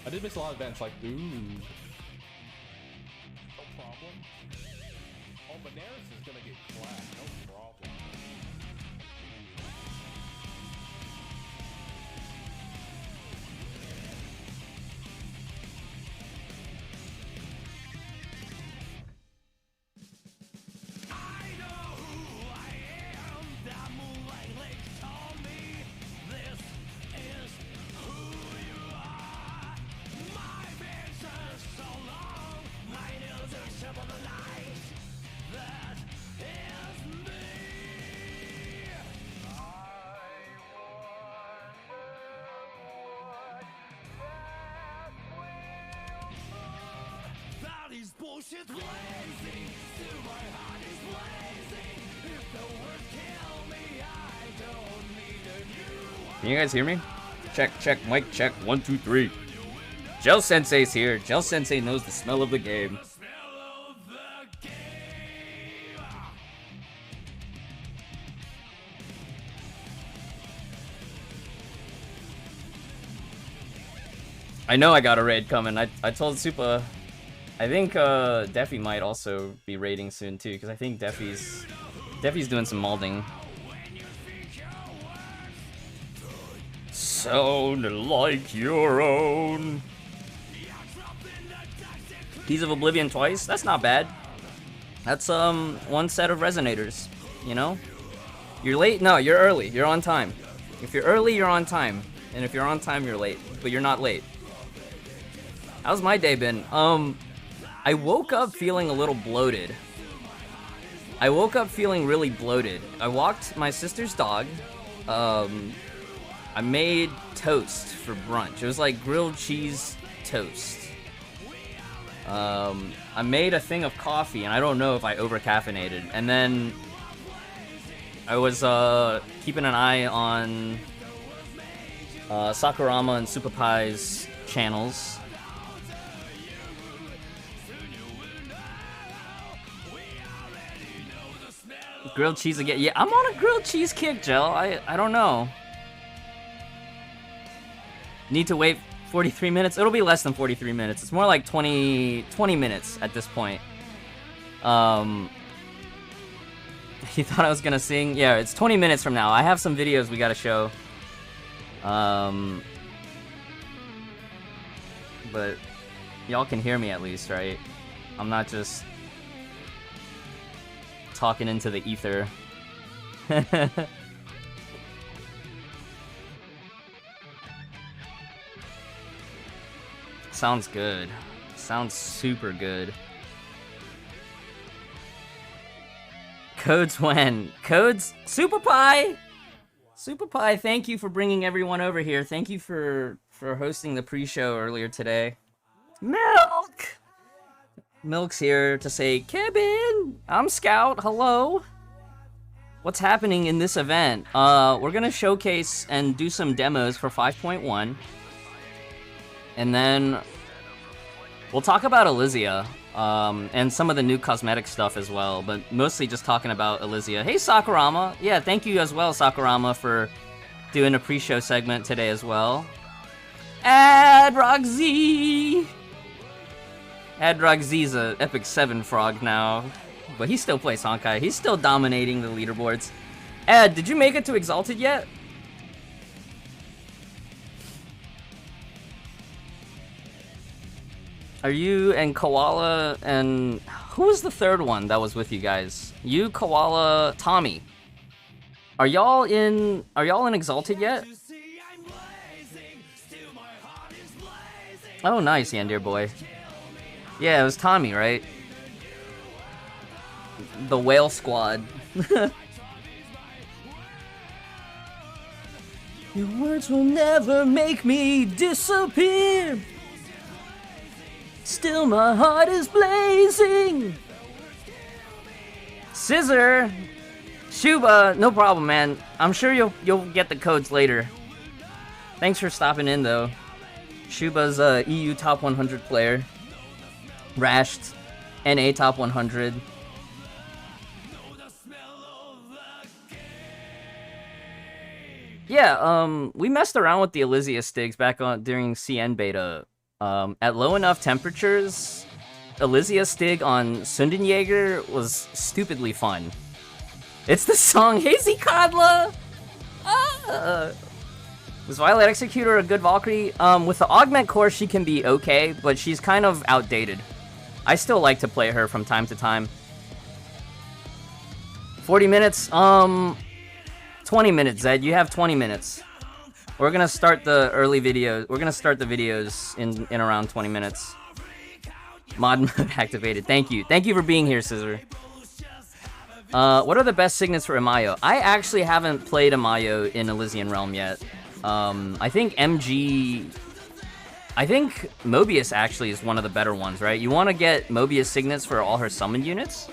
I did miss a lot of events, like, ooh. No problem. Oh, Bananas is gonna get clapped, no problem. Bullshit blazing, still my heart is blazing. If the words kill me, I don't need a new one. Can you guys hear me? Check, mic check, 1, 2, 3. Gel Sensei's here. Gel Sensei knows the smell of the game. I know I got a raid coming. I told Supa. I think Defi might also be raiding soon too, because I think Defi's doing some molding. Sound like your own. Keys of Oblivion twice? That's not bad. That's one set of resonators, you know? You're late? No, you're early. You're on time. If you're early, you're on time. And if you're on time, you're late. But you're not late. How's my day been? I woke up feeling a little bloated. I woke up feeling really bloated. I walked my sister's dog. I made toast for brunch. It was like grilled cheese toast. I made a thing of coffee, and I don't know if I over-caffeinated. And then I was keeping an eye on Sakurama and Super Pie's channels. Grilled cheese again. Yeah, I'm on a grilled cheese kick, Gel. I don't know. Need to wait 43 minutes? It'll be less than 43 minutes. It's more like 20 minutes at this point. You thought I was gonna sing? Yeah, it's 20 minutes from now. I have some videos we gotta show. But y'all can hear me at least, right? I'm not just talking into the ether. Sounds good. Sounds super good. Codes when? Codes? Super Pie! Super Pie, thank you for bringing everyone over here. Thank you for hosting the pre-show earlier today. Milk! Milk's here to say, Kevin, I'm Scout, hello. What's happening in this event? We're gonna showcase and do some demos for 5.1. And then we'll talk about Eliza, and some of the new cosmetic stuff as well, but mostly just talking about Eliza. Hey, Sakurama. Yeah, thank you as well, Sakurama, for doing a pre-show segment today as well. Roxy! Roxy's a Epic 7 frog now, but he still plays Honkai. He's still dominating the leaderboards. Did you make it to Exalted yet? Are you and Koala and... Who was the third one that was with you guys? You, Koala, Tommy. Are y'all in Exalted yet? Oh, nice, Yandir boy. Yeah, it was Tommy, right? The Whale Squad. Your words will never make me disappear. Still my heart is blazing. Scissor. Shuba, no problem, man. I'm sure you'll get the codes later. Thanks for stopping in, though. Shuba's a EU top 100 player. Rashed, NA top 100. Yeah, we messed around with the Eliza Stigs back on during CN beta. At low enough temperatures, Eliza Stig on Sundenjäger was stupidly fun. It's the song Hazy Kadla! Was Violet Executor a good Valkyrie? With the Augment Core, she can be okay, but she's kind of outdated. I still like to play her from time to time. 40 minutes? 20 minutes, Zed. You have 20 minutes. We're gonna start the early videos. We're gonna start the videos in around 20 minutes. Mod mode activated. Thank you. Thank you for being here, Scissor. What are the best signets for MiHoYo? I actually haven't played MiHoYo in Elysian Realm yet. I think Mobius actually is one of the better ones, right? You want to get Mobius signets for all her summoned units?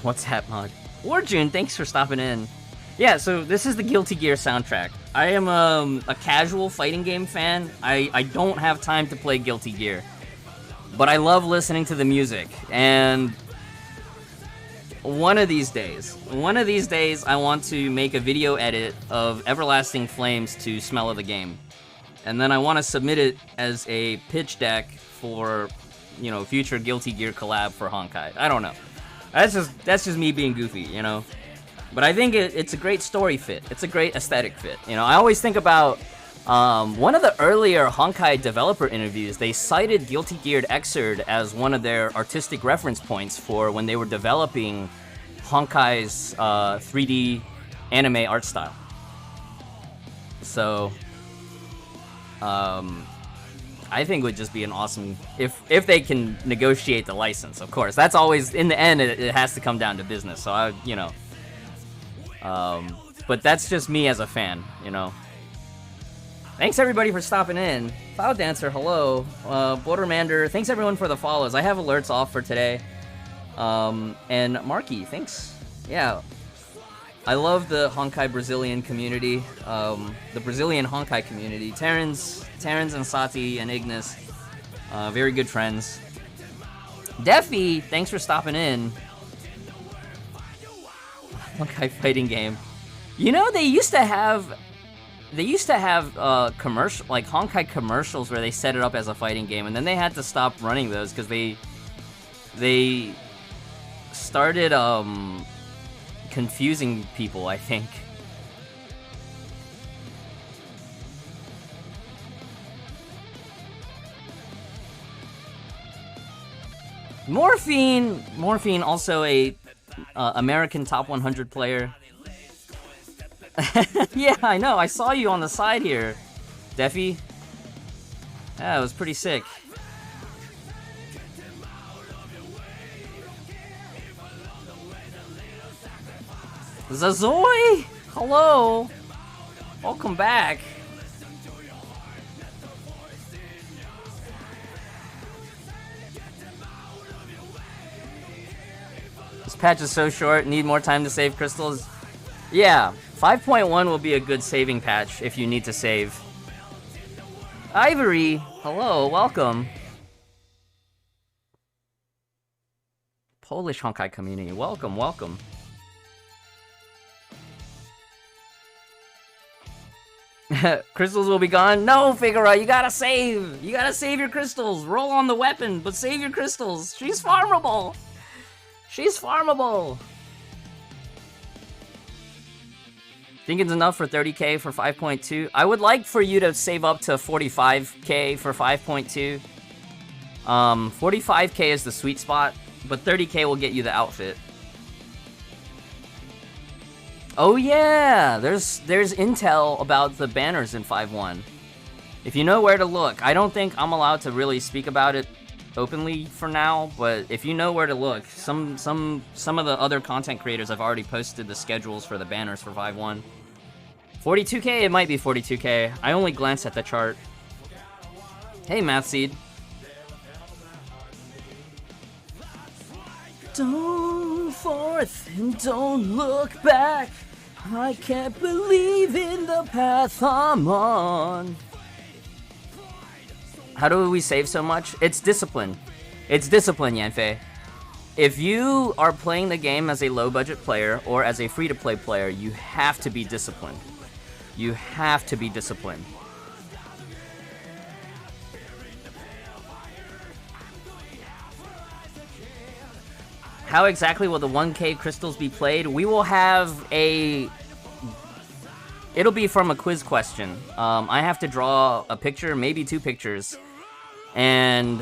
What's that, mod? Warjune, thanks for stopping in. Yeah, so this is the Guilty Gear soundtrack. I am a casual fighting game fan. I don't have time to play Guilty Gear. But I love listening to the music, and one of these days, I want to make a video edit of Everlasting Flames to Smell of the Game. And then I want to submit it as a pitch deck for, you know, future Guilty Gear collab for Honkai. I don't know. That's just me being goofy, you know? But I think it's a great story fit. It's a great aesthetic fit. You know, I always think about one of the earlier Honkai developer interviews. They cited Guilty Gear Xrd as one of their artistic reference points for when they were developing Honkai's 3D anime art style. So, I think it would just be an awesome if they can negotiate the license. Of course, that's always in the end. It has to come down to business. So you know, but that's just me as a fan, you know. Thanks everybody for stopping in. Cloud Dancer, hello. Bordermander, thanks everyone for the follows. I have alerts off for today. And Marky, thanks. Yeah, I love the Honkai Brazilian community. The Brazilian Honkai community. Terrence and Sati and Ignis, very good friends. Defy, thanks for stopping in. Honkai fighting game. You know, they used to have commercial, like Honkai commercials where they set it up as a fighting game, and then they had to stop running those because they started confusing people, I think. Morphine, also a American top 100 player. Yeah, I know. I saw you on the side here, Defy. Yeah, it was pretty sick. Zazoy! Hello! Welcome back. This patch is so short, need more time to save crystals. Yeah, 5.1 will be a good saving patch if you need to save. Ivory! Hello, welcome. Polish Honkai community, welcome, welcome. Crystals will be gone. No, Figura, you gotta save. You gotta save your crystals. Roll on the weapon, but save your crystals. She's farmable. She's farmable. Think it's enough for 30k for 5.2? I would like for you to save up to 45k for 5.2. 45k is the sweet spot, but 30k will get you the outfit. Oh yeah, there's intel about the banners in 5.1. If you know where to look. I don't think I'm allowed to really speak about it openly for now, but if you know where to look, some of the other content creators have already posted the schedules for the banners for 5.1. 42k, it might be 42k. I only glanced at the chart. Hey, Mathseed. Don't forth and don't look back. I can't believe in the path I'm on. How do we save so much? It's discipline. It's discipline, Yanfei. If you are playing the game as a low-budget player or as a free-to-play player, you have to be disciplined. You have to be disciplined. How exactly will the 1K crystals be played? We will have a... It'll be from a quiz question. I have to draw a picture, maybe 2 pictures, and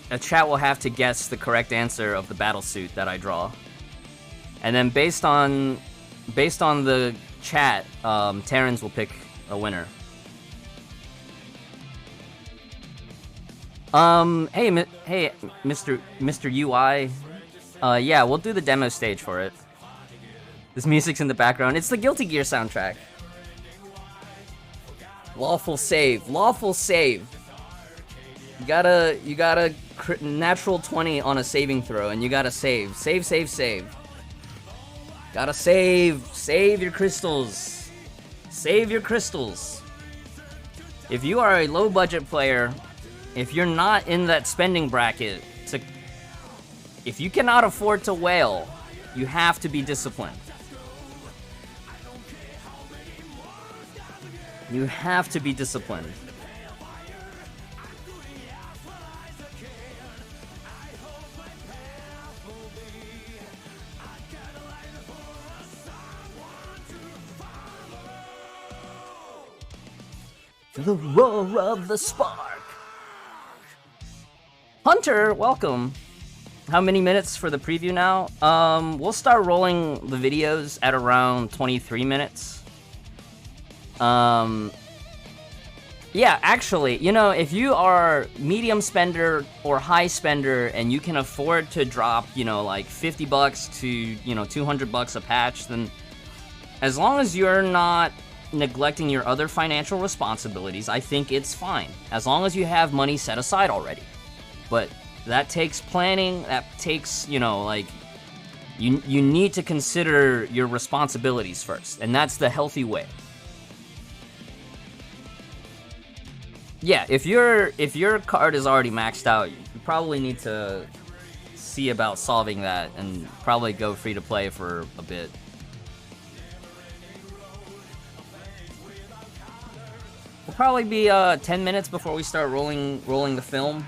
a chat will have to guess the correct answer of the battle suit that I draw. And then based on the chat, Terrans will pick a winner. Hey, Mr. UI. Yeah, we'll do the demo stage for it. This music's in the background. It's the Guilty Gear soundtrack. Lawful save. Lawful save. You gotta natural 20 on a saving throw, and you gotta save. Save, save, save. Gotta save. Save your crystals. Save your crystals. If you are a low budget player, if you're not in that spending bracket, if you cannot afford to whale, you have to be disciplined. You have to be disciplined. The roar of the spark. Hunter, welcome. How many minutes for the preview now? We'll start rolling the videos at around 23 minutes. Yeah, actually, you know, if you are medium spender or high spender and you can afford to drop, you know, like $50 to, you know, $200 a patch, then as long as you're not neglecting your other financial responsibilities, I think it's fine. As long as you have money set aside already. But that takes planning, that takes, you know, like, you need to consider your responsibilities first, and that's the healthy way. Yeah, if your card is already maxed out, you probably need to see about solving that and probably go free to play for a bit. We'll probably be 10 minutes before we start rolling the film.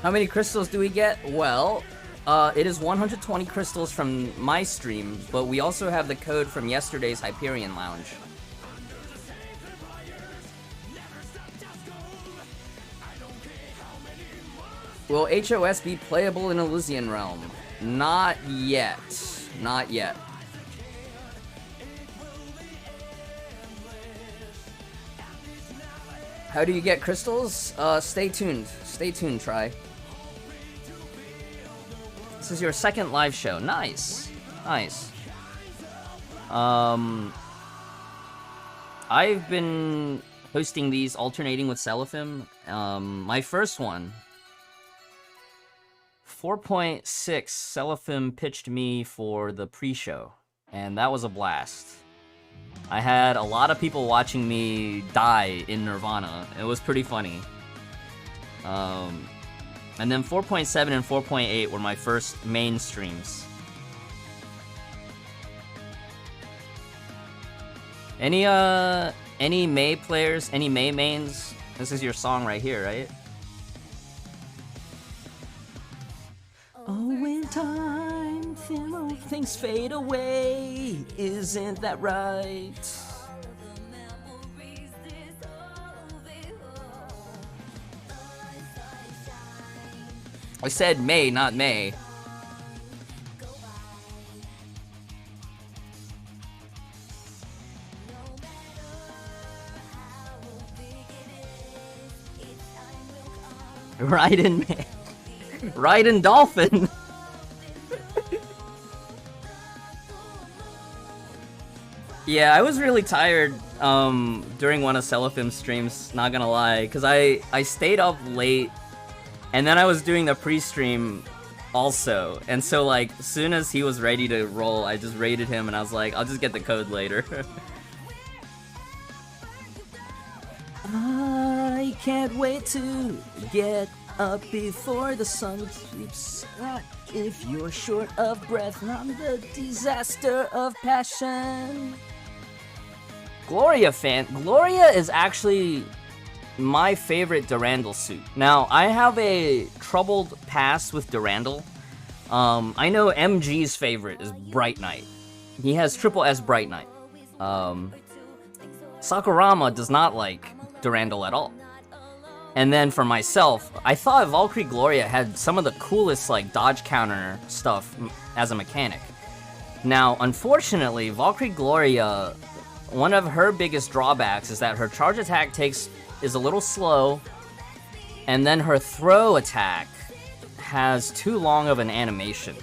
How many crystals do we get? Well, it is 120 crystals from my stream, but we also have the code from yesterday's Hyperion Lounge. Will HOS be playable in Elysian Realm? Not yet. Not yet. How do you get crystals? Stay tuned. Stay tuned, try. This is your second live show. Nice. Nice. I've been hosting these alternating with Selephim. My first one, 4.6, Selephim pitched me for the pre-show, and that was a blast. I had a lot of people watching me die in Nirvana. It was pretty funny. And then 4.7 and 4.8 were my first main streams. Any May players? Any May mains? This is your song right here, right? Oh, in time, things fade away. Isn't that right? I said May, not May. Raiden May. Raiden Dolphin. Yeah, I was really tired during one of Selephim's streams, not gonna lie, because I stayed up late, and then I was doing the pre-stream also, and so like, as soon as he was ready to roll, I just raided him, and I was like, I'll just get the code later. I can't wait to get up before the sun sleeps. If you're short of breath, I'm the disaster of passion. Gloria fan. Gloria is actually my favorite Durandal suit. Now, I have a troubled past with Durandal. I know MG's favorite is Bright Knight. He has triple S Bright Knight. Sakurama does not like Durandal at all. And then for myself, I thought Valkyrie Gloria had some of the coolest like dodge counter stuff as a mechanic. Now, unfortunately, Valkyrie Gloria, one of her biggest drawbacks is that her charge attack is a little slow, and then her throw attack has too long of an animation.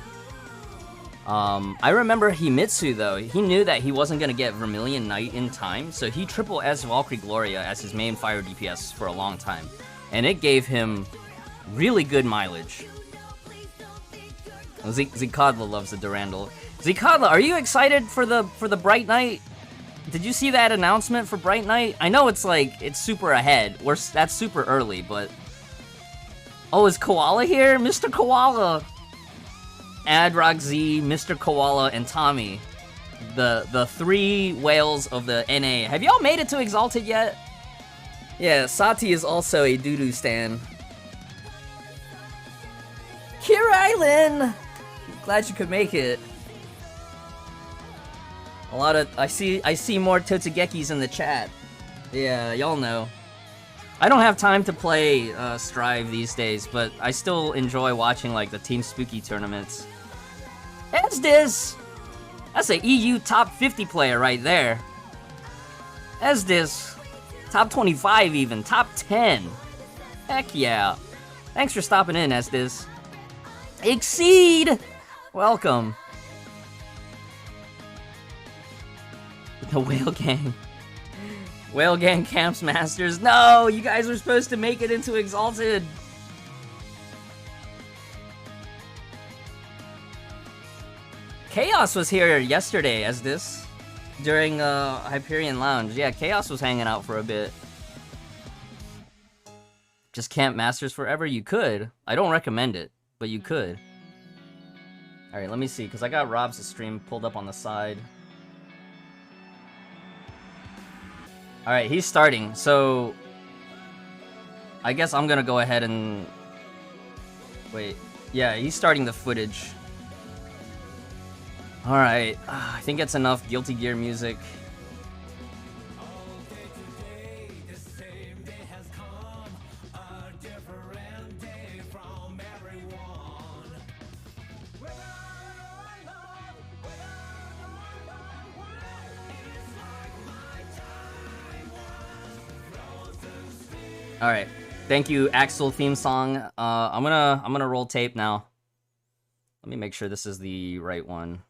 I remember Himitsu though, he knew that he wasn't gonna get Vermilion Knight in time, so he triple S Valkyrie Gloria as his main fire DPS for a long time, and it gave him really good mileage. Zikadla loves the Durandal. Zikadla, are you excited for the Bright Knight? Did you see that announcement for Bright Knight? I know it's like, it's super ahead. That's super early, but... Oh, is Koala here? Mr. Koala! Adrock Z, Mr. Koala, and Tommy. The three whales of the NA. Have y'all made it to Exalted yet? Yeah, Sati is also a doo-doo stan. Kira Island! Glad you could make it. A lot of I see more Totsugekis in the chat. Yeah, y'all know. I don't have time to play Strive these days, but I still enjoy watching like the Team Spooky tournaments. Esdis! That's a EU top 50 player right there. Esdis. Top 25 even. Top 10. Heck yeah. Thanks for stopping in, Esdis. Exceed! Welcome. The Whale Gang. Whale Gang Camps Masters. No! You guys were supposed to make it into Exalted. Chaos was here yesterday as this. During Hyperion Lounge. Yeah, Chaos was hanging out for a bit. Just Camp Masters forever? You could. I don't recommend it, but you could. Alright, let me see, because I got Robz' stream pulled up on the side. Alright, he's starting, so... I guess I'm gonna go ahead and... Wait, yeah, he's starting the footage. Alright, I think it's enough Guilty Gear music. Alright, thank you, Axel theme song. I'm gonna roll tape now. Let me make sure this is the right one.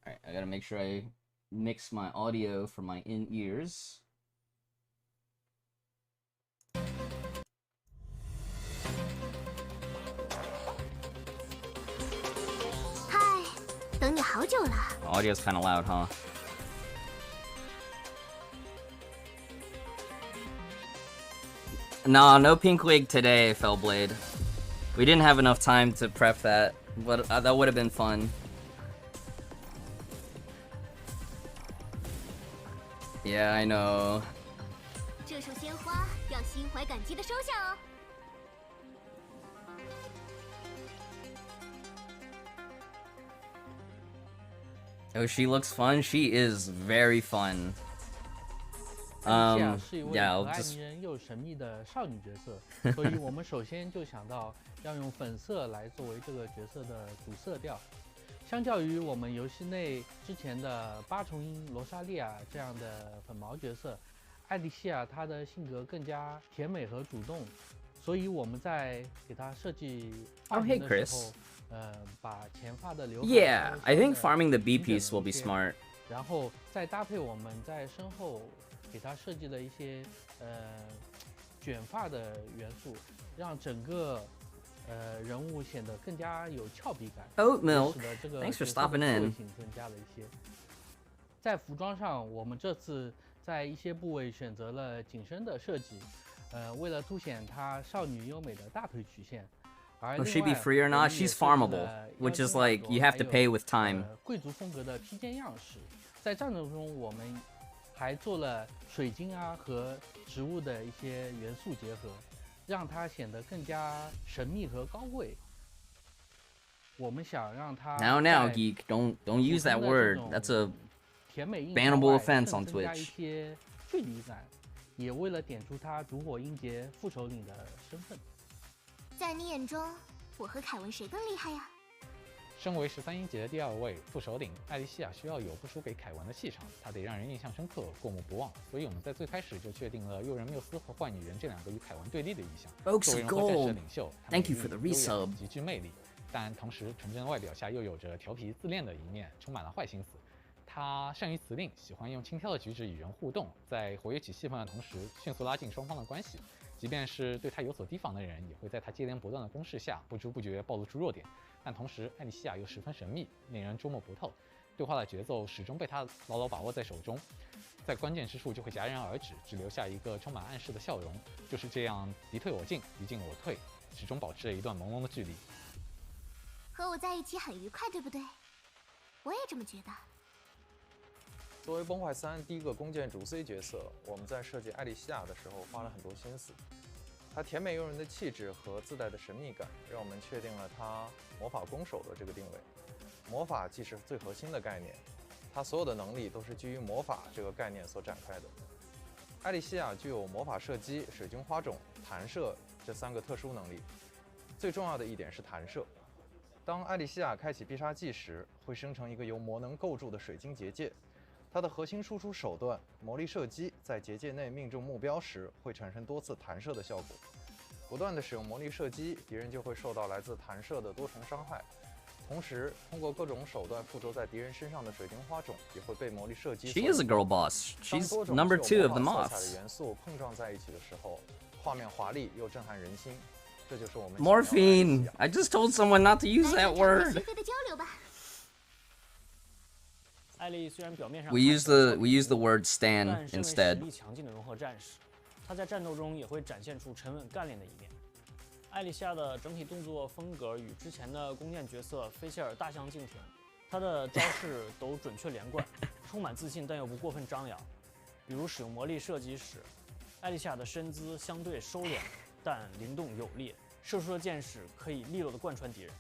Alright, I gotta make sure I mix my audio for my in-ears. Hi, 等你好久了。 Audio's kind of loud, huh? Nah, no pink wig today, Fellblade. We didn't have enough time to prep that, but that would have been fun. Yeah, I know. 这束鲜花要心怀感激的收下哦。 Oh, she looks fun? She is very fun. 是一位 yeah, 可爱 just... 迷人又神秘的少女角色，所以我们首先就想到要用粉色来作为这个角色的主色调。相较于我们游戏内之前的八重樱罗莎莉亚这样的粉毛角色，艾莉西亚她的性格更加甜美和主动，所以我们在给它设计 Oh, 发 hey, 型的时 Chris. 候，把前发的刘海 Yeah, 稍 I 微 think 地 farming the B 平整 piece will 了 be 一些 smart. 然后再搭配我们在身后给它设计了一些卷发的元素，让整个人物显得更加有俏皮感。 Oat milk. 使得这个 Thanks for 角色的 stopping 个 in. 性增加了一些。在服装上，我们这次在一些部位选择了紧身的设计，为了凸显她少女优美的大腿曲线。而 Will she 另 be 外 free or 我 not? 们也 She's 设计 farmable, 了 which 腰 is 身马 like 镯 you have 还 to 有 pay with time. 贵族风格的披肩样式。在战斗中，我们还做了水晶啊和植物的一些元素结合，让它显得更加神秘和高贵。我们想让它 Now, 在 geek, don't 普 use 通 that 的 word. 这种 That's a 甜美印 bannable 象外 offense 更 on 增加一 Twitch. 些距离感，也为了点出他烛火英杰副首领的身份。在你眼中，我和凯文谁更厉害呀？身为13英杰的第2位副首领，艾莉西亚需要有不输给凯文的气场，她得让人印象深刻、过目不忘。所以我们在最开始就确定了诱人缪斯和坏女人这2个与凯文对立的意象。 Oaks 作为 of 融合战士的 gold. 领袖，她 Thank you 美 for 丽 the 优雅 resub. 极具魅力，但同时纯真的外表下又有着调皮自恋的一面，充满了坏心思。她善于辞令，喜欢用轻佻的举止与人互动，在活跃起气氛的同时，迅速拉近双方的关系。即便是对她有所提防的人，也会在她接连不断的攻势下，不知不觉暴露出弱点。但同时，艾莉西亚又十分神秘，令人捉摸不透。对话的节奏始终被她牢牢把握在手中，在关键之处就会戛然而止，只留下一个充满暗示的笑容。就是这样，敌退我进，敌进我退，始终保持着一段朦胧的距离。和我在一起很愉快，对不对？我也这么觉得。作为崩坏3第一个弓箭主 C 角色，我们在设计艾莉西亚的时候花了很多心思。她甜美诱人的气质和自带的神秘感，让我们确定了她魔法攻手的这个定位。魔法既是最核心的概念，她所有的能力都是基于魔法这个概念所展开的。艾莉西亚具有魔法射击、水晶花种、弹射这3个特殊能力。最重要的一点是弹射。当艾莉西亚开启必杀技时，会生成一个由魔能构筑的水晶结界。它的核心输出手段魔力射击，在结界内命中目标时，会产生多次弹射的效果。不断的使用魔力射击，敌人就会受到来自弹射的多重伤害。同时，通过各种手段附着在敌人身上的水晶花种，也会被魔力射击。 She is a girl boss. 当 She's 多种 number 具有 2 of the 魔法色彩的 moths. 元素碰撞在一起的时候，画面华丽又震撼人心。这就是我们 Morphine. I just told someone not to use 来 that 场敞开 word. 心扉的交流吧。艾丽虽然表面上 We use the word stan 但身为实 instead. 力强劲的融合战士，她在战斗中也会展现出沉稳干练的一面。艾莉西亚的整体动作风格与之前的弓箭角色菲谢尔大相径庭，她的招式都准确连贯，充满自信但又不过分张扬。比如使用魔力射击时，艾莉西亚的身姿相对收敛，但灵动有力，射出的箭矢可以利落地贯穿敌人。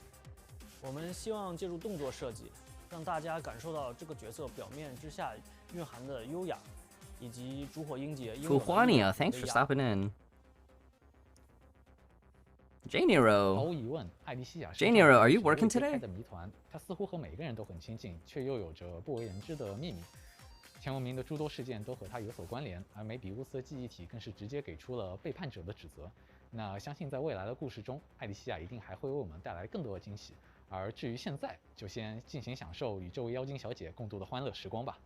我们希望借助动作设计，让大家感受到这个角色表面之下蕴含的优雅，以及烛火英杰。Fuhuania, thanks for stopping in. J 毫 Nero. 无疑问，艾莉西亚 J Nero, are you 是未 working 揭开 today? 的谜团，她似乎和每个人都很亲近，却又有着不为人知的秘密。前文明的诸多事件都和她有所关联，而梅比乌斯的记忆体更是直接给出了背叛者的指责。那相信在未来的故事中，艾莉西亚一定还会为我们带来更多的惊喜。而至于现在，就先尽情享受与这位妖精小姐共度的欢乐时光吧。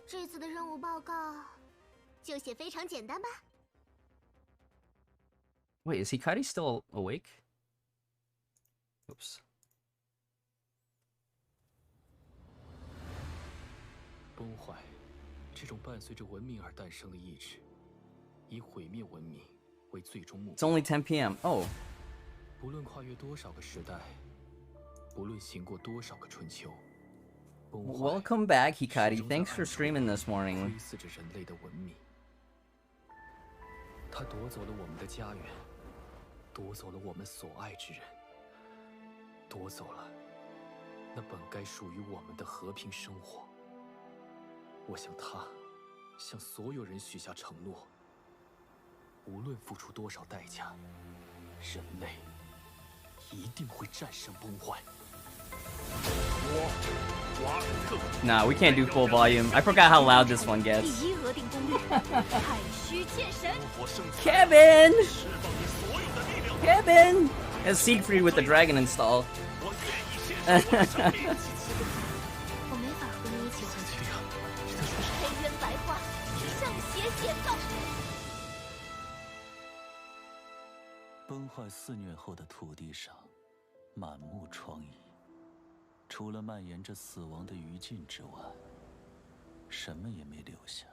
这次的任务报告就写非常简单吧。 Wait, is Hikari still awake? Oops. 崩坏，这种伴随着文明而诞生的意志，以毁灭文明为最终目 It's 标。 only 10 p.m. Oh, 不论跨越多少个时代，不论行过多少个春秋，崩坏 welcome back, 始 Hikari. 终在 Thanks for 暗中 streaming this morning. 窥伺着人类的文明。它夺走了我们的家园，夺走了我们所爱之人，夺走了那本该属于我们的和平生活。我想他向所有人许下承诺，无论付出多少代价，人类一定会战胜崩坏。Nah, we can't do full volume. I forgot how loud this one gets. 第一额定攻略，太虚剑神。 Kevin! Kevin! As Siegfried with the dragon install. 我没法和你一起回去。黑渊白花，圣邪解放。崩坏肆虐后的土地上，满目疮痍，除了蔓延着死亡的余烬之外，什么也没留下。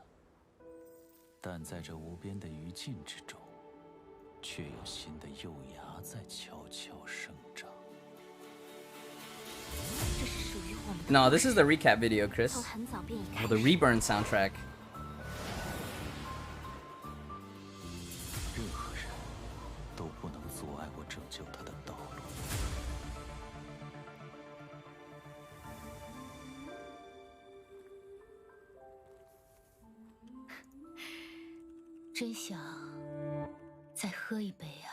但在这无边的余烬之中，却有新的幼芽在悄悄生长。 No, this is the recap video, Chris. 从很早便已开 Of the Reburn soundtrack. 任何人都不能阻碍我拯救他的道路。真想再喝一杯啊！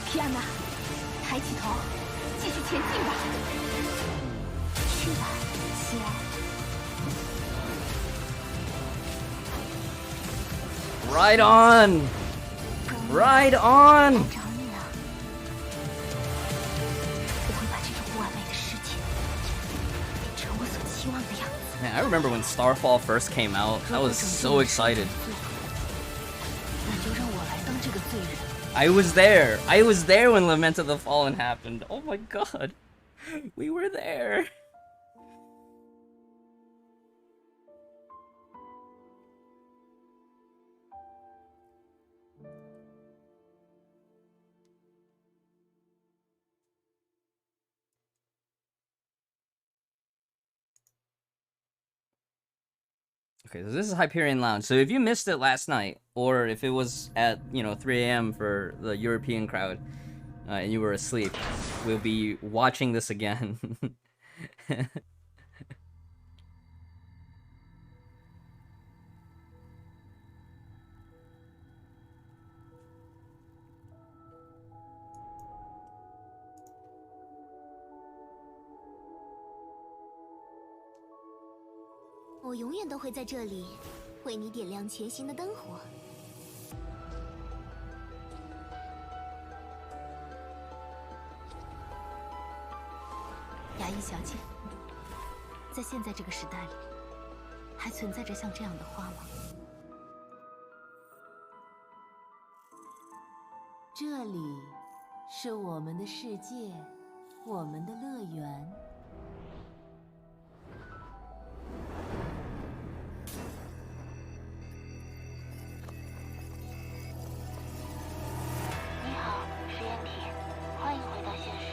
皮安娜，抬起头，继续前进吧！去吧，西安。 Right on! Right on! 找你了，我会把这种不完美的世界变成我所期望的样子。 Man, I remember when Starfall first came out. I was so excited. 那就让我来当这个罪人。 I was there. I was there when Lament of the Fallen happened. Oh my god. We were there. Okay, so this is Hyperion Lounge. So if you missed it last night, or if it was at, 3 a.m. for the European crowd, and you were asleep, we'll be watching this again. "我永远都会在这里，为你点亮前行的灯火。雅伊小姐，在现在这个时代里，还存在着像这样的花吗？这里是我们的世界，我们的乐园。 你好，实验体，欢迎回到现实。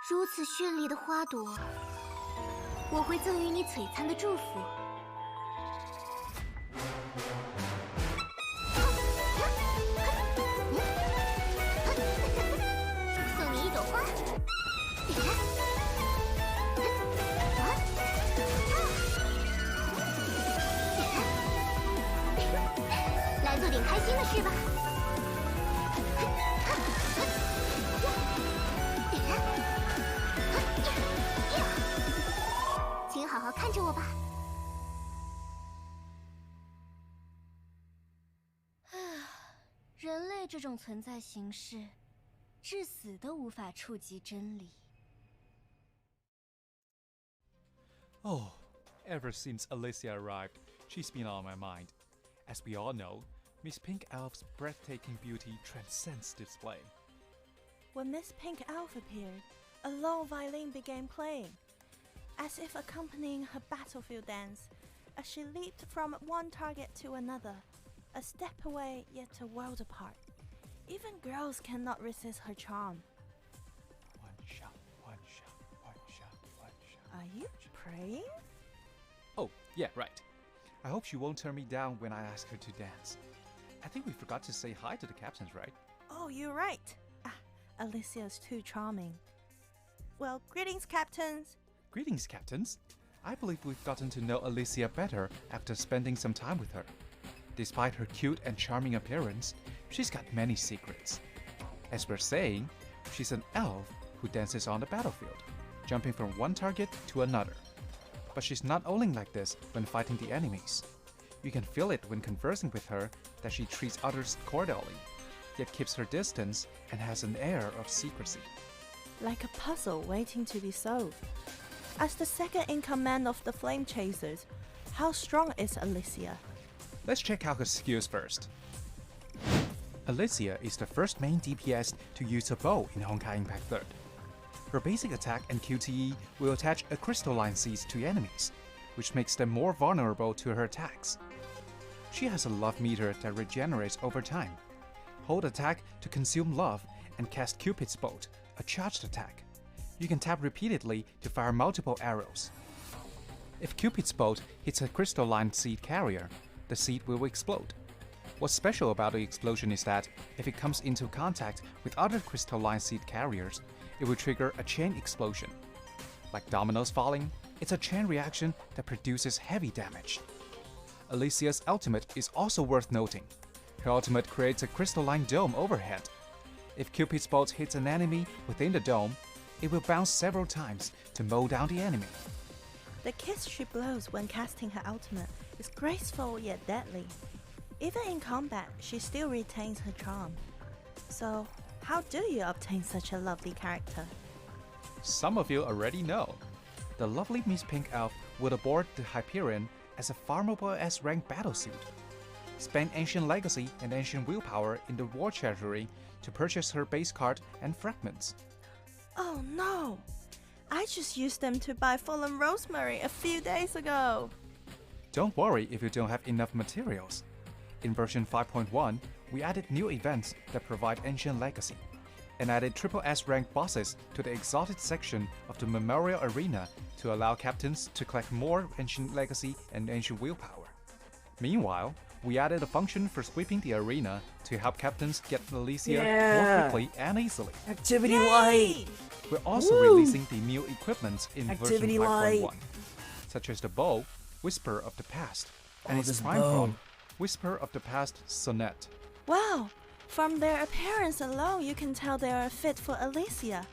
如此绚丽的花朵，我会赠予你璀璨的祝福。 送你一朵花。来做点开心的事吧。请好好看着我吧。人类这种存在形式。 至死都无法触及真理。 Oh, ever since Eliza arrived, she's been on my mind. As we all know, Miss Pink Elf's breathtaking beauty transcends display. When Miss Pink Elf appeared, a low violin began playing, as if accompanying her battlefield dance, as she leaped from one target to another, a step away yet a world apart. Even girls cannot resist her charm. One shot, one shot, one shot, one shot. Are you praying? Oh, yeah, right. I hope she won't turn me down when I ask her to dance. I think we forgot to say hi to the captains, right? Oh, you're right. Alicia's too charming. Well, greetings, captains. Greetings, captains. I believe we've gotten to know Alicia better after spending some time with her. Despite her cute and charming appearance, she's got many secrets. As we're saying, she's an elf who dances on the battlefield, jumping from one target to another. But she's not only like this when fighting the enemies. You can feel it when conversing with her that she treats others cordially, yet keeps her distance and has an air of secrecy. Like a puzzle waiting to be solved. As the second in command of the Flame Chasers, how strong is Alicia? Let's check out her skills first. Alicia is the first main DPS to use a bow in Honkai Impact 3rd. Her basic attack and QTE will attach a crystalline seed to enemies, which makes them more vulnerable to her attacks. She has a love meter that regenerates over time. Hold attack to consume love and cast Cupid's Bolt, a charged attack. You can tap repeatedly to fire multiple arrows. If Cupid's Bolt hits a crystalline seed carrier, the seed will explode. What's special about the explosion is that if it comes into contact with other crystalline seed carriers, it will trigger a chain explosion. Like dominoes falling, it's a chain reaction that produces heavy damage. Alicia's ultimate is also worth noting. Her ultimate creates a crystalline dome overhead. If Cupid's Bolt hits an enemy within the dome, it will bounce several times to mow down the enemy. The kiss she blows when casting her ultimate is graceful yet deadly. Even in combat, she still retains her charm. So, how do you obtain such a lovely character? Some of you already know. The lovely Miss Pink Elf would aboard the Hyperion as a farmable S-rank battlesuit. Spend Ancient Legacy and Ancient Willpower in the War Treasury to purchase her base card and fragments. Oh no! I just used them to buy Fallen Rosemary a few days ago. Don't worry if you don't have enough materials. In version 5.1, we added new events that provide Ancient Legacy, and added triple S rank bosses to the Exalted section of the Memorial Arena to allow captains to collect more Ancient Legacy and Ancient Willpower. Meanwhile, we added a function for sweeping the arena to help captains get Alicia more quickly and easily. Activity Light! We're also releasing the new equipments in Activity version 5.1, Light. such as the bow, Whisper of the Past, and its this prime bow. form, Whisper of the Past Sonnet. Wow! From their appearance alone, you can tell they are fit for Alicia.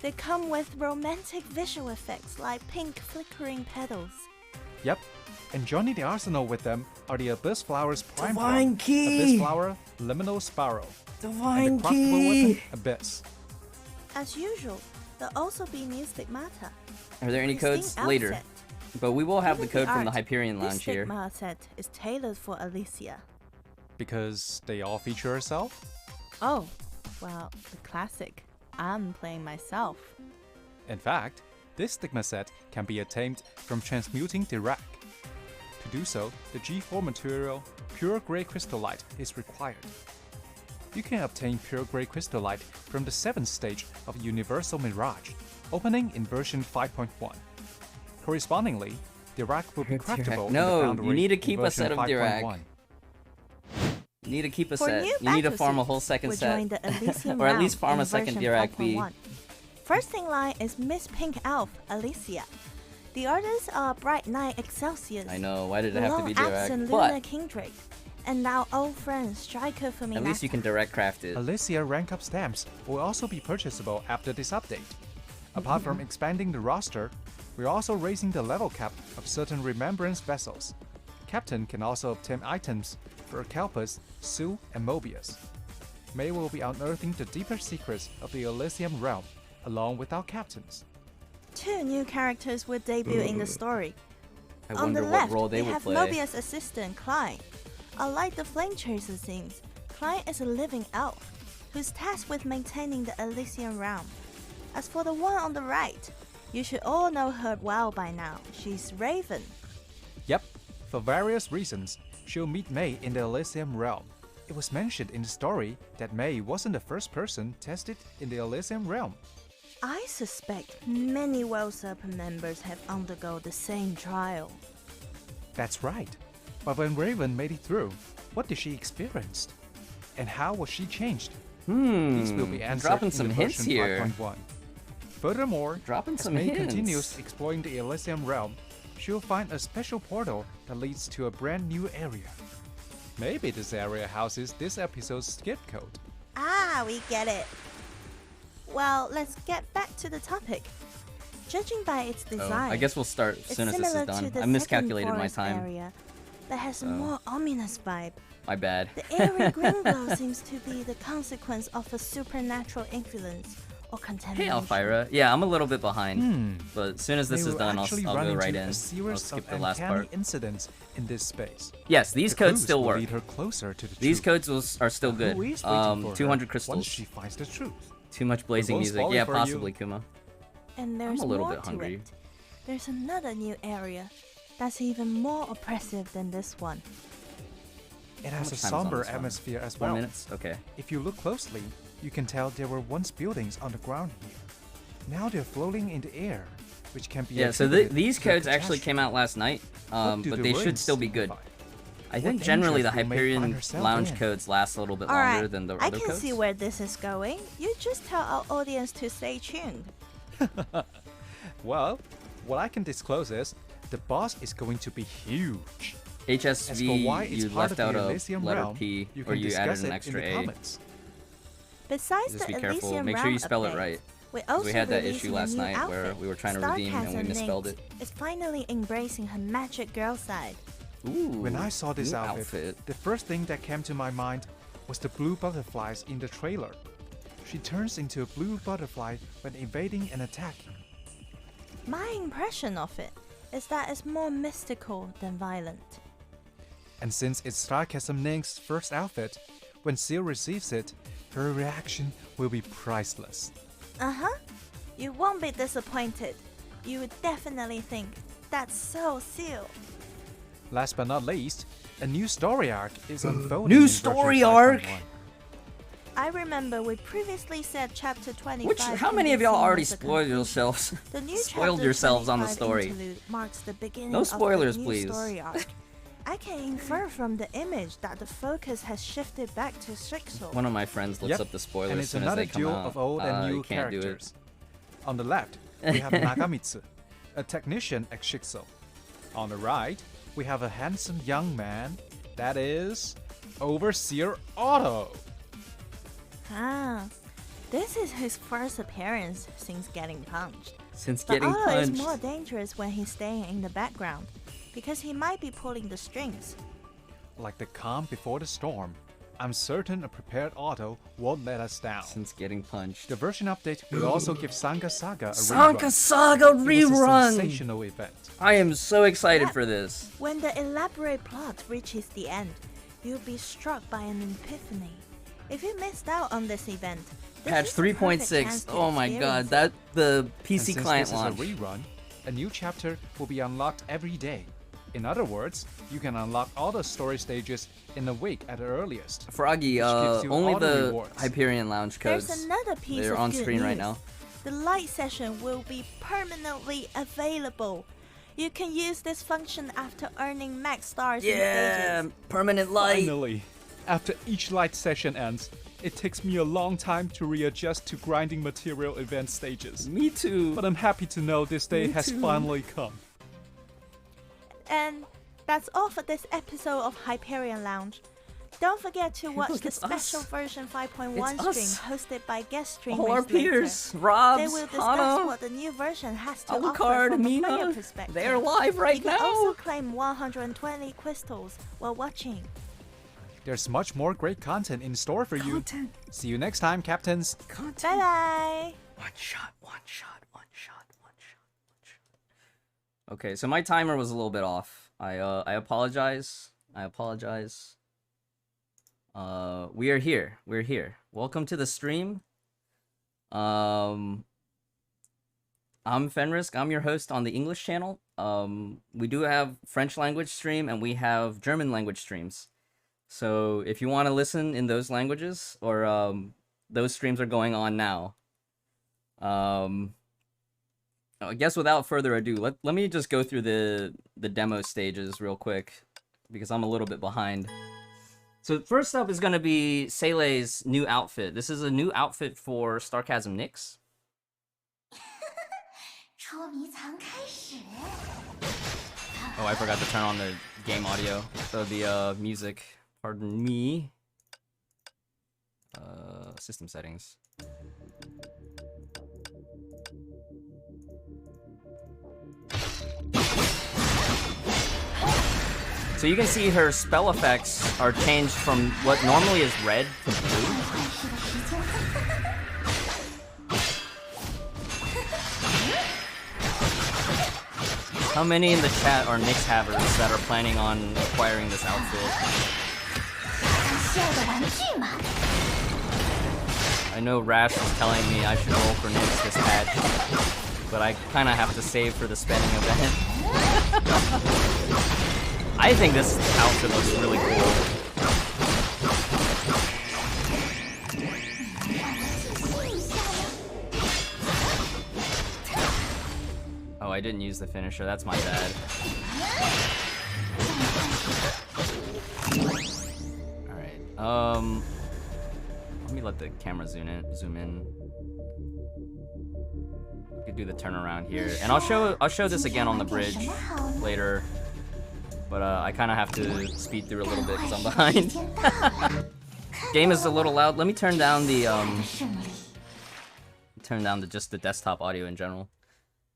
They come with romantic visual effects like pink flickering petals. Yep, and joining the arsenal with them are the Abyss Flower's prime Divine form, Key! Abyss Flower, Liminal Sparrow, Divine and the craftable Key! weapon, Abyss. As usual, there'll also be new Stigmata. Are there any Pristine codes? Later. outfit. But we will have the Even code from the art, Hyperion this Lounge here. Stigmata set is tailored for Alicia. Because they all feature herself? Oh, well, the classic. I'm playing myself. In fact, this Stigma set can be attained from transmuting Dirac. To do so, the G4 material, Pure Grey Crystallite, is required. You can obtain Pure Grey Crystallite from the 7th stage of Universal Mirage, opening in version 5.1. Correspondingly, Dirac will be craftable in the No, Foundry you need to in keep a version set of 5.1. Dirac. You need to keep a For set. new You need to farm a battlesuits, whole second we're set. joined the Elysium or at round least farm in a second version Dirac B. 5.1. First in line is Miss Pink Elf, Alicia. The others are Bright Knight Excelsius. I know, why did it have to be Long absent Dirac? Luna But Kingdrake. And now old friend Striker for Meena. at least you can direct craft it. Alicia rank up stamps will also be purchasable after this update. Apart from expanding the roster, we're also raising the level cap of certain Remembrance vessels. Captain can also obtain items for Kelpus, Sue, and Mobius. May will be unearthing the deeper secrets of the Elysium realm, along with our captains. 2 new characters will debut in the story. I On the wonder what left, role they we will have play. Mobius' assistant, Klein. Unlike the Flame Chaser scenes, Klein is a living elf, who's tasked with maintaining the Elysian realm. As for the one on the right, you should all know her well by now. She's Raven. Yep, for various reasons, she'll meet May in the Elysium realm. It was mentioned in the story that May wasn't the first person tested in the Elysium realm. I suspect many Well Serpent members have undergone the same trial. That's right. But when Raven made it through, what did she experience? And how was she changed? These will be answered dropping in some the hints version here. 5.1. Furthermore, Dropping as some May hints. continues exploring the Elysium realm, she'll find a special portal that leads to a brand new area. Maybe this area houses this episode's skip code. Ah, we get it. Well, let's get back to the topic. Judging by its design, I guess we'll start as it's soon as this is similar done. to the I miscalculated second my forest time. area, but has a more ominous vibe. My bad. The airy green glow seems to be the consequence of a supernatural influence or Hey, contamination. Alfira. Yeah, I'm a little bit behind. But as soon as this They is will done, I'll actually go run right into in. a I'll series skip of the last uncanny part. incidents in this space. Yes, these The codes clues still will work. lead her closer to the These truth. codes are still good. Who is waiting for her 200 once crystals. she finds the truth? Too much blazing won't music. spoil it Yeah, for you. possibly, Kuma. And there's I'm a little more bit to hungry. it. There's another new area that's even more oppressive than this one. It How has a much time is on somber this one? atmosphere as 4 well. minutes? Okay. If you look closely, you can tell there were once buildings on the ground here. Now they're floating in the air, which can be Yeah, so attributed these to a codes actually catastrophe. came out last night, What do but the they should ruins still be good. signify? I think What generally the dangers we may find Hyperion ourselves Lounge in? codes last a little bit Alright, longer than the I other can codes. see where this is going. You just tell our audience to stay tuned. Well, what I can disclose is the boss is going to be huge. HSV, As for why it's you part left of out the a Elysium letter realm, P, you or can you discuss added an it in extra the A. comments. Besides Just the be careful. Elysium Make sure you realm spell it update, right. we 'Cause also we had that releasing issue a last new night where outfit. we were trying to redeem and we Starcasm misspelled Nyx it. is finally embracing her magic girl side. Ooh, When I saw this new outfit, the first thing that came to my mind was the blue butterflies in the trailer. She turns into a blue butterfly when evading an attack. My impression of it is that it's more mystical than violent. And since it's Starcasm Nyx's first outfit, when Seal receives it, her reaction will be priceless. Uh-huh. You won't be disappointed. You would definitely think, that's so Seal. Last but not least, a new story arc is unfolding. New in version story arc? 5.1. I remember we previously said chapter 25. Which, how can many be of y'all seen already as a spoiled conclusion. yourselves? The new Spoiled chapter yourselves on the 25 story. interlude marks the beginning No of spoilers, the new please. story arc. I can infer from the image that the focus has shifted back to Shrixel. One of my friends looks Yep, up the spoilers and as it's soon as another they come duel out. of old and You new can't do it. characters. On the left, we have Nagamitsu, a technician at Shrixel. On the right, we have a handsome young man, that is, Overseer Otto. Ah, this is his first appearance since getting punched. Since But getting Otto punched. is more dangerous when he's staying in the background, because he might be pulling the strings. Like the calm before the storm, I'm certain a prepared Otto won't let us down. Since getting punched. The version update will also give Sanga Saga a Sanka rerun. Saga It was a rerun! sensational event. I am so excited Yep. for this. When the elaborate plot reaches the end, you'll be struck by an epiphany. If you missed out on this event, this Patch is the perfect 3.6. chance to Oh my experience god, it. the And PC since client this launch. is a rerun, a new chapter will be unlocked every day. In other words, you can unlock all the story stages in a week at the earliest. Froggy, which gives you only all the rewards. Hyperion Lounge codes. There's another piece They're of on good screen right news. now. The light session will be permanently available. You can use this function after earning max stars in Yeah, stages. permanent light. Finally, after each light session ends, it takes me a long time to readjust to grinding material event stages. Me too. But I'm happy to know this day Me has too. finally come. And that's all for this episode of Hyperion Lounge. Don't forget to watch Look, the it's special us. version 5.1 It's stream us. hosted by guest streamers All our later. peers, They Robz, will discuss Hana, what the new version has to offer Alucard, from a player Meena. perspective. They're live right you can now. also claim 120 crystals while watching. There's much more great content in store for you. See you next time, Captains. Bye bye. One shot, one shot, one shot, one shot, one shot. Okay, so my timer was a little bit off. I apologize. I apologize. We are here. We're here. Welcome to the stream. I'm Fenrisk. I'm your host on the English channel. We do have French language stream and we have German language streams. So if you want to listen in those languages, or those streams are going on now. I guess without further ado, let me just go through the demo stages real quick, because I'm a little bit behind. So first up is going to be Sele's new outfit. This is a new outfit for Sarcasm Nyx. 捉迷藏开始。 Oh, I forgot to turn on the game audio. So the music, pardon me. System settings. So you can see her spell effects are changed from what normally is red to blue. How many in the chat are Nyx havers that are planning on acquiring this outfit? I know Rash was telling me I should roll for Nyx this patch, but I kind of have to save for the spending event. I think this outfit looks really cool. Oh, I didn't use the finisher. That's my bad. Alright, let me let the camera zoom in. We could do the turnaround here. And I'll show this again on the bridge later. But I kind of have to speed through a little bit because I'm behind. Game is a little loud. Let me turn down the just the desktop audio in general.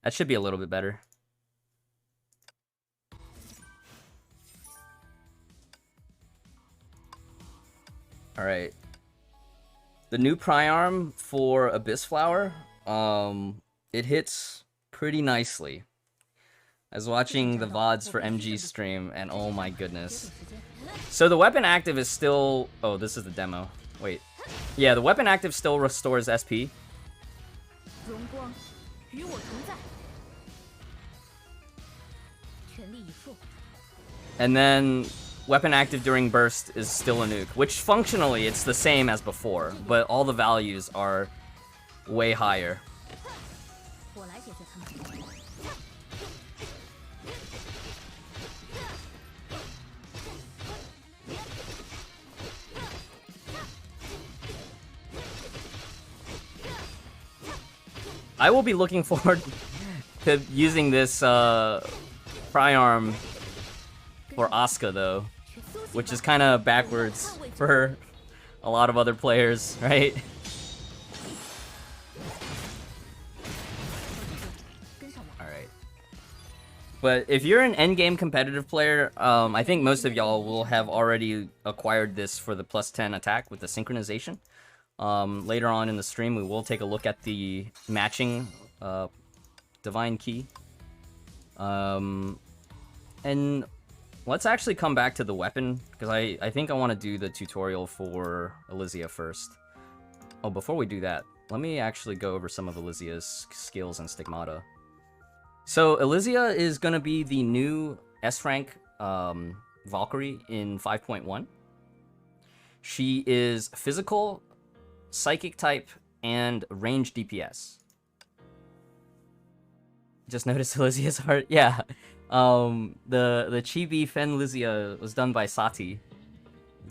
That should be a little bit better. Alright. The new Priarm for Abyss Flower, it hits pretty nicely. I was watching the VODs for MG's stream, and oh my goodness. So the weapon active is still... Oh, this is the demo. Wait. Yeah, the weapon active still restores SP. And then weapon active during burst is still a nuke, which functionally it's the same as before, but all the values are way higher. I will be looking forward to using this Priarm for Asuka though, which is kind of backwards for a lot of other players, right? Alright. But if you're an endgame competitive player, I think most of y'all will have already acquired this for the +10 attack with the synchronization. Later on in the stream, we will take a look at the matching Divine Key. And let's actually come back to the weapon, because I think I want to do the tutorial for Eliza first. Oh, before we do that, let me actually go over some of Eliza's skills and Stigmata. So Eliza is going to be the new S-rank Valkyrie in 5.1. She is physical, psychic type, and range DPS. Just noticed Eliza's art. Yeah. The Chibi Fen Lizia was done by Sati.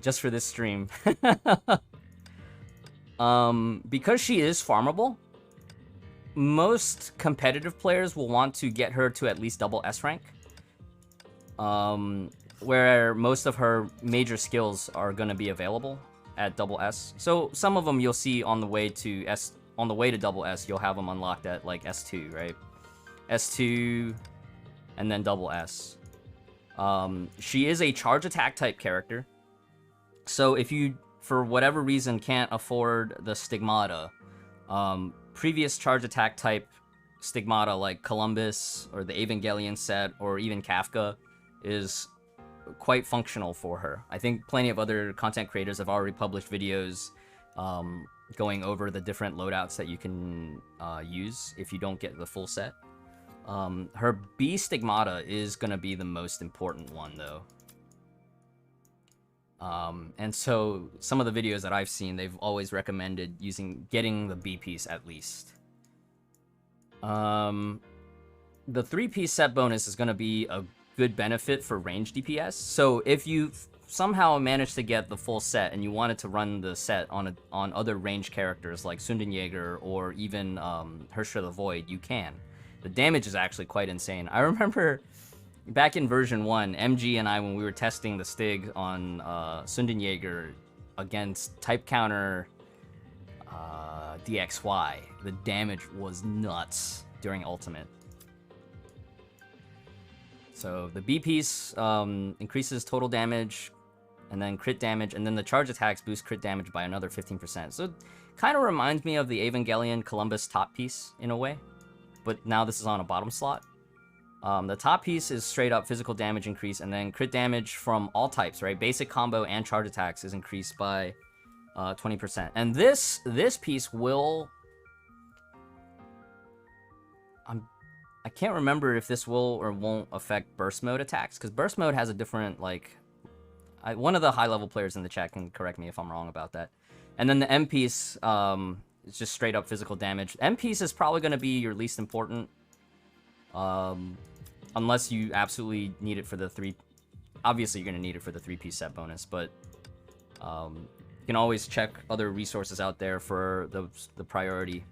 Just for this stream. Because she is farmable, most competitive players will want to get her to at least double S rank. Where most of her major skills are going to be available at double S. So some of them you'll see on the way to double S, you'll have them unlocked at like S2, right? S2 and then double S. She is a charge attack type character. So if you, for whatever reason, can't afford the Stigmata, previous charge attack type Stigmata like Columbus or the Evangelion set or even Kafka is quite functional for her. I think plenty of other content creators have already published videos going over the different loadouts that you can use if you don't get the full set. Her B Stigmata is going to be the most important one, though. And so some of the videos that I've seen, they've always recommended getting the B piece at least. The 3-piece set bonus is going to be a good benefit for range DPS. So if you somehow managed to get the full set and you wanted to run the set on other ranged characters like Sundenjäger or even Herrscher the Void, you can. The damage is actually quite insane. I remember back in version 1, MG and I, when we were testing the Stig on Sundenjäger against type counter DXY, the damage was nuts during ultimate. So the B piece increases total damage and then crit damage, and then the charge attacks boost crit damage by another 15%. So it kind of reminds me of the Evangelion Columbus top piece in a way, but now this is on a bottom slot. The top piece is straight up physical damage increase, and then crit damage from all types, right? Basic combo and charge attacks is increased by 20%. And this piece will... I can't remember if this will or won't affect burst mode attacks, because burst mode has a different, like... one of the high-level players in the chat can correct me if I'm wrong about that. And then the M piece is just straight up physical damage. M piece is probably going to be your least important, unless you absolutely need it for the 3... Obviously, you're going to need it for the 3-piece set bonus, but you can always check other resources out there for the priority.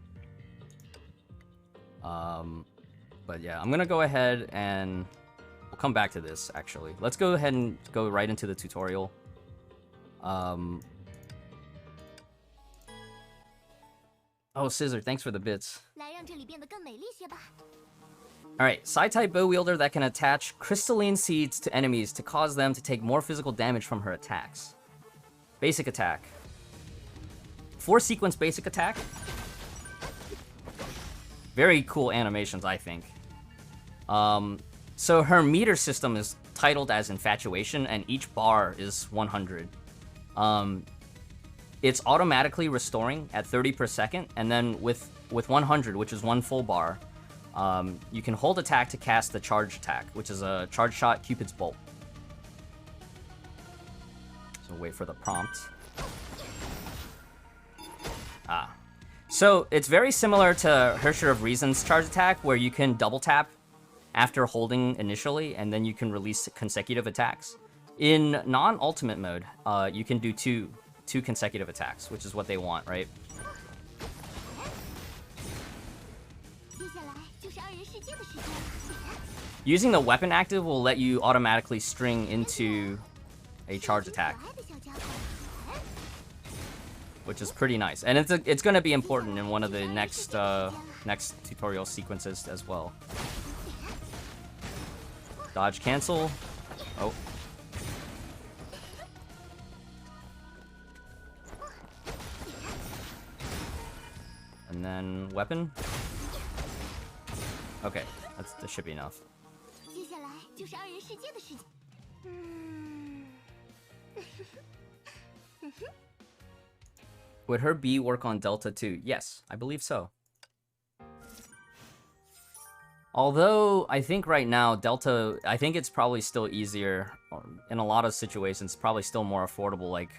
But yeah, I'm going to go ahead and... We'll come back to this, actually. Let's go ahead and go right into the tutorial. Oh, Scissor, thanks for the bits. Alright, Psi-type bow wielder that can attach crystalline seeds to enemies to cause them to take more physical damage from her attacks. Basic attack. 4-sequence basic attack. Very cool animations, I think. So her meter system is titled as Infatuation, and each bar is 100. It's automatically restoring at 30 per second, and then with 100, which is 1 full bar, you can hold attack to cast the charge attack, which is a charge shot Cupid's bolt. So wait for the prompt. So it's very similar to Herrscher of Reason's charge attack, where you can double tap after holding initially, and then you can release consecutive attacks. In non-ultimate mode, you can do two consecutive attacks, which is what they want, right? Using the weapon active will let you automatically string into a charge attack, which is pretty nice. And it's going to be important in one of the next tutorial sequences as well. Dodge cancel. Oh. And then weapon. Okay, that should be enough. Would her B work on Delta too? Yes, I believe so. Although, I think right now, Delta, I think it's probably still easier. In a lot of situations, probably still more affordable. Like,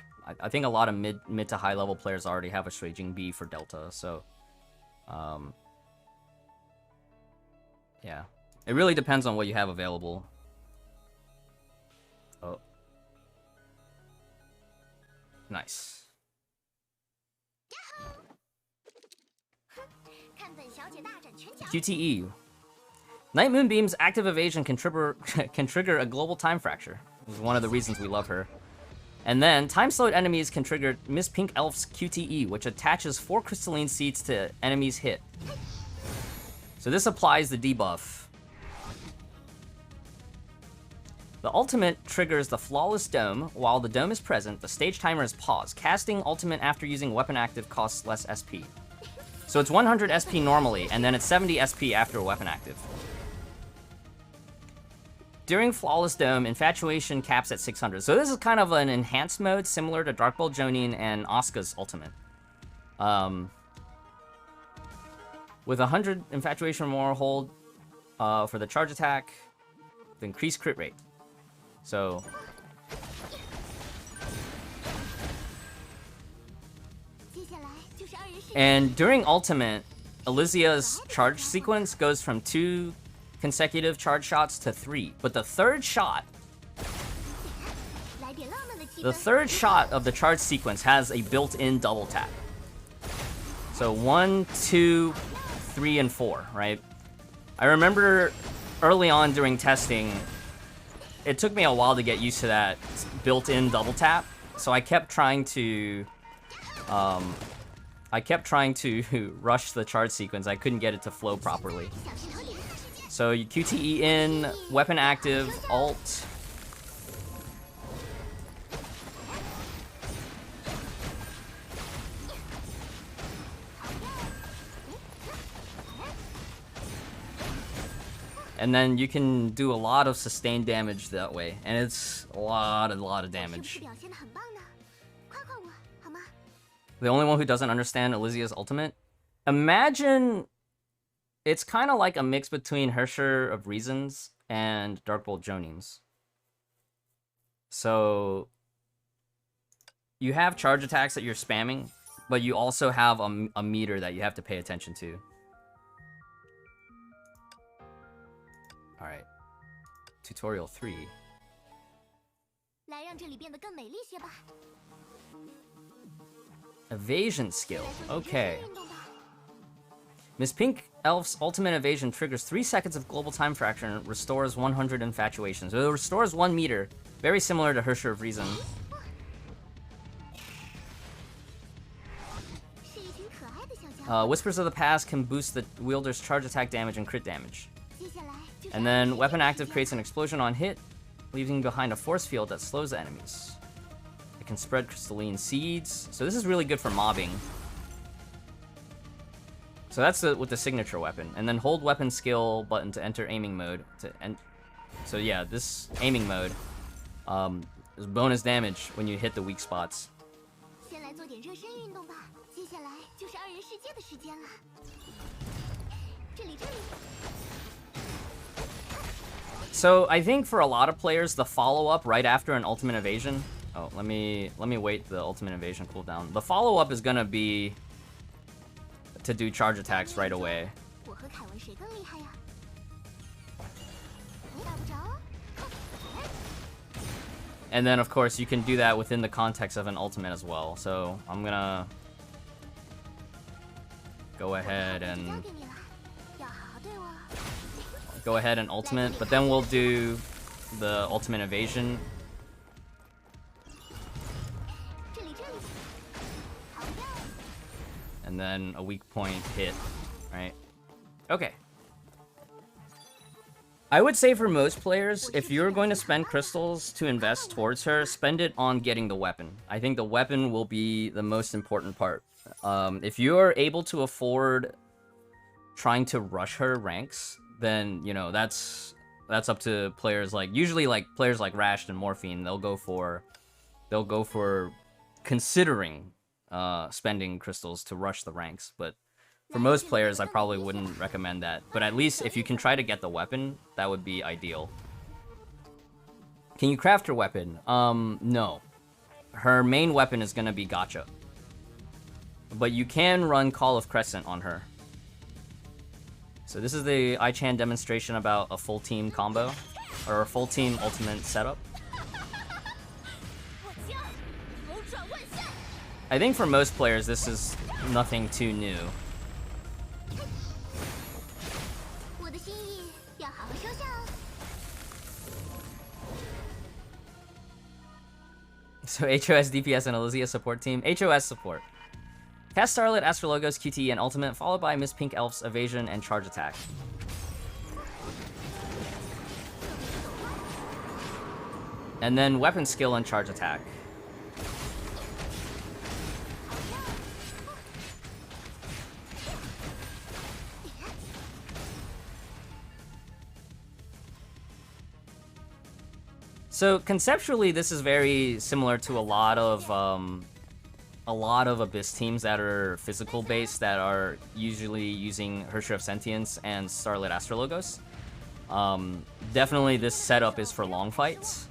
I think a lot of mid to high level players already have a Shuijing B for Delta, so... yeah. It really depends on what you have available. Oh. Nice. QTE. Night Moonbeam's active evasion can trigger a global time fracture. This is one of the reasons we love her. And then, time-slowed enemies can trigger Miss Pink Elf's QTE, which attaches 4 crystalline seeds to enemies hit. So this applies the debuff. The ultimate triggers the Flawless Dome. While the dome is present, the stage timer is paused. Casting ultimate after using weapon active costs less SP. So it's 100 SP normally, and then it's 70 SP after weapon active. During Flawless Dome, Infatuation caps at 600. So this is kind of an enhanced mode, similar to Dark Bolt Jonin and Asuka's ultimate. With 100 Infatuation or more hold for the charge attack, the increased crit rate. So... And during ultimate, Eliza's charge sequence goes from 2 consecutive charge shots to 3, but the third shot The third shot of the charge sequence has a built-in double tap. So 1, 2, 3, and 4, right? I remember early on during testing, it took me a while to get used to that built-in double tap. So I kept trying to rush the charge sequence. I couldn't get it to flow properly. So you QTE in, weapon active, alt. And then you can do a lot of sustained damage that way, and it's a lot of damage. The only one who doesn't understand Eliza's ultimate? Imagine it's kind of like a mix between Hackster of Reasons and Darkbolt Jonin's. So you have charge attacks that you're spamming, but you also have a meter that you have to pay attention to. Alright. Tutorial 3. Evasion skill. Okay. Miss Pink Elf's ultimate evasion triggers 3 seconds of global time fraction and restores 100 infatuation. So it restores 1 meter. Very similar to Hackster of Reason. Whispers of the Past can boost the wielder's charge attack damage and crit damage. And then weapon active creates an explosion on hit, leaving behind a force field that slows the enemies. It can spread crystalline seeds. So this is really good for mobbing. So that's with the signature weapon. And then hold weapon skill button to enter aiming mode. So yeah, this aiming mode is bonus damage when you hit the weak spots. So I think for a lot of players, the follow-up right after an ultimate evasion. Oh, let me wait the ultimate evasion cooldown. The follow-up is gonna be to do charge attacks right away. And then of course you can do that within the context of an ultimate as well. So I'm gonna go ahead and ultimate, but then we'll do the ultimate evasion. And then a weak point hit, right? Okay. I would say for most players, if you're going to spend crystals to invest towards her, spend it on getting the weapon. I think the weapon will be the most important part. If you're able to afford trying to rush her ranks, then, you know, that's up to players like, usually like players like Rashed and Morphine, they'll go for considering spending crystals to rush the ranks. But for most players, I probably wouldn't recommend that. But at least if you can try to get the weapon, that would be ideal. Can you craft her weapon? No. Her main weapon is gonna be Gacha. But you can run Call of Crescent on her. So this is the Ai-Chan demonstration about a full team combo, or a full team ultimate setup. I think for most players this is nothing too new. So HOS, DPS, and Eliza support team. HOS support. Cast Starlit, Astrologos, QTE, and Ultimate, followed by Miss Pink Elf's Evasion and Charge Attack. And then Weapon Skill and Charge Attack. So conceptually, this is very similar to a lot of Abyss teams that are physical based, that are usually using Hackster of Sentience and Starlit Astrologos. Definitely this setup is for long fights.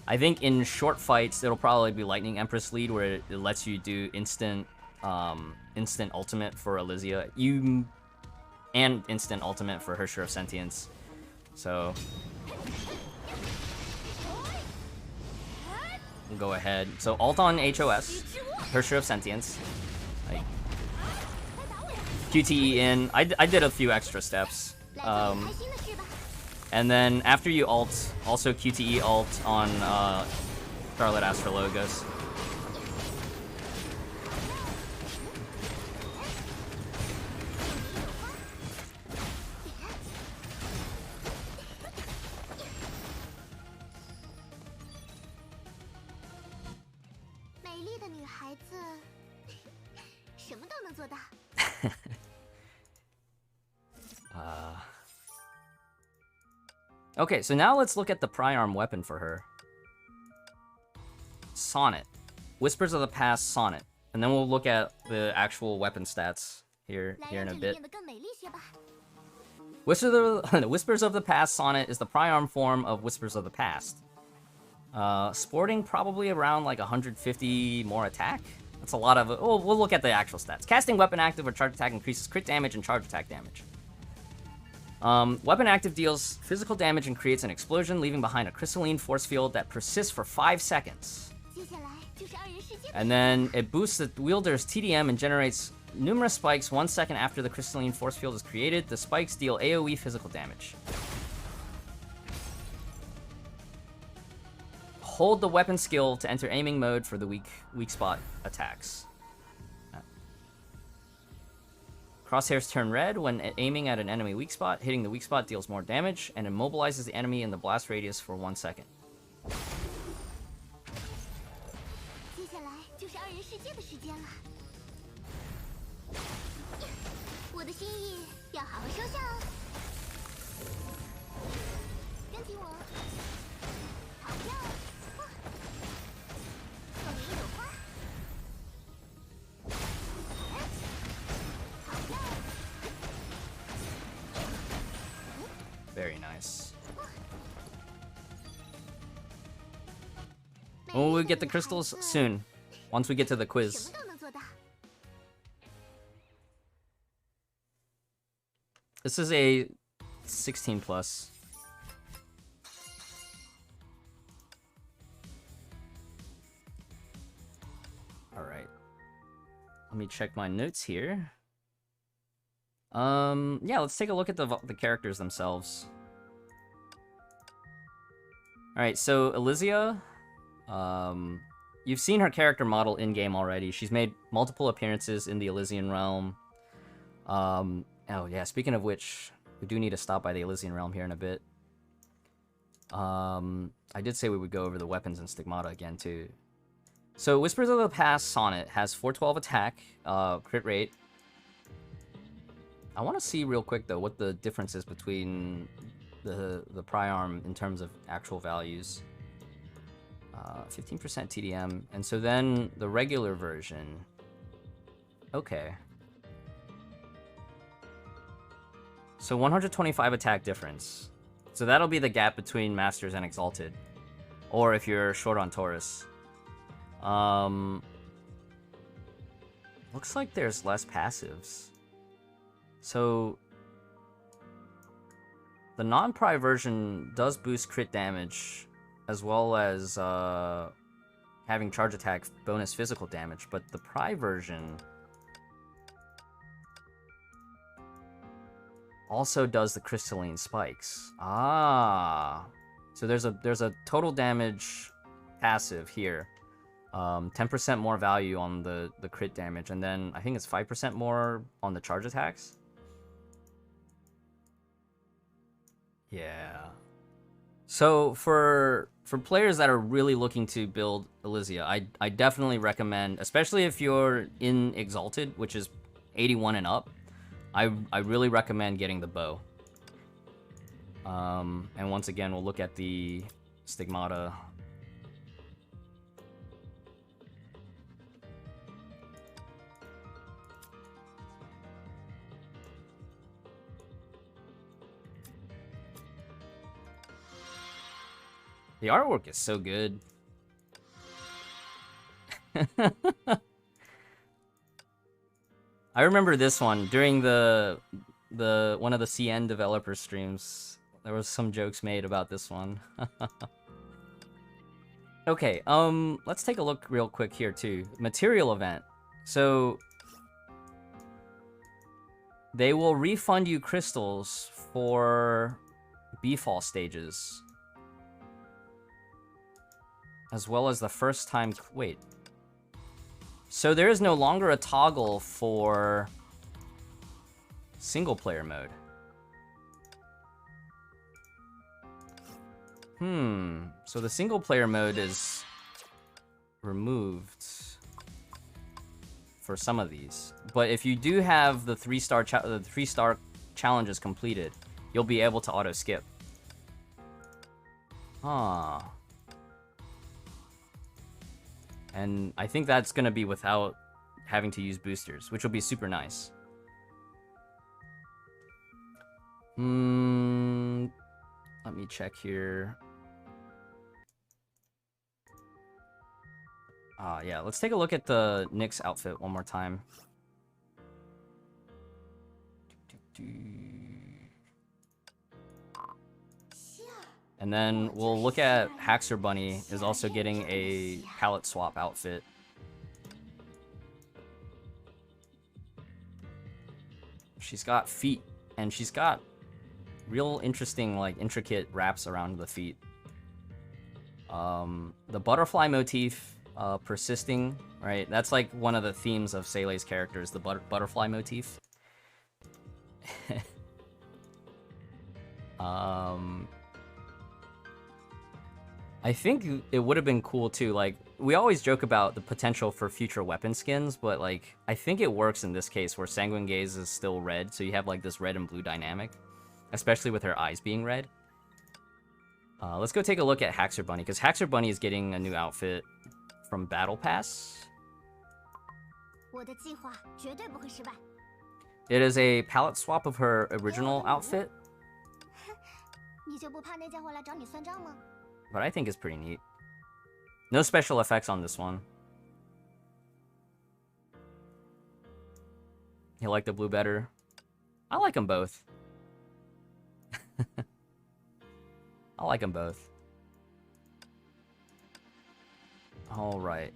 I think in short fights it'll probably be Lightning Empress lead, where it lets you do instant ultimate for Eliza, and instant ultimate for Hackster of Sentience. So we'll go ahead. So alt on HOS, Herrscher of Sentience. Like, QTE in. I did a few extra steps. And then after you alt, also QTE alt on Scarlet Astrologos. Okay, so now let's look at the pry-arm weapon for her. Sonnet. Whispers of the Past Sonnet. And then we'll look at the actual weapon stats here in a bit. Whispers of the Past Sonnet is the pry-arm form of Whispers of the Past. Sporting probably around like 150 more attack. That's a lot of... Oh, we'll look at the actual stats. Casting weapon active or charge attack increases crit damage and charge attack damage. Weapon active deals physical damage and creates an explosion, leaving behind a crystalline force field that persists for 5 seconds. And then it boosts the wielder's TDM and generates numerous spikes 1 second after the crystalline force field is created. The spikes deal AoE physical damage. Hold the weapon skill to enter aiming mode for the weak spot attacks. Crosshairs turn red when aiming at an enemy weak spot. Hitting the weak spot deals more damage and immobilizes the enemy in the blast radius for 1 second. Very nice. Oh, we'll get the crystals soon, once we get to the quiz. This is a 16 plus. All right. Let me check my notes here. Yeah, let's take a look at the characters themselves. Alright, so Eliza, you've seen her character model in-game already. She's made multiple appearances in the Elysian Realm. Oh yeah, speaking of which, we do need to stop by the Elysian Realm here in a bit. I did say we would go over the weapons and Stigmata again, too. So, Whispers of the Past Sonnet has 412 attack, crit rate. I want to see real quick, though, what the difference is between the pry-arm in terms of actual values. 15% TDM, and so then the regular version. Okay. So 125 attack difference. So that'll be the gap between Masters and Exalted. Or if you're short on Taurus. Looks like there's less passives. So the non-pry version does boost crit damage, as well as having charge attack bonus physical damage, but the pry version also does the crystalline spikes. Ah, so there's a total damage passive here. 10% more value on the crit damage, and then I think it's 5% more on the charge attacks. Yeah. So for players that are really looking to build Eliza, I definitely recommend, especially if you're in Exalted, which is 81 and up, I really recommend getting the bow. And once again, we'll look at the Stigmata. The artwork is so good. I remember this one during the one of the CN developer streams. There was some jokes made about this one. Okay, let's take a look real quick here too. Material event. So they will refund you crystals for B-fall stages. As well as the first time... Wait. So there is no longer a toggle for single-player mode. So the single-player mode is removed for some of these. But if you do have the three-star challenges completed, you'll be able to auto-skip. Huh. And I think that's going to be without having to use boosters, which will be super nice. Let me check here. Yeah, let's take a look at the Nyx outfit one more time. And then we'll look at Hackster Bunny is also getting a palette swap outfit. She's got feet, and she's got real interesting, like, intricate wraps around the feet. The butterfly motif persisting, right? That's like one of the themes of Sele's characters, the butterfly motif. I think it would have been cool too, like, we always joke about the potential for future weapon skins, but, like, I think it works in this case where Sanguine Gaze is still red, so you have, like, this red and blue dynamic, especially with her eyes being red. Let's go take a look at Hackster Bunny, because Hackster Bunny is getting a new outfit from Battle Pass. It is a palette swap of her original outfit, but I think it's pretty neat. No special effects on this one. You like the blue better? I like them both. I like them both. All right.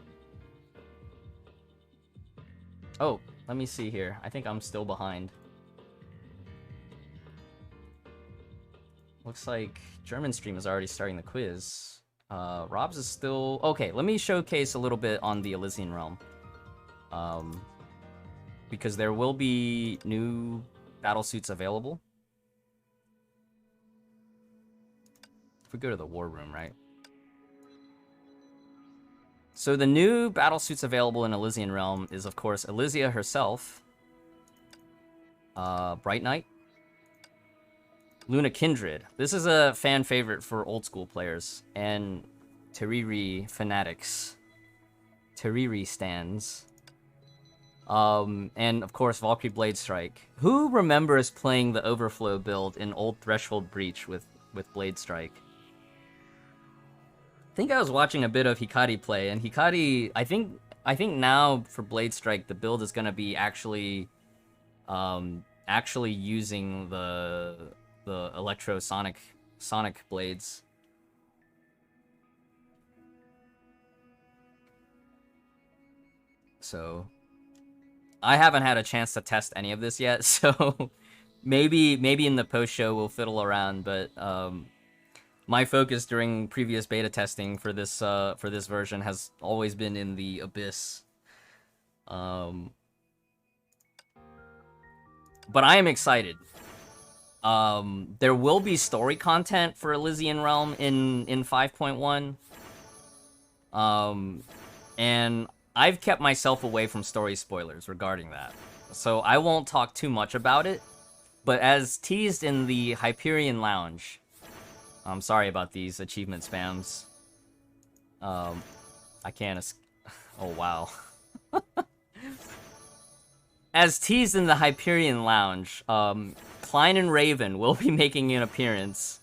Oh, let me see here. I think I'm still behind. Looks like German stream is already starting the quiz. Robz is still... Okay, let me showcase a little bit on the Elysian Realm. Because there will be new battlesuits available. If we go to the war room, right? So the new battlesuits available in Elysian Realm is, of course, Eliza herself, Bright Knight, Luna Kindred. This is a fan favorite for old school players and Teriri fanatics, Teriri stands. And of course, Valkyrie Blade Strike. Who remembers playing the Overflow build in Old Threshold Breach with Blade Strike? I think I was watching a bit of Hikari play, and Hikari, I think now for Blade Strike, the build is gonna be actually using the electrosonic sonic blades. So I haven't had a chance to test any of this yet, so maybe in the post show we'll fiddle around, but my focus during previous beta testing for this version has always been in the Abyss. But I am excited. There will be story content for Elysian Realm in 5.1. And I've kept myself away from story spoilers regarding that. So I won't talk too much about it. But as teased in the Hyperion Lounge, I'm sorry about these achievement spams. I can't oh wow. As teased in the Hyperion Lounge, Klein and Raven will be making an appearance.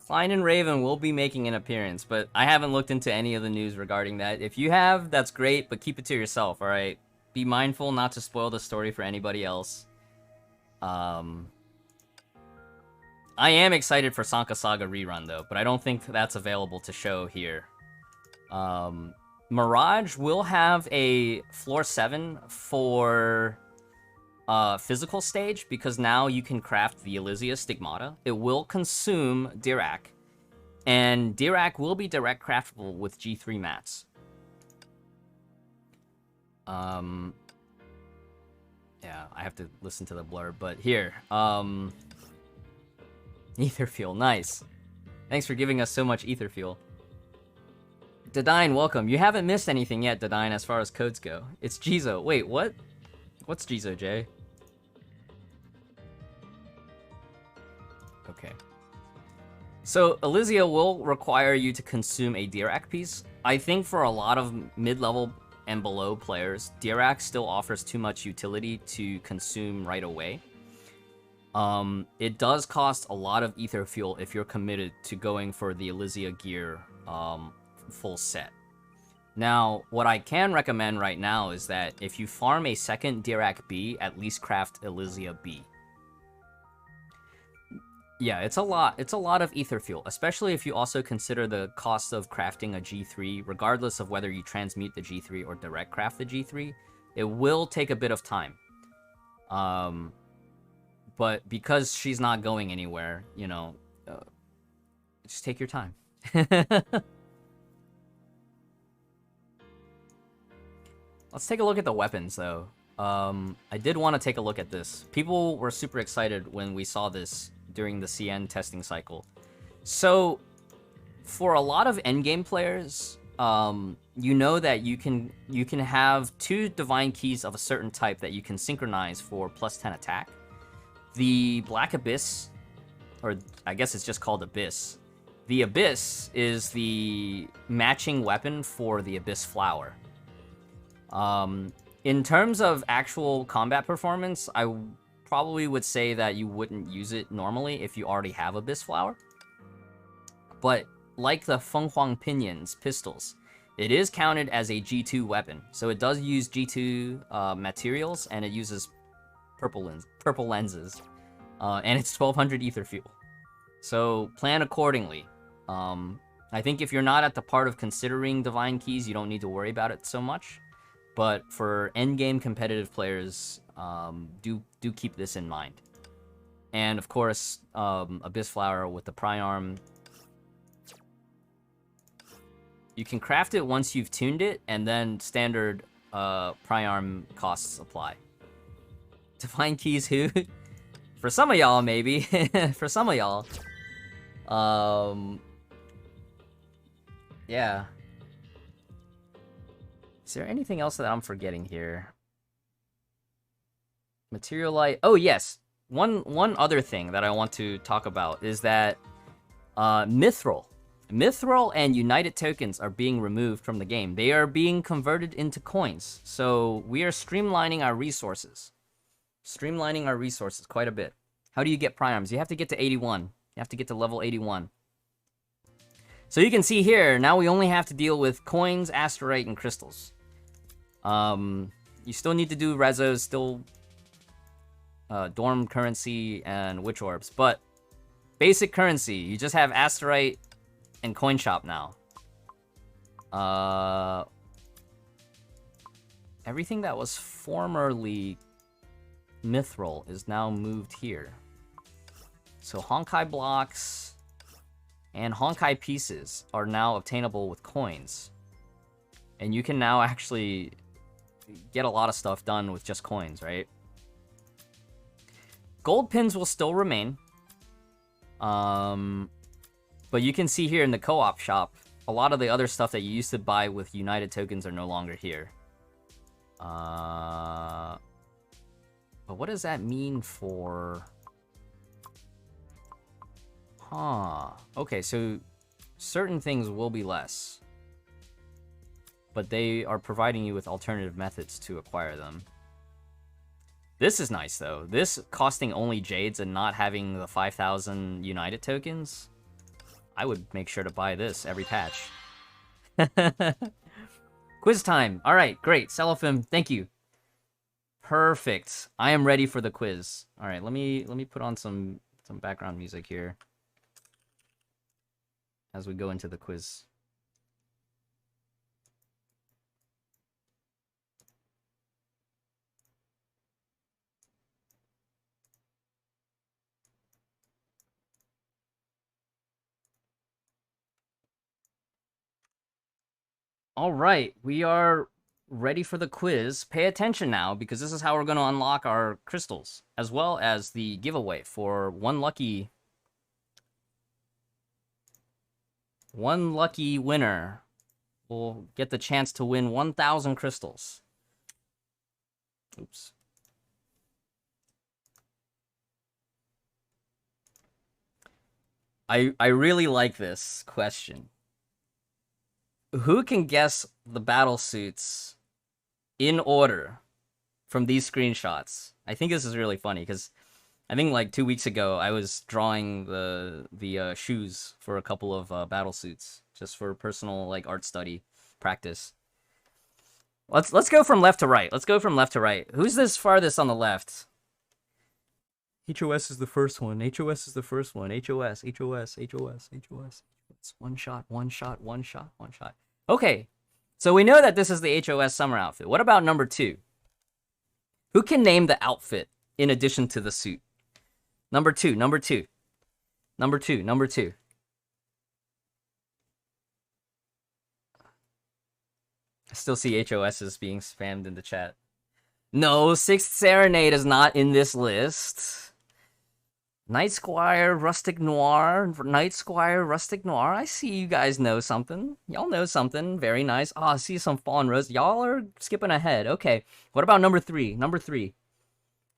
Klein and Raven will be making an appearance, but I haven't looked into any of the news regarding that. If you have, that's great, but keep it to yourself, alright? Be mindful not to spoil the story for anybody else. I am excited for Sanka Saga rerun though, but I don't think that's available to show here. Mirage will have a floor 7 for physical stage because now you can craft the Eliza Stigmata. It will consume Dirac, and Dirac will be direct craftable with G3 mats. Yeah, I have to listen to the blurb, but here, ether fuel, nice. Thanks for giving us so much ether fuel. Dadine, welcome. You haven't missed anything yet, Dadine, as far as codes go. It's Jizo. Wait, what? What's Jizo, Jay? Okay. So, Eliza will require you to consume a Dirac piece. I think for a lot of mid-level and below players, Dirac still offers too much utility to consume right away. It does cost a lot of ether fuel if you're committed to going for the Eliza gear full set. Now, what I can recommend right now is that if you farm a second Dirac B, at least craft Eliza B. Yeah, it's a lot of ether fuel, especially if you also consider the cost of crafting a G3, regardless of whether you transmute the G3 or direct craft the G3. It will take a bit of time. But because she's not going anywhere, you know, just take your time. Let's take a look at the weapons, though. I did want to take a look at this. People were super excited when we saw this during the CN testing cycle. So, for a lot of endgame players, you know that you can have 2 divine keys of a certain type that you can synchronize for plus 10 attack. The Black Abyss, or I guess it's just called Abyss. The Abyss is the matching weapon for the Abyss Flower. In terms of actual combat performance, I probably would say that you wouldn't use it normally if you already have Abyss Flower. But like the Fenghuang Pinions pistols, it is counted as a G2 weapon. So it does use G2 materials, and it uses purple lenses. And it's 1200 ether fuel. So plan accordingly. I think if you're not at the part of considering divine keys, you don't need to worry about it so much. But for endgame competitive players, do keep this in mind. And of course, Abyss Flower with the Priarm. You can craft it once you've tuned it, and then standard Priarm costs apply. Divine keys, who? For some of y'all, maybe. For some of y'all. Yeah. Is there anything else that I'm forgetting here? Materialite. Oh, yes. One other thing that I want to talk about is that Mithril and United tokens are being removed from the game. They are being converted into coins. So we are streamlining our resources. Streamlining our resources quite a bit. How do you get primes? You have to get to 81. You have to get to level 81. So you can see here, now we only have to deal with coins, asterite, and crystals. You still need to do rezos, still dorm currency and witch orbs, but basic currency, you just have asterite and coin shop now. Everything that was formerly Mithril is now moved here. So Honkai blocks and Honkai pieces are now obtainable with coins. And you can now actually get a lot of stuff done with just coins, right? Gold pins will still remain. But you can see here in the co-op shop, a lot of the other stuff that you used to buy with United tokens are no longer here. But what does that mean for... Huh. Okay, so certain things will be less. But they are providing you with alternative methods to acquire them. This is nice, though. This costing only Jades and not having the 5,000 United tokens. I would make sure to buy this every patch. Quiz time. All right, great. Selephim, thank you. Perfect. I am ready for the quiz. All right, let me put on some some background music here as we go into the quiz. All right, we are ready for the quiz. Pay attention now, because this is how we're going to unlock our crystals, as well as the giveaway for one lucky winner will get the chance to win 1,000 crystals. Oops. I really like this question. Who can guess the battle suits in order from these screenshots? I think this is really funny because I think like 2 weeks ago I was drawing the shoes for a couple of battle suits just for personal like art study practice. Let's go from left to right. Let's go from left to right. Who's this farthest on the left? HOS is the first one. HOS is the first one. HOS. One shot, one shot, one shot, one shot. Okay, so we know that this is the HOS summer outfit. What about number 2? Who can name the outfit in addition to the suit? Number 2. I still see HOSs being spammed in the chat. No, Sixth Serenade is not in this list. Night Squire, Rustic Noir. I see you guys know something. Y'all know something. Very nice. Oh, I see some Fallen Rose. Y'all are skipping ahead. Okay. What about number 3?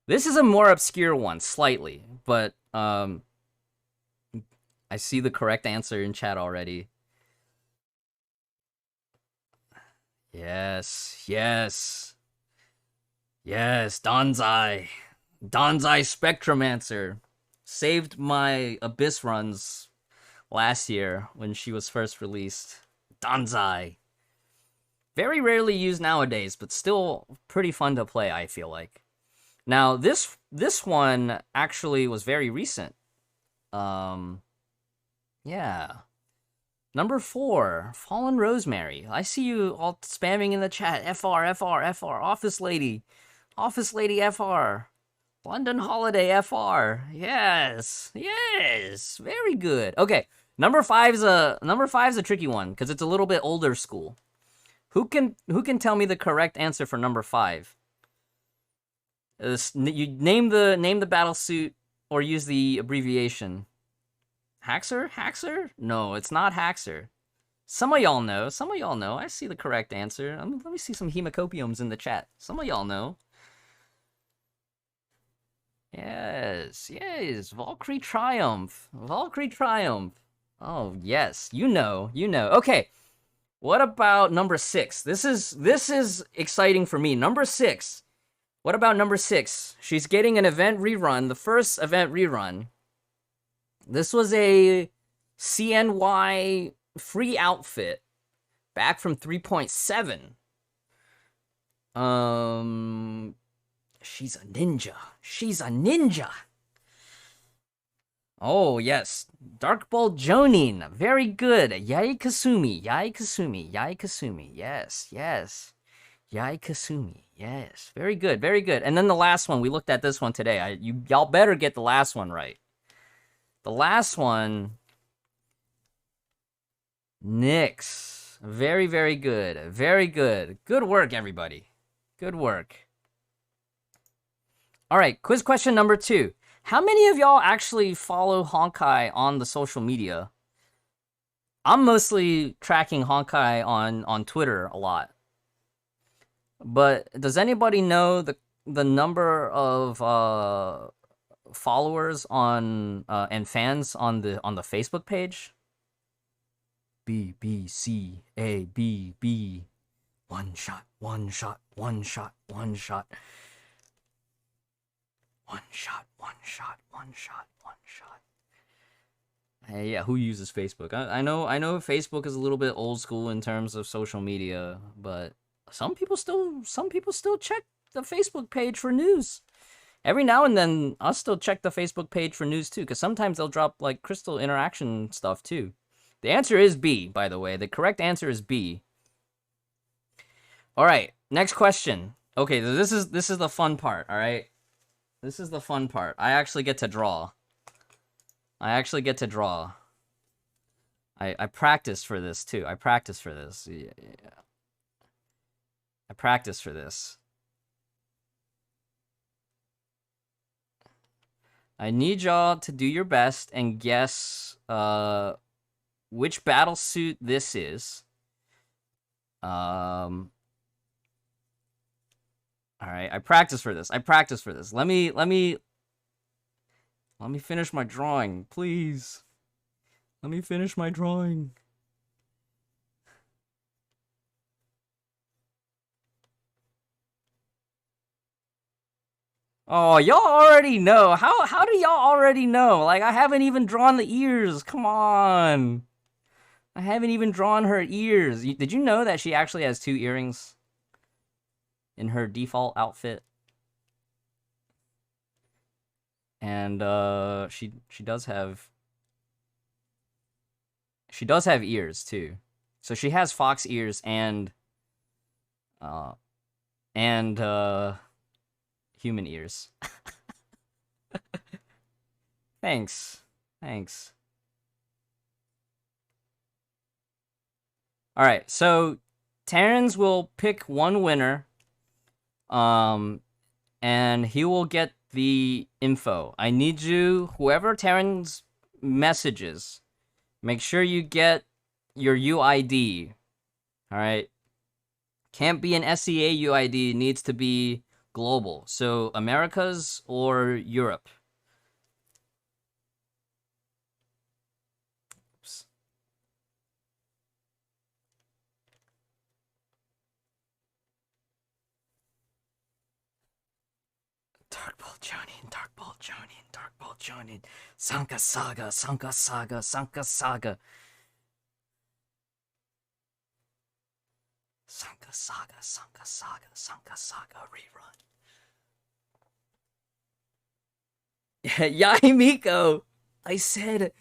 This is a more obscure one, slightly. But, I see the correct answer in chat already. Yes. Danzai Spectromancer. Saved my Abyss runs last year when she was first released. Danzai. Very rarely used nowadays, but still pretty fun to play, I feel like. Now, this one actually was very recent. Yeah. Number 4, Fallen Rosemary. I see you all spamming in the chat. FR. Office Lady FR. London Holiday FR. Yes. Very good. Okay. Number 5's a tricky one because it's a little bit older school. Who can tell me the correct answer for number 5? You name the battle suit or use the abbreviation. Hackster? No, it's not Hackster. Some of y'all know. I see the correct answer. Let me see some hemocopiums in the chat. Some of y'all know. Yes. Valkyrie Triumph. Oh, yes. You know. Okay. What about number 6? This is exciting for me. Number 6. What about number 6? She's getting an event rerun, the first event rerun. This was a CNY free outfit back from 3.7. She's a ninja. Oh, yes. Darkbolt Jonin. Very good. Yai Kasumi. Yes. Yai Kasumi. Yes. Very good. And then the last one. We looked at this one today. Y'all better get the last one right. The last one. Nyx. Very good. Good work, everybody. Good work. All right, quiz question number 2. How many of y'all actually follow Honkai on the social media? I'm mostly tracking Honkai on Twitter a lot. But does anybody know the number of followers on and fans on the Facebook page? BBC ABB. One shot. Hey, yeah, who uses Facebook? I know Facebook is a little bit old school in terms of social media, but some people still check the Facebook page for news. Every now and then, I'll still check the Facebook page for news too, because sometimes they'll drop like crystal interaction stuff too. The answer is B, by the way. The correct answer is B. All right, next question. Okay, this is the fun part. All right, this is the fun part. I actually get to draw. I practiced for this too. I practiced for this. Yeah. I practiced for this. I need y'all to do your best and guess which battle suit this is. All right, I practiced for this. Let me finish my drawing, please. Let me finish my drawing. Oh, y'all already know. How do y'all already know? Like, I haven't even drawn the ears. Come on. I haven't even drawn her ears. Did you know that she actually has 2 earrings in her default outfit? And she does have ears too. So she has fox ears and human ears. Thanks. All right, so Terrence will pick one winner, and he will get the info. I need you, whoever Terrence messages, make sure you get your UID. All right, can't be an SEA UID, needs to be global. So Americas or Europe. Oops. Darkbolt Jonin, Darkbolt Jonin, Darkbolt Jonin. Sanka Saga, Sanka Saga, Sanka Saga. Sanka Saga, Sanka Saga, Sanka Saga rerun. Yai Miko. I said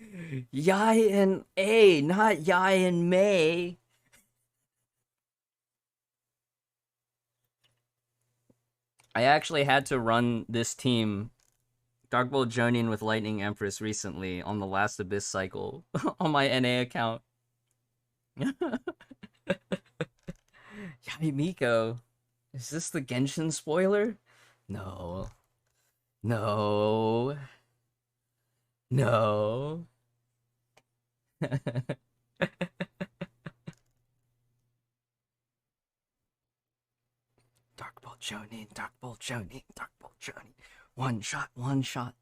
Yai and A, not Yai and May. I actually had to run this team, Darkbolt Jonin with Lightning Empress, recently on the last Abyss cycle on my NA account. Yai Miko. Is this the Genshin spoiler? No. No. No. Darkbolt Jonin, Darkbolt Jonin, Darkbolt Jonin. One shot, one shot.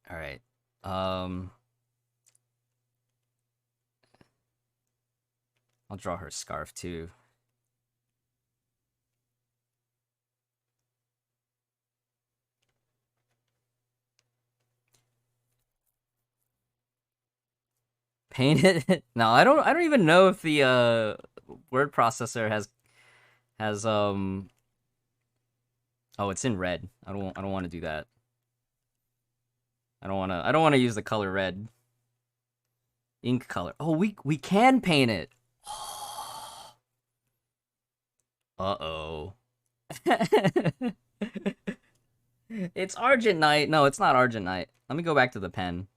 Alright. I'll draw her scarf too. Paint it? No, I don't even know if the word processor has oh, it's in red. I don't want to do that. I don't want to use the color red. Ink color. Oh, we can paint it. Uh-oh. It's Argentite. No, it's not Argentite. Let me go back to the pen.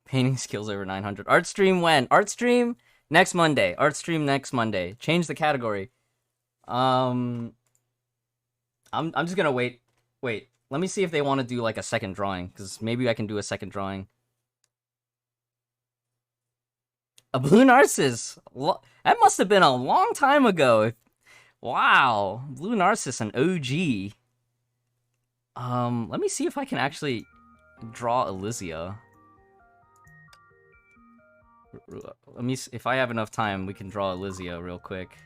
Painting skills over 900. Art stream when? Art stream next Monday. Art stream next Monday. Change the category. I'm just gonna wait. Wait. Let me see if they want to do like a second drawing, because maybe I can do a second drawing. A blue Narcissus. That must have been a long time ago. Wow, blue Narcissus, an OG. Let me see if I can actually draw Eliza. Let me see if I have enough time. We can draw Eliza real quick.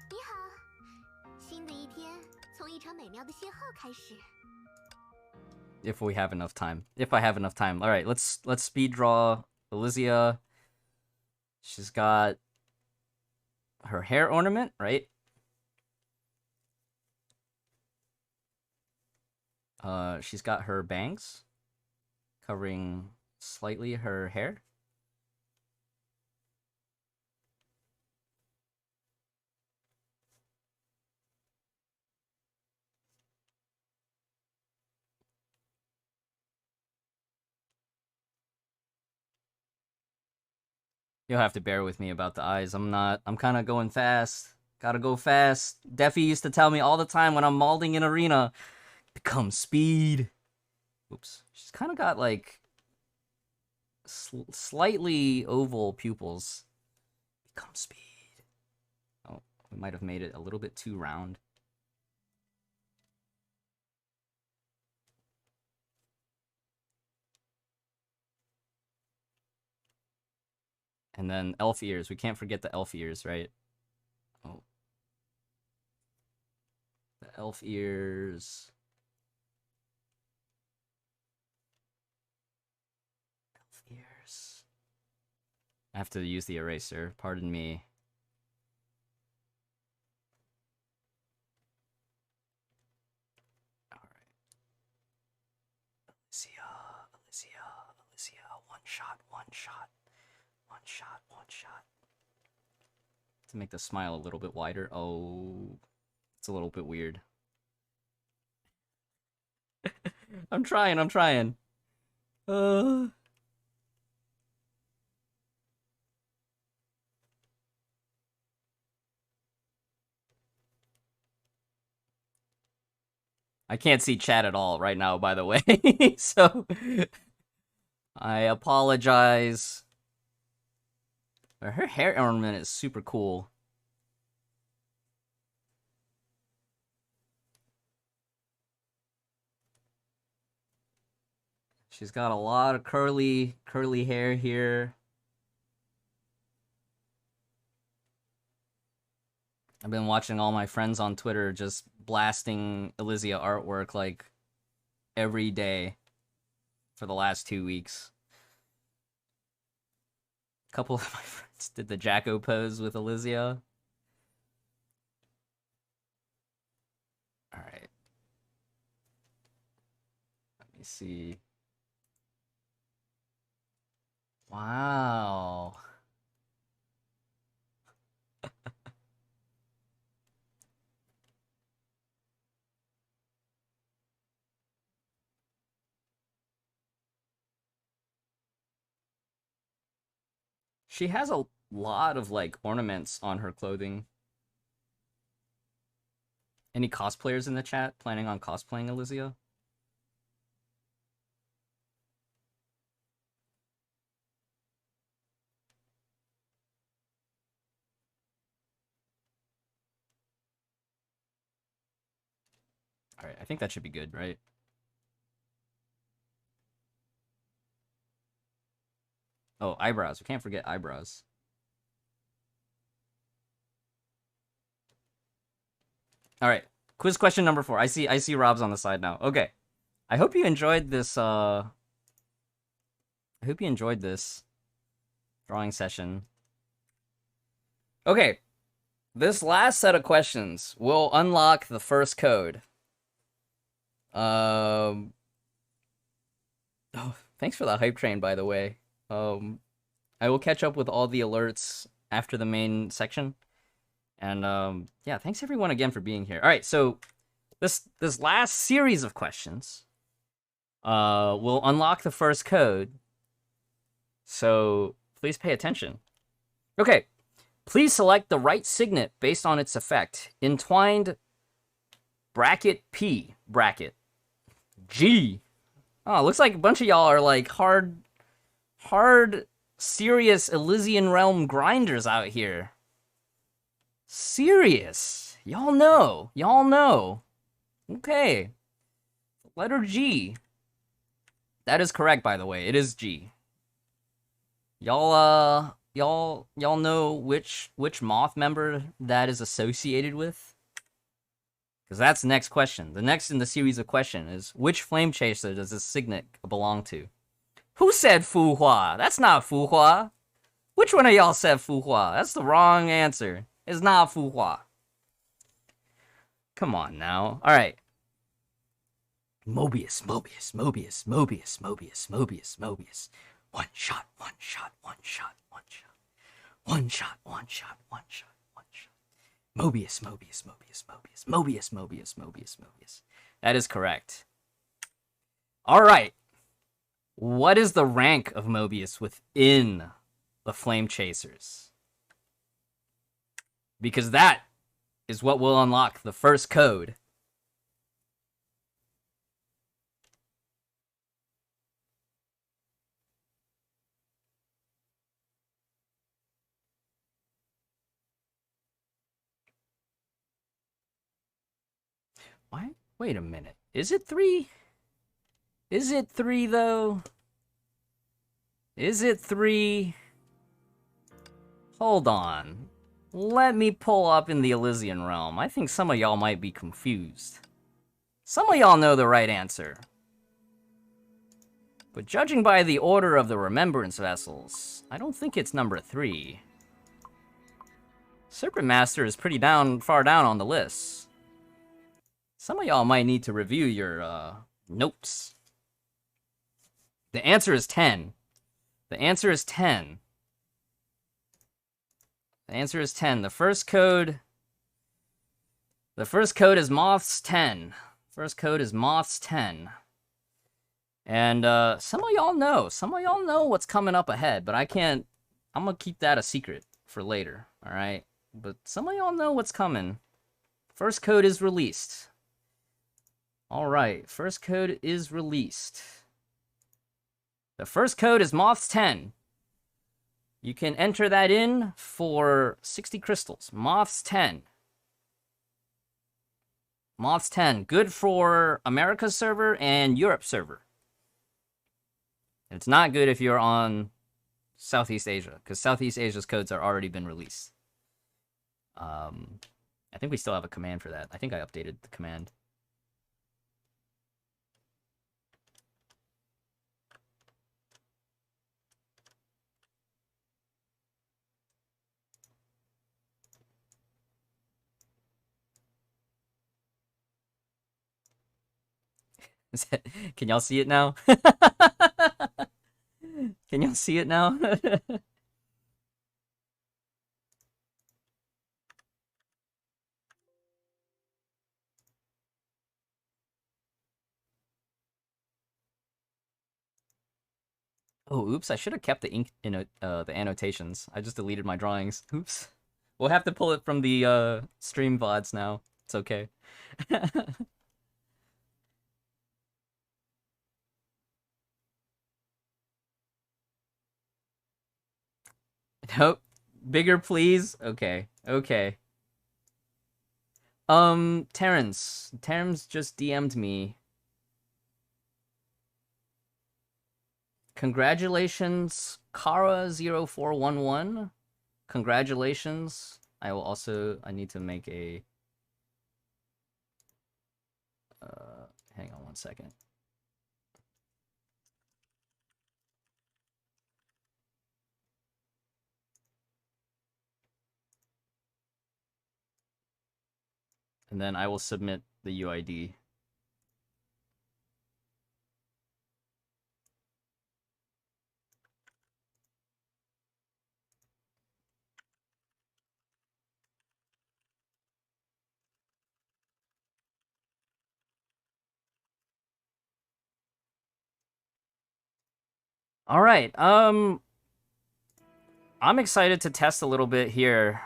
If we have enough time. If I have enough time. All right, let's speed draw Eliza. She's got her hair ornament, right? She's got her bangs covering slightly her hair. You'll have to bear with me about the eyes. I'm kind of going fast. Gotta go fast. Defi used to tell me all the time when I'm malding in arena, become speed. Oops. She's kind of got like slightly oval pupils. Become speed. Oh, we might have made it a little bit too round. And then elf ears. We can't forget the elf ears, right? Oh. The elf ears. Elf ears. I have to use the eraser. Pardon me. All right. Alicia. One shot. To make the smile a little bit wider. Oh, it's a little bit weird. I'm trying. I can't see chat at all right now, by the way. So I apologize. Her hair ornament is super cool. She's got a lot of curly hair here. I've been watching all my friends on Twitter just blasting Eliza artwork like every day for the last 2 weeks. A couple of my friends did the Jacko pose with Eliza. All right. Let me see. Wow. She has a lot of, like, ornaments on her clothing. Any cosplayers in the chat planning on cosplaying Eliza? Alright, I think that should be good, right? Oh, eyebrows. We can't forget eyebrows. All right. Quiz question number 4. I see Robz on the side now. Okay. I hope you enjoyed this drawing session. Okay. This last set of questions will unlock the first code. Oh, thanks for the hype train, by the way. I will catch up with all the alerts after the main section. And, yeah, thanks everyone again for being here. All right, so this last series of questions will unlock the first code. So please pay attention. Okay, please select the right signet based on its effect. Entwined bracket P bracket G. Oh, looks like a bunch of y'all are like hard, serious Elysian Realm grinders out here. Serious. Y'all know. Okay. Letter G. That is correct, by the way. It is G. Y'all know which moth member that is associated with? Because that's the next question. The next in the series of questions is, which flame chaser does this signet belong to? Who said Fu Hua? That's not Fu Hua. Which one of y'all said Fu Hua? That's the wrong answer. It's not Fu Hua. Come on now. All right. Mobius, Mobius, Mobius, Mobius, Mobius, Mobius, Mobius. One shot, one shot, one shot, one shot. One shot, one shot, one shot, one shot. Mobius, Mobius, Mobius, Mobius, Mobius, Mobius, Mobius, Mobius. That is correct. All right. What is the rank of Mobius within the Flame Chasers? Because that is what will unlock the first code. Why? Wait a minute. Is it 3? Is it 3 though? Is it 3? Hold on. Let me pull up in the Elysian realm. I think some of y'all might be confused. Some of y'all know the right answer. But judging by the order of the Remembrance Vessels, I don't think it's number 3. Serpent Master is pretty far down on the list. Some of y'all might need to review your notes. The answer is 10. The answer is 10. The answer is 10. The first code is Moth's 10. First code is Moth's 10. And some of y'all know. Some of y'all know what's coming up ahead, but I can't. I'm gonna keep that a secret for later, alright? But some of y'all know what's coming. First code is released. Alright, first code is released. The first code is Moth's 10. You can enter that in for 60 crystals. Moth's 10. Moth's 10. Good for America's server and Europe server. It's not good if you're on Southeast Asia, because Southeast Asia's codes are already been released. I think we still have a command for that. I think I updated the command. Can y'all see it now? Can y'all see it now? Oh, oops, I should have kept the ink in the annotations. I just deleted my drawings. Oops. We'll have to pull it from the stream VODs now. It's okay. Nope. Bigger, please? Okay. Okay. Terrence. Terrence just DM'd me. Congratulations, Kara0411. Congratulations. I need to make a... hang on one second. And then I will submit the UID. All right. I'm excited to test a little bit here.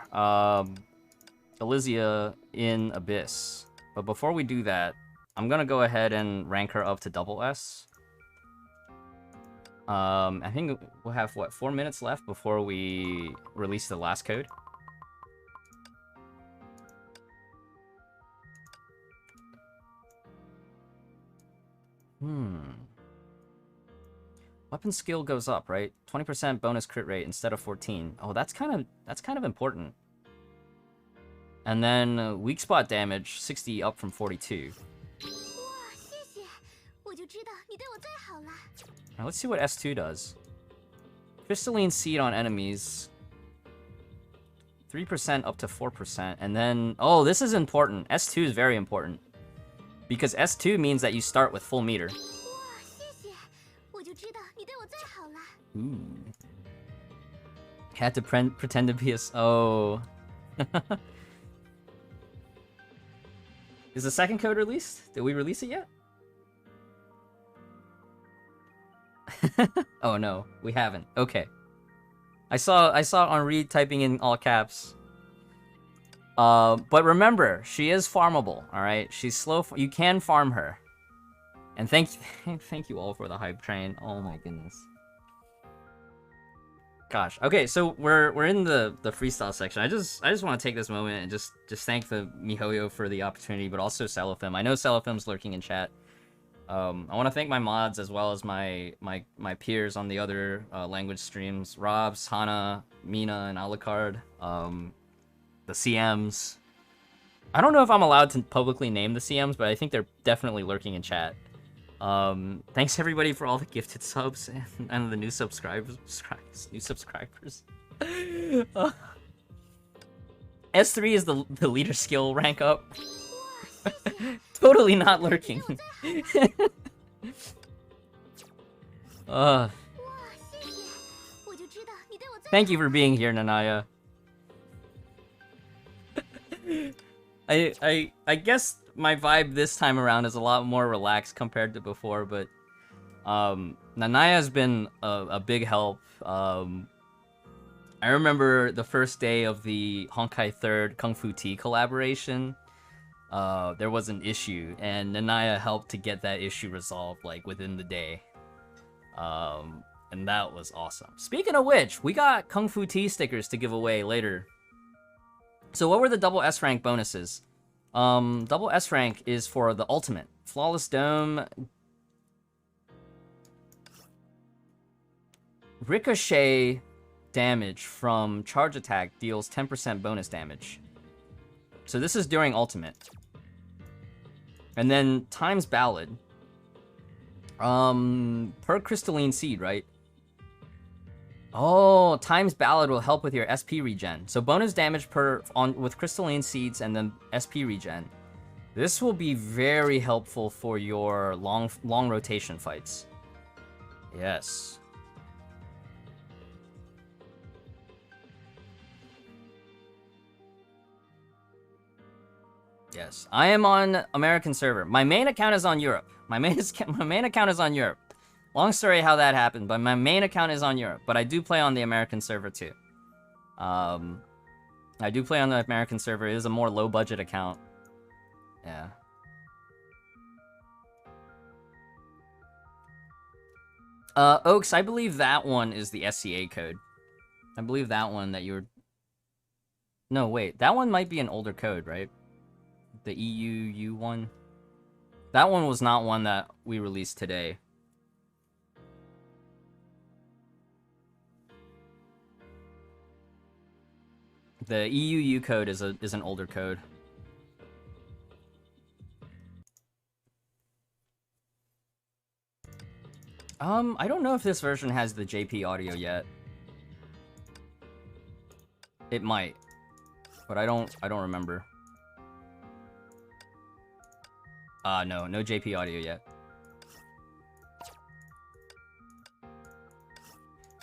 Eliza in Abyss. But before we do that, I'm gonna go ahead and rank her up to double S. I think we'll have, what, 4 minutes left before we release the last code? Weapon skill goes up, right? 20% bonus crit rate instead of 14. Oh, that's kind of important. And then weak spot damage 60 up from 42. Now let's see what S2 does. Crystalline seed on enemies. 3% up to 4%, and then oh, this is important. S2 is very important. Because S2 means that you start with full meter. 谢谢，我就知道你对我最好了。 Ooh. Had to pretend to be a... Oh. Is the second code released? Did we release it yet? Oh no, we haven't. Okay. I saw Henri typing in all caps. But remember, she is farmable, alright? She's slow, you can farm her. And thank you all for the hype train. Oh my goodness. Gosh. Okay, so we're in the freestyle section. I just want to take this moment and just thank the MiHoYo for the opportunity, but also Selephim. I know Selephim's lurking in chat. I want to thank my mods as well as my peers on the other language streams. Robz, Hana, Meena, and Alucard. The CMs. I don't know if I'm allowed to publicly name the CMs, but I think they're definitely lurking in chat. Thanks everybody for all the gifted subs and the new subscribers. S3 is the leader skill rank up. Totally not lurking. Thank you for being here, Nanaya. I guess my vibe this time around is a lot more relaxed compared to before, but Nanaya's been a big help. I remember the first day of the Honkai 3rd Kung Fu Tea collaboration. There was an issue, and Nanaya helped to get that issue resolved like within the day. And that was awesome. Speaking of which, we got Kung Fu Tea stickers to give away later. So what were the double S rank bonuses? Double S rank is for the ultimate. Flawless Dome. Ricochet damage from charge attack deals 10% bonus damage. So this is during ultimate. And then times ballad. Per crystalline seed, right? Oh, times ballad will help with your SP regen. So bonus damage with crystalline seeds and then SP regen. This will be very helpful for your long rotation fights. Yes. Yes, I am on American server. My main account is on Europe. My main account is on Europe. Long story how that happened, but my main account is on Europe. But I do play on the American server too. I do play on the American server. It is a more low budget account. Yeah. Oaks, I believe that one is the SCA code. I believe that one that you were... No, wait. That one might be an older code, right? The EUU one. That one was not one that we released today. The EUU code is an older code. I don't know if this version has the JP audio yet. It might, but I don't remember. No JP audio yet.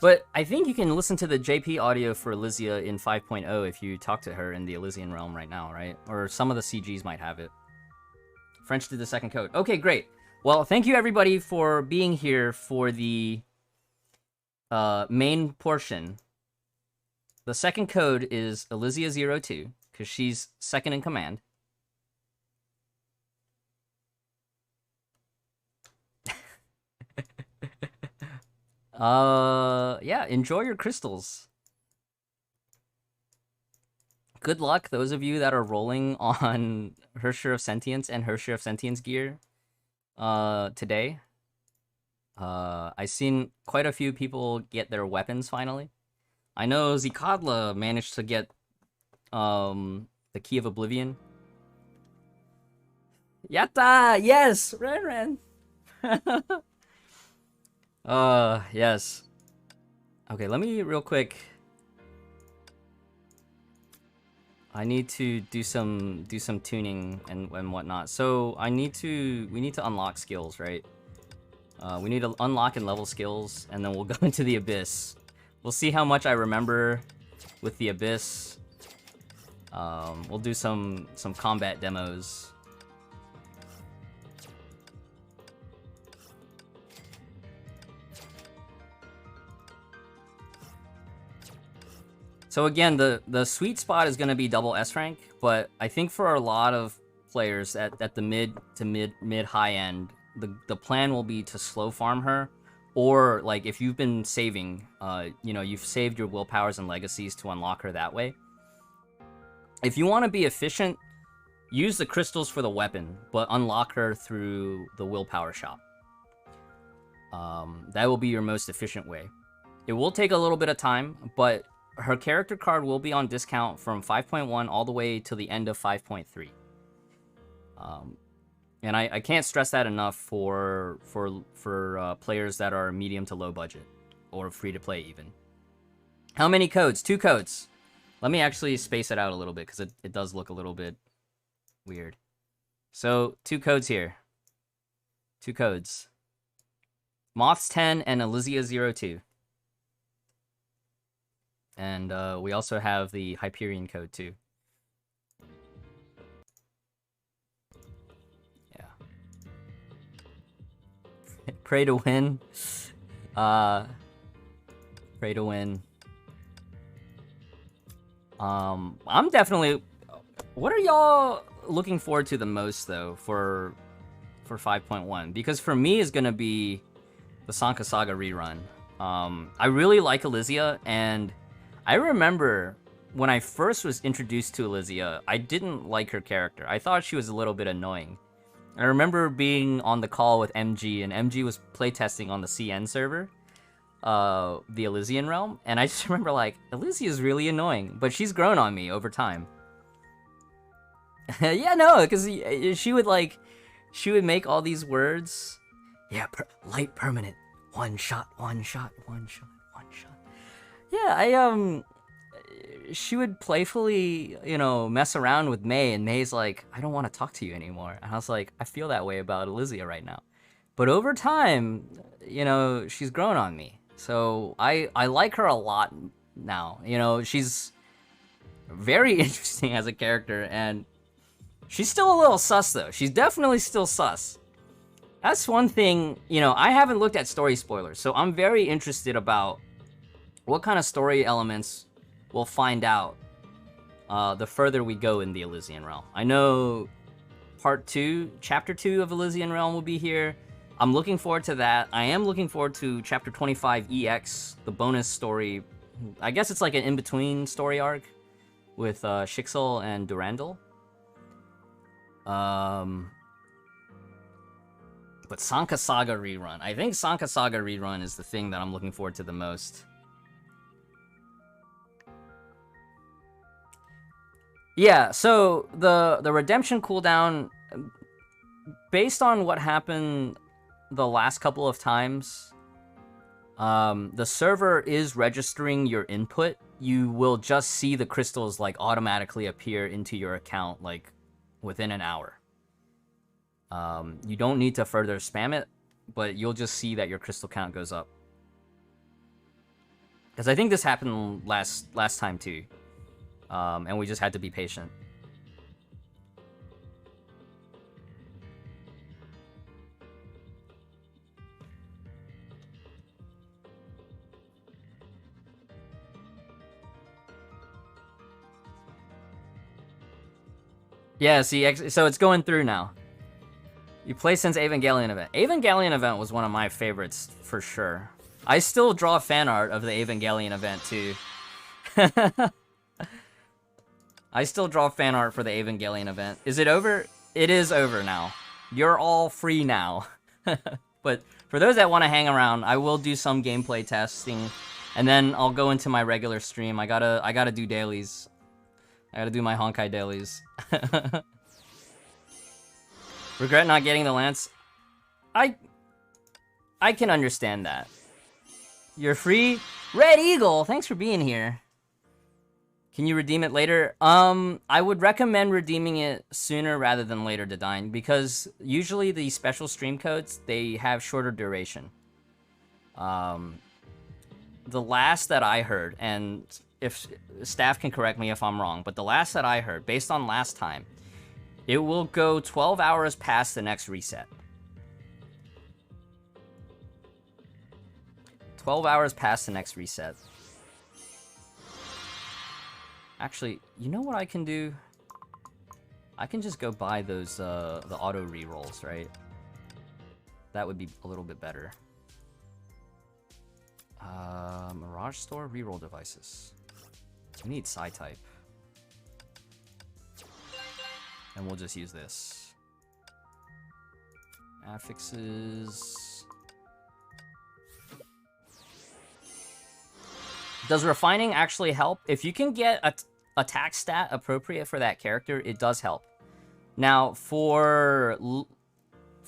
But I think you can listen to the JP audio for Eliza in 5.0 if you talk to her in the Elysian realm right now, right? Or some of the CGs might have it. French did the second code. Okay, great. Well, thank you everybody for being here for the main portion. The second code is Eliza02, because she's second in command. Yeah, enjoy your crystals. Good luck, those of you that are rolling on Herrscher of Sentience and Herrscher of Sentience gear today. I've seen quite a few people get their weapons finally. I know Zikadla managed to get the Key of Oblivion. Yatta! Yes! Ren! Yes. Okay, let me real quick. I need to do some tuning and whatnot. So we need to unlock skills, right? We need to unlock and level skills, and then we'll go into the Abyss. We'll see how much I remember with the Abyss. We'll do some combat demos. So again, the sweet spot is going to be double S rank, but I think for a lot of players at the mid to mid high end, the plan will be to slow farm her, or like if you've been saving, you know, you've saved your willpowers and legacies to unlock her that way. If you want to be efficient, use the crystals for the weapon, but unlock her through the willpower shop. That will be your most efficient way. It will take a little bit of time, but her character card will be on discount from 5.1 all the way to the end of 5.3. And I can't stress that enough for players that are medium to low budget or free to play even. How many codes? 2 codes. Let me actually space it out a little bit because it does look a little bit weird. So 2 codes here. 2 codes. Moths 10 and Eliza 02. And we also have the Hyperion code too. Yeah. Pray to win. Pray to win. I'm definitely... What are y'all looking forward to the most though for 5.1? Because for me it's gonna be the Sanka Saga rerun. I really like Eliza, and I remember when I first was introduced to Eliza, I didn't like her character. I thought she was a little bit annoying. I remember being on the call with MG, and MG was playtesting on the CN server, the Elysian Realm, and I just remember like, Eliza is really annoying, but she's grown on me over time. Yeah, no, because she would make all these words. Yeah, light permanent, one shot, one shot, one shot, one shot. Yeah, she would playfully, you know, mess around with May, and May's like, I don't want to talk to you anymore. And I was like, I feel that way about Eliza right now. But over time, you know, she's grown on me. So I like her a lot now. You know, she's very interesting as a character, and she's still a little sus, though. She's definitely still sus. That's one thing, you know, I haven't looked at story spoilers, so I'm very interested about what kind of story elements we'll find out the further we go in the Elysian Realm. I know part 2, chapter 2 of Elysian Realm will be here. I'm looking forward to that. I am looking forward to chapter 25 EX, the bonus story. I guess it's like an in-between story arc with Shixel and Durandal. But Sanka Saga rerun. I think Sanka Saga rerun is the thing that I'm looking forward to the most. Yeah, so the redemption cooldown, based on what happened the last couple of times, the server is registering your input. You will just see the crystals like automatically appear into your account like within an hour. You don't need to further spam it, but you'll just see that your crystal count goes up. Because I think this happened last time too. And we just had to be patient. Yeah, see, so it's going through now. You play since Evangelion event. Evangelion event was one of my favorites for sure. I still draw fan art of the Evangelion event too. I still draw fan art for the Evangelion event. Is it over? It is over now. You're all free now. But for those that want to hang around, I will do some gameplay testing, and then I'll go into my regular stream. I gotta do dailies. I gotta do my Honkai dailies. Regret not getting the lance. I can understand that. You're free. Red Eagle, thanks for being here. Can you redeem it later? I would recommend redeeming it sooner rather than later, Dedine, because usually the special stream codes, they have shorter duration. The last that I heard, and if staff can correct me if I'm wrong, but the last that I heard, based on last time, it will go 12 hours past the next reset. 12 hours past the next reset. Actually, you know what I can do? I can just go buy those, the auto rerolls, right? That would be a little bit better. Mirage Store, reroll devices. We need Psi-type. And we'll just use this. Affixes. Does refining actually help? If you can get a attack stat appropriate for that character, it does help. Now, for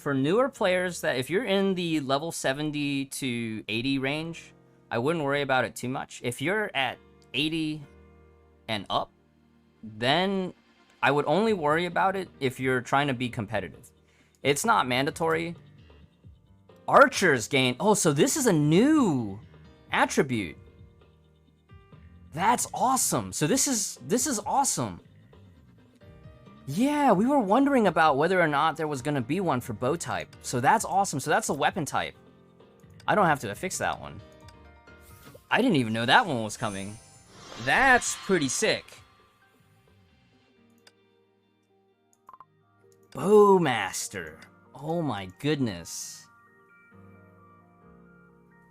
newer players, that if you're in the level 70 to 80 range, I wouldn't worry about it too much. If you're at 80 and up, then I would only worry about it if you're trying to be competitive. It's not mandatory. Archers gain... Oh, so this is a new attribute. That's awesome. So this is awesome. Yeah, we were wondering about whether or not there was going to be one for bow type. So that's awesome. So that's a weapon type. I don't have to fix that one. I didn't even know that one was coming. That's pretty sick. Bowmaster. Oh my goodness.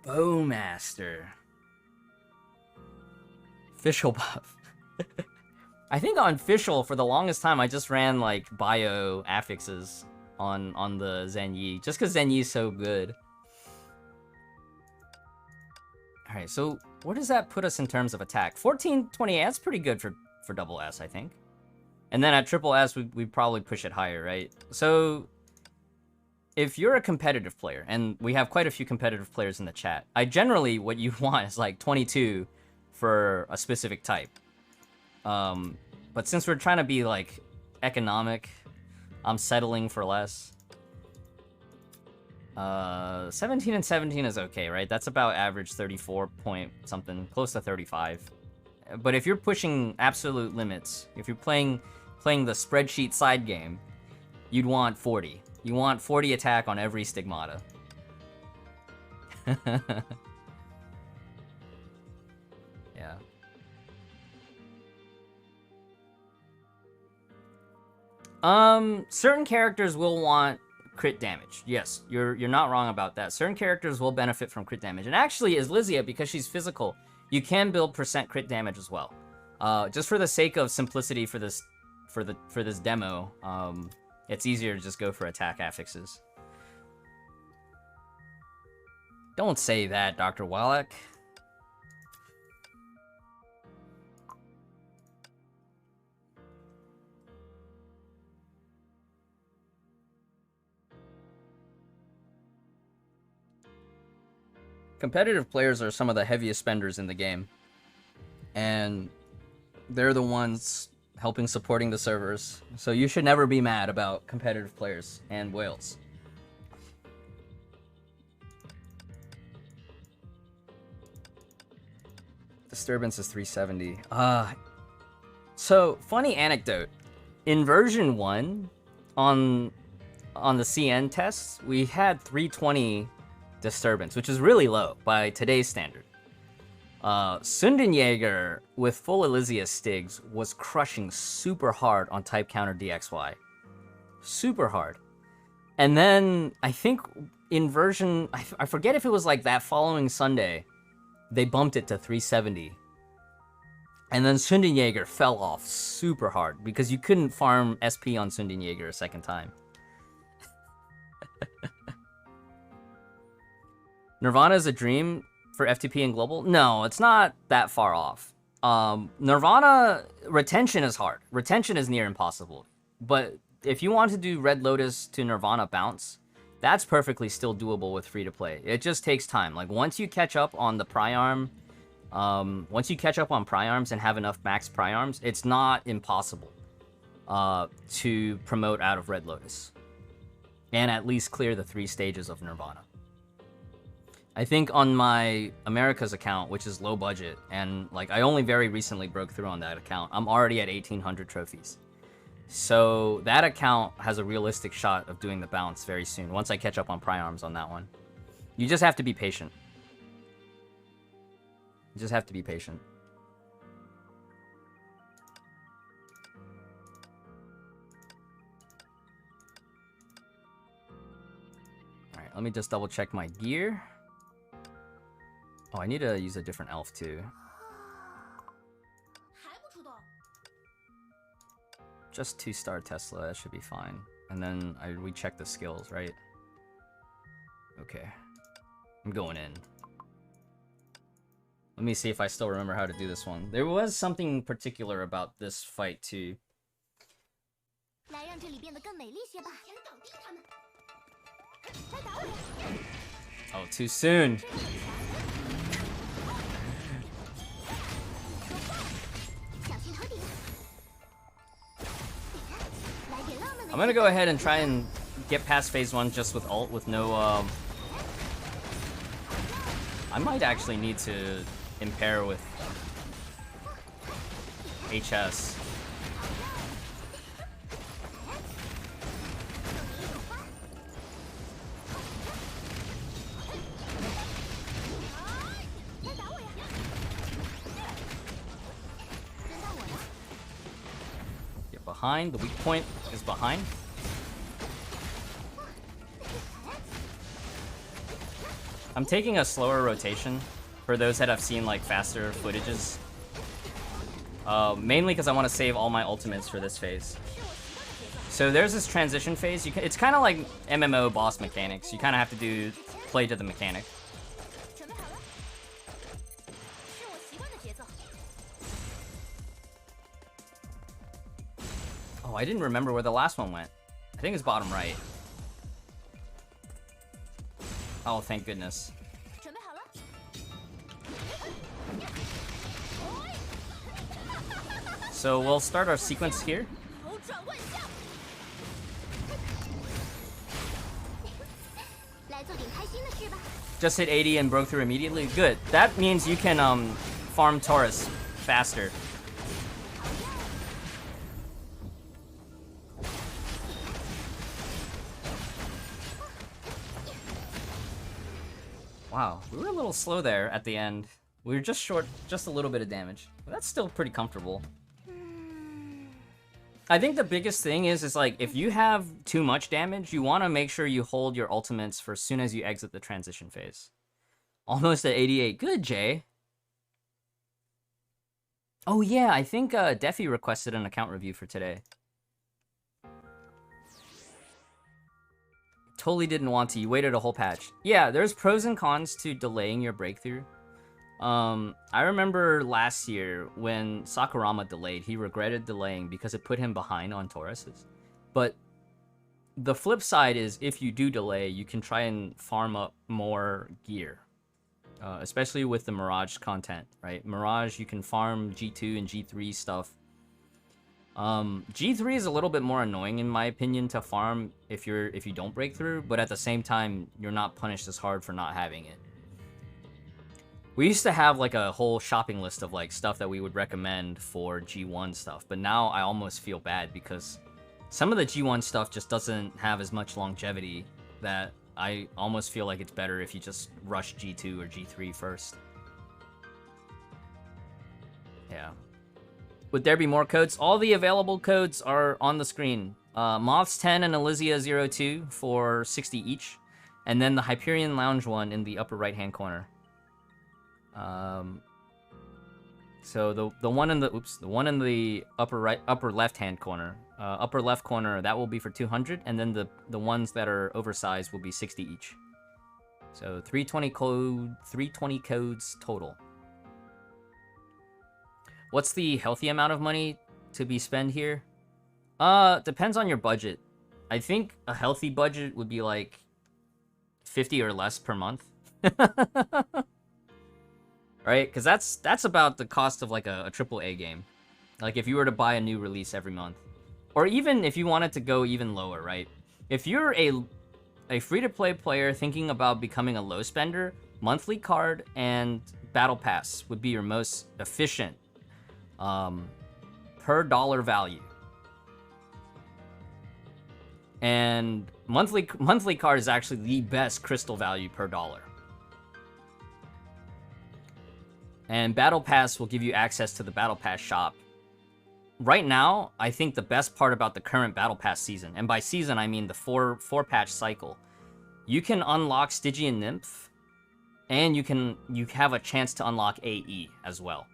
Bowmaster. Fischl buff. I think on Fischl, for the longest time, I just ran, like, bio affixes on the Zen Yi, just because Zen Yi is so good. Alright, so where does that put us in terms of attack? 1428, that's pretty good for double S, I think. And then at triple S, we'd probably push it higher, right? So, if you're a competitive player, and we have quite a few competitive players in the chat, generally, what you want is, like, 22 for a specific type. But since we're trying to be, like, economic, I'm settling for less. 17 and 17 is okay, right? That's about average 34 point something, close to 35. But if you're pushing absolute limits, if you're playing the spreadsheet side game, you'd want 40. You want 40 attack on every Stigmata. Yeah. Certain characters will want crit damage. Yes, you're not wrong about that. Certain characters will benefit from crit damage. And actually, Eliza, because she's physical, you can build percent crit damage as well. Just for the sake of simplicity for this demo, it's easier to just go for attack affixes. Don't say that, Dr. Wallach. Competitive players are some of the heaviest spenders in the game. And they're the ones helping supporting the servers. So you should never be mad about competitive players and whales. Disturbance is 370. So, funny anecdote. In version 1, on the CN tests, we had 320 disturbance, which is really low by today's standard. Sundenjäger with full Eliza Stigs was crushing super hard on type counter DXY. Super hard. And then, I think in version... I forget if it was like that following Sunday, they bumped it to 370. And then Sundenjäger fell off super hard because you couldn't farm SP on Sundenjäger a second time. Nirvana is a dream for FTP and global? No, it's not that far off. Nirvana, retention is hard. Retention is near impossible. But if you want to do Red Lotus to Nirvana bounce, that's perfectly still doable with free-to-play. It just takes time. Like, once you catch up on the Priarm Once you catch up on Pry-Arms and have enough max Pry-Arms, it's not impossible to promote out of Red Lotus. And at least clear the 3 stages of Nirvana. I think on my America's account, which is low budget, and like I only very recently broke through on that account, I'm already at 1,800 trophies. So that account has a realistic shot of doing the bounce very soon, once I catch up on Pry-Arms on that one. You just have to be patient. You just have to be patient. Alright, let me just double check my gear. Oh, I need to use a different elf too. Just 2-star Tesla, that should be fine. And then we check the skills, right? Okay. I'm going in. Let me see if I still remember how to do this one. There was something particular about this fight too. Oh, too soon. I'm gonna go ahead and try and get past phase 1 just with ult with no I might actually need to impair with HS. Get behind, the weak point is behind. I'm taking a slower rotation for those that have seen like faster footages. Mainly because I want to save all my ultimates for this phase. So there's this transition phase. It's kind of like MMO boss mechanics. You kind of have to play to the mechanic. Oh, I didn't remember where the last one went. I think it's bottom right. Oh, thank goodness. So we'll start our sequence here. Just hit 80 and broke through immediately. Good. That means you can farm Taurus faster. Wow, we were a little slow there at the end. We were just short, just a little bit of damage. But that's still pretty comfortable. I think the biggest thing is like, if you have too much damage, you want to make sure you hold your ultimates for as soon as you exit the transition phase. Almost at 88. Good, Jay. Oh yeah, I think Defi requested an account review for today. Totally didn't want to. You waited a whole patch. Yeah, there's pros and cons to delaying your breakthrough. I remember last year when Sakurama delayed, he regretted delaying because it put him behind on Tauruses. But the flip side is if you do delay, you can try and farm up more gear. Especially with the Mirage content, right? Mirage, you can farm G2 and G3 stuff. G3 is a little bit more annoying in my opinion to farm if you don't break through, but at the same time, you're not punished as hard for not having it. We used to have like a whole shopping list of like stuff that we would recommend for G1 stuff, but now I almost feel bad because some of the G1 stuff just doesn't have as much longevity that I almost feel like it's better if you just rush G2 or G3 first. Yeah. Would there be more codes? All the available codes are on the screen. Moths 10 and Eliza 02 for 60 each, and then the Hyperion Lounge one in the upper right-hand corner. So the one in the upper left-hand corner, upper left corner, that will be for 200, and then the ones that are oversized will be 60 each. So 320 codes total. What's the healthy amount of money to be spent here? Depends on your budget. I think a healthy budget would be like 50 or less per month. right? Because that's about the cost of like a AAA game. Like if you were to buy a new release every month, or even if you wanted to go even lower, right? If you're a free-to-play player thinking about becoming a low spender, monthly card and battle pass would be your most efficient per dollar value. And monthly card is actually the best crystal value per dollar. And battle pass will give you access to the battle pass shop. Right now, I think the best part about the current battle pass season, and by season I mean the four patch cycle, you can unlock Stygian Nymph, and you have a chance to unlock AE as well.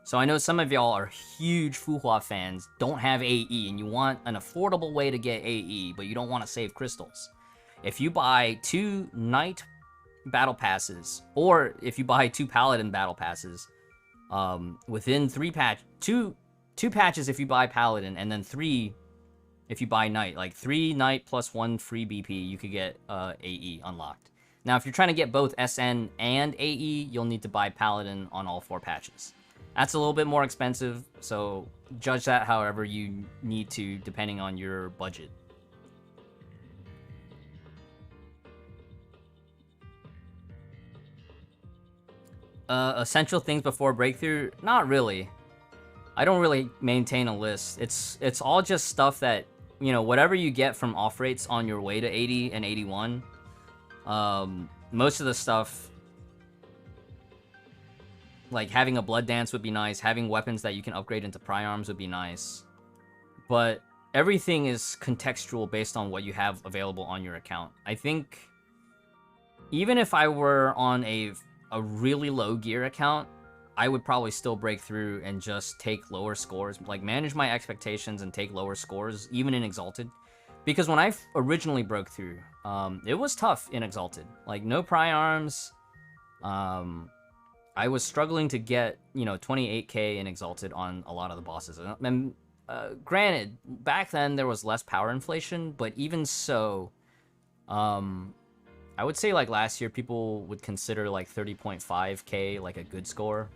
So I know some of y'all are huge Fuhua fans, don't have AE, and you want an affordable way to get AE, but you don't want to save crystals. If you buy 2 Knight battle passes, or if you buy 2 Paladin battle passes, within 2 patches if you buy Paladin, and then 3 if you buy Knight. Like 3 Knight plus 1 free BP, you could get AE unlocked. Now, if you're trying to get both SN and AE, you'll need to buy Paladin on all 4 patches. That's a little bit more expensive, so judge that however you need to, depending on your budget. Essential things before breakthrough? Not really. I don't really maintain a list. It's all just stuff that, you know, whatever you get from off rates on your way to 80 and 81. Most of the stuff, like having a blood dance would be nice, having weapons that you can upgrade into pry-arms would be nice. But everything is contextual based on what you have available on your account. I think even if I were on a really low gear account, I would probably still break through and just take lower scores, like manage my expectations and take lower scores, even in Exalted. Because when I originally broke through, it was tough in Exalted. Like, no pry arms. I was struggling to get, 28k in Exalted on a lot of the bosses. And granted, back then there was less power inflation, but even so, I would say like last year people would consider like 30.5k like a good score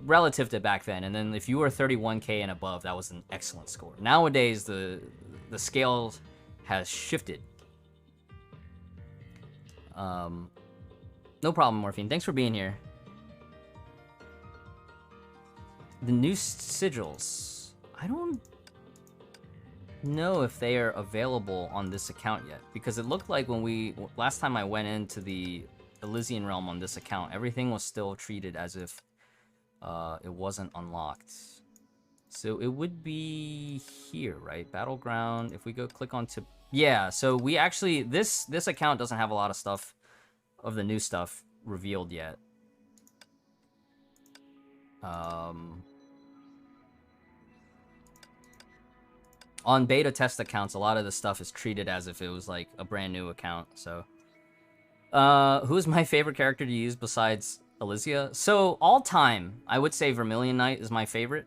relative to back then. And then if you were 31k and above, that was an excellent score. Nowadays, the scale has shifted. No problem, Morphine. Thanks for being here. The new sigils. I don't know if they are available on this account yet, because it looked like when last time I went into the Elysian realm on this account, everything was still treated as if it wasn't unlocked. So it would be here, right? Battleground. If we go click onto, yeah. So we actually this account doesn't have a lot of stuff of the new stuff revealed yet. On beta test accounts, a lot of the stuff is treated as if it was like a brand new account. So, who's my favorite character to use besides Eliza? So all time, I would say Vermilion Knight is my favorite,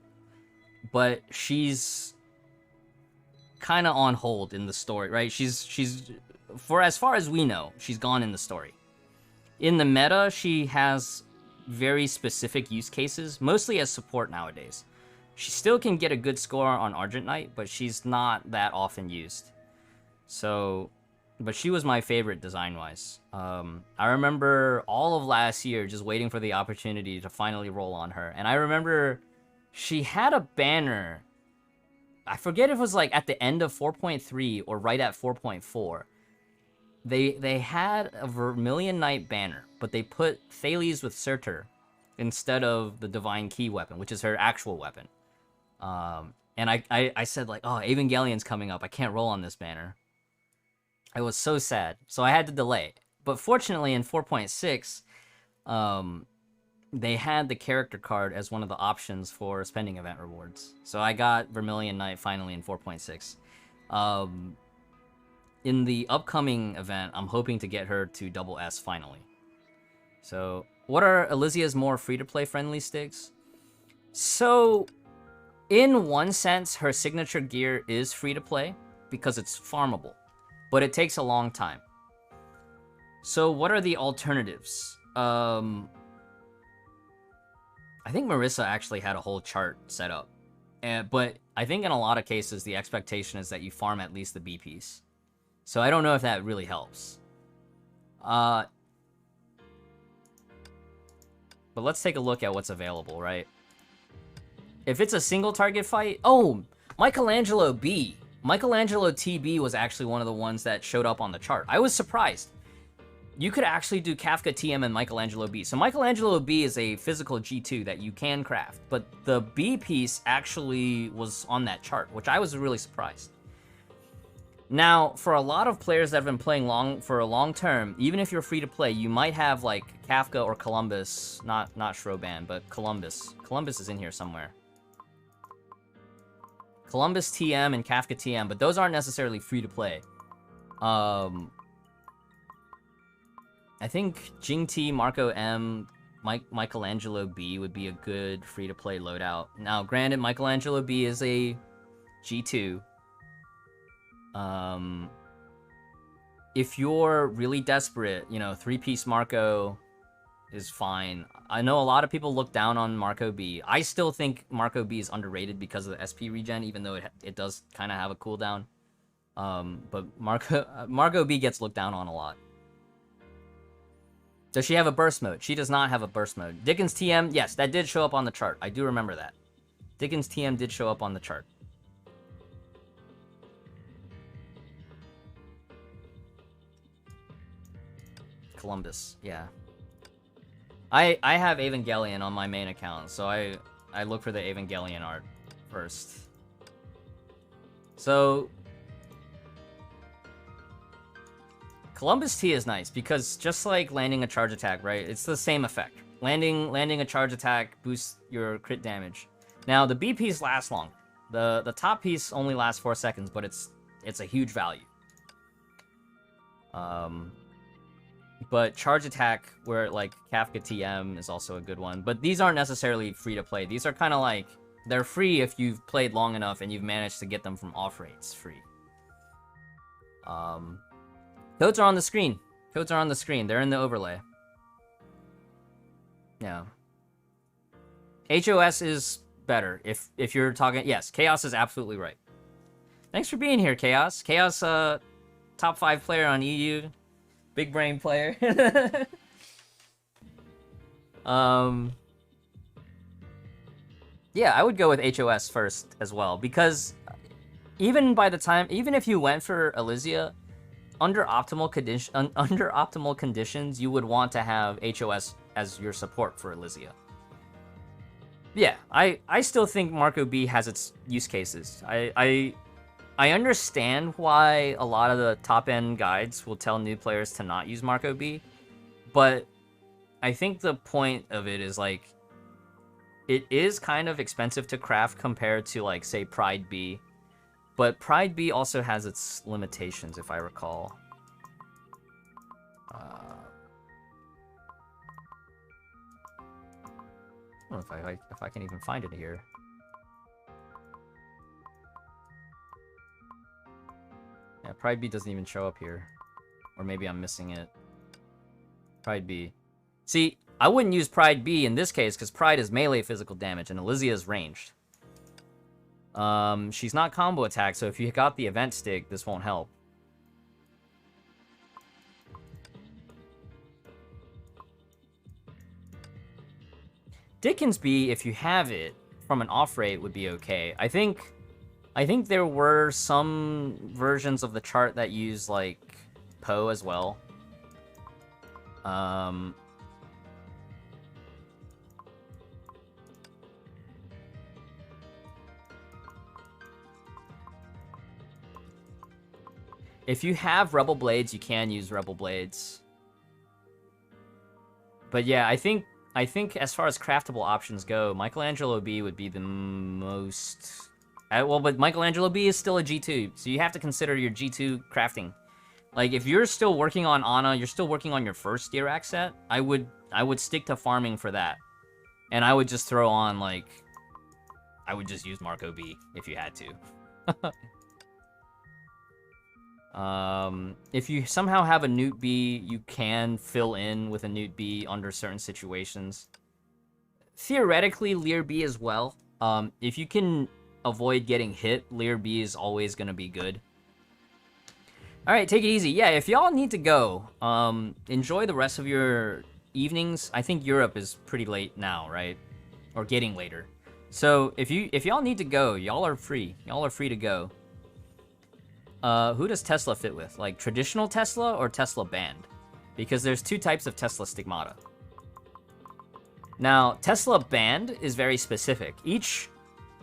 but she's kind of on hold in the story, right? She's for as far as we know, she's gone in the story. In the meta, she has very specific use cases, mostly as support nowadays. She still can get a good score on Argent Knight, but she's not that often used. So, but she was my favorite design-wise. I remember all of last year just waiting for the opportunity to finally roll on her. And I remember she had a banner. I forget if it was like at the end of 4.3 or right at 4.4. They had a Vermilion Knight banner, but they put Thales with Surtur instead of the Divine Key weapon, which is her actual weapon. And I said like, oh, Evangelion's coming up. I can't roll on this banner. I was so sad. So I had to delay. But fortunately in 4.6, they had the character card as one of the options for spending event rewards. So I got Vermilion Knight finally in 4.6. In the upcoming event, I'm hoping to get her to double S finally. So what are Eliza's more free-to-play friendly sticks? So in one sense, her signature gear is free-to-play because it's farmable, but it takes a long time. So what are the alternatives? I think Marissa actually had a whole chart set up. But I think in a lot of cases, the expectation is that you farm at least the B piece. So I don't know if that really helps. But let's take a look at what's available, right? If it's a single target fight... Oh, Michelangelo B. Michelangelo TB was actually one of the ones that showed up on the chart. I was surprised. You could actually do Kafka TM and Michelangelo B. So Michelangelo B is a physical G2 that you can craft, but the B piece actually was on that chart, which I was really surprised. Now, for a lot of players that have been playing for a long term, even if you're free to play, you might have like Kafka or Columbus, not Shroban, but Columbus. Columbus is in here somewhere. Columbus TM and Kafka TM, but those aren't necessarily free to play. I think Jing T, Marco M, Michelangelo B would be a good free-to-play loadout. Now, granted, Michelangelo B is a G2. If you're really desperate, you know, 3-piece Marco is fine. I know a lot of people look down on Marco B. I still think Marco B is underrated because of the SP regen, even though it does kind of have a cooldown. But Marco B gets looked down on a lot. Does she have a burst mode? She does not have a burst mode. Dickens TM, yes, that did show up on the chart. I do remember that. Dickens TM did show up on the chart. Columbus, yeah. I have Evangelion on my main account, so I look for the Evangelion art first. So Columbus T is nice because just like landing a charge attack, right? It's the same effect. Landing a charge attack boosts your crit damage. Now the B piece lasts long. The top piece only lasts 4 seconds, but it's a huge value. But charge attack, where like Kafka TM is also a good one. But these aren't necessarily free to play. These are kind of like, they're free if you've played long enough and you've managed to get them from off rates free. Codes are on the screen. Codes are on the screen. They're in the overlay. Yeah. HOS is better if you're talking. Yes, Chaos is absolutely right. Thanks for being here, Chaos. Chaos, top 5 player on EU. Big brain player. Yeah, I would go with HOS first as well, because even if you went for Eliza, under optimal conditions, you would want to have HOS as your support for Eliza. Yeah, I still think Marco B has its use cases. I understand why a lot of the top-end guides will tell new players to not use Marco B, but I think the point of it is, like, it is kind of expensive to craft compared to, like, say, Pride B. But Pride B also has its limitations, if I recall. I don't know if I can even find it here. Yeah, Pride B doesn't even show up here. Or maybe I'm missing it. Pride B. See, I wouldn't use Pride B in this case, because Pride is melee physical damage, and Eliza is ranged. She's not combo attack, so if you got the event stick, this won't help. Dickens B, if you have it, from an off rate would be okay. I think there were some versions of the chart that use, like, Poe as well. If you have Rebel Blades, you can use Rebel Blades. But yeah, I think as far as craftable options go, Michelangelo B would be the most... well, but Michelangelo B is still a G2, so you have to consider your G2 crafting. Like, if you're still working on Ana, you're still working on your first Dirac set, I would stick to farming for that. And I would just throw on, like... I would just use Marco B if you had to. If you somehow have a Newt B, you can fill in with a Newt B under certain situations. theoretically, Lear B as well. If you can avoid getting hit, Lear B is always going to be good. All right, take it easy. Yeah, if y'all need to go, enjoy the rest of your evenings. I think Europe is pretty late now, right? Or getting later. So if y'all need to go, y'all are free. Y'all are free to go. Who does Tesla fit with? Like traditional Tesla or Tesla band? Because there's two types of Tesla Stigmata. Now, Tesla band is very specific. Each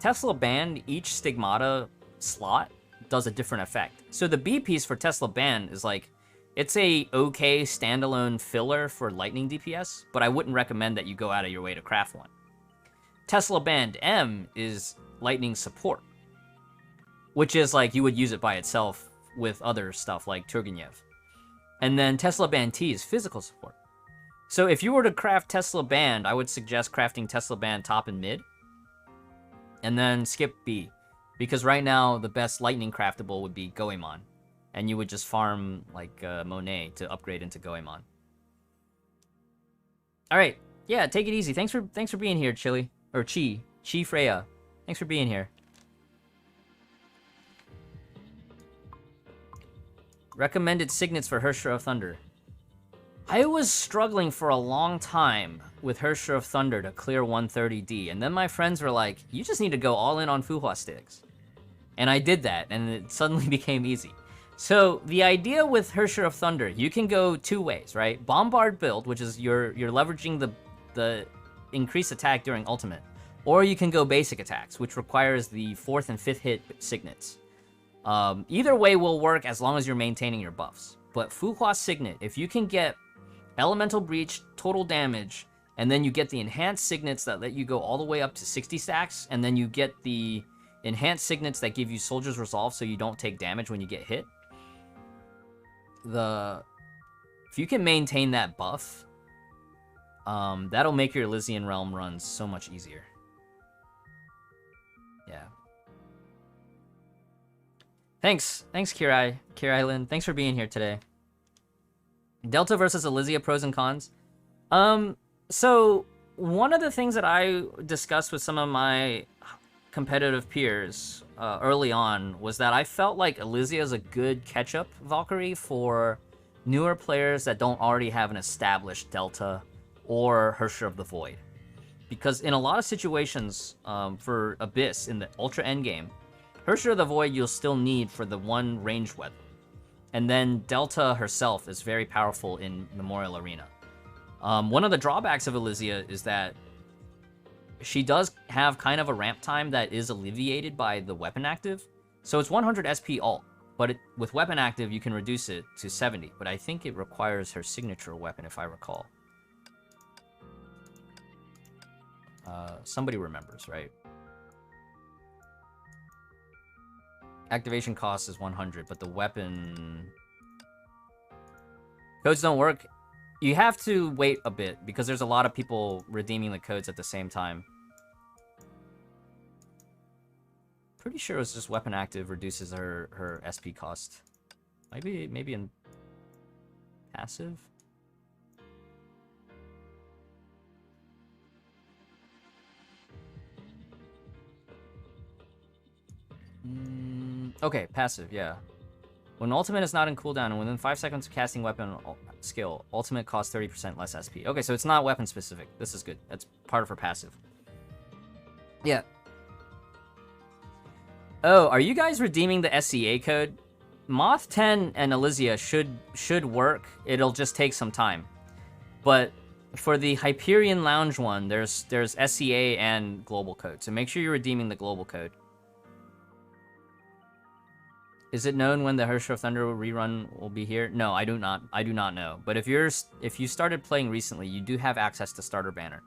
Tesla band, each Stigmata slot does a different effect. So the B piece for Tesla band is like, it's a okay standalone filler for lightning DPS, but I wouldn't recommend that you go out of your way to craft one. Tesla band M is lightning support, which is like you would use it by itself with other stuff like Turgenev. And then Tesla band T is physical support. So if you were to craft Tesla band, I would suggest crafting Tesla band top and mid, and then skip B, because right now the best lightning craftable would be Goemon, and you would just farm like Monet to upgrade into Goemon. All right, yeah, take it easy. Thanks for being here, Chili or Chi Freya. Thanks for being here. Recommended signets for Hersher of Thunder. I was struggling for a long time with Hersher of Thunder to clear 130D, and then my friends were like, you just need to go all in on Fuhua sticks. And I did that, and it suddenly became easy. So the idea with Hersher of Thunder, you can go two ways, right? Bombard build, which is you're leveraging the increased attack during ultimate, or you can go basic attacks, which requires the 4th and 5th hit signets. Either way will work as long as you're maintaining your buffs. But Fuhua Signet, if you can get Elemental Breach, total damage, and then you get the enhanced signets that let you go all the way up to 60 stacks, and then you get the enhanced signets that give you Soldier's Resolve so you don't take damage when you get hit. If you can maintain that buff, that'll make your Elysian Realm runs so much easier. Yeah. Thanks, Kirai Lin. Thanks for being here today. Delta versus Elysia, pros and cons. So one of the things that I discussed with some of my competitive peers early on was that I felt like Elysia is a good catch-up Valkyrie for newer players that don't already have an established Delta or Hersher of the Void. Because in a lot of situations for Abyss in the Ultra Endgame, Hersher of the Void you'll still need for the one ranged weapon. And then Delta herself is very powerful in Memorial Arena. One of the drawbacks of Elysia is that she does have kind of a ramp time that is alleviated by the weapon active. So it's 100 SP ult, but with weapon active you can reduce it to 70. But I think it requires her signature weapon if I recall. Somebody remembers, right? Activation cost is 100, but the weapon... Codes don't work. You have to wait a bit, because there's a lot of people redeeming the codes at the same time. Pretty sure it's just weapon active reduces her SP cost. Maybe in passive? Okay, passive, yeah. When ultimate is not in cooldown and within 5 seconds of casting weapon skill, ultimate costs 30% less SP. Okay, so it's not weapon specific. This is good. That's part of her passive. Yeah. Oh, are you guys redeeming the SCA code? Moth 10 and Elysia should work. It'll just take some time. But for the Hyperion Lounge one, there's SCA and global code. So make sure you're redeeming the global code. Is it known when the Hersher of Thunder rerun will be here? No, I do not know. But if you started playing recently, you do have access to Starter Banner.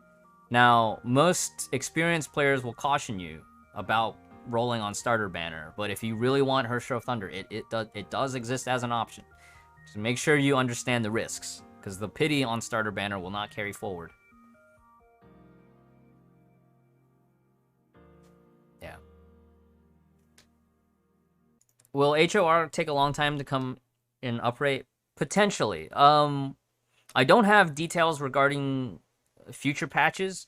Now, most experienced players will caution you about rolling on Starter Banner, but if you really want Hersher of Thunder, it does exist as an option. So make sure you understand the risks, because the pity on Starter Banner will not carry forward. Yeah. Will HOR take a long time to come in uprate? Potentially. I don't have details regarding future patches,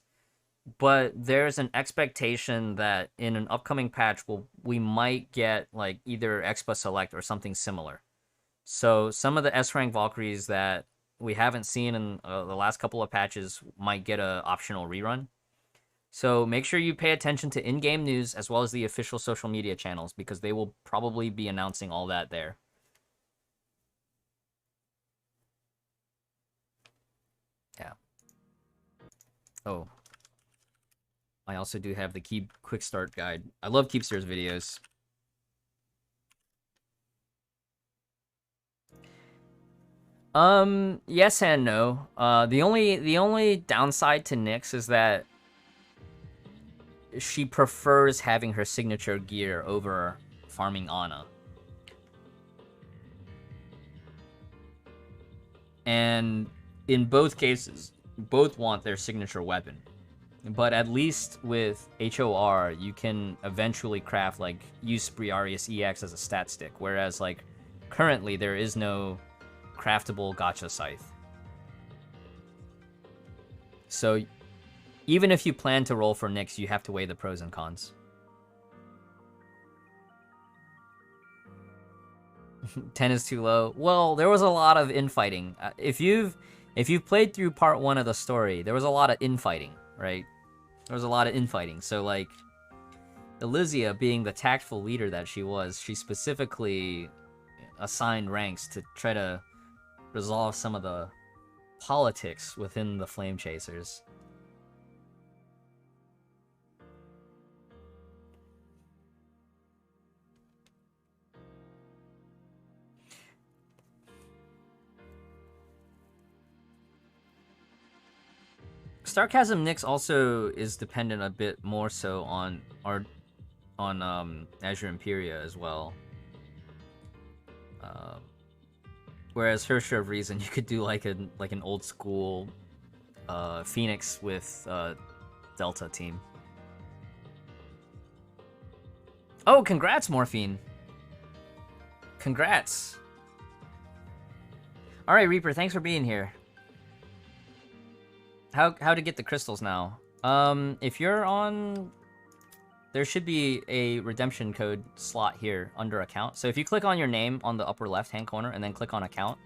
but there's an expectation that in an upcoming patch we might get like either Expa Select or something similar. So some of the S rank Valkyries that we haven't seen in the last couple of patches might get a optional rerun. So make sure you pay attention to in-game news as well as the official social media channels, because they will probably be announcing all that there. Yeah. Oh. I also do have the Keep Quick Start Guide. I love Keepster's videos. Yes and no. The only downside to Nyx is that she prefers having her signature gear over farming Ana. And in both cases, both want their signature weapon. But at least with HOR, you can eventually craft, like, use Briareus EX as a stat stick, whereas, like, currently there is no craftable gacha scythe. So, even if you plan to roll for Nyx, you have to weigh the pros and cons. 10 is too low. Well, there was a lot of infighting. If you've played through part 1 of the story, there was a lot of infighting, right? There was a lot of infighting. So, like, Eliza, being the tactful leader that she was, she specifically assigned ranks to try to resolve some of the politics within the Flame Chasers. Sarcasm Nyx also is dependent a bit more so on Azure Imperia as well. Whereas Hersher of Reason, you could do like an old school Phoenix with Delta team. Oh, congrats, Morphine. Congrats. All right, Reaper, thanks for being here. How to get the crystals now? If you're on, there should be a redemption code slot here under account. So if you click on your name on the upper left hand corner and then click on account,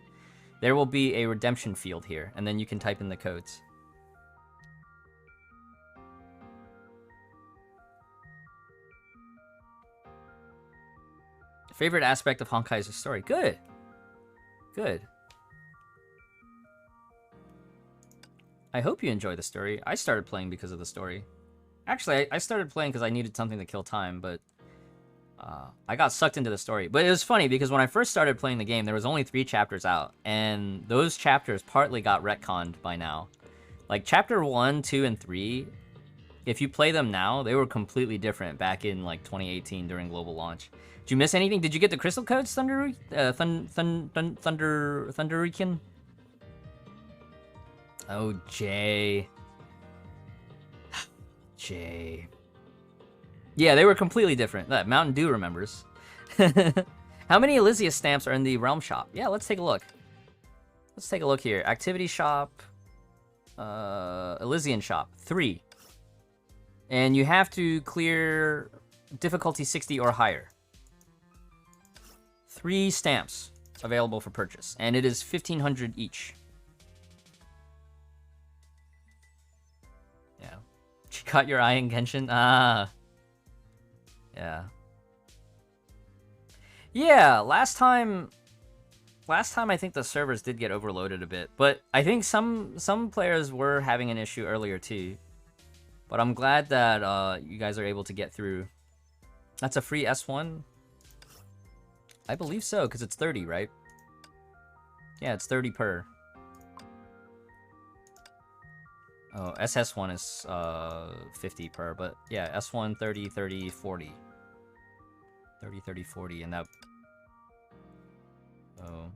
there will be a redemption field here, and then you can type in the codes. Favorite aspect of Honkai's story? Good. Good. I hope you enjoy the story. I started playing because of the story. Actually, I started playing because I needed something to kill time, but I got sucked into the story. But it was funny because when I first started playing the game, there was only 3 chapters out, and those chapters partly got retconned by now. Like, chapter 1, 2, and 3, if you play them now, they were completely different back in, like, 2018 during global launch. Did you miss anything? Did you get the crystal codes, Thunderican? Oh, Jay. Jay. Yeah, they were completely different. Mountain Dew remembers. How many Eliza stamps are in the Realm Shop? Yeah, let's take a look. Let's take a look here. Activity Shop. Elysian Shop. 3. And you have to clear difficulty 60 or higher. 3 stamps available for purchase. And it is 1,500 each. She caught your eye in Genshin? Ah. Yeah. Yeah, last time I think the servers did get overloaded a bit, but I think some players were having an issue earlier too. But I'm glad that you guys are able to get through. That's a free S1? I believe so, because it's 30, right? Yeah, it's 30 per. Oh, SS1 is 50 per, but yeah, S1 30, 30, 40. 30, 30, 40, and that... Oh,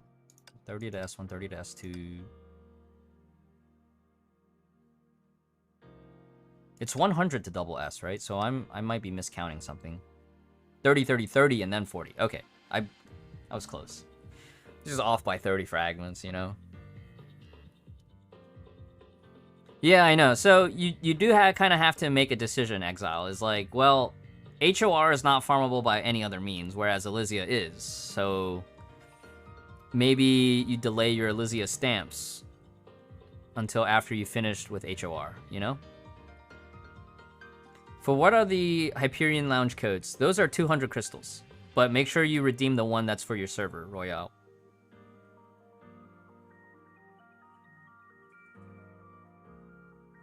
30 to S1, 30 to S2. It's 100 to double S, right? So I might be miscounting something. 30, 30, 30, and then 40. Okay, I was close. Just off by 30 fragments, you know? Yeah, I know. So you do kind of have to make a decision, Exile. Is like, well, HOR is not farmable by any other means, whereas Eliza is. So maybe you delay your Eliza stamps until after you finished with HOR, you know? For what are the Hyperion Lounge codes? Those are 200 crystals. But make sure you redeem the one that's for your server, Royale.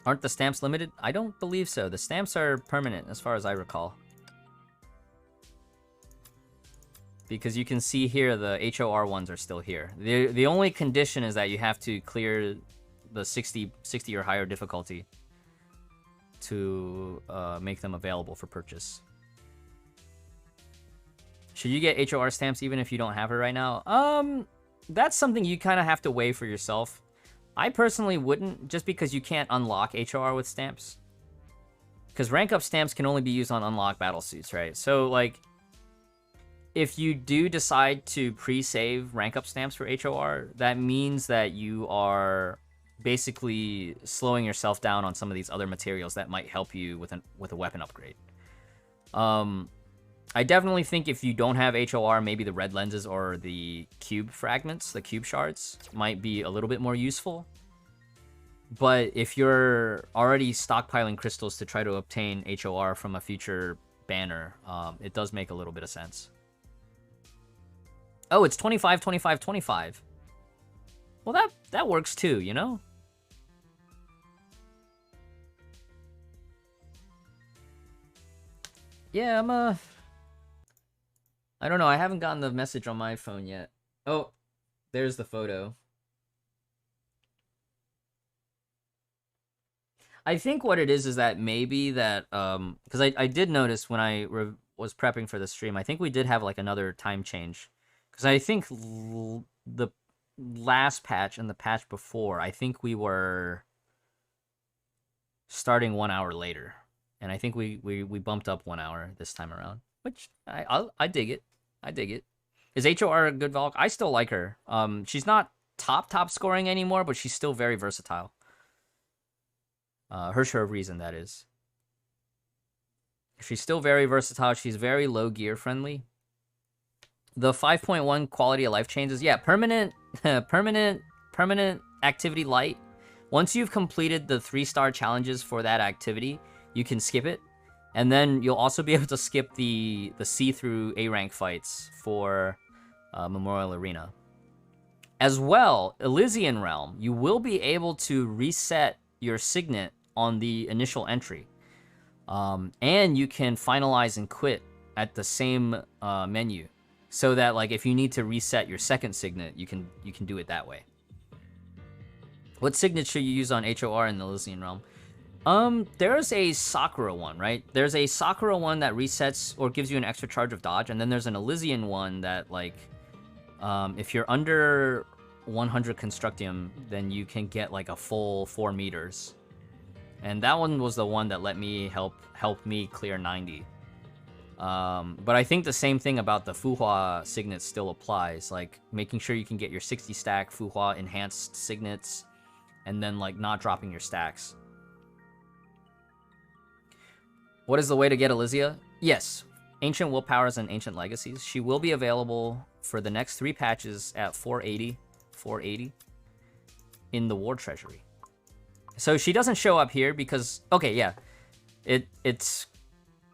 Aren't the stamps limited? I don't believe so. The stamps are permanent, as far as I recall. Because you can see here, the HOR ones are still here. The only condition is that you have to clear the 60 or higher difficulty to make them available for purchase. Should you get HOR stamps even if you don't have her right now? That's something you kind of have to weigh for yourself. I personally wouldn't, just because you can't unlock HOR with stamps. Because rank up stamps can only be used on unlocked battle suits, right? So, like, if you do decide to pre-save rank up stamps for HOR, that means that you are basically slowing yourself down on some of these other materials that might help you with a weapon upgrade. I definitely think if you don't have HOR, maybe the red lenses or the cube fragments, the cube shards, might be a little bit more useful. But if you're already stockpiling crystals to try to obtain HOR from a future banner, it does make a little bit of sense. Oh, it's 25, 25, 25. Well, that works too, you know? Yeah, I don't know. I haven't gotten the message on my phone yet. Oh, there's the photo. I think what it is that maybe that, because I did notice when I was prepping for the stream, I think we did have like another time change. Because I think the last patch and the patch before, I think we were starting 1 hour later. And I think we bumped up 1 hour this time around. Which, I dig it. I dig it. Is HOR a good Valk? I still like her. She's not top scoring anymore, but she's still very versatile. Her share of reason, that is. She's still very versatile. She's very low gear friendly. The 5.1 quality of life changes. Yeah, permanent activity light. Once you've completed the 3-star challenges for that activity, you can skip it. And then you'll also be able to skip the see-through A-rank fights for Memorial Arena. As well, Elysian Realm, you will be able to reset your signet on the initial entry. And you can finalize and quit at the same menu. So that, like, if you need to reset your second signet, you can do it that way. What signet should you use on HOR in the Elysian Realm? There's a Sakura one, right? There's a Sakura one that resets or gives you an extra charge of dodge, and then there's an Elysian one that, like, if you're under 100 Constructium, then you can get, like, a full 4 meters. And that one was the one that let me help me clear 90. But I think the same thing about the Fuhua signets still applies, like making sure you can get your 60 stack Fuhua enhanced signets, and then, like, not dropping your stacks. What is the way to get Eliza? Yes, Ancient Willpowers and Ancient Legacies. She will be available for the next 3 patches at 480 in the War Treasury. So she doesn't show up here because, okay, yeah, it's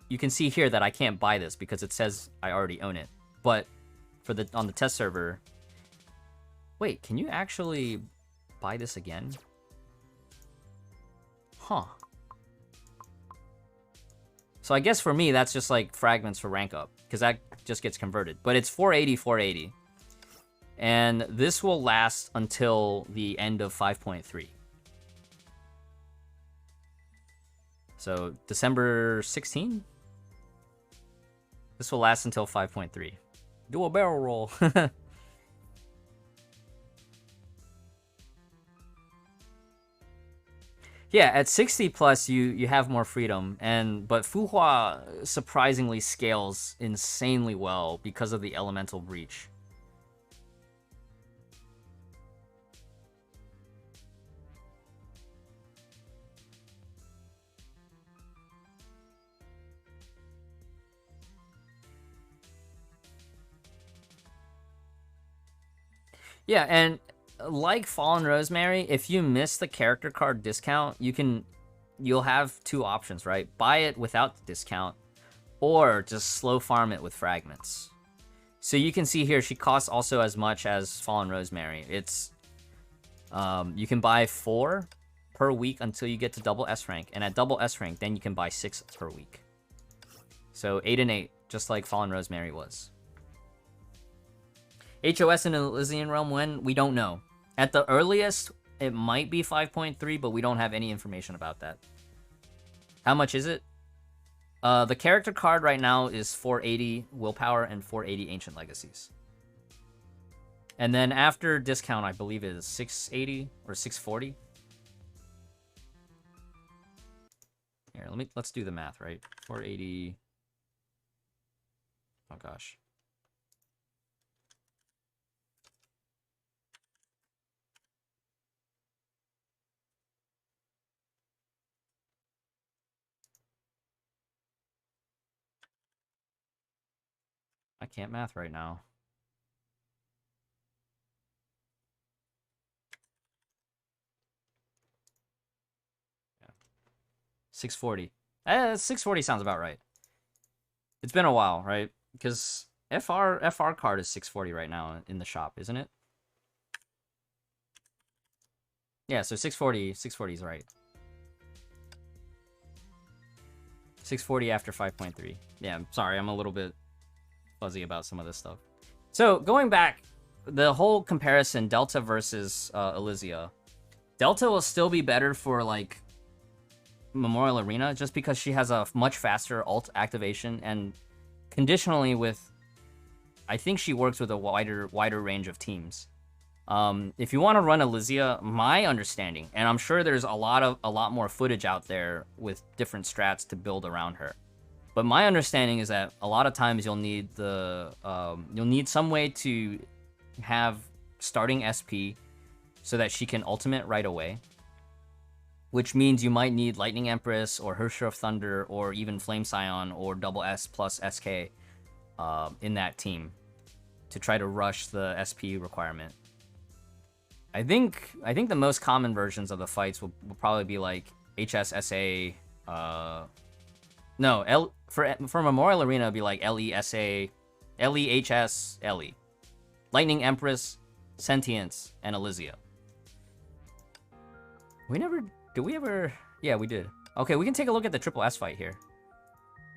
you can see here that I can't buy this because it says I already own it. But for on the test server, wait, can you actually buy this again? Huh. So I guess for me, that's just like fragments for rank up, because that just gets converted. But it's 480. And this will last until the end of 5.3. So December 16? This will last until 5.3. Do a barrel roll. Yeah, at 60 plus, you have more freedom, but Fuhua surprisingly scales insanely well because of the elemental breach. Yeah, and like Fallen Rosemary, if you miss the character card discount, you'll have two options, right? Buy it without the discount, or just slow farm it with fragments. So you can see here, she costs also as much as Fallen Rosemary. It's you can buy 4 per week until you get to double S rank, and at double S rank, then you can buy 6 per week. So 8 and 8, just like Fallen Rosemary was. HOS in Elysian Realm when? We don't know. At the earliest, it might be 5.3, but we don't have any information about that. How much is it? The character card right now is 480 Willpower and 480 Ancient Legacies. And then after discount, I believe it is 680 or 640. Here, let's do the math, right? 480. Oh gosh. I can't math right now. Yeah. 640. 640 sounds about right. It's been a while, right? Because FR card is 640 right now in the shop, isn't it? Yeah, so 640 is right. 640 after 5.3. Yeah, I'm sorry, I'm a little bit fuzzy about some of this stuff. So going back, the whole comparison, Delta versus Eliza. Delta will still be better for like Memorial Arena just because she has a much faster ult activation, and conditionally with, I think she works with a wider range of teams. If you want to run Eliza, my understanding, and I'm sure there's a lot more footage out there with different strats to build around her. But my understanding is that a lot of times you'll need some way to have starting SP so that she can ultimate right away, which means you might need Lightning Empress or Hersher of Thunder or even Flame Scion or double S plus SK in that team to try to rush the SP requirement. I think the most common versions of the fights will probably be like HSSA. No, for Memorial Arena, it'd be like LESA, LEHS, LE. Lightning Empress, Sentience, and Eliza. Did we ever? Yeah, we did. Okay, we can take a look at the triple S fight here.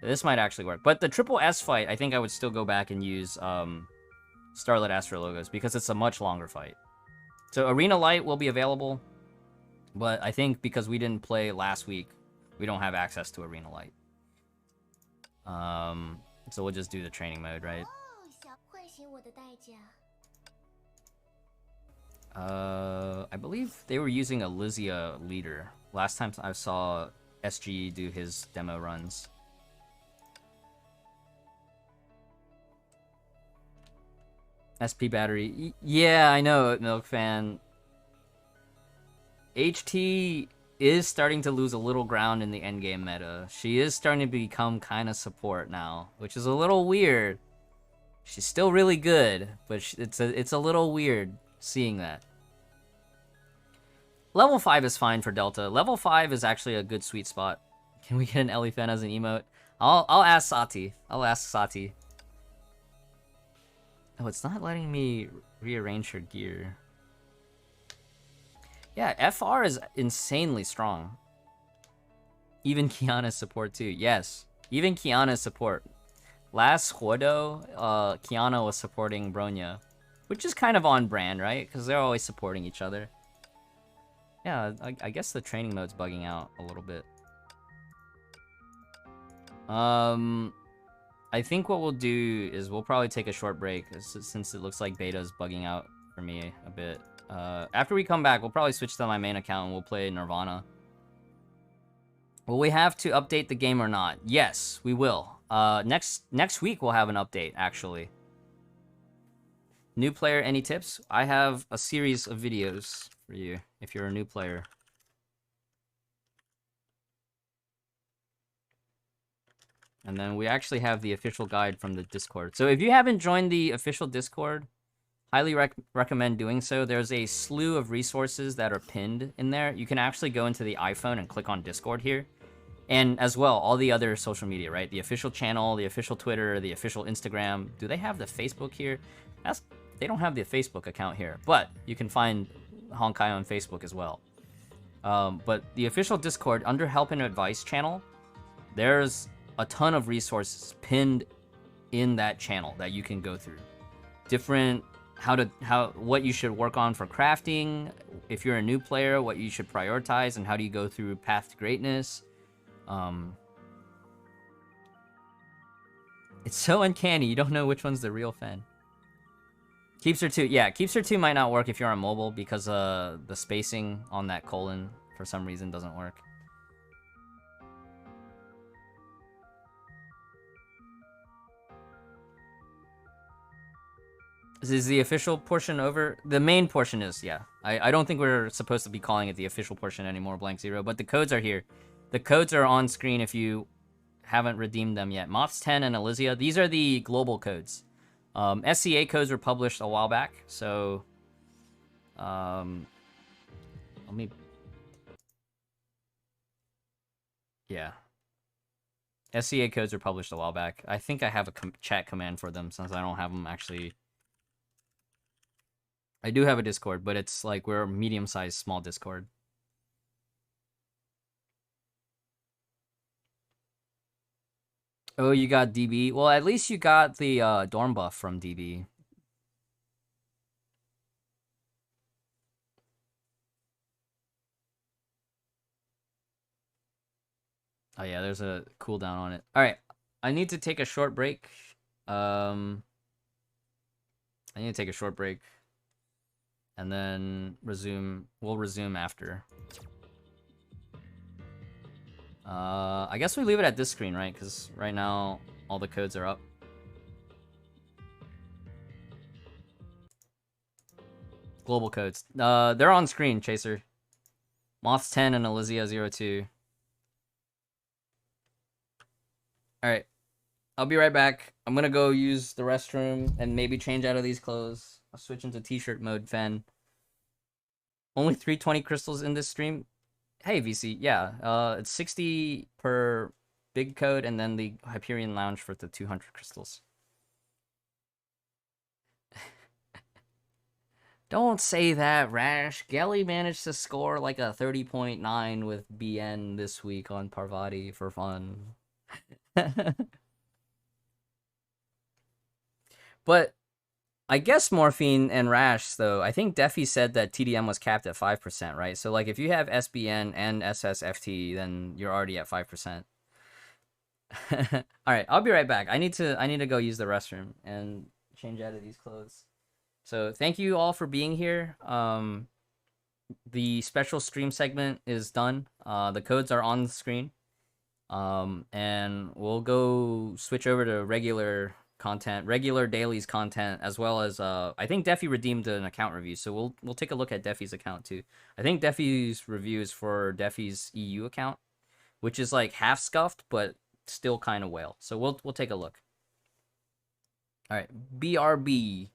This might actually work. But the triple S fight, I think I would still go back and use Starlit Astro logos because it's a much longer fight. So Arena Light will be available, but I think because we didn't play last week, we don't have access to Arena Light. So we'll just do the training mode, right? I believe they were using a Eliza leader. Last time I saw SG do his demo runs. SP battery. Yeah, I know, Milk Fan. HT is starting to lose a little ground in the endgame meta. She is starting to become kind of support now, which is a little weird. She's still really good, but it's a little weird seeing that. Level 5 is fine for Delta. Level 5 is actually a good sweet spot. Can we get an Ellie fan as an emote? I'll ask Sati. I'll ask Sati. Oh, it's not letting me rearrange her gear. Yeah, FR is insanely strong. Even Kiana's support too. Yes, even Kiana's support. Last Huodo, Kiana was supporting Bronya, which is kind of on brand, right? Because they're always supporting each other. Yeah, I guess the training mode's bugging out a little bit. I think what we'll do is we'll probably take a short break since it looks like beta's bugging out for me a bit. After we come back, we'll probably switch to my main account and we'll play Nirvana. Will we have to update the game or not? Yes, we will. Next week we'll have an update, actually. New player, any tips? I have a series of videos for you if you're a new player. And then we actually have the official guide from the Discord. So if you haven't joined the official Discord, highly recommend doing so. There's a slew of resources that are pinned in there. You can actually go into the iPhone and click on Discord here. And as well, all the other social media, right? The official channel, the official Twitter, the official Instagram. Do they have the Facebook here? They don't have the Facebook account here, but you can find Honkai on Facebook as well. But the official Discord, under Help and Advice channel, there's a ton of resources pinned in that channel that you can go through. Different, what you should work on for crafting. If you're a new player, what you should prioritize, and how do you go through Path to Greatness. It's so uncanny. You don't know which one's the real fan. Keepster 2, yeah, Keepster 2 might not work if you're on mobile because the spacing on that colon for some reason doesn't work. Is the official portion over? The main portion is, yeah. I don't think we're supposed to be calling it the official portion anymore, Blank Zero, but the codes are here. The codes are on screen if you haven't redeemed them yet. Moths 10 and Eliza, these are the global codes. SCA codes were published a while back, so let me, yeah. SCA codes were published a while back. I think I have a chat command for them since I don't have them actually. I do have a Discord, but it's like we're a medium-sized small Discord. Oh, you got DB? Well, at least you got the dorm buff from DB. Oh yeah, there's a cooldown on it. All right, I need to take a short break. I need to take a short break, and then resume. We'll resume after. I guess we leave it at this screen, right? Because right now all the codes are up. Global codes. They're on screen, Chaser. Moths 10 and Eliza 02. Alright. I'll be right back. I'm gonna go use the restroom and maybe change out of these clothes. I'll switch into t-shirt mode, Fen. Only 320 crystals in this stream? Hey, VC. Yeah, it's 60 per big code and then the Hyperion Lounge for the 200 crystals. Don't say that, Rash. Gelly managed to score like a 30.9 with BN this week on Parvati for fun. But I guess Morphine and Rash, though, I think Defi said that TDM was capped at 5%, right? So, like, if you have SBN and SSFT, then you're already at 5%. All right, I'll be right back. I need to go use the restroom and change out of these clothes. So, thank you all for being here. The special stream segment is done. The codes are on the screen. And we'll go switch over to regular content, regular dailies content, as well as I think Defi redeemed an account review, so we'll take a look at Defi's account too. I think Defi's review is for Defi's EU account, which is like half scuffed but still kind of whale. So we'll take a look. All right, BRB.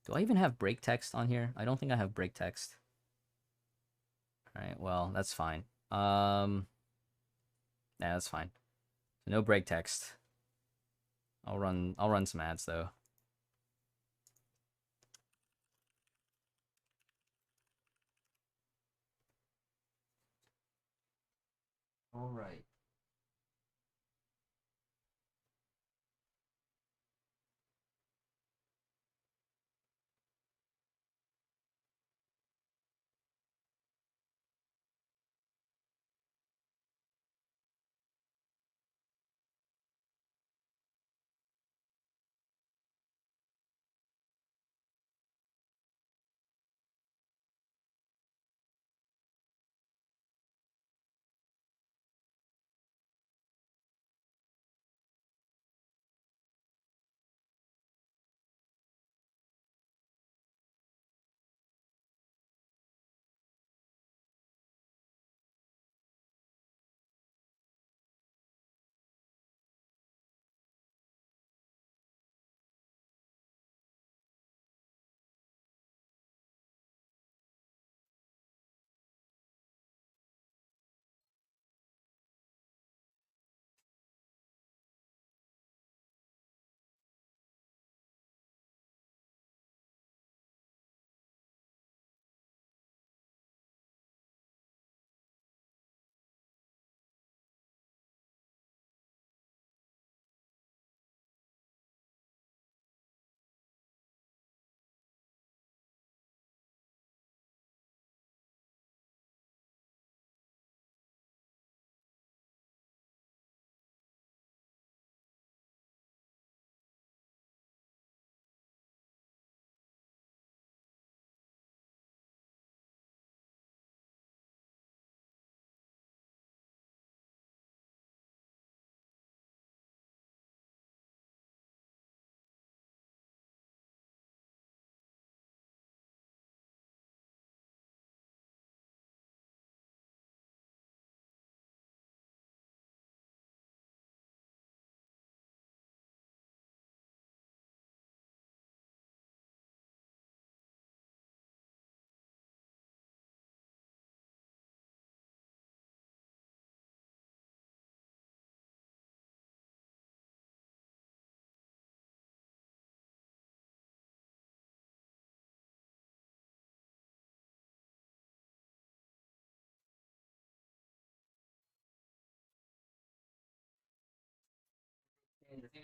Do I even have break text on here? I don't think I have break text. All right, well that's fine. Yeah, that's fine. No break text. I'll run some ads though. All right.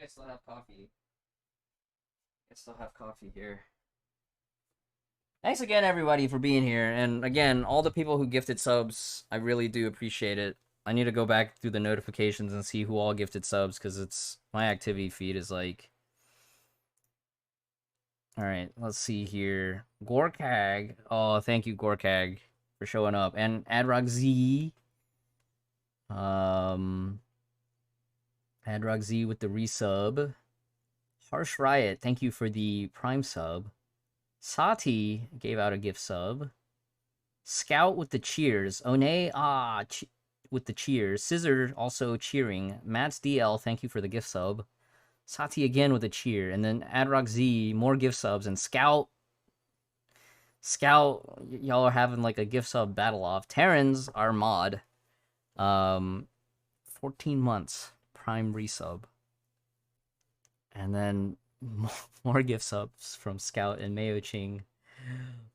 I still have coffee. I still have coffee here. Thanks again, everybody, for being here. And again, all the people who gifted subs, I really do appreciate it. I need to go back through the notifications and see who all gifted subs, because it's my activity feed is like... Alright, let's see here. Gorkag. Oh, thank you, Gorkag, for showing up. And AdrockZ. AdrockZ with the resub. Harsh Riot, thank you for the Prime sub. Sati gave out a gift sub. Scout with the cheers. One, with the cheers. Scissor also cheering. Matt's DL, thank you for the gift sub. Sati again with a cheer. And then AdrockZ, more gift subs. And Scout, y'all are having like a gift sub battle off. Terrans, our mod. 14 months. Prime resub. And then more gift subs from Scout and MiHoYo.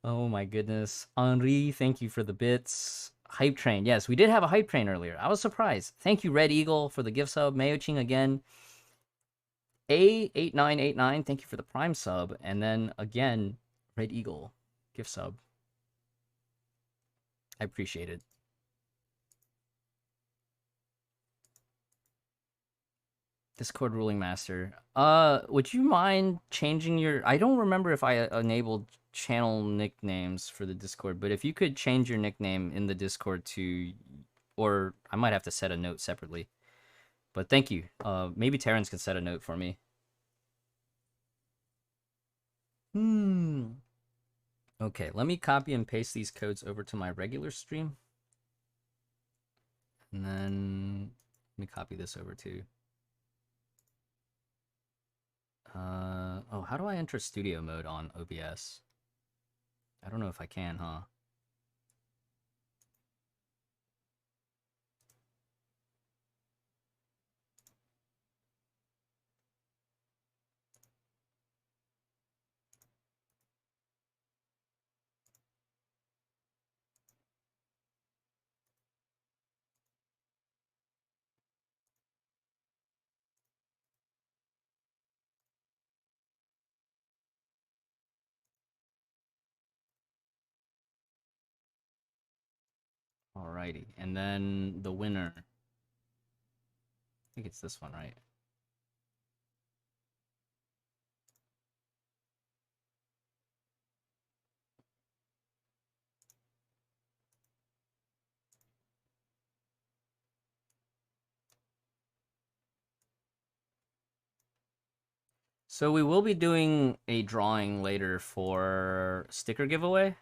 Oh my goodness. Henri, thank you for the bits. Hype Train. Yes, we did have a Hype Train earlier. I was surprised. Thank you, Red Eagle, for the gift sub. MiHoYo again. A8989, thank you for the Prime sub. And then again, Red Eagle, gift sub. I appreciate it. Discord ruling master. Would you mind changing your... I don't remember if I enabled channel nicknames for the Discord, but if you could change your nickname in the Discord to... Or I might have to set a note separately. But thank you. Maybe Terrence could set a note for me. Okay, let me copy and paste these codes over to my regular stream. And then let me copy this over too. Oh, how do I enter studio mode on OBS? I don't know if I can, huh? Alrighty, and then the winner. I think it's this one, right? So we will be doing a drawing later for sticker giveaway.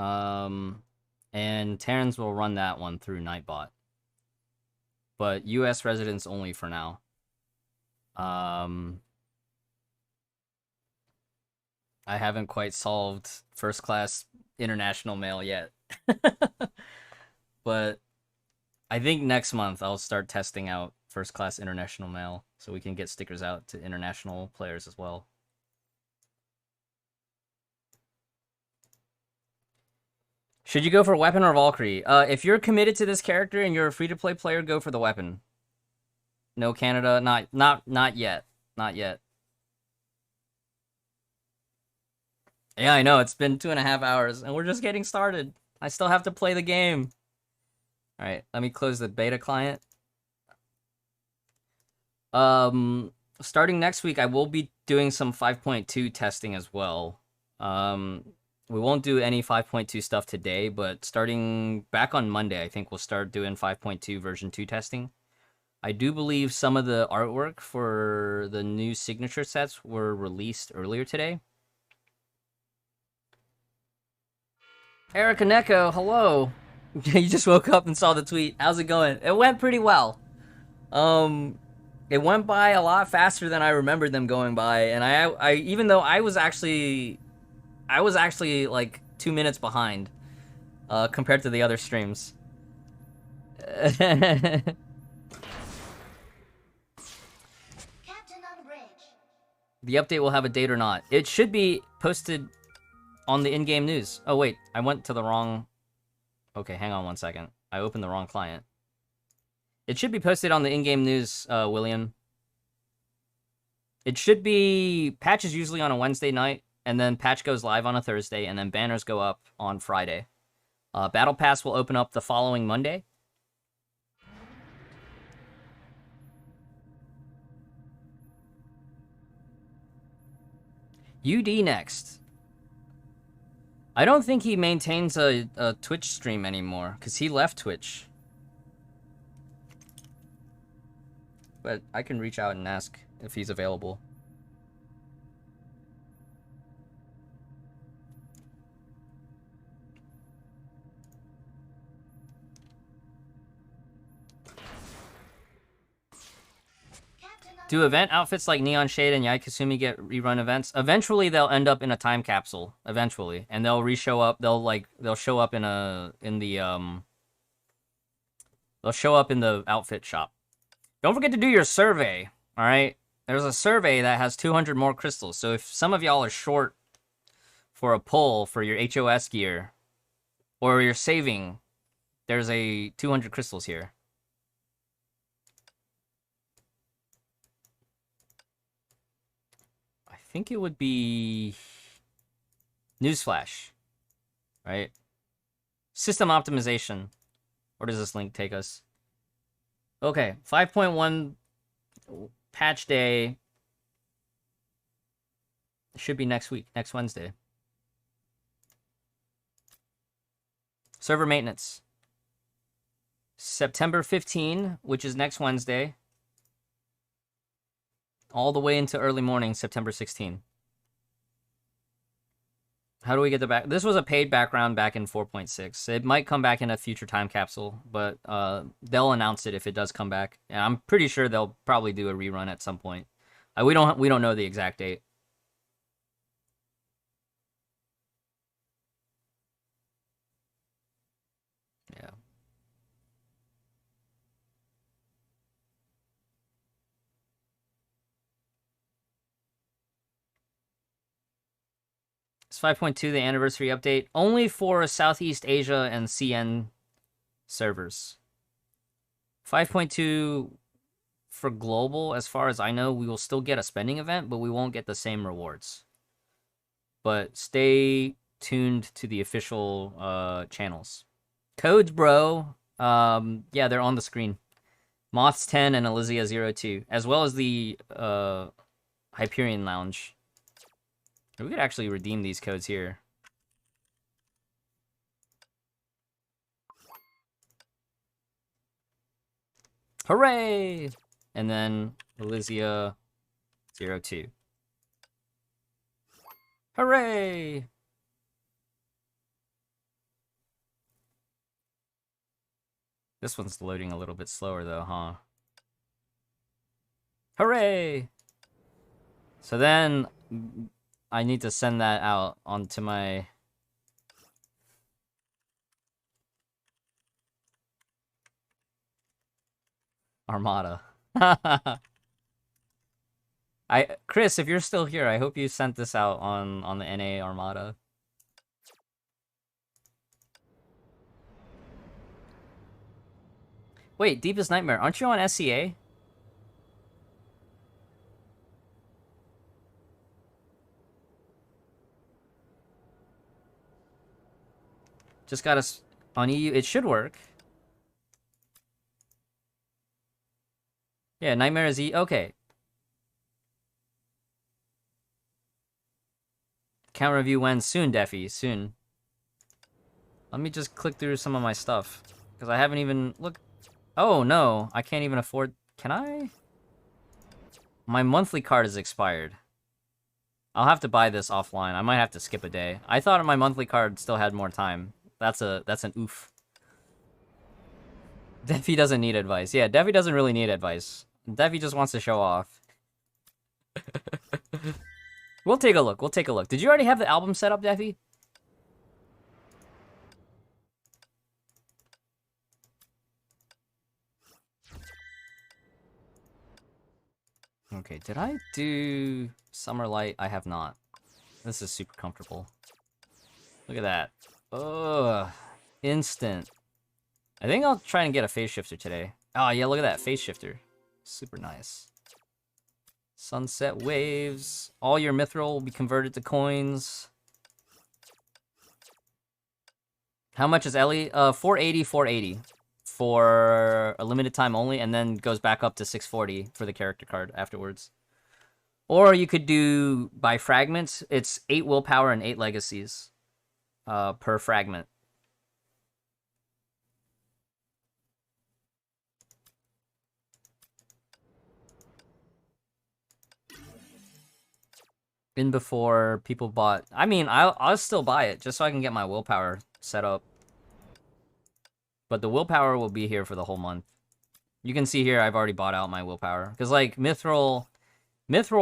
And Terrence will run that one through Nightbot. But US residents only for now. I haven't quite solved first class international mail yet. But I think next month I'll start testing out first class international mail so we can get stickers out to international players as well. Should you go for weapon or Valkyrie? If you're committed to this character and you're a free-to-play player, go for the weapon. No Canada, not yet. Not yet. Yeah, I know, it's been 2.5 hours, and we're just getting started. I still have to play the game. Alright, let me close the beta client. Starting next week, I will be doing some 5.2 testing as well. We won't do any 5.2 stuff today, but starting back on Monday, I think we'll start doing 5.2 version 2 testing. I do believe some of the artwork for the new signature sets were released earlier today. Erica Neko, hello. You just woke up and saw the tweet. How's it going? It went pretty well. It went by a lot faster than I remembered them going by, and I even though I was actually like 2 minutes behind compared to the other streams. Captain on bridge. The update will have a date or not. It should be posted on the in-game news. Oh wait, I went to the wrong... Okay, hang on one second. I opened the wrong client. It should be posted on the in-game news, William. It should be... Patch is usually on a Wednesday night, and then patch goes live on a Thursday, and then banners go up on Friday. Battle Pass will open up the following Monday. UD next. I don't think he maintains a Twitch stream anymore, because he left Twitch. But I can reach out and ask if he's available. Do event outfits like Neon Shade and Yai Kasumi get rerun events? Eventually, they'll end up in a time capsule. Eventually, and they'll re-show up. They'll show up in the outfit shop. Don't forget to do your survey. All right, there's a survey that has 200 more crystals. So if some of y'all are short for a pull for your HOS gear, or you're saving, there's a 200 crystals here. I think it would be Newsflash, right? System optimization. Where does this link take us? Okay, 5.1 patch day. Should be next week, next Wednesday. Server maintenance. September 15, which is next Wednesday. All the way into early morning, September 16. How do we get the back? This was a paid background back in 4.6. It might come back in a future time capsule, but they'll announce it if it does come back. And I'm pretty sure they'll probably do a rerun at some point. We don't know the exact date. Yeah. It's 5.2, the anniversary update, only for Southeast Asia and CN servers. 5.2 for global, as far as I know, we will still get a spending event, but we won't get the same rewards. But stay tuned to the official channels. Codes, bro. Yeah, they're on the screen. Moths 10 and Eliza 02, as well as the Hyperion Lounge. We could actually redeem these codes here. Hooray! And then Eliza 02. Hooray! This one's loading a little bit slower though, huh? Hooray! So then I need to send that out onto my Armada. Chris, if you're still here, I hope you sent this out on the NA Armada. Wait, Deepest Nightmare, aren't you on SCA? Just got us on EU. It should work. Yeah, Nightmare is okay. Count review when? Soon, Defy. Soon. Let me just click through some of my stuff. Because I haven't even... Look. Oh, no. I can't even afford... Can I? My monthly card is expired. I'll have to buy this offline. I might have to skip a day. I thought my monthly card still had more time. That's an oof. Defy doesn't need advice. Yeah, Defy doesn't really need advice. Defy just wants to show off. We'll take a look. We'll take a look. Did you already have the album set up, Defy? Okay, did I do Summer Light? I have not. This is super comfortable. Look at that. Ugh. Instant. I think I'll try and get a phase shifter today. Oh yeah, look at that phase shifter. Super nice. Sunset waves. All your mithril will be converted to coins. How much is Ellie? 480, 480 for a limited time only, and then goes back up to 640 for the character card afterwards. Or you could do by fragments. It's 8 willpower and 8 legacies per fragment. In before people bought. I mean, I'll still buy it just so I can get my willpower set up. But the willpower will be here for the whole month. You can see here I've already bought out my willpower because like mithril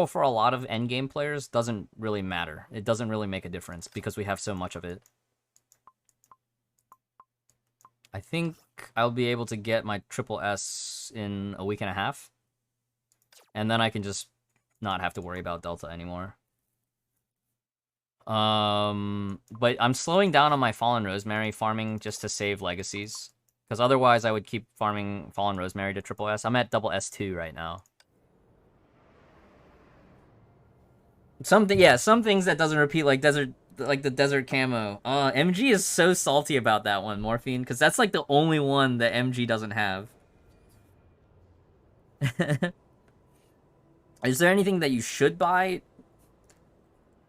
for a lot of endgame players doesn't really matter. It doesn't really make a difference because we have so much of it. I think I'll be able to get my triple S in a week and a half. And then I can just not have to worry about Delta anymore. But I'm slowing down on my Fallen Rosemary farming just to save legacies. Because otherwise I would keep farming Fallen Rosemary to triple S. I'm at double S2 right now. Some things that doesn't repeat, like the desert camo. MG is so salty about that one, Morphine, because that's like the only one that MG doesn't have. Is there anything that you should buy?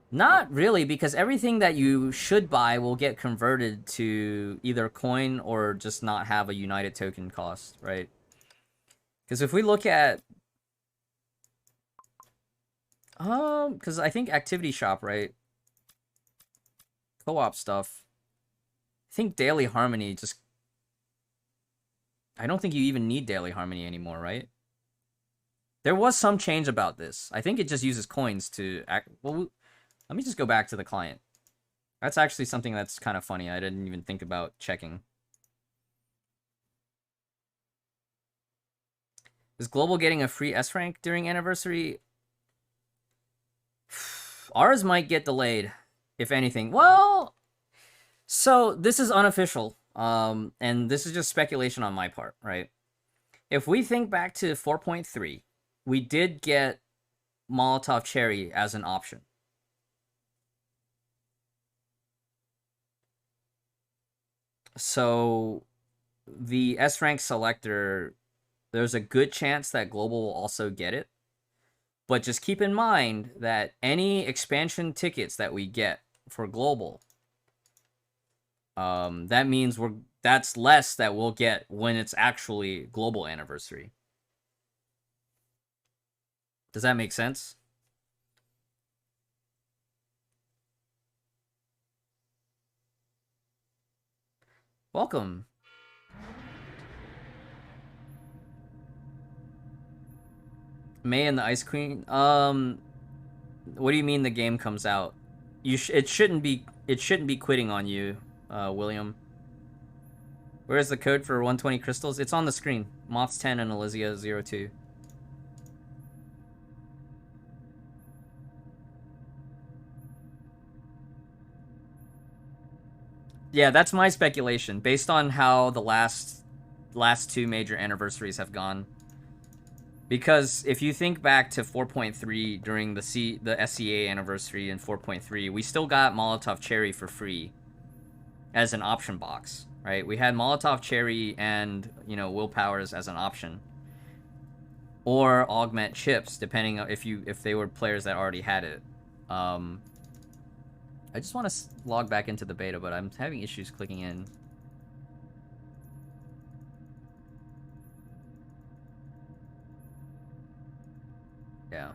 Not really, because everything that you should buy will get converted to either coin or just not have a United token cost, right? Because if we look at because I think activity shop, right? Co-op stuff. I think daily harmony just... I don't think you even need daily harmony anymore, right? There was some change about this. I think it just uses coins to act... Well, let me just go back to the client. That's actually something that's kind of funny. I didn't even think about checking. Is Global getting a free S rank during anniversary? Ours might get delayed, if anything. Well, so this is unofficial, and this is just speculation on my part, right? If we think back to 4.3, we did get Molotov Cherry as an option. So the S rank selector, there's a good chance that Global will also get it. But just keep in mind that any expansion tickets that we get for Global, that means that's less that we'll get when it's actually Global anniversary. Does that make sense? Welcome. May and the Ice Queen. What do you mean the game comes out? It shouldn't be quitting on you, William. Where's the code for 120 crystals? It's on the screen. Moths 10 and Eliza 02. Yeah, that's my speculation based on how the last two major anniversaries have gone. Because if you think back to 4.3 during the SCA anniversary in 4.3, we still got Molotov Cherry for free as an option box, right? We had Molotov Cherry and, willpowers as an option. Or augment chips, depending on if they were players that already had it. I just want to log back into the beta, but I'm having issues clicking in. Yeah.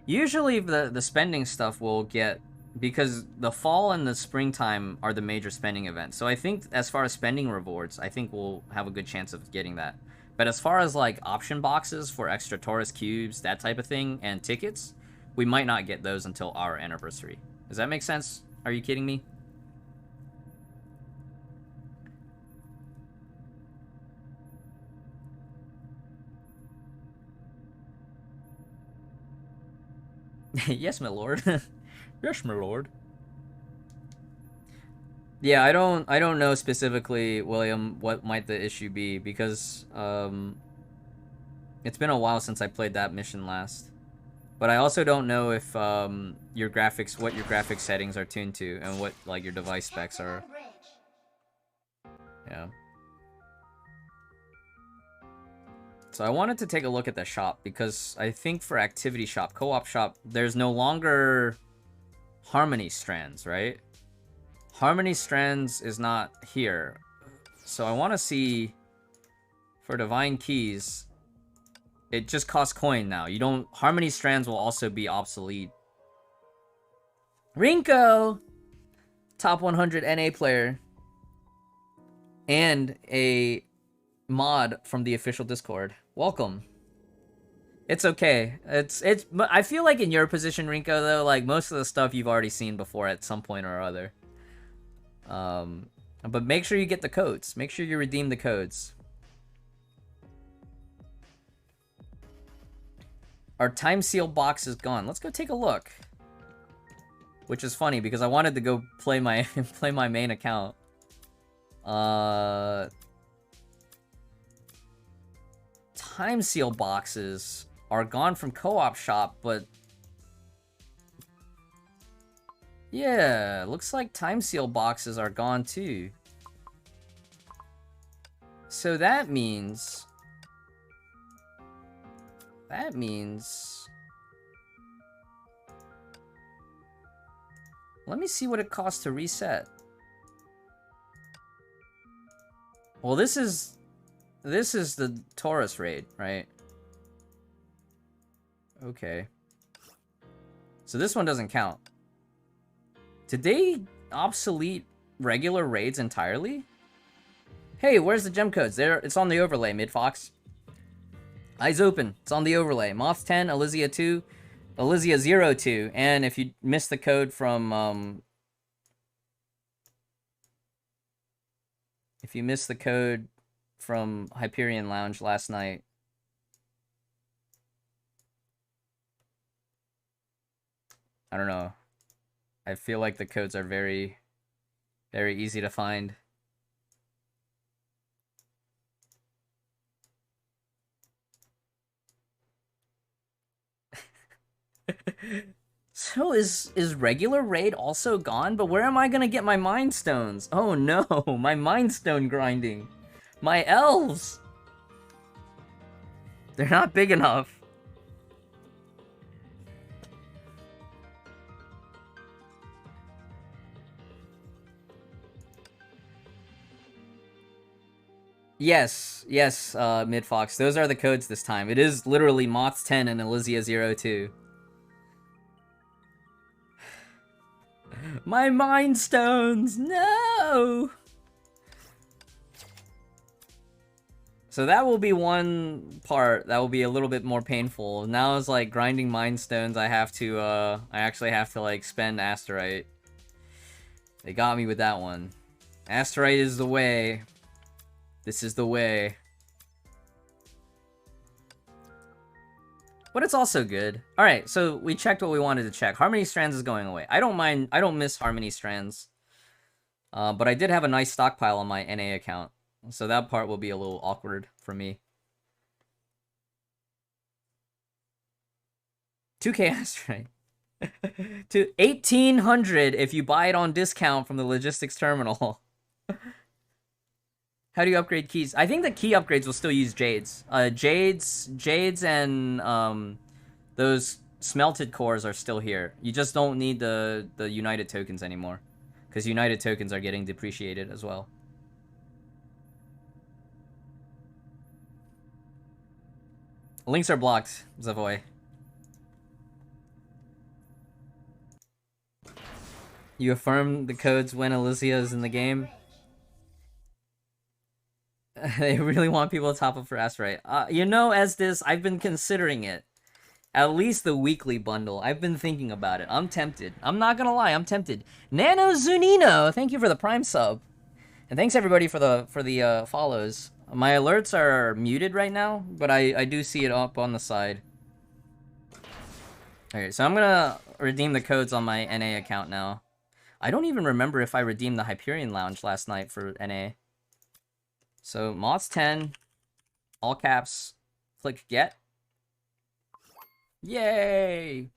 Usually the spending stuff will get, because the fall and the springtime are the major spending events. So I think as far as spending rewards, I think we'll have a good chance of getting that. But as far as like option boxes for extra Taurus cubes, that type of thing, and tickets, we might not get those until our anniversary. Does that make sense? Are you kidding me? Yes, my lord. Yes, my lord. Yeah, I don't know specifically, William, what might the issue be, because it's been a while since I played that mission last. But I also don't know if what your graphics settings are tuned to, and what like your device specs are. Yeah. So I wanted to take a look at the shop, because I think for activity shop, co-op shop, there's no longer harmony strands, right? Harmony strands is not here. So I want to see for divine keys, it just costs coin now. You don't, harmony strands will also be obsolete. Rinko, top 100 NA player, and a mod from the official Discord. Welcome. It's okay. I feel like in your position, Rinko, though, like most of the stuff you've already seen before at some point or other. But make sure you get the codes. Make sure you redeem the codes. Our time seal box is gone. Let's go take a look. Which is funny because I wanted to go play my play my main account. Time seal boxes are gone from co-op shop, but yeah, looks like time seal boxes are gone too. So that means let me see what it costs to reset. Well, this is the Taurus raid, right? Okay. So this one doesn't count. Did they obsolete regular raids entirely? Hey, where's the gem codes? There, it's on the overlay, Midfox. Eyes open. It's on the overlay. Moth 10, Eliza 2, Eliza 02, and if you missed the code from if you missed the code from Hyperion Lounge last night, I don't know. I feel like the codes are very, very easy to find. So is regular raid also gone? But where am I gonna get my mind stones? Oh no, my mind stone grinding. My elves! They're not big enough. Yes, Midfox. Those are the codes this time. It is literally Moths 10 and Eliza 02. My mind stones! No! So that will be one part that will be a little bit more painful. Now it's like grinding mind stones. I actually have to like spend Asterite. They got me with that one. Asterite is the way. This is the way. But it's also good. Alright, so we checked what we wanted to check. Harmony Strands is going away. I don't miss Harmony Strands. But I did have a nice stockpile on my NA account. So that part will be a little awkward for me. 2K Asterite. To 1,800 if you buy it on discount from the logistics terminal. How do you upgrade keys? I think the key upgrades will still use Jades. Jades and those smelted cores are still here. You just don't need the United tokens anymore. Because United tokens are getting depreciated as well. Links are blocked, Zavoy. You affirm the codes when Eliza is in the game? They really want people to top up for Asterite. You know, as this, I've been considering it. At least the weekly bundle. I've been thinking about it. I'm tempted. I'm not gonna lie, I'm tempted. Nano Zunino, thank you for the Prime sub. And thanks everybody for the follows. My alerts are muted right now, but I do see it up on the side. Okay, so I'm gonna redeem the codes on my NA account now. I don't even remember if I redeemed the Hyperion Lounge last night for NA. So, Moths 10, all caps, click get. Yay!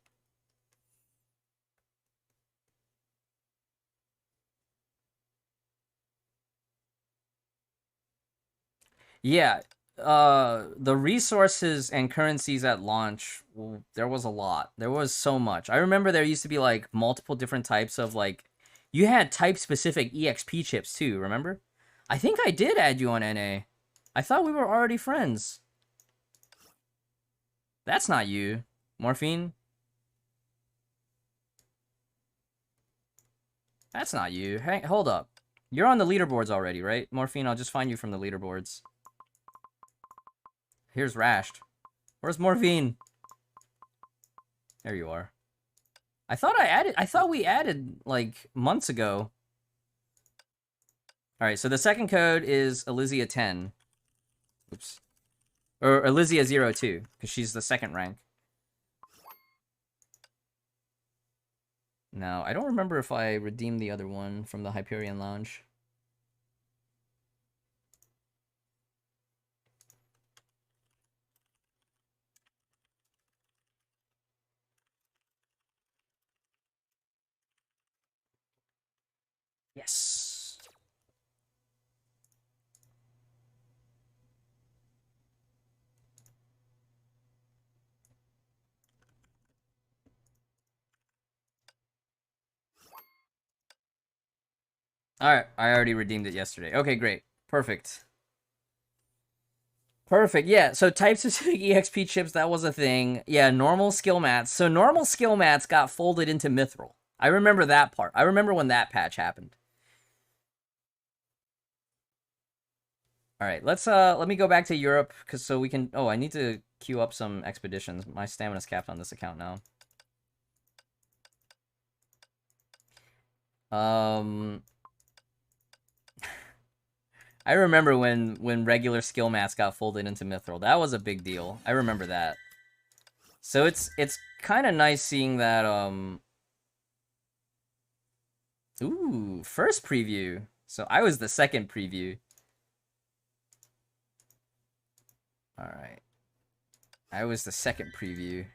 Yeah, the resources and currencies at launch, well, there was a lot. There was so much. I remember there used to be like multiple different types of like, you had type-specific EXP chips too, remember? I think I did add you on NA. I thought we were already friends. That's not you. Morphine? That's not you. Hey, hold up. You're on the leaderboards already, right? Morphine, I'll just find you from the leaderboards. Here's Rashed. Where's Morphine? There you are. I thought we added like months ago. All right, so the second code is Eliza 10. Oops. Or Eliza 02, because she's the second rank. Now, I don't remember if I redeemed the other one from the Hyperion Lounge. Yes. Alright, I already redeemed it yesterday. Okay, great. Perfect. Perfect, yeah. So type-specific EXP chips, that was a thing. Yeah, normal skill mats. So normal skill mats got folded into Mithril. I remember that part. I remember when that patch happened. Alright, let me go back to Europe, because so we can... Oh, I need to queue up some expeditions. My stamina's capped on this account now. I remember when regular skill mats got folded into Mithril. That was a big deal. I remember that. So it's kind of nice seeing that, Ooh, first preview. So I was the second preview. Alright. I was the second preview.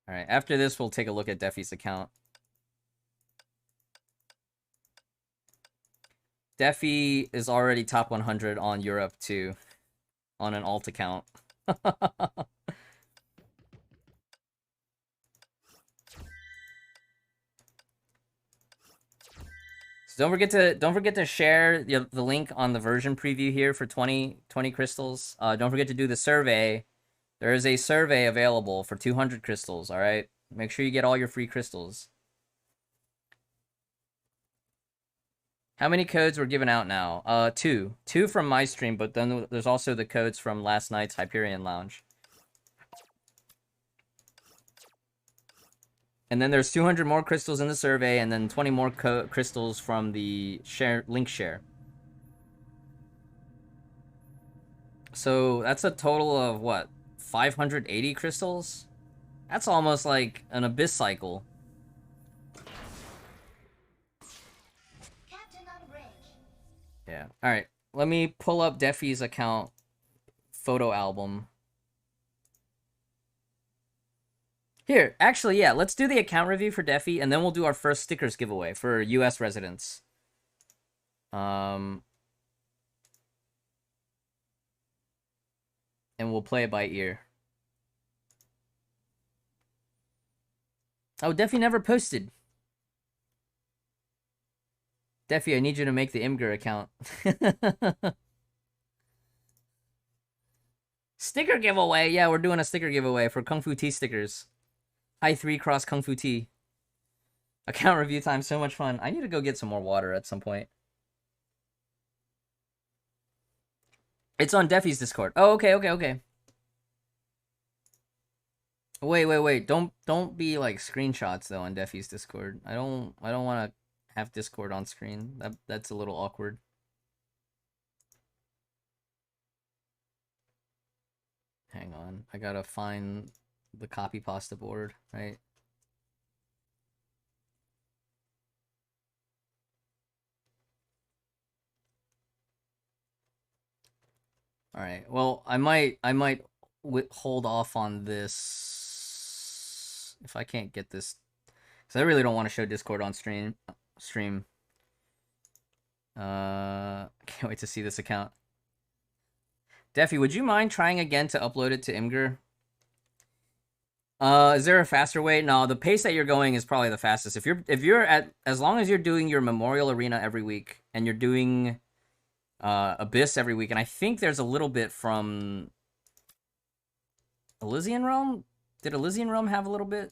Alright, after this, we'll take a look at Defi's account. Defi is already top 100 on Europe, too. On an alt account. So don't forget to share the link on the version preview here for 20 crystals. Don't forget to do the survey. There is a survey available for 200 crystals, all right? Make sure you get all your free crystals. How many codes were given out now? Two. Two from my stream, but then there's also the codes from last night's Hyperion Lounge. And then there's 200 more crystals in the survey, and then 20 more crystals from the link share. So that's a total of, what, 580 crystals? That's almost like an Abyss cycle. Yeah. Alright, let me pull up Defi's account photo album. Here, actually, yeah, let's do the account review for Defi, and then we'll do our first stickers giveaway for US residents. And we'll play it by ear. Oh, Defi never posted. Defi, I need you to make the Imgur account. Sticker giveaway! Yeah, we're doing a sticker giveaway for Kung Fu Tea stickers. HI3 cross Kung Fu Tea. Account review time, so much fun. I need to go get some more water at some point. It's on Defi's Discord. Oh, okay. Wait. Don't be like screenshots though on Defi's Discord. I don't want to have Discord on screen. That's a little awkward. Hang on, I gotta find the copy pasta board, right? All right. Well, I might hold off on this if I can't get this, because I really don't want to show Discord on stream. Can't wait to see this account. Deffy, would you mind trying again to upload it to Imgur? Is there a faster way? No, the pace that you're going is probably the fastest. If you're at, as long as you're doing your Memorial Arena every week and you're doing Abyss every week, and I think there's a little bit from Elysian Realm. Did Elysian Realm have a little bit?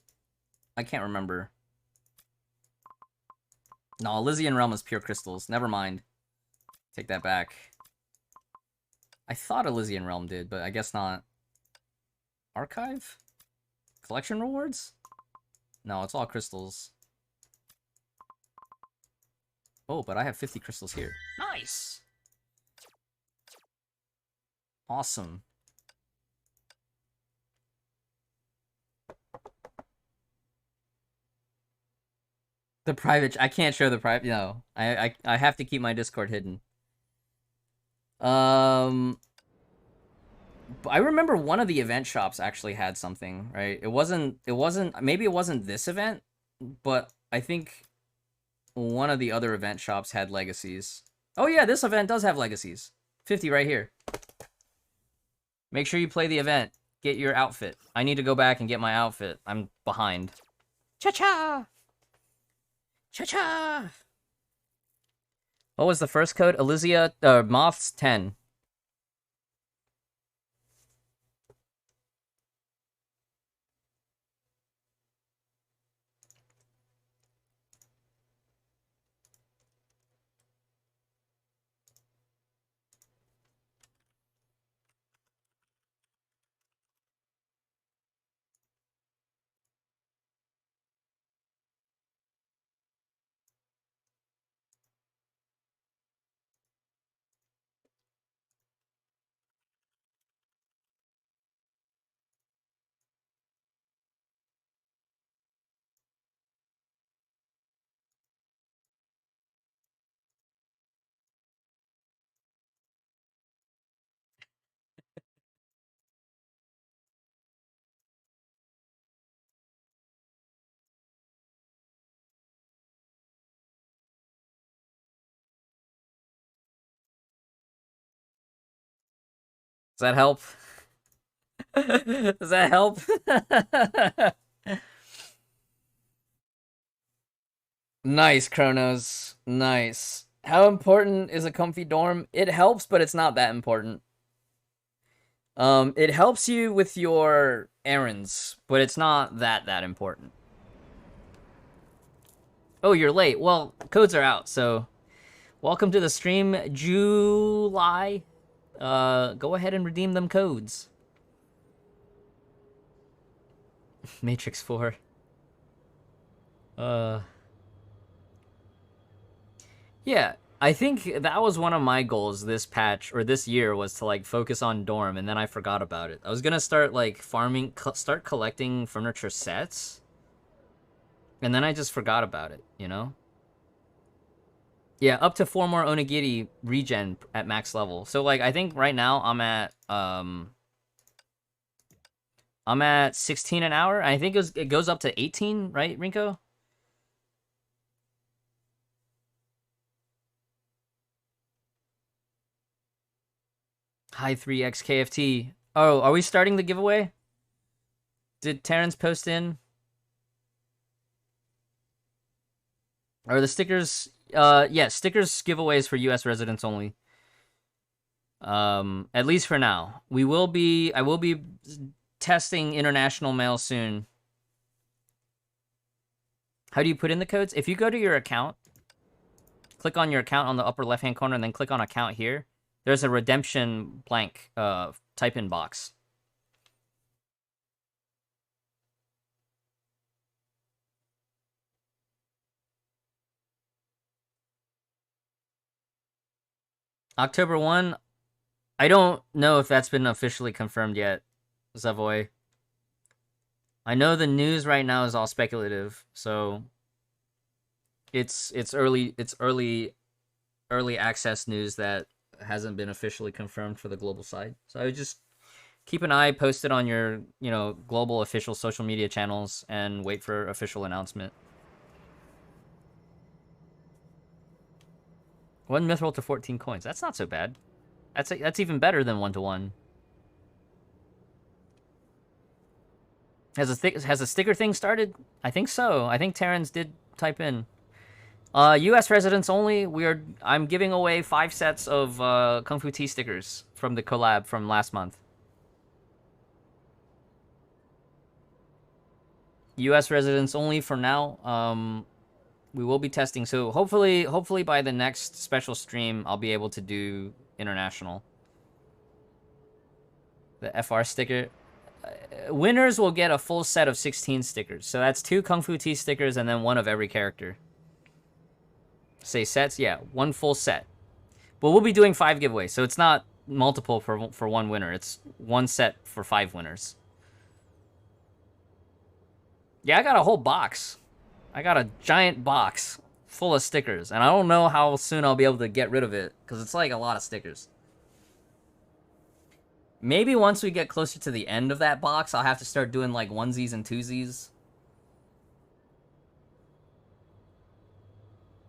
I can't remember. No, Elysian Realm is pure crystals. Never mind. Take that back. I thought Elysian Realm did, but I guess not. Archive? Collection rewards? No, it's all crystals. Oh, but I have 50 crystals here. Nice! Awesome. The private... I can't show the private... No. I have to keep my Discord hidden. I remember one of the event shops actually had something, right? It wasn't, maybe it wasn't this event, but I think one of the other event shops had legacies. Oh yeah, this event does have legacies. 50 right here. Make sure you play the event. Get your outfit. I need to go back and get my outfit. I'm behind. Cha-cha! Cha-cha! What was the first code? Eliza, Moths 10. Does that help? Does that help? Nice, Chronos. Nice. How important is a comfy dorm? It helps, but it's not that important. It helps you with your errands, but it's not that important. Oh, you're late. Well, codes are out, so welcome to the stream, July. Go ahead and redeem them codes. Matrix 4. Yeah, I think that was one of my goals this patch, or this year, was to, like, focus on dorm, and then I forgot about it. I was gonna start, like, farming, start collecting furniture sets, and then I just forgot about it, you know? Yeah, up to 4 more Onigiri regen at max level. So, like, I think right now I'm at 16 an hour. I think it goes up to 18, right, Rinko? HI3XKFT. Oh, are we starting the giveaway? Did Terrence post in? Are the stickers... yeah, stickers giveaways for US residents only. At least for now. I will be testing international mail soon. How do you put in the codes? If you go to your account, click on your account on the upper left-hand corner, and then click on account here, there's a redemption blank type-in box. October 1, I don't know if that's been officially confirmed yet, Zavoy. I know the news right now is all speculative, so it's early access news that hasn't been officially confirmed for the global side. So I would just keep an eye posted on your, global official social media channels and wait for official announcement. One mithril to 14 coins. That's not so bad. That's even better than 1-to-1. Has a sticker thing started? I think so. I think Terrans did type in. U.S. residents only. I'm giving away 5 sets of Kung Fu Tea stickers from the collab from last month. U.S. residents only for now. We will be testing, so hopefully by the next special stream, I'll be able to do international. The FR sticker. Winners will get a full set of 16 stickers. So that's 2 Kung Fu Tea stickers and then 1 of every character. Say sets? Yeah, 1 full set. But we'll be doing 5 giveaways, so it's not multiple for 1 winner. It's 1 set for 5 winners. Yeah, I got a whole box. I got a giant box full of stickers, and I don't know how soon I'll be able to get rid of it, because it's like a lot of stickers. Maybe once we get closer to the end of that box, I'll have to start doing like onesies and twosies.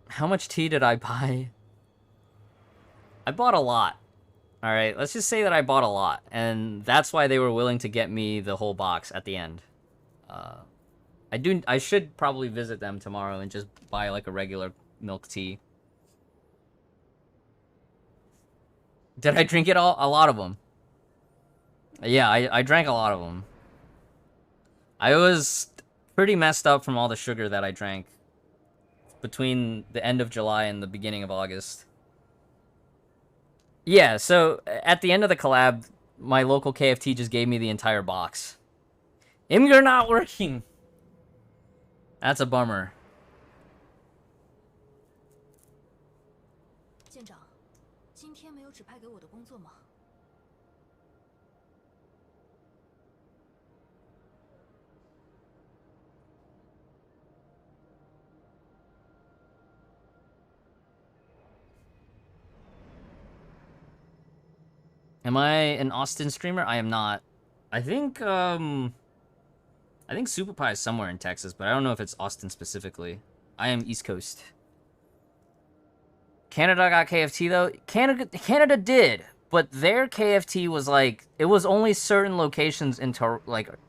How much tea did I buy? I bought a lot. Alright, let's just say that I bought a lot, and that's why they were willing to get me the whole box at the end. I should probably visit them tomorrow and just buy like a regular milk tea. Did I drink it all? A lot of them. Yeah, I drank a lot of them. I was pretty messed up from all the sugar that I drank between the end of July and the beginning of August. Yeah, so at the end of the collab, my local KFT just gave me the entire box. Imgur not working! That's a bummer. 舰长，今天没有指派给我的工作吗？ Am I an Austin streamer? I am not. I think Super Pie is somewhere in Texas, but I don't know if it's Austin specifically. I am East Coast. Canada got KFT though. Canada did, but their KFT was like, it was only certain locations in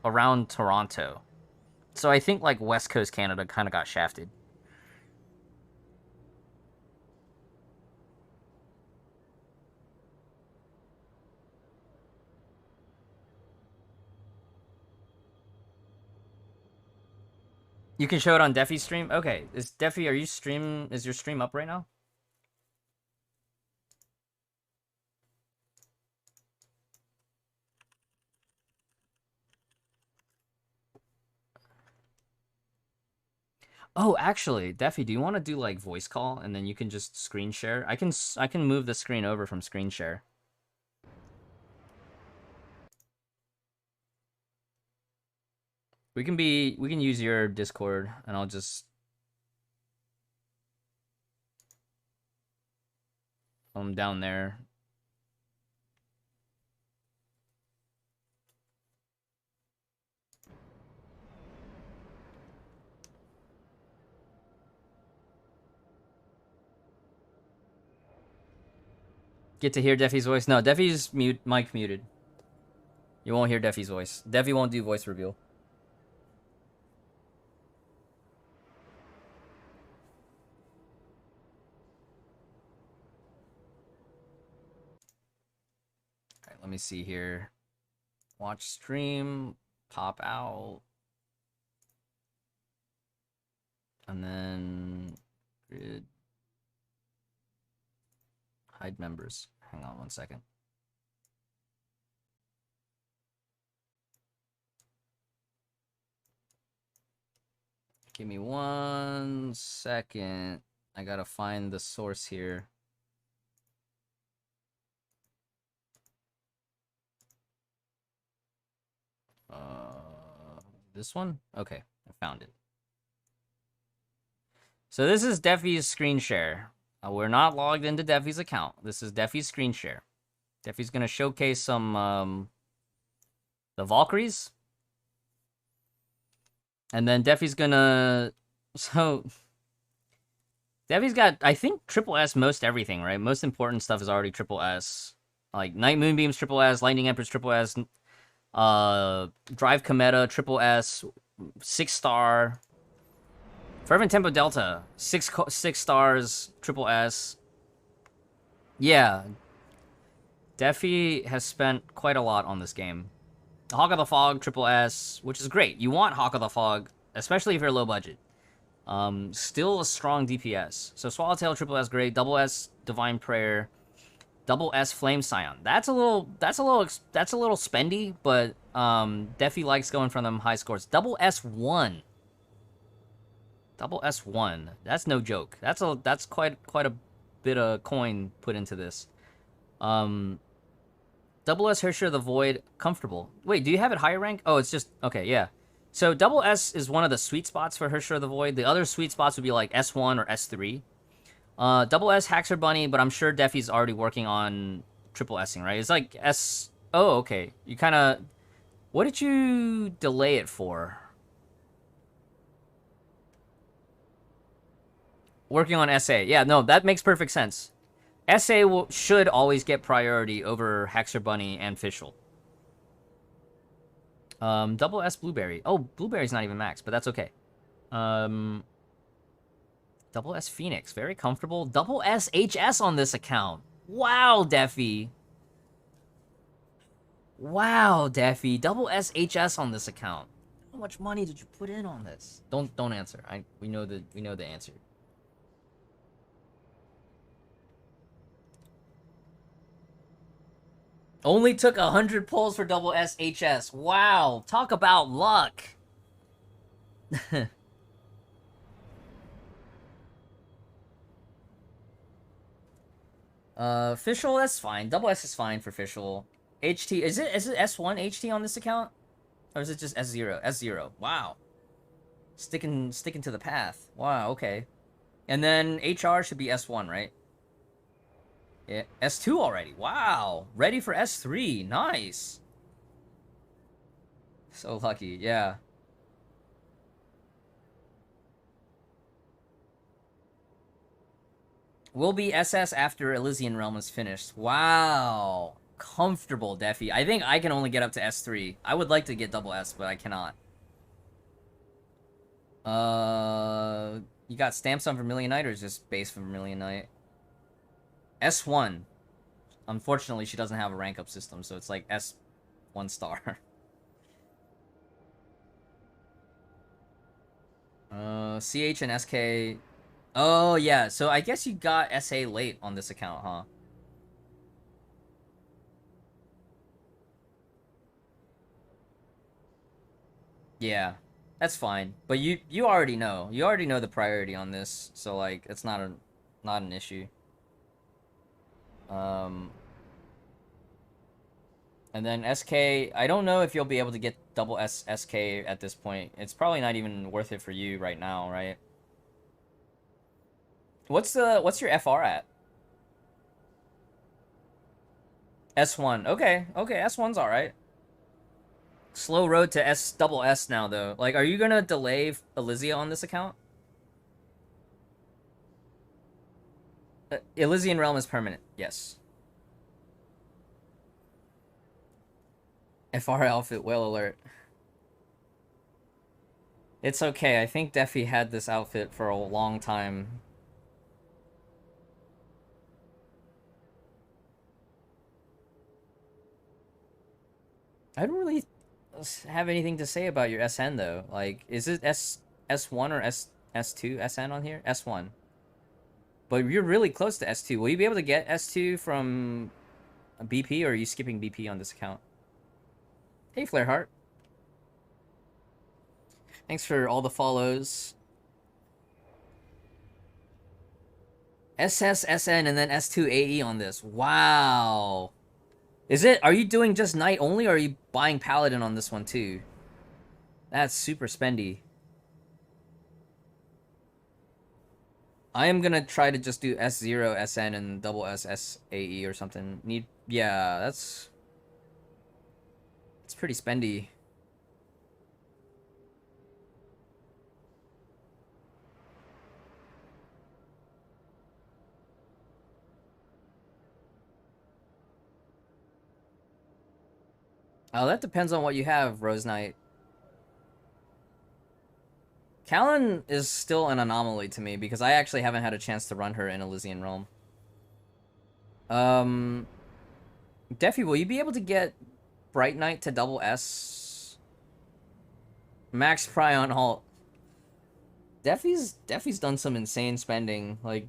around Toronto. So I think like West Coast Canada kind of got shafted. You can show it on Defy's stream? Okay. Is your stream up right now? Oh, actually, Defy, do you want to do like voice call and then you can just screen share? I can move the screen over from screen share. We can use your Discord and I'll just down there. Get to hear Defy's voice? No, Defy's mic muted. You won't hear Defy's voice. Defy won't do voice reveal. Alright, let me see here. Watch stream, pop out. And then grid. Hide members. Hang on 1 second. Give me 1 second. I gotta find the source here. This one? Okay, I found it. So this is Defi's screen share. We're not logged into Defi's account. This is Defi's screen share. Defi's gonna showcase some the Valkyries. And then Defi's gonna Defi's got, I think, triple S most everything, right? Most important stuff is already triple S. Like Night Moonbeam's triple S, Lightning Emperor's triple S, Drive Cometa, triple S, 6-star. Fervent Tempo Delta, 6 stars, triple S. Yeah. Defi has spent quite a lot on this game. Hawk of the Fog, triple S, which is great. You want Hawk of the Fog, especially if you're low budget. Still a strong DPS. So Swallowtail, triple S, great. Double S, Divine Prayer. Double S, Flame Scion. That's a little spendy, but Defi likes going for them high scores. Double S1. Double S1. That's no joke. That's quite a bit of coin put into this. Double S Hersher of the Void, comfortable. Wait, do you have it higher rank? Oh, it's just okay, yeah. So double S is one of the sweet spots for Hersher of the Void. The other sweet spots would be like S1 or S3. Double S Hackster Bunny, but I'm sure Defi's already working on triple S'ing, right? It's like S. Oh, okay. You kind of. What did you delay it for? Working on SA. Yeah, no, that makes perfect sense. SA should always get priority over Hackster Bunny and Fischl. Double S Blueberry. Oh, Blueberry's not even max, but that's okay. Double S Phoenix. Very comfortable. Double S HS on this account. Wow, Defi. Wow, Defi. Double S HS on this account. How much money did you put in on this? Don't answer. We know the answer. Only took 100 pulls for double S HS. Wow, talk about luck. Fischl, that's fine. Double S is fine for Fischl. HT, is it S1 HT on this account? Or is it just S0? S0. Wow. Sticking to the path. Wow, okay. And then HR should be S1, right? Yeah, S2 already. Wow. Ready for S3. Nice. So lucky, yeah. Will be SS after Elysian Realm is finished. Wow. Comfortable, Defi. I think I can only get up to S3. I would like to get double S, but I cannot. You got Stamps on Vermilion Knight or is just base for Vermilion Knight? S1. Unfortunately, she doesn't have a rank up system, so it's like S1 star. CH and SK. Oh, yeah. So I guess you got SA late on this account, huh? Yeah. That's fine. But you already know. You already know the priority on this, so like it's not an issue. And then SK, I don't know if you'll be able to get double SK at this point. It's probably not even worth it for you right now, right? What's your FR at? S1. Okay, S1's alright. Slow road to double S now, though. Like, are you gonna delay Elysia on this account? Elysian Realm is permanent, yes. FR outfit, whale alert. It's okay, I think Defi had this outfit for a long time. I don't really have anything to say about your SN, though. Like, is it S1 or S2 SN on here? S1. But you're really close to S2. Will you be able to get S2 from BP, or are you skipping BP on this account? Hey, Flareheart. Thanks for all the follows. SS, SN, and then S2 AE on this. Wow. Are you doing just Knight only, or are you buying Paladin on this one too? That's super spendy. I am gonna try to just do S0 SN and double S SAE or something. Yeah, that's pretty spendy. Oh, that depends on what you have, Rose Knight. Callan is still an anomaly to me because I actually haven't had a chance to run her in Elysian Realm. Defi, will you be able to get Bright Knight to double S? Max Pry on halt. Defi's done some insane spending. Like,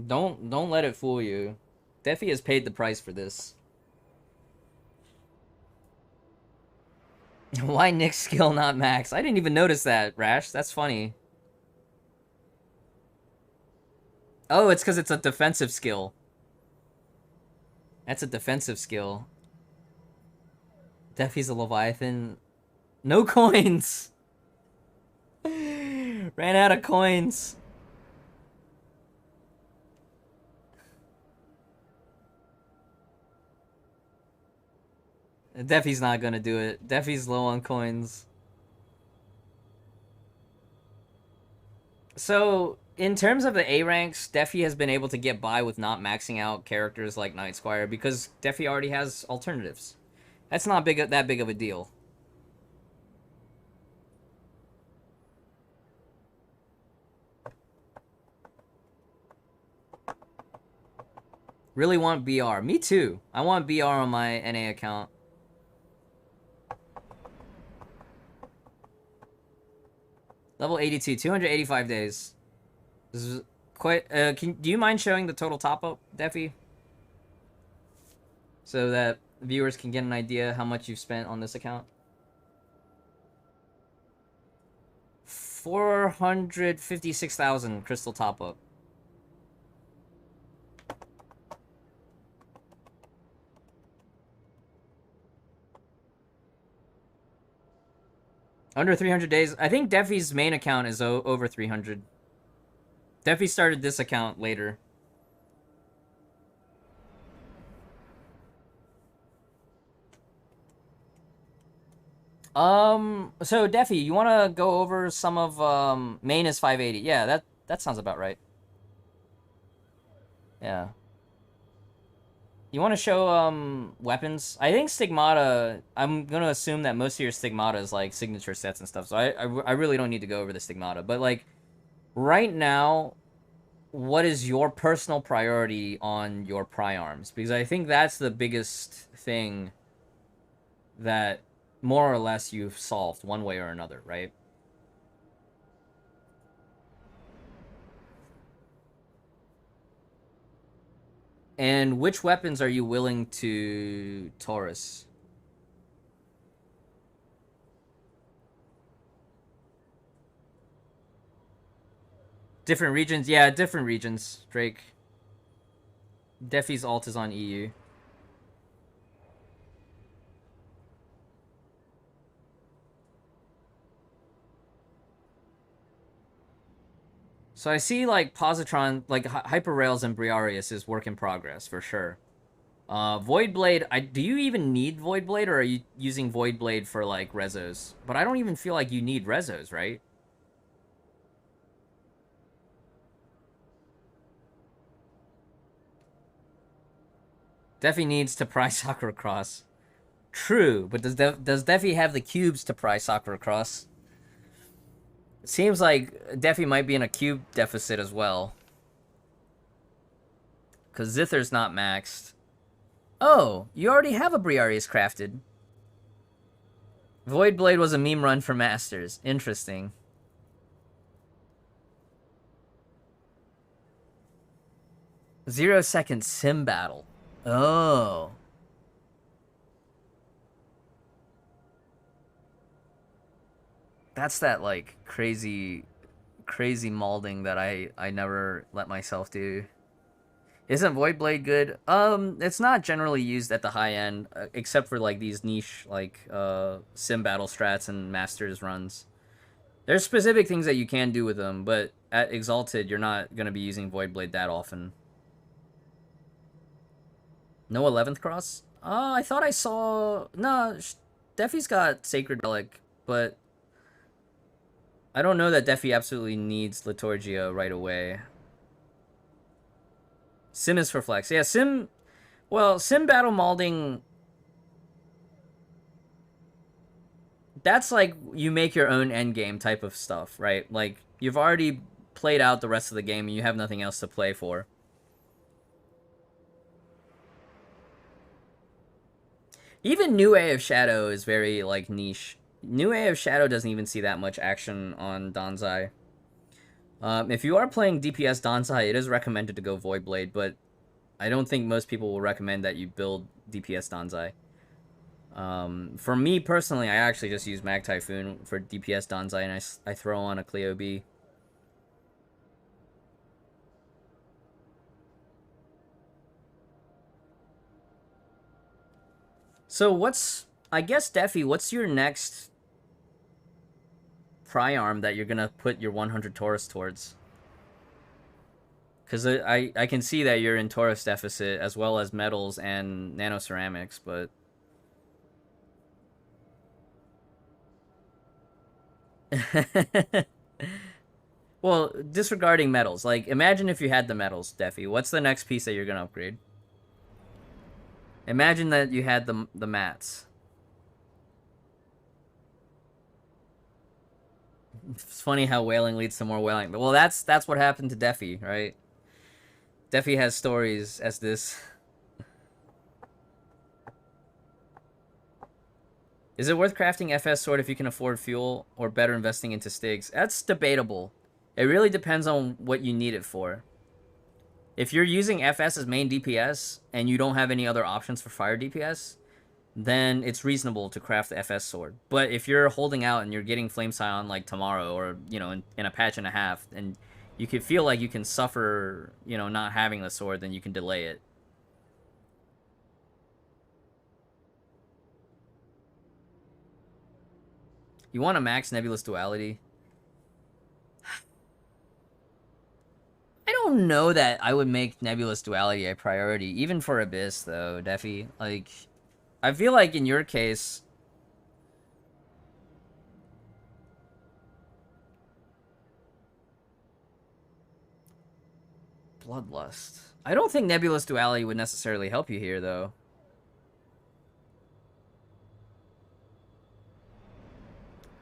don't let it fool you. Defi has paid the price for this. Why Nick's skill not max? I didn't even notice that, Rash. That's funny. Oh, it's because it's a defensive skill. That's a defensive skill. Defi's a Leviathan. No coins! Ran out of coins. Defi's not gonna do it. Defi's low on coins. So, in terms of the A ranks, Defi has been able to get by with not maxing out characters like Night Squire because Defi already has alternatives. That's not that big of a deal. Really want BR. Me too. I want BR on my NA account. Level 82, 285 days. This is quite. Do you mind showing the total top up, Defi? So that viewers can get an idea how much you've spent on this account. 456,000 crystal top up. Under 300 days. I think Defi's main account is over 300. Defi started this account later. So Defi, you want to go over some of, main is 580. Yeah, that sounds about right. Yeah. You want to show, weapons? I think Stigmata, I'm going to assume that most of your Stigmata is, like, signature sets and stuff, so I really don't need to go over the Stigmata. But, like, right now, what is your personal priority on your Pry-Arms? Because I think that's the biggest thing that, more or less, you've solved one way or another, right? And which weapons are you willing to Taurus? Different regions? Yeah, different regions, Drake. Defi's alt is on EU. So I see, like, Positron, like, Hyperrails and Briareus is work in progress, for sure. Voidblade, do you even need Voidblade, or are you using Voidblade for, like, Rezos? But I don't even feel like you need Rezos, right? Defi needs to pry Sakura Cross. True, but does Defi have the cubes to pry Sakura Cross? It seems like Defi might be in a cube deficit as well. Because Zither's not maxed. Oh, you already have a Briareus crafted. Voidblade was a meme run for Masters. Interesting. Zero-second sim battle. Oh. That's that, like, crazy molding that I never let myself do. Isn't Void Blade good? It's not generally used at the high end, except for like these niche like sim battle strats and masters runs. There's specific things that you can do with them, but at Exalted, you're not gonna be using Void Blade that often. No 11th cross? I thought I saw... No, Defi's got Sacred Relic, but... I don't know that Defi absolutely needs Liturgia right away. Sim is for flex. Yeah, Sim... Well, Sim Battle Malding... That's like you make your own endgame type of stuff, right? Like, you've already played out the rest of the game and you have nothing else to play for. Even New Way of Shadow is very, like, niche. New Way of Shadow doesn't even see that much action on Danzai. If you are playing DPS Danzai, it is recommended to go Void Blade, but I don't think most people will recommend that you build DPS Danzai. For me, personally, I actually just use Mag Typhoon for DPS Danzai, and I throw on a Cleo B. So what's... I guess, Defi, what's your next Priarm that you're gonna put your 100 Taurus towards? Because I can see that you're in Taurus deficit, as well as metals and nanoceramics, but... Well, disregarding metals, like, imagine if you had the metals, Defi. What's the next piece that you're gonna upgrade? Imagine that you had the mats. It's funny how whaling leads to more whaling. Well, that's what happened to Defi, right? Defi has stories as this. Is it worth crafting FS sword if you can afford fuel, or better investing into Stigs? That's debatable. It really depends on what you need it for. If you're using FS as main DPS, and you don't have any other options for fire DPS, then it's reasonable to craft the FS sword. But if you're holding out and you're getting Flame Scion like tomorrow, or, you know, in a patch and a half, and you could feel like you can suffer, you know, not having the sword, then you can delay it. You want a max Nebulous Duality? I don't know that I would make Nebulous Duality a priority, even for Abyss, though, Defi. Like, I feel like in your case... Bloodlust. I don't think Nebulous Duality would necessarily help you here, though.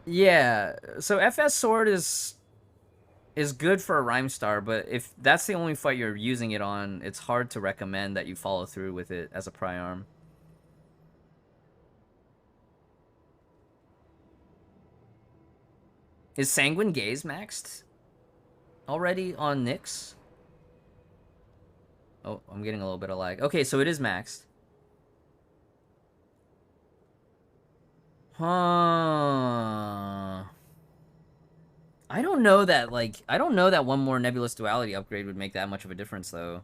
Yeah, so FS Sword is good for a Rhyme Star, but if that's the only fight you're using it on, it's hard to recommend that you follow through with it as a Priarm. Is Sanguine Gaze maxed already on Nyx? Oh, I'm getting a little bit of lag. Okay, so it is maxed. Huh. I don't know that, like, I don't know that one more Nebulous Duality upgrade would make that much of a difference, though.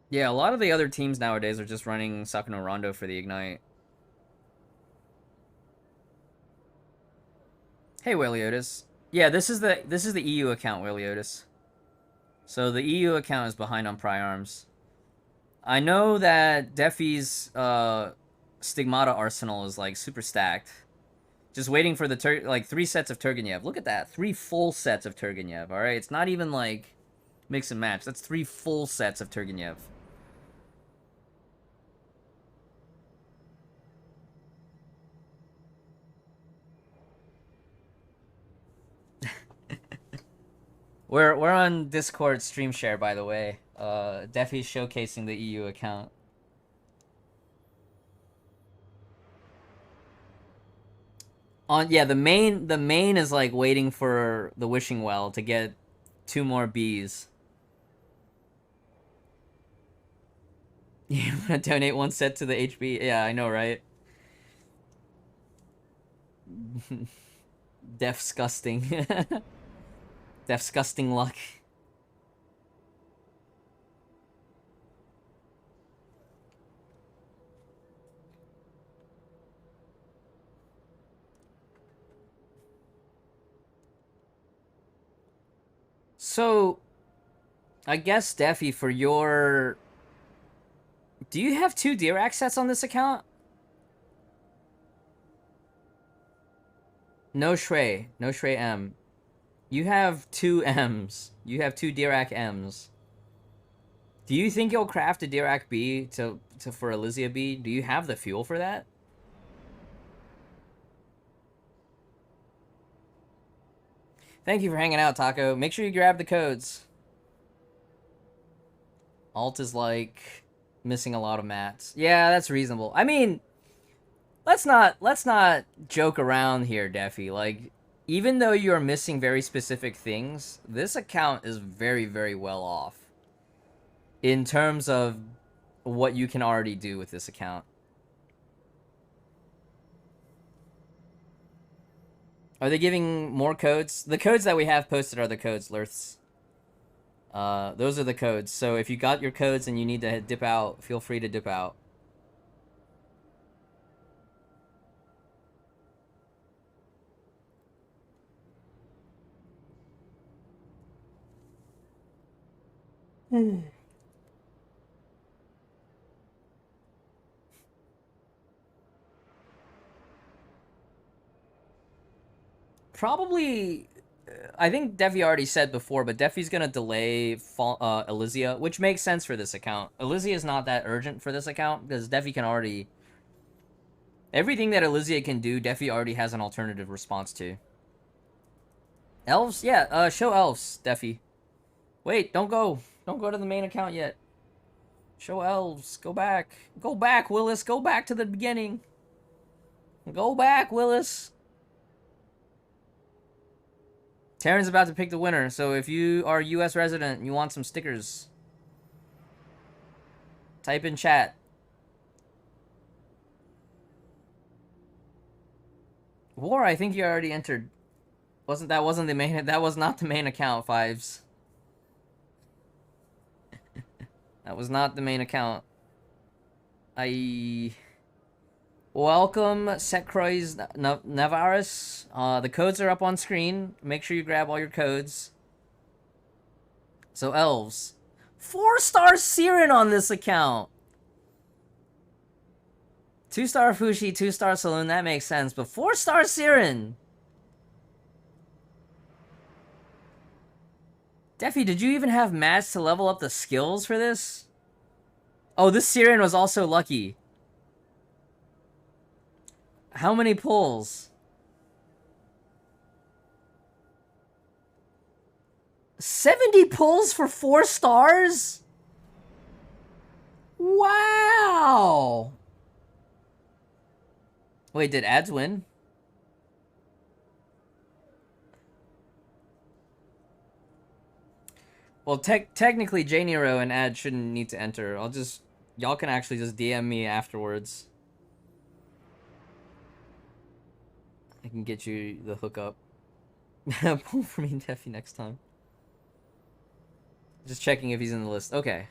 Yeah, a lot of the other teams nowadays are just running Sakano Rondo for the Ignite. Hey, Whaliotis. Yeah, this is the EU account, Whaliotis. So the EU account is behind on Priarms. I know that Defi's Stigmata arsenal is like super stacked. Just waiting for the like 3 sets of Turgenev. Look at that, 3 full sets of Turgenev. All right, it's not even like mix and match. That's 3 full sets of Turgenev. We're on Discord stream share, by the way. Defi's showcasing the EU account. Yeah, the main is like waiting for the Wishing Well to get 2 more bees. You want to donate one set to the HB? Yeah, I know, right? Defsgusting. Defsgusting luck. So, I guess, Defi, for your... Do you have 2 Dirac sets on this account? No Shrey. No Shrey M. You have 2 M's. You have 2 Dirac M's. Do you think you'll craft a Dirac B for Eliza B? Do you have the fuel for that? Thank you for hanging out, Taco. Make sure you grab the codes. Alt is like missing a lot of mats. Yeah, that's reasonable. I mean, let's not joke around here, Defi. Like, even though you're missing very specific things, this account is very, very well off in terms of what you can already do with this account. Are they giving more codes? The codes that we have posted are the codes, Lurths. Those are the codes. So if you got your codes and you need to dip out, feel free to dip out. Probably, I think Defi already said before, but Defi's gonna delay Eliza, which makes sense for this account. Eliza is not that urgent for this account, because Defi can already... Everything that Eliza can do, Defi already has an alternative response to. Elves? Yeah, show elves, Defi. Wait, don't go. Don't go to the main account yet. Show elves. Go back. Go back, Willis. Go back to the beginning. Go back, Willis. Taryn's about to pick the winner, so if you are a US resident and you want some stickers, type in chat. War, I think you already entered. That wasn't the main, that was not the main account, Fives. That was not the main account. Welcome, Secrois Navaris. The codes are up on screen. Make sure you grab all your codes. So, elves. 4-star Siren on this account. 2-star Fushi, 2-star Saloon, that makes sense. But 4-star Siren. Defi, did you even have mats to level up the skills for this? Oh, this Siren was also lucky. How many pulls? 70 pulls for 4 stars? Wow! Wait, did ads win? Well, technically, J Nero and ad shouldn't need to enter. Y'all can actually just DM me afterwards. I can get you the hookup. Pull for me and Defi next time. Just checking if he's in the list. Okay.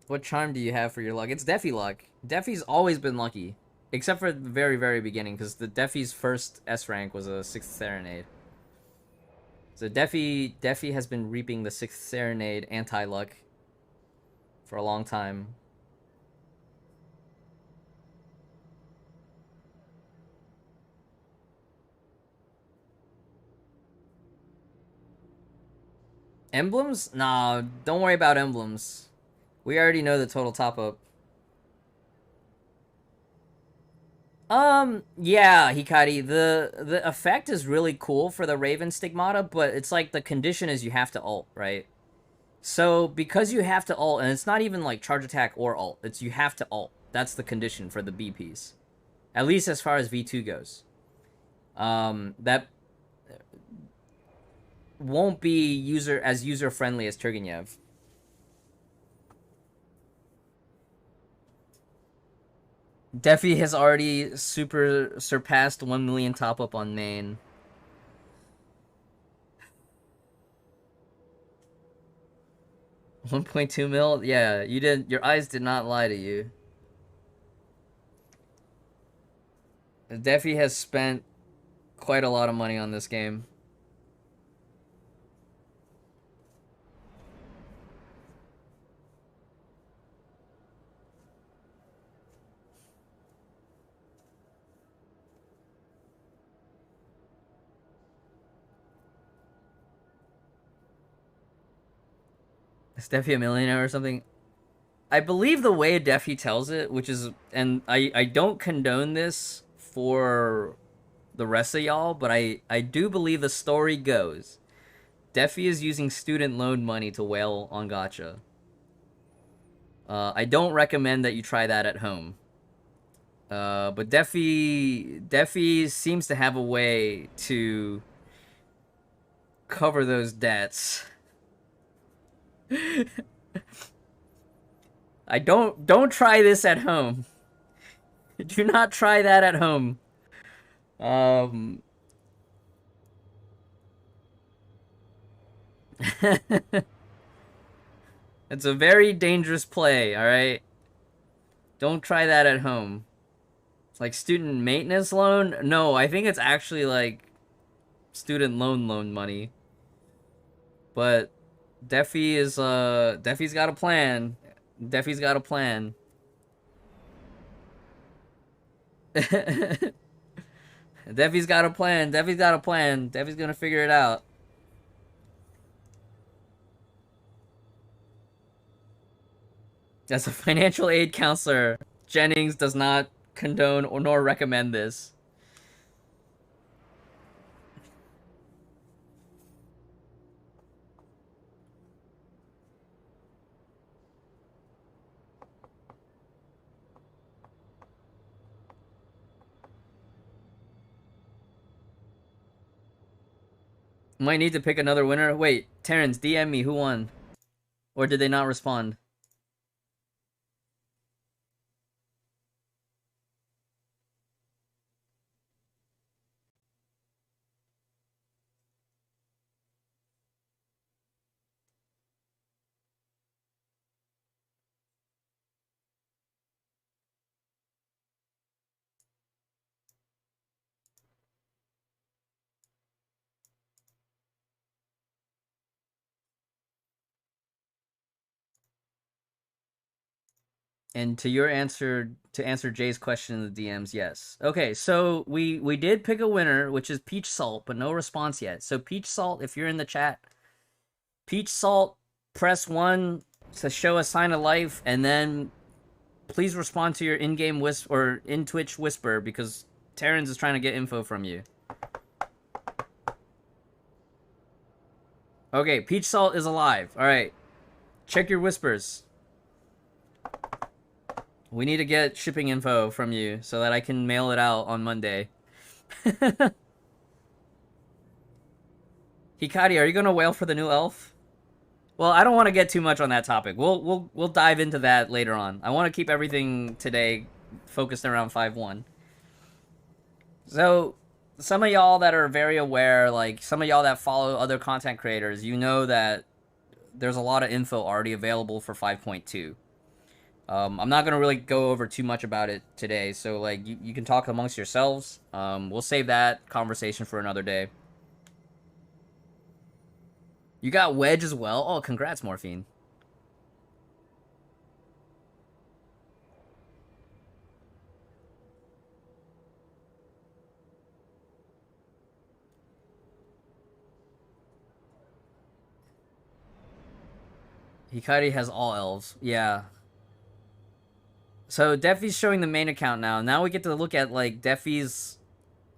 What charm do you have for your luck? It's Defi luck. Defi's always been lucky. Except for the very, very beginning, because the Defi's first S rank was a 6th Serenade. So Defi has been reaping the 6th Serenade anti-luck for a long time. Emblems? Nah, don't worry about emblems. We already know the total top-up. Yeah, Hikari, the effect is really cool for the Raven Stigmata, but it's like the condition is you have to ult, right? So, because you have to ult, and it's not even like charge attack or ult, it's you have to ult. That's the condition for the B piece. At least as far as V2 goes. That won't be user-friendly as Turgenev. Defi has already surpassed 1 million top up on main. $1.2 mil? Yeah, you didn't. Your eyes did not lie to you. Defi has spent quite a lot of money on this game. Is Defi a millionaire or something? I believe the way Defi tells it, which is, and I don't condone this for the rest of y'all, but I do believe the story goes Defi is using student loan money to whale on gacha. I don't recommend that you try that at home. But Defi seems to have a way to cover those debts. Don't try this at home. Do not try that at home. It's a very dangerous play, alright? Don't try that at home. It's like student maintenance loan? No, I think it's actually like student loan money. But Defi's got a plan. Defi's got a plan. Defi's got a plan. Defi's got a plan. Defi's gonna figure it out. As a financial aid counselor, Jennings does not condone or nor recommend this. Might need to pick another winner. Wait, Terrence, DM me. Who won? Or did they not respond? And to your answer, to answer Jay's question in the DMs, yes. Okay, so we did pick a winner, which is Peach Salt, but no response yet. So Peach Salt, if you're in the chat, Peach Salt, press 1 to show a sign of life, and then please respond to your in-game whisper or in-Twitch whisper, because Terrence is trying to get info from you. Okay, Peach Salt is alive. All right, check your whispers. We need to get shipping info from you so that I can mail it out on Monday. Hikari, are you gonna wail for the new elf? Well, I don't want to get too much on that topic. We'll dive into that later on. I want to keep everything today focused around 5-1. So, some of y'all that are very aware, like some of y'all that follow other content creators, you know that there's a lot of info already available for 5.2. I'm not gonna really go over too much about it today, so like you can talk amongst yourselves. We'll save that conversation for another day. You got Wedge as well? Oh, congrats, Morphine. Hikari has all elves. Yeah. So Defi's showing the main account now. Now we get to look at like Defi's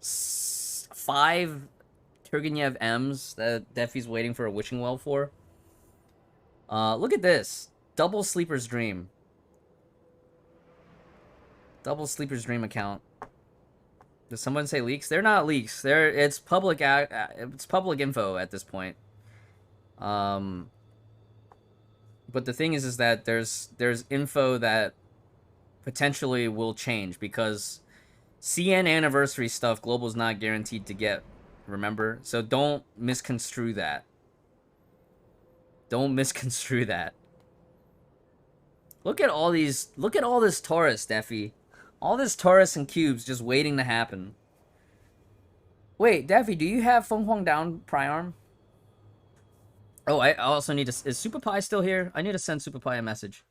5 Turgenev M's that Defi's waiting for a wishing well for. Look at this. Double Sleeper's Dream. Double Sleeper's Dream account. Did someone say leaks? They're not leaks. It's public info at this point. But the thing is that there's info that potentially will change because CN anniversary stuff, Global's not guaranteed to get, remember? So don't misconstrue that. Don't misconstrue that. Look at all these, look at all this Taurus, Defi. All this Taurus and cubes just waiting to happen. Wait, Defi, do you have Feng Huang down Priarm? Oh, I also need to... Is Super Pie still here? I need to send Super Pie a message.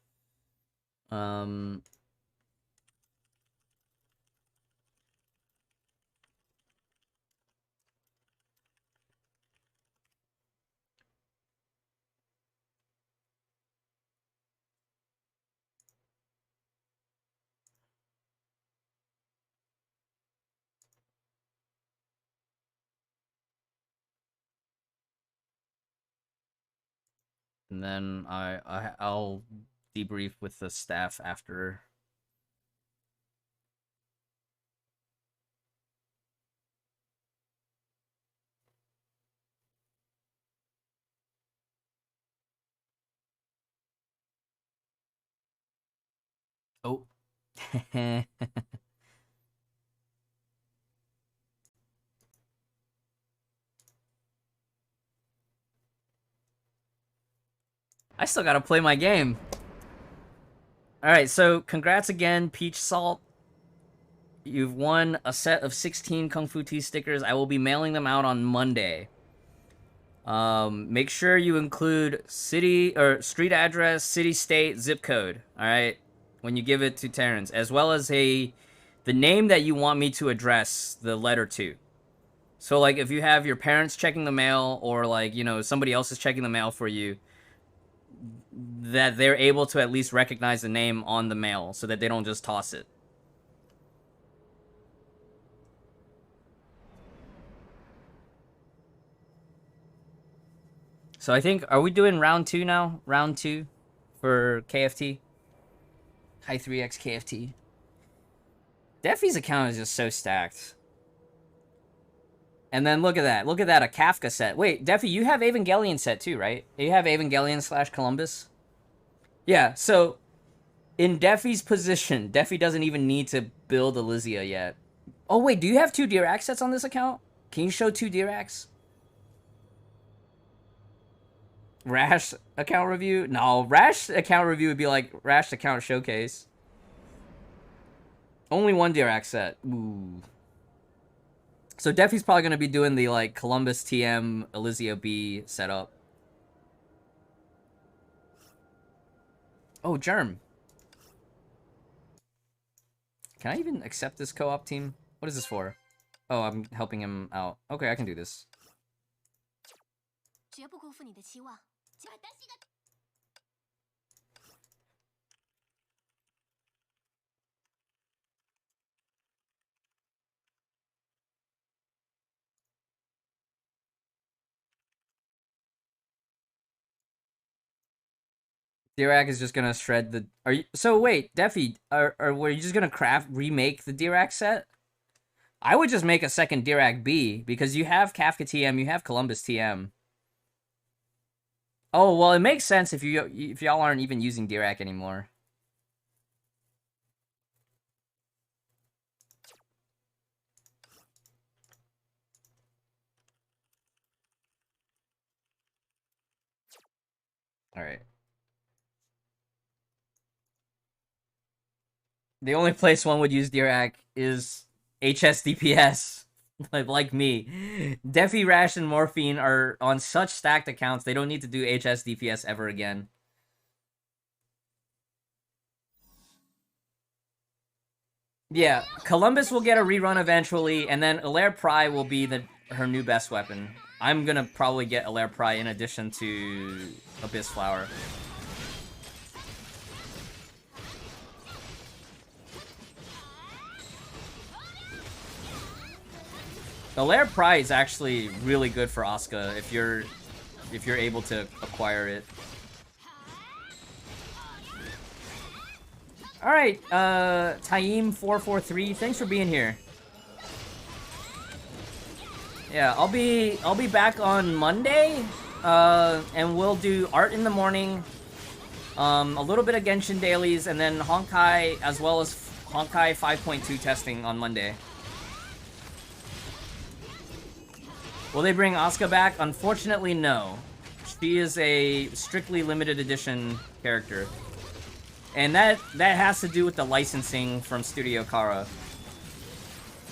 And then I'll debrief with the staff after. Oh. I still gotta play my game. Alright, so congrats again, Peach Salt. You've won a set of 16 Kung Fu Tea stickers. I will be mailing them out on Monday. Make sure you include city or street address, city, state, zip code, alright? When you give it to Terrence, as well as the name that you want me to address the letter to. So like if you have your parents checking the mail or like, you know, somebody else is checking the mail for you, that they're able to at least recognize the name on the mail so that they don't just toss it. So I think, are we doing round 2 now? Round 2 for KFT? HI3XKFT. Defi's account is just so stacked. And then look at that. Look at that, a Kafka set. Wait, Defi, you have Evangelion set too, right? You have Evangelion / Columbus? Yeah, so in Defi's position, Defi doesn't even need to build Eliza yet. Oh wait, do you have 2 Dirac sets on this account? Can you show 2 Diracs? Rash account review? No, Rash account review would be like Rash account showcase. Only 1 Dirac set. Ooh. So Defi's probably going to be doing the, like, Columbus TM, Eliza B setup. Oh, Germ. Can I even accept this co-op team? What is this for? Oh, I'm helping him out. Okay, I can do this. Dirac is just gonna shred the... Are you... So wait, Defi, were you just gonna remake the Dirac set? I would just make a second Dirac B, because you have Kafka TM, you have Columbus TM. Oh, well, it makes sense if y'all aren't even using Dirac anymore. Alright. The only place one would use Dirac is HSDPS, like me. Defi, Rash, and Morphine are on such stacked accounts, they don't need to do HSDPS ever again. Yeah, Columbus will get a rerun eventually, and then Alaire Pry will be her new best weapon. I'm gonna probably get Alaire Pry in addition to Abyss Flower. Alaire Pry is actually really good for Asuka if you're able to acquire it. All right, Taim443, thanks for being here. Yeah, I'll be back on Monday, and we'll do art in the morning. a little bit of Genshin dailies, and then Honkai, as well as Honkai 5.2 testing on Monday. Will they bring Asuka back? Unfortunately, no. She is a strictly limited edition character. And that has to do with the licensing from Studio Kara.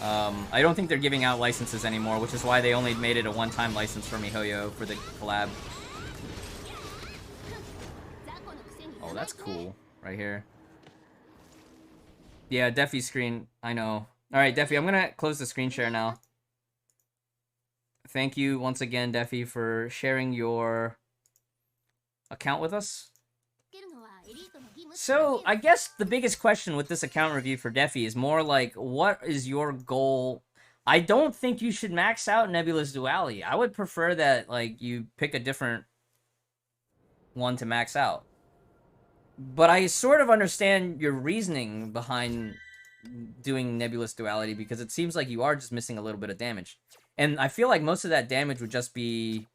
I don't think they're giving out licenses anymore, which is why they only made it a one-time license for MiHoYo for the collab. Oh, that's cool. Right here. Yeah, Defi's screen. I know. Alright, Defi, I'm gonna close the screen share now. Thank you once again, Defi, for sharing your account with us. So, I guess the biggest question with this account review for Defi is more like, what is your goal? I don't think you should max out Nebula's Duality. I would prefer that, like, you pick a different one to max out. But I sort of understand your reasoning behind doing Nebulous Duality, because it seems like you are just missing a little bit of damage. And I feel like most of that damage would just be...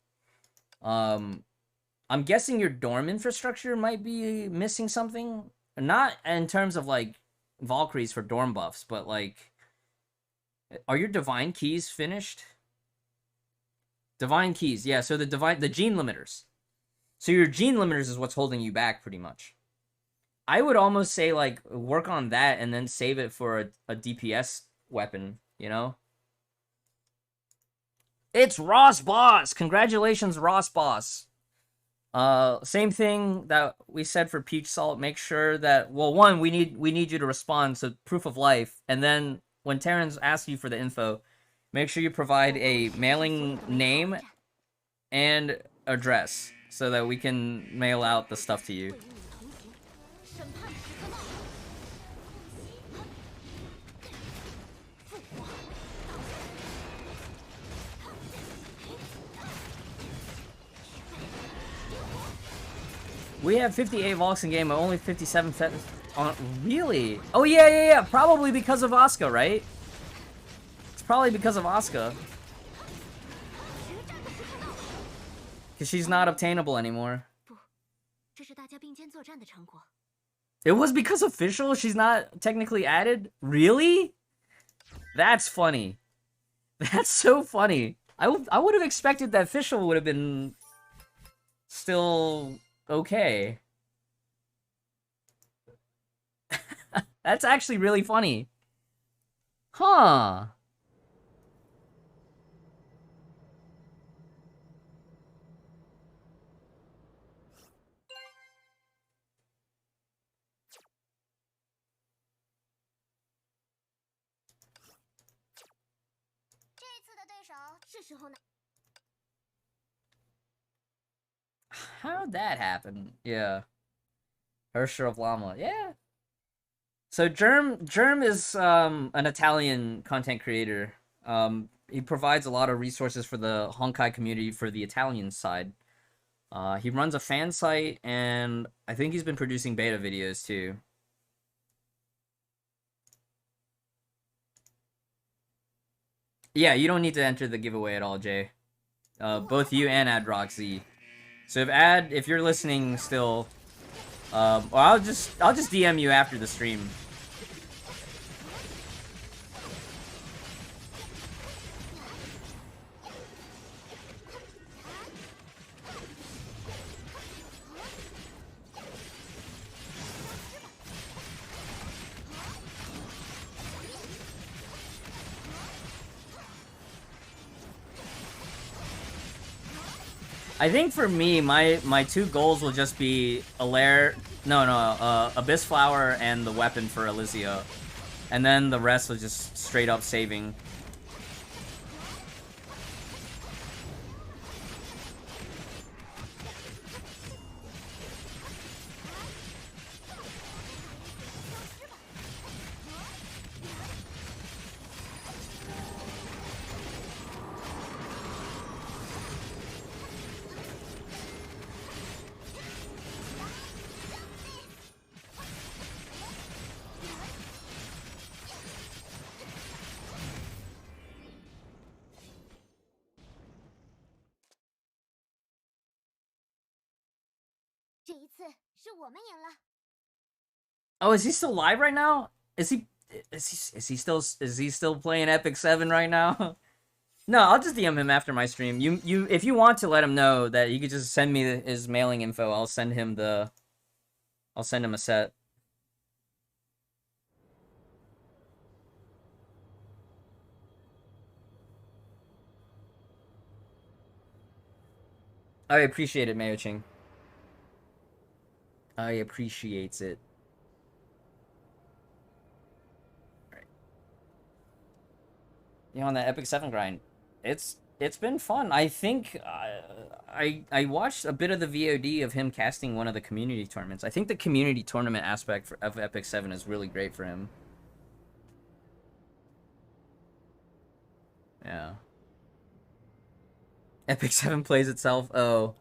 I'm guessing your Dorm infrastructure might be missing something. Not in terms of, like, Valkyries for Dorm buffs, but, like... Are your Divine Keys finished? Divine Keys, yeah, so the Gene Limiters. So your Gene Limiters is what's holding you back, pretty much. I would almost say, like, work on that and then save it for a DPS weapon, you know? It's Ross Boss! Congratulations, Ross Boss! Same thing that we said for Peach Salt. Make sure that, well, one, we need you to respond, so proof of life. And then when Terrence asks you for the info, make sure you provide a mailing name and address so that we can mail out the stuff to you. We have 58 Volks in game, but only 57 on. Really? Oh yeah. Probably because of Asuka, right? It's probably because of Asuka. Because she's not obtainable anymore. It was because of Fischl? She's not technically added? Really? That's funny. That's so funny. I would have expected that Fischl would have been still okay. That's actually really funny. Huh. How'd that happen? Yeah. Hersher of Llama. Yeah. So Germ is an Italian content creator. He provides a lot of resources for the Honkai community for the Italian side. He runs a fan site, and I think he's been producing beta videos too. Yeah, you don't need to enter the giveaway at all, Jay. Both you and Adroxy. So if you're listening still, well, I'll just DM you after the stream. I think for me, my two goals will just be Abyss Flower and the weapon for Eliza. And then the rest was just straight up saving. Oh, is he still live right now? Is he still playing Epic 7 right now? No, I'll just DM him after my stream. You if you want to let him know that you could just send me his mailing info. I'll send him a set. I appreciate it, Mayo-Ching. I appreciates it. Alright. Yeah, on that Epic 7 grind. It's been fun. I think I watched a bit of the VOD of him casting one of the community tournaments. I think the community tournament aspect of Epic 7 is really great for him. Yeah. Epic 7 plays itself. Oh.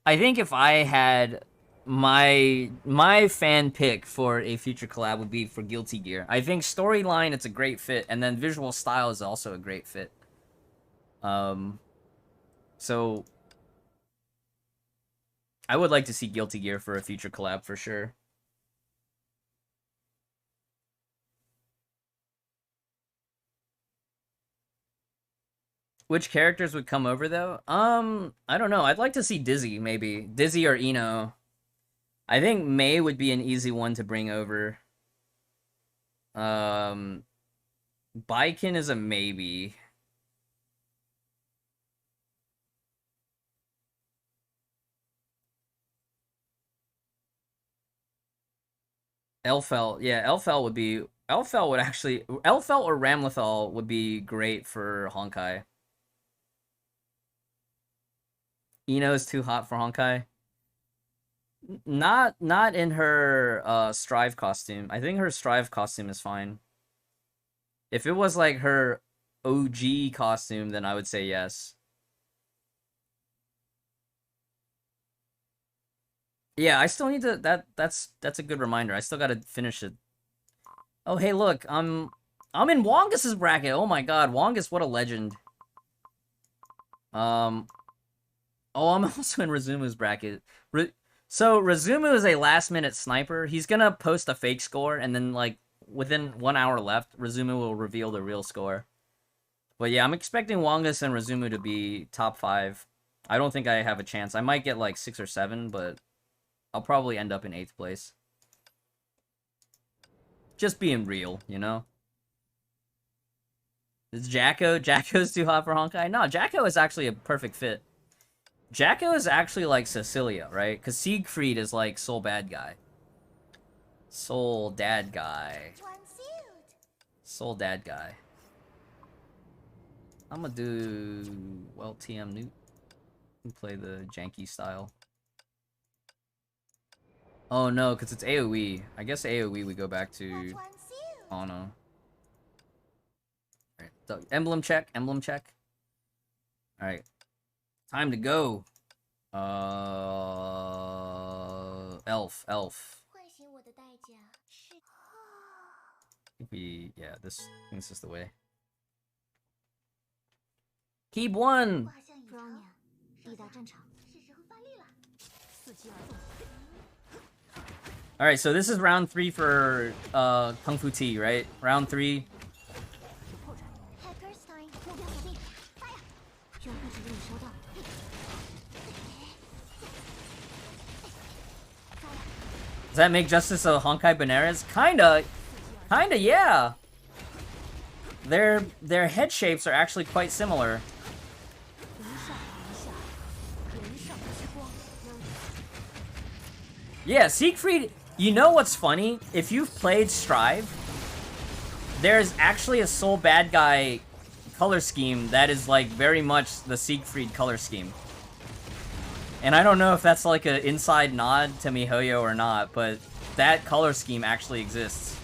I think if I had my fan pick for a future collab would be for Guilty Gear. I think storyline, it's a great fit, and then visual style is also a great fit. So I would like to see Guilty Gear for a future collab for sure. Which characters would come over though? I don't know. I'd like to see Dizzy maybe. Dizzy or Ino. I think May would be an easy one to bring over. Baiken is a maybe. Elfel, yeah, Elfel would be. Elfel would actually. Elfel or Ramlethal would be great for Honkai. Ino is too hot for Honkai. Not in her Strive costume. I think her Strive costume is fine. If it was like her OG costume, then I would say yes. Yeah, I still need to. That's a good reminder. I still gotta finish it. Oh hey, look, I'm in Wongus's bracket. Oh my god, Wongus, what a legend. Oh, I'm also in Razumu's bracket. So Razumu is a last-minute sniper. He's gonna post a fake score, and then like within 1 hour left, Razumu will reveal the real score. But yeah, I'm expecting Wongus and Razumu to be top 5. I don't think I have a chance. I might get like 6 or 7, but I'll probably end up in 8th place. Just being real, you know? Is Jacko? Jacko's too hot for Honkai? No, Jacko is actually a perfect fit. Jacko is actually like Cecilia, right? Because Siegfried is like Soul Bad Guy. Soul Dad Guy. Soul Dad Guy. I'm gonna do, well, TM Newt. And play the janky style. Oh no, because it's AoE. I guess AoE we go back to Hana. Alright, so emblem check, emblem check. Alright. Time to go. Elf. I think yeah, this is the way. Keep 1! Alright, so this is round 3 for Kung Fu Tea, right? Round 3. Does that make Justice a Honkai Benares? Kinda, yeah. Their head shapes are actually quite similar. Yeah, Siegfried, you know what's funny? If you've played Strive, there's actually a Soul Bad Guy color scheme that is like very much the Siegfried color scheme. And I don't know if that's like an inside nod to MiHoYo or not, but that color scheme actually exists.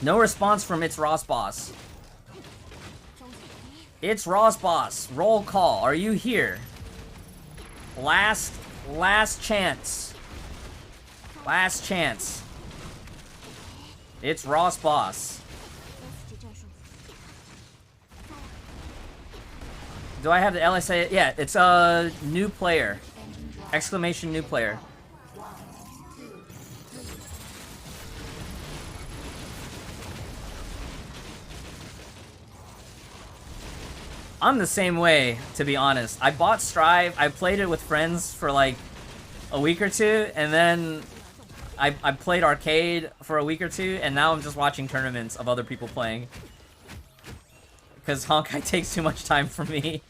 No response from It's Ross Boss. It's Ross Boss. Roll call. Are you here? Last chance. Last chance. It's Ross Boss. Do I have the LSA? Yeah, it's a new player. Exclamation new player. I'm the same way, to be honest. I bought Strive, I played it with friends for like a week or two, and then I played arcade for a week or two, and now I'm just watching tournaments of other people playing. Because Honkai takes too much time for me.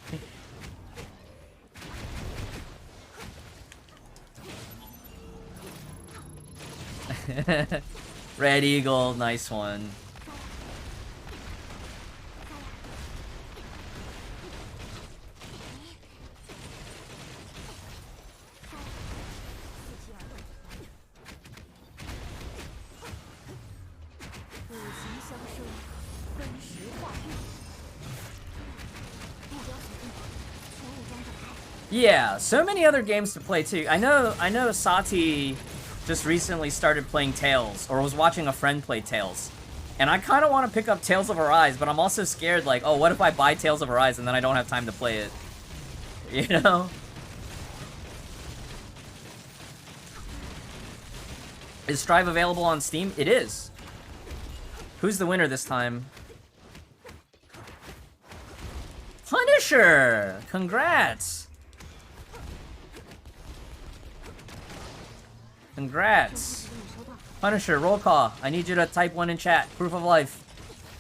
Red Eagle, nice one. Yeah, so many other games to play too. I know Sati just recently started playing Tales, or was watching a friend play Tales. And I kind of want to pick up Tales of Arise, but I'm also scared, like, oh, what if I buy Tales of Arise and then I don't have time to play it? You know? Is Strive available on Steam? It is. Who's the winner this time? Punisher! Congrats! Congrats. Punisher, roll call. I need you to type 1 in chat. Proof of life.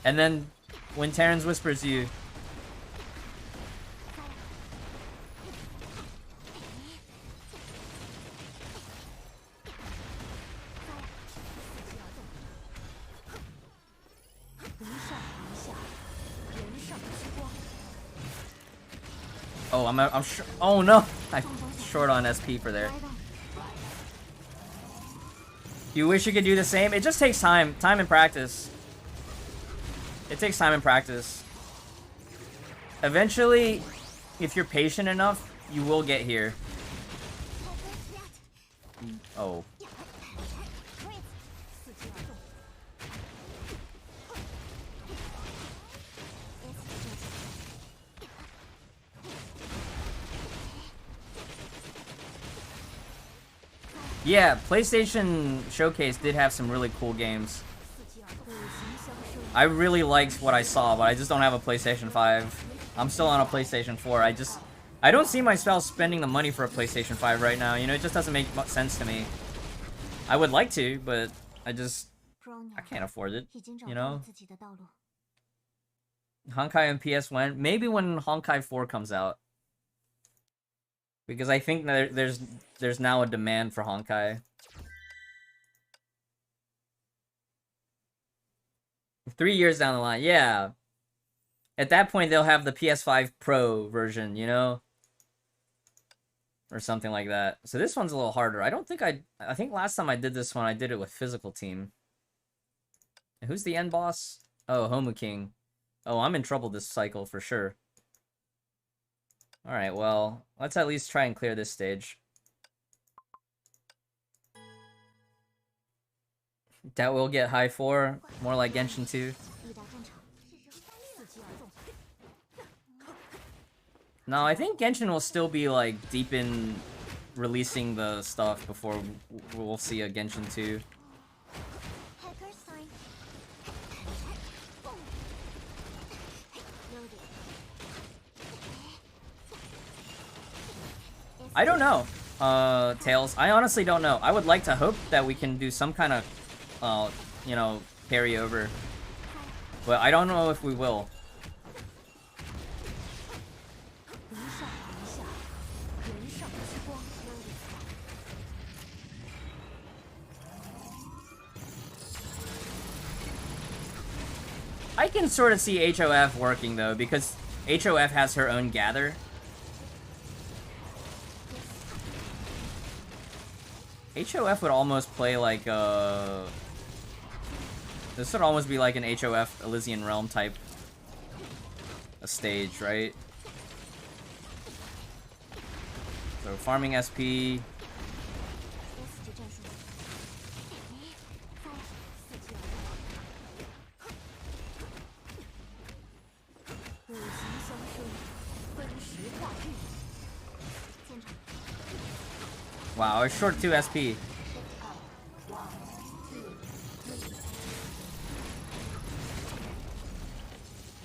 And then when Terrence whispers you. Oh, I'm sure. Oh no! I'm short on SP for there. You wish you could do the same? It just takes time. Time and practice. It takes time and practice. Eventually, if you're patient enough, you will get here. Oh. Yeah, PlayStation Showcase did have some really cool games. I really liked what I saw, but I just don't have a PlayStation 5. I'm still on a PlayStation 4. I don't see myself spending the money for a PlayStation 5 right now. You know, it just doesn't make much sense to me. I would like to, but I can't afford it, you know? Honkai and PS1, maybe when Honkai 4 comes out. Because I think there's now a demand for Honkai. 3 years down the line, yeah. At that point, they'll have the PS5 Pro version, you know? Or something like that. So this one's a little harder. I think last time I did this one, I did it with Physical Team. And who's the end boss? Oh, Homu King. Oh, I'm in trouble this cycle for sure. Alright, well, let's at least try and clear this stage. That will get high 4, more like Genshin 2. No, I think Genshin will still be like deep in releasing the stuff before we'll see a Genshin 2. I don't know, Tails. I honestly don't know. I would like to hope that we can do some kind of, you know, carryover. But I don't know if we will. I can sort of see HOF working, though, because HOF has her own gather. HOF would almost play like this would almost be like an HOF Elysian Realm type a stage, right? So farming SP. Wow, I was short 2 SP.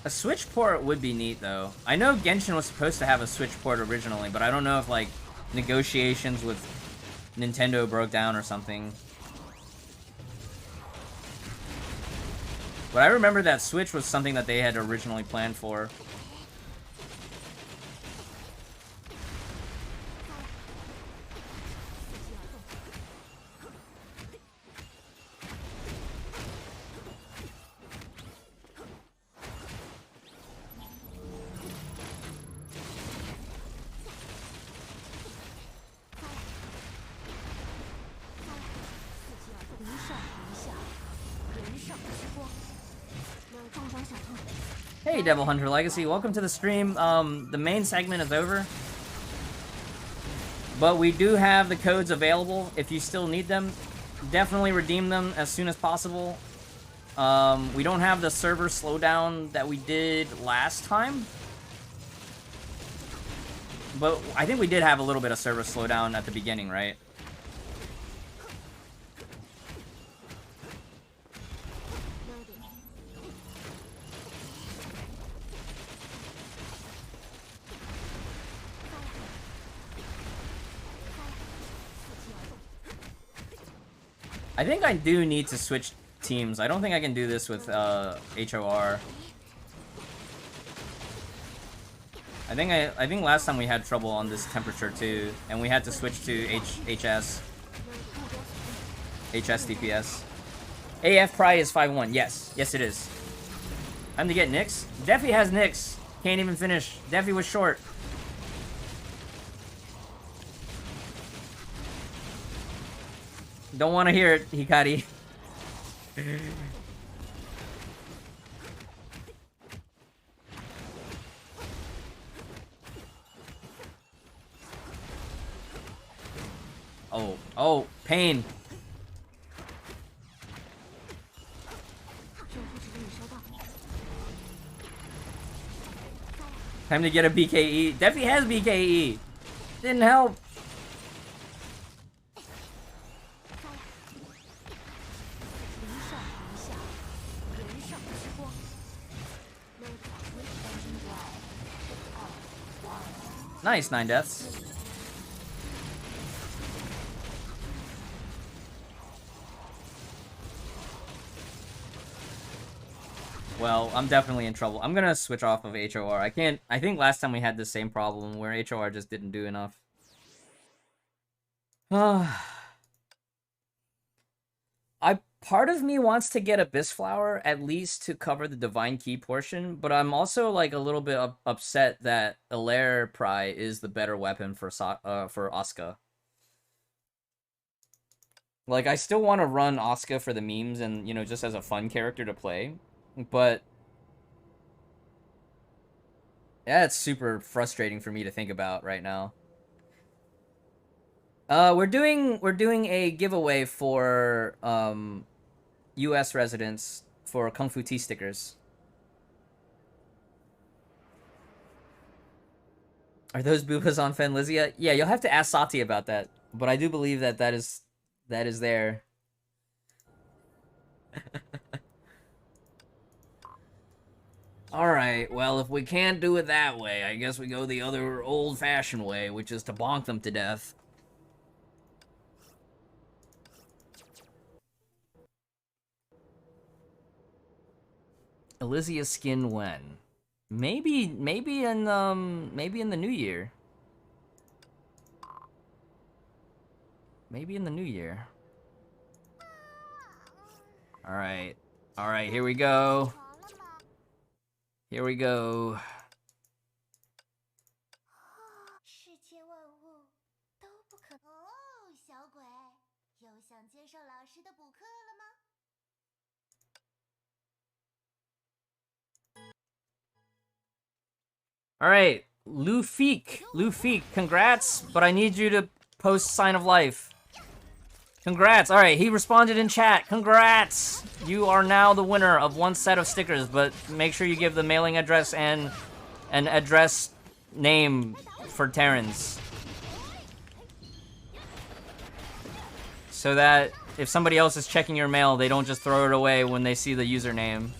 A switch port would be neat, though. I know Genshin was supposed to have a switch port originally, but I don't know if, like, negotiations with Nintendo broke down or something. But I remember that Switch was something that they had originally planned for. Hey, Devil Hunter Legacy, welcome to the stream. The main segment is over, but we do have the codes available if you still need them. Definitely redeem them as soon as possible. We don't have the server slowdown that we did last time, but I think we did have a little bit of server slowdown at the beginning, right? I think I do need to switch teams. I don't think I can do this with HOR. I think last time we had trouble on this temperature too, and we had to switch to HS DPS. AF Pry is 5-1. Yes, yes it is. Time to get Nyx. Defi has Nyx. Can't even finish. Defi was short. Don't want to hear it, Hikari. Oh, pain. Time to get a BKE. Defi has BKE. Didn't help. Nice, 9 deaths. Well, I'm definitely in trouble. I'm gonna switch off of HOR. I think last time we had the same problem where HOR just didn't do enough. Part of me wants to get Abyss Flower at least to cover the Divine Key portion, but I'm also like a little bit upset that Alair Pry is the better weapon for Asuka. Like, I still want to run Asuka for the memes and, you know, just as a fun character to play, but yeah, it's super frustrating for me to think about right now. We're doing a giveaway for US residents for Kung Fu Tea stickers. Are those boobas on Fenlizia? Yeah, you'll have to ask Sati about that, but I do believe that is there. Alright, well, if we can't do it that way, I guess we go the other old-fashioned way, which is to bonk them to death. Eliza's skin when? Maybe in the new year. Maybe in the new year. Alright. Alright, here we go. Here we go. Alright, Lufik, congrats, but I need you to post Sign of Life. Congrats, alright, he responded in chat, congrats! You are now the winner of one set of stickers, but make sure you give the mailing address and an address name for Terrans. so that if somebody else is checking your mail, they don't just throw it away when they see the username.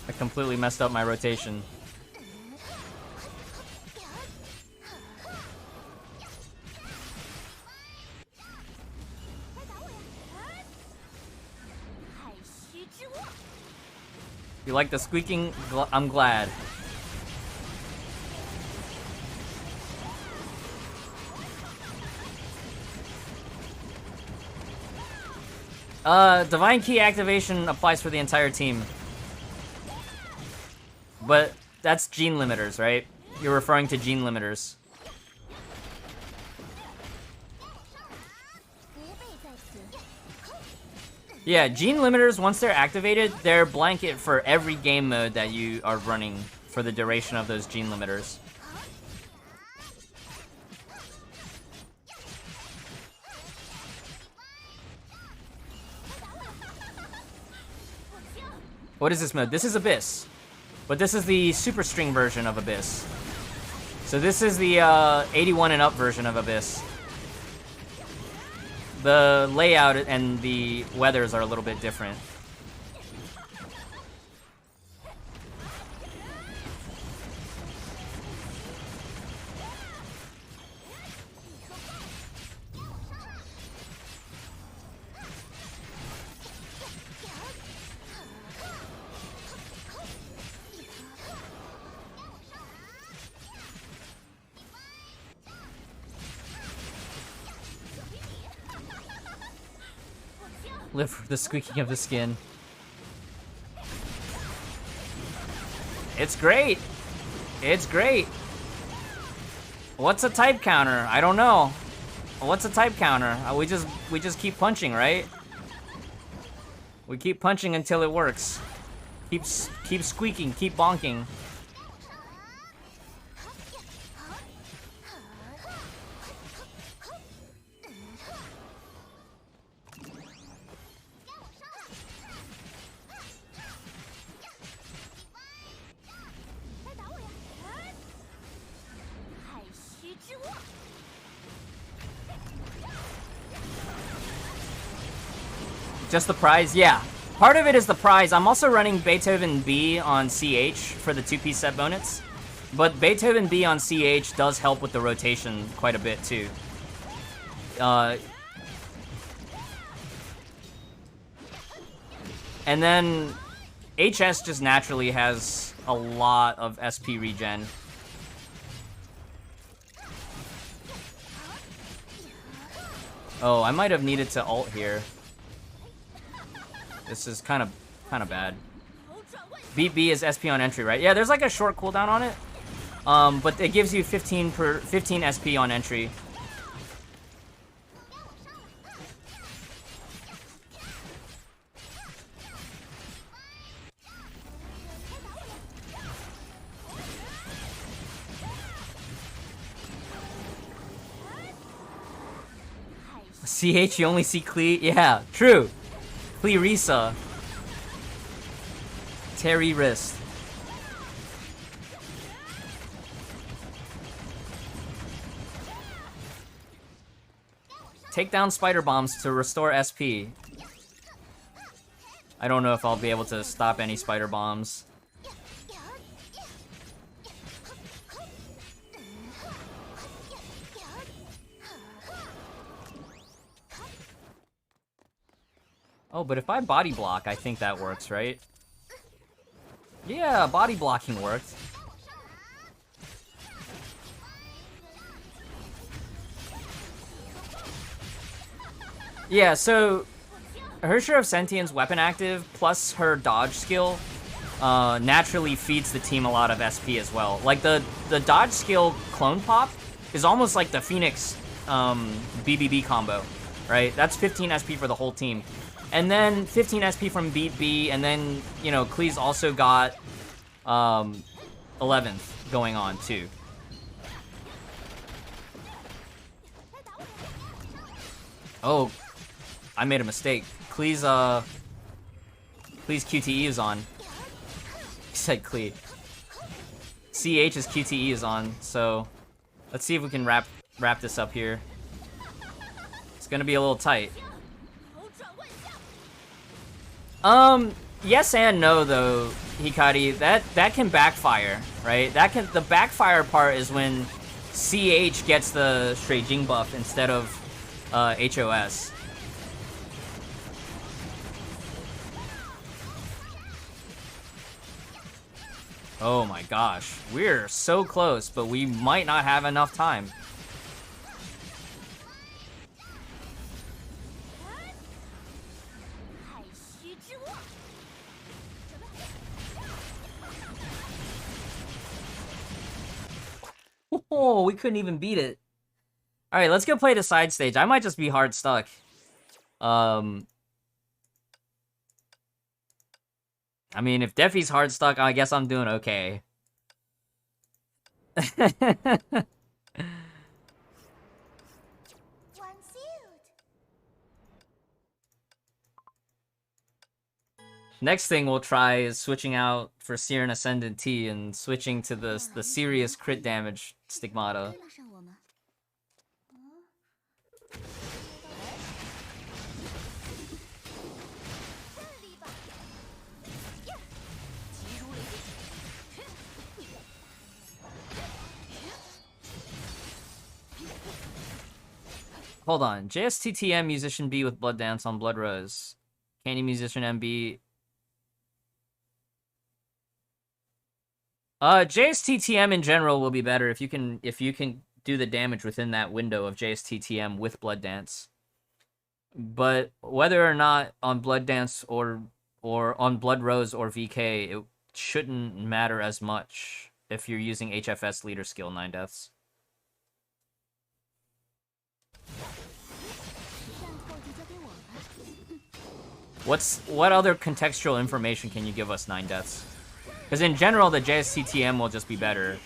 I completely messed up my rotation. You like the squeaking? I'm glad. Divine Key activation applies for the entire team. But that's gene limiters, right? You're referring to gene limiters. Yeah, gene limiters, once they're activated, they're blanket for every game mode that you are running for the duration of those gene limiters. What is this mode? This is Abyss. But this is the Super String version of Abyss. So this is the 81 and up version of Abyss. The layout and the weathers are a little bit different. Live for the squeaking of the skin. It's great. It's great. What's a type counter? I don't know. What's a type counter? We just keep punching, right? We keep punching until it works. Keep squeaking, keep bonking. Just the prize? Yeah. Part of it is the prize. I'm also running Beethoven B on CH for the 2-piece set bonus. But Beethoven B on CH does help with the rotation quite a bit, too. And then HS just naturally has a lot of SP regen. Oh, I might have needed to ult here. This is kind of bad. Beat B is SP on entry, right? Yeah, there's like a short cooldown on it. But it gives you 15 SP on entry. CH, you only see Klee? Yeah, true. Risa. Terry wrist. Take down spider bombs to restore SP. I don't know if I'll be able to stop any spider bombs. Oh, but if I body block, I think that works, right? Yeah, body blocking worked. Yeah, so her Share of Sentience weapon active plus her dodge skill naturally feeds the team a lot of SP as well. Like the dodge skill clone pop is almost like the Phoenix BBB combo, right? That's 15 SP for the whole team. And then 15 SP from Beat B, and then, you know, Klee's also got 11th going on, too. Oh, I made a mistake. Klee's QTE is on. He said Klee. CH's QTE is on, so let's see if we can wrap this up here. It's gonna be a little tight. Yes and no though, Hikari. That can backfire, right? The backfire part is when CH gets the Shui Jing buff instead of HOS. Oh my gosh, we're so close, but we might not have enough time. Oh, we couldn't even beat it. Alright, let's go play the side stage. I might just be hard stuck. I mean, if Defi's hard stuck, I guess I'm doing okay. Next thing we'll try is switching out for Seer and Ascendant T and switching to the serious crit damage Stigmata. Hold on. JSTTM Musician B with Blood Dance on Blood Rose. Candy Musician MB. JSTTM in general will be better if you can do the damage within that window of JSTTM with Blood Dance. But whether or not on Blood Dance or on Blood Rose or VK, it shouldn't matter as much if you're using HFS leader skill 9 deaths. What other contextual information can you give us 9 deaths? Because in general, the JSTTM will just be better.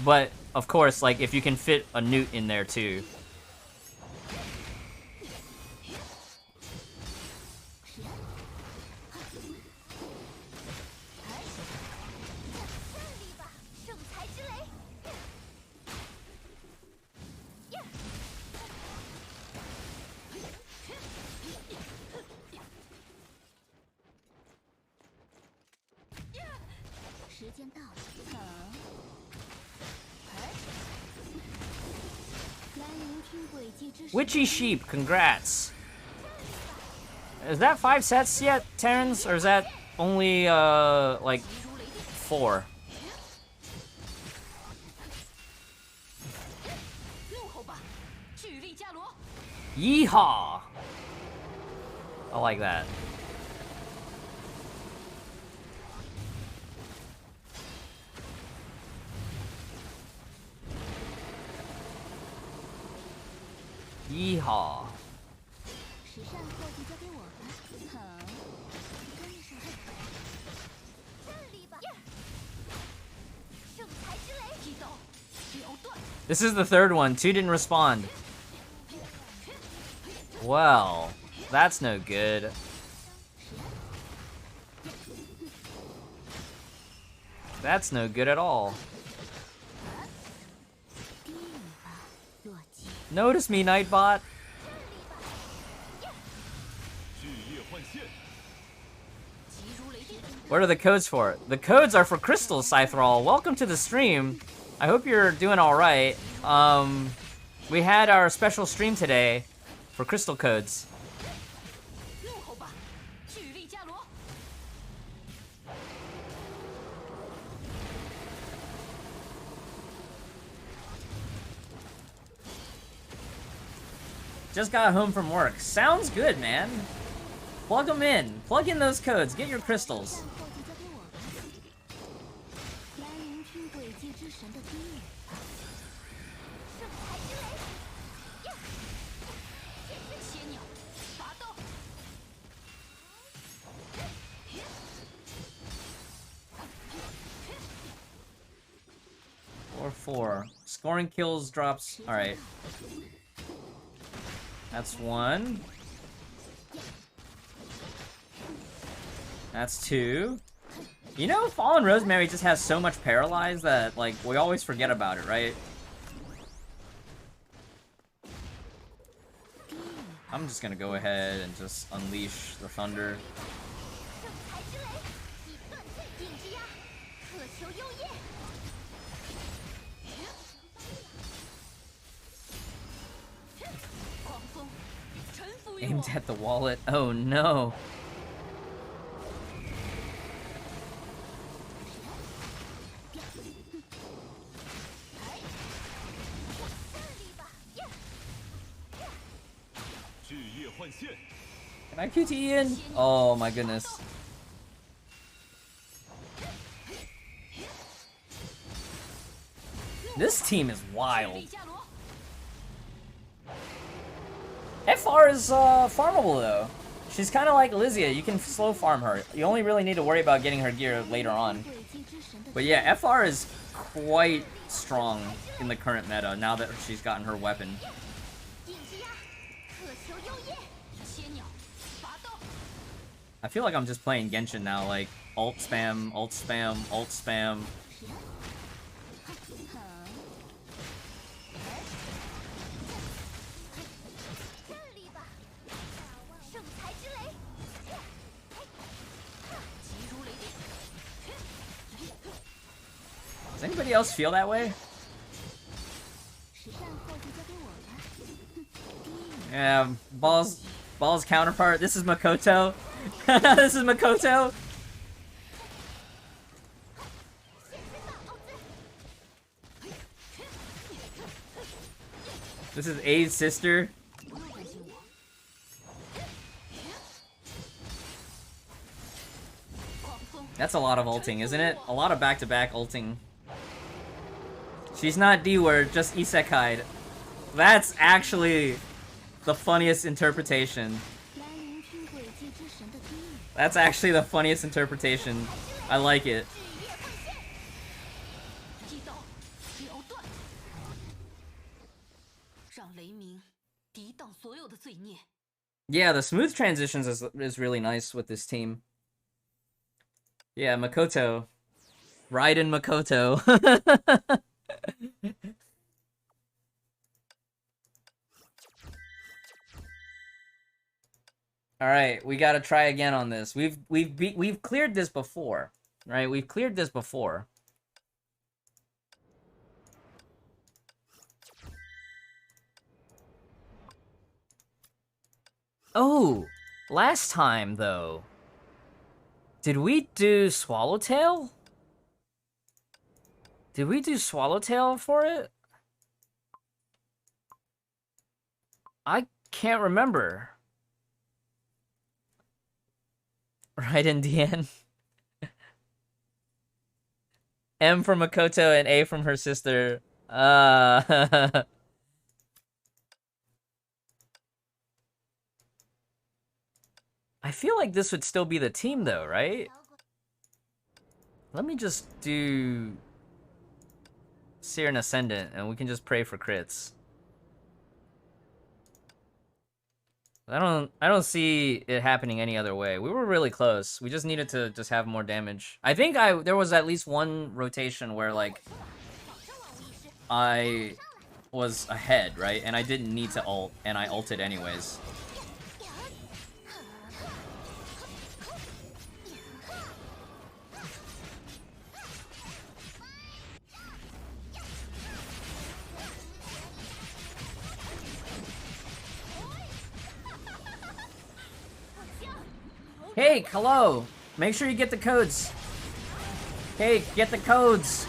But, of course, like, if you can fit a Newt in there, too. Witchy Sheep, congrats. Is that 5 sets yet, Terrence? Or is that only, like, 4? Yeehaw! I like that. Yeehaw. This is the third one. 2 didn't respond. Well, that's no good. That's no good at all. Notice me, Nightbot. What are the codes for? The codes are for Crystal, Scythrall. Welcome to the stream. I hope you're doing alright. We had our special stream today for Crystal codes. Just got home from work. Sounds good, man. Plug them in. Plug in those codes. Get your crystals. 4-4. Scoring kills drops. Alright. That's 1. That's 2. You know, Fallen Rosemary just has so much paralyze that, like, we always forget about it, right? I'm just gonna go ahead and just unleash the thunder. Aimed at the wallet. Oh no. Can I QTE in? Oh my goodness. This team is wild. FR is farmable though. She's kind of like Eliza. You can slow farm her. You only really need to worry about getting her gear later on. But yeah, FR is quite strong in the current meta now that she's gotten her weapon. I feel like I'm just playing Genshin now, like alt spam, alt spam, alt spam. Does anybody else feel that way? Yeah, Ball's counterpart. This is Makoto. This is Makoto. This is A's sister. That's a lot of ulting, isn't it? A lot of back-to-back ulting. She's not D-word, just isekai'd. That's actually the funniest interpretation. That's actually the funniest interpretation. I like it. Yeah, the smooth transitions is really nice with this team. Yeah, Makoto. Raiden Makoto. All right, we got to try again on this. We've cleared this before, right? We've cleared this before. Oh, last time though. Did we do Swallowtail? Did we do Swallowtail for it? I can't remember. Right in DN. M from Makoto and A from her sister. I feel like this would still be the team though, right? Let me just do Seer Ascendant and we can just pray for crits. I don't see it happening any other way. We were really close. We just needed to just have more damage. I think there was at least one rotation where like I was ahead, right? And I didn't need to ult and I ulted anyways. Hey, hello! Make sure you get the codes. Hey, get the codes!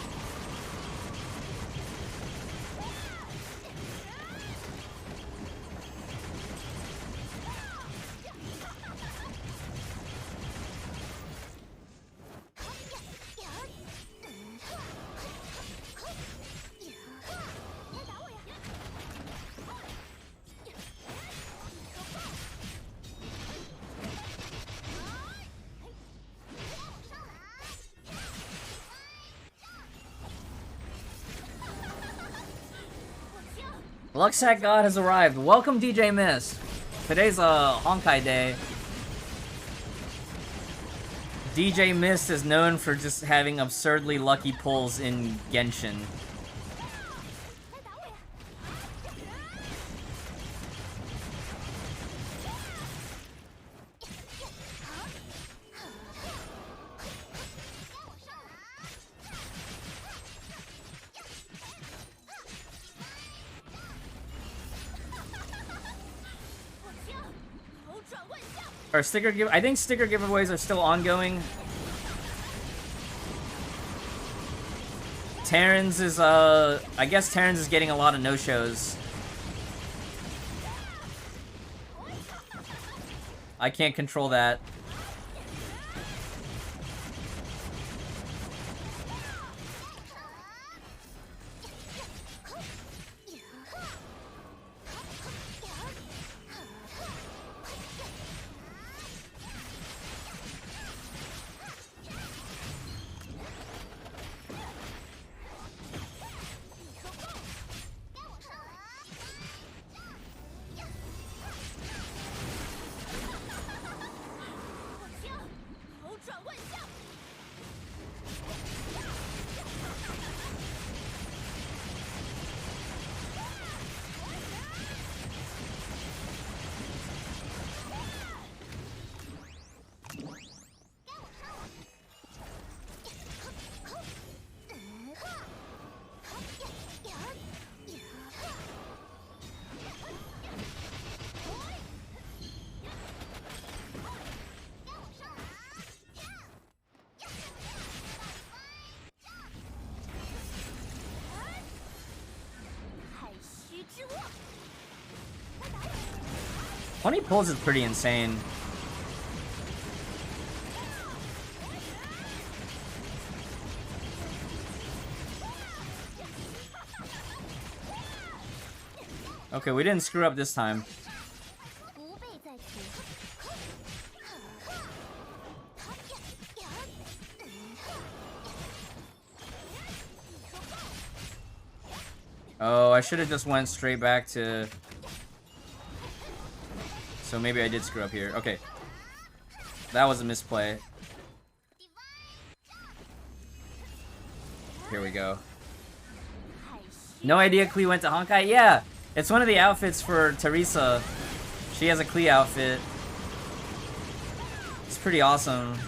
Luxac God has arrived. Welcome, DJ Miss. Today's Honkai Day. DJ Mist is known for just having absurdly lucky pulls in Genshin. Our I think sticker giveaways are still ongoing. Terrans is I guess Terrans is getting a lot of no-shows. I can't control that. When he pulls is pretty insane. Okay, we didn't screw up this time. Oh, I should have just went straight back to... So maybe I did screw up here. Okay. That was a misplay. Here we go. No idea Klee went to Honkai? Yeah! It's one of the outfits for Teresa. She has a Klee outfit. It's pretty awesome.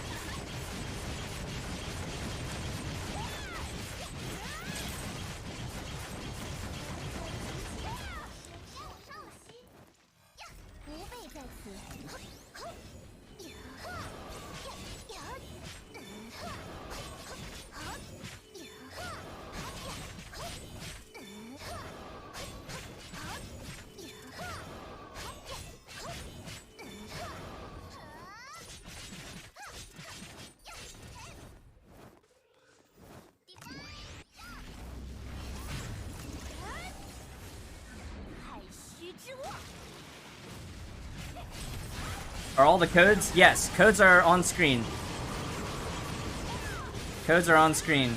Are all the codes? Yes, codes are on screen. Codes are on screen.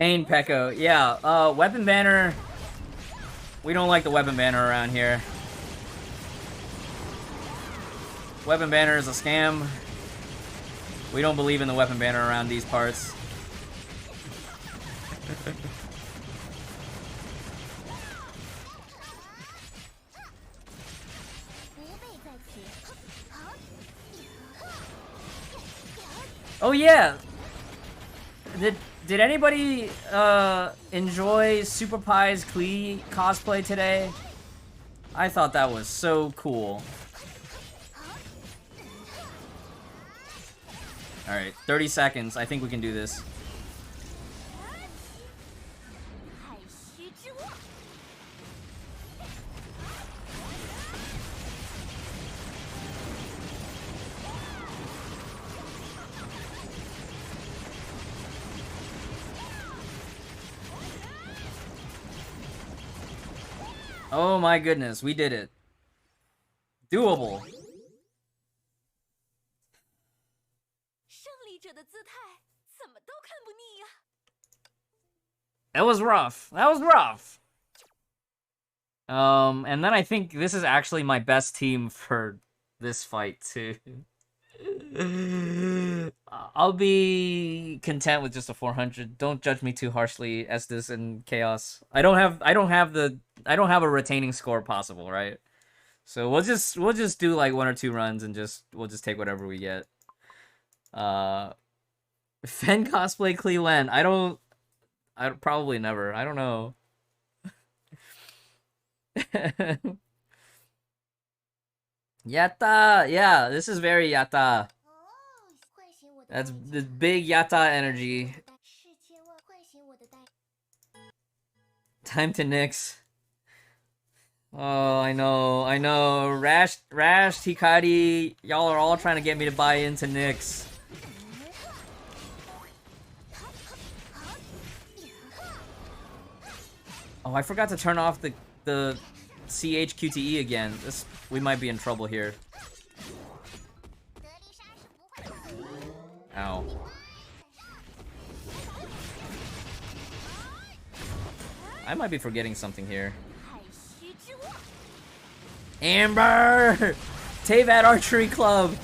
Ain Pekko, yeah, weapon banner. We don't like the weapon banner around here. Weapon banner is a scam. We don't believe in the weapon banner around these parts. Oh yeah! Did anybody enjoy Super Pie's Klee cosplay today? I thought that was so cool. Alright, 30 seconds. I think we can do this. Oh my goodness, we did it. Doable. That was rough. That was rough. And then I think this is actually my best team for this fight too. I'll be content with just a 400. Don't judge me too harshly, Estes and Chaos. I don't have a retaining score possible, right? So we'll just do like 1 or 2 runs and we'll just take whatever we get. Fen cosplay Cleveland. I probably never. I don't know. Yatta! Yeah, this is very yatta. That's the big yatta energy. Time to Nyx. Oh, I know. Rash, Hikari, y'all are all trying to get me to buy into Nyx. Oh, I forgot to turn off the CHQTE again. We might be in trouble here. Ow. I might be forgetting something here. Amber! Teyvat Archery Club!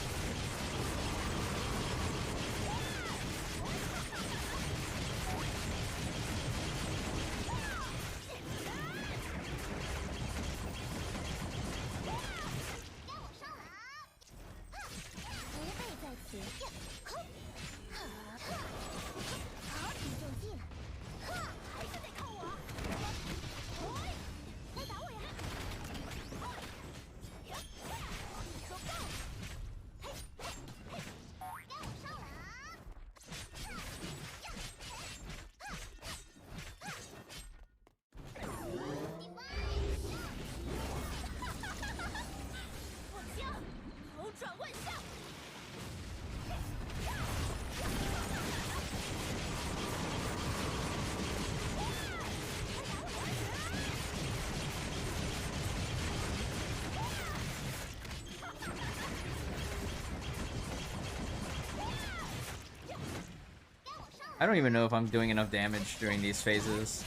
I don't even know if I'm doing enough damage during these phases.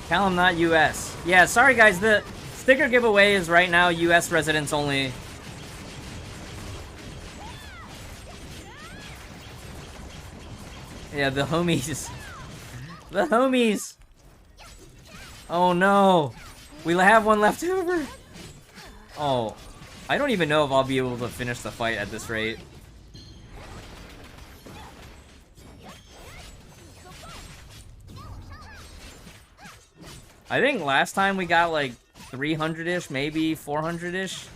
Tell him not US. Yeah, sorry guys, the sticker giveaway is right now US residents only. Yeah, the homies. The homies! Oh no! We have one left over! Oh. I don't even know if I'll be able to finish the fight at this rate. I think last time we got like 300-ish, maybe 400-ish.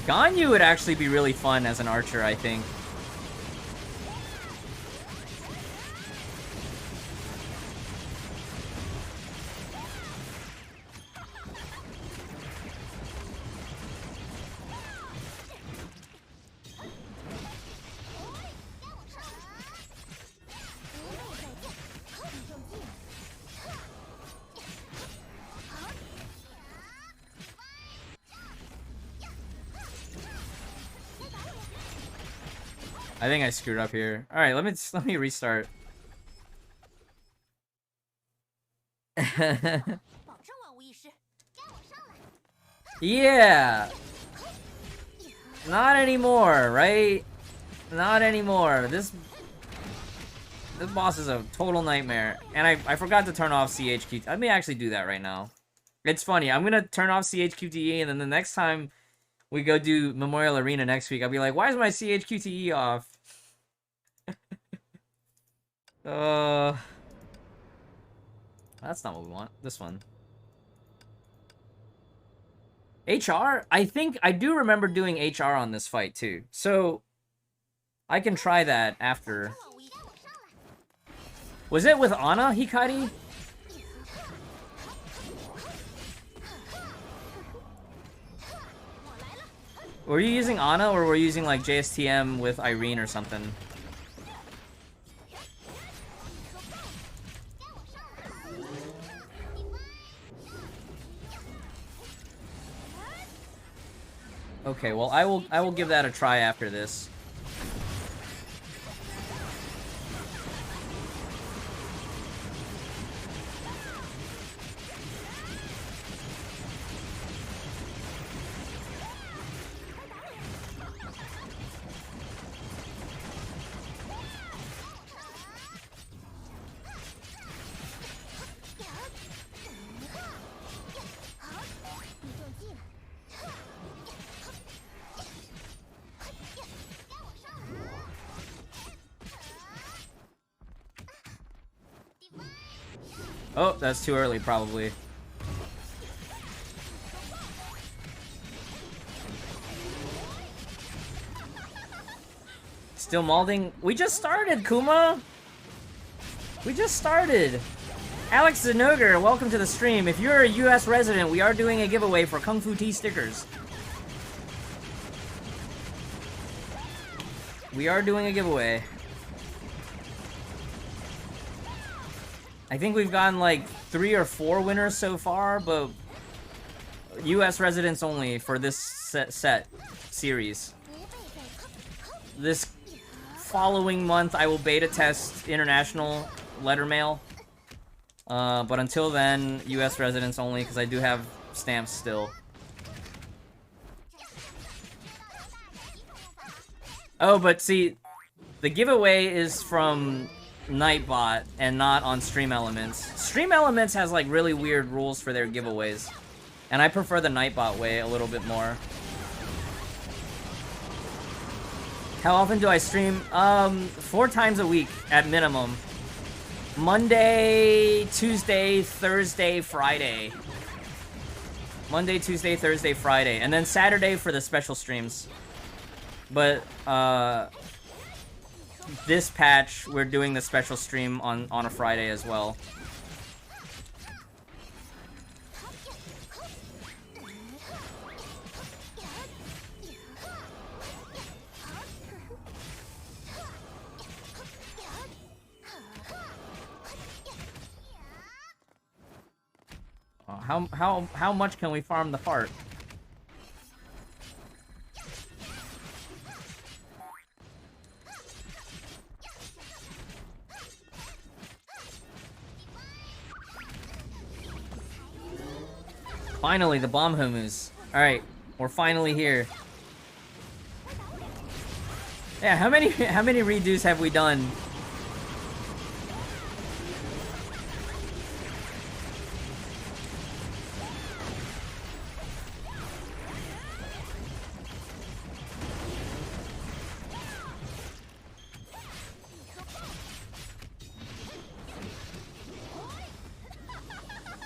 Ganyu would actually be really fun as an archer, I think. I think I screwed up here. All right, let me restart. Yeah. Not anymore, right? Not anymore. This boss is a total nightmare. And I forgot to turn off CHQT. I may actually do that right now. It's funny. I'm gonna turn off CHQTE, and then the next time we go do Memorial Arena next week, I'll be like, why is my CHQTE off? That's not what we want. This one. HR? I think I do remember doing HR on this fight too. So I can try that after. Was it with Ana, Hikari? Were you using Ana, or were you using like JSTM with Irene or something? Okay, well I will give that a try after this. Oh, that's too early, probably. Still malding? We just started, Kuma! We just started! Alex Zanoger, welcome to the stream. If you're a US resident, we are doing a giveaway for Kung Fu Tea stickers. We are doing a giveaway. I think we've gotten like 3 or 4 winners so far, but US residents only for this set series. This following month, I will beta test international letter mail. But until then, US residents only, because I do have stamps still. Oh, but see, the giveaway is from Nightbot and not on Stream Elements. Stream Elements has like really weird rules for their giveaways, and I prefer the Nightbot way a little bit more. How often do I stream? 4 times a week at minimum. Monday, Tuesday, Thursday, Friday. Monday, Tuesday, Thursday, Friday, and then Saturday for the special streams. But this patch, we're doing the special stream on a Friday as well. How much can we farm the fart? Finally, the bomb homus. Alright, we're finally here. Yeah, how many redos have we done?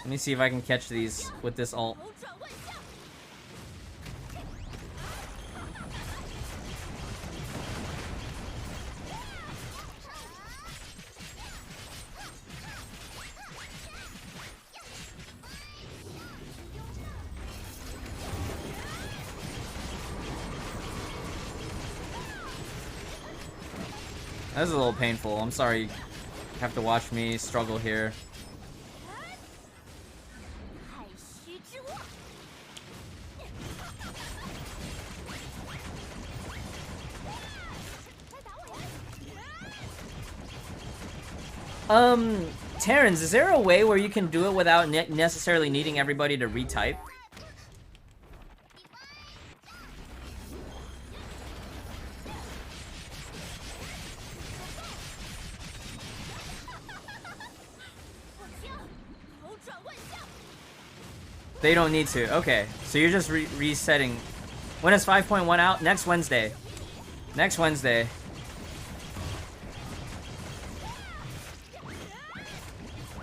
Let me see if I can catch these with this ult. That was a little painful. I'm sorry you have to watch me struggle here. Terrence, is there a way where you can do it without necessarily needing everybody to retype? They don't need to. Okay, so you're just resetting. When is 5.1 out? Next Wednesday. Next Wednesday.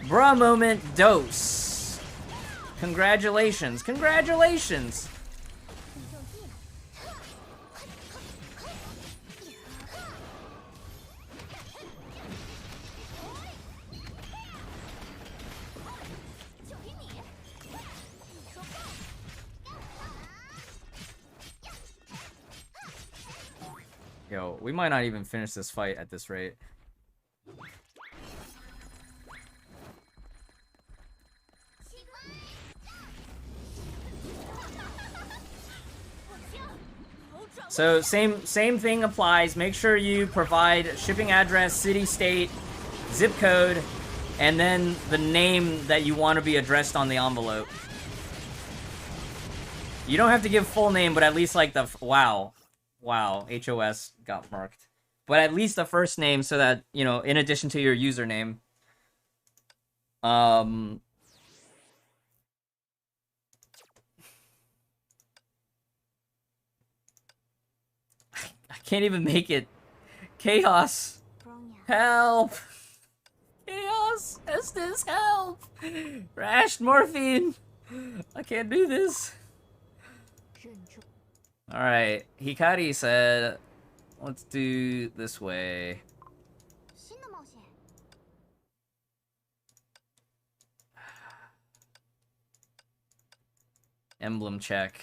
Bruh moment dose. Congratulations. Congratulations. Yo, we might not even finish this fight at this rate. So same thing applies. Make sure you provide shipping address, city, state, zip code, and then the name that you want to be addressed on the envelope. You don't have to give full name, but at least like the wow, HOS got marked. But at least the first name, so that, you know, in addition to your username. I can't even make it. Chaos. Help. Chaos. Estes, help. Rash morphine. I can't do this. Alright. Hikari said, let's do this way. Emblem check.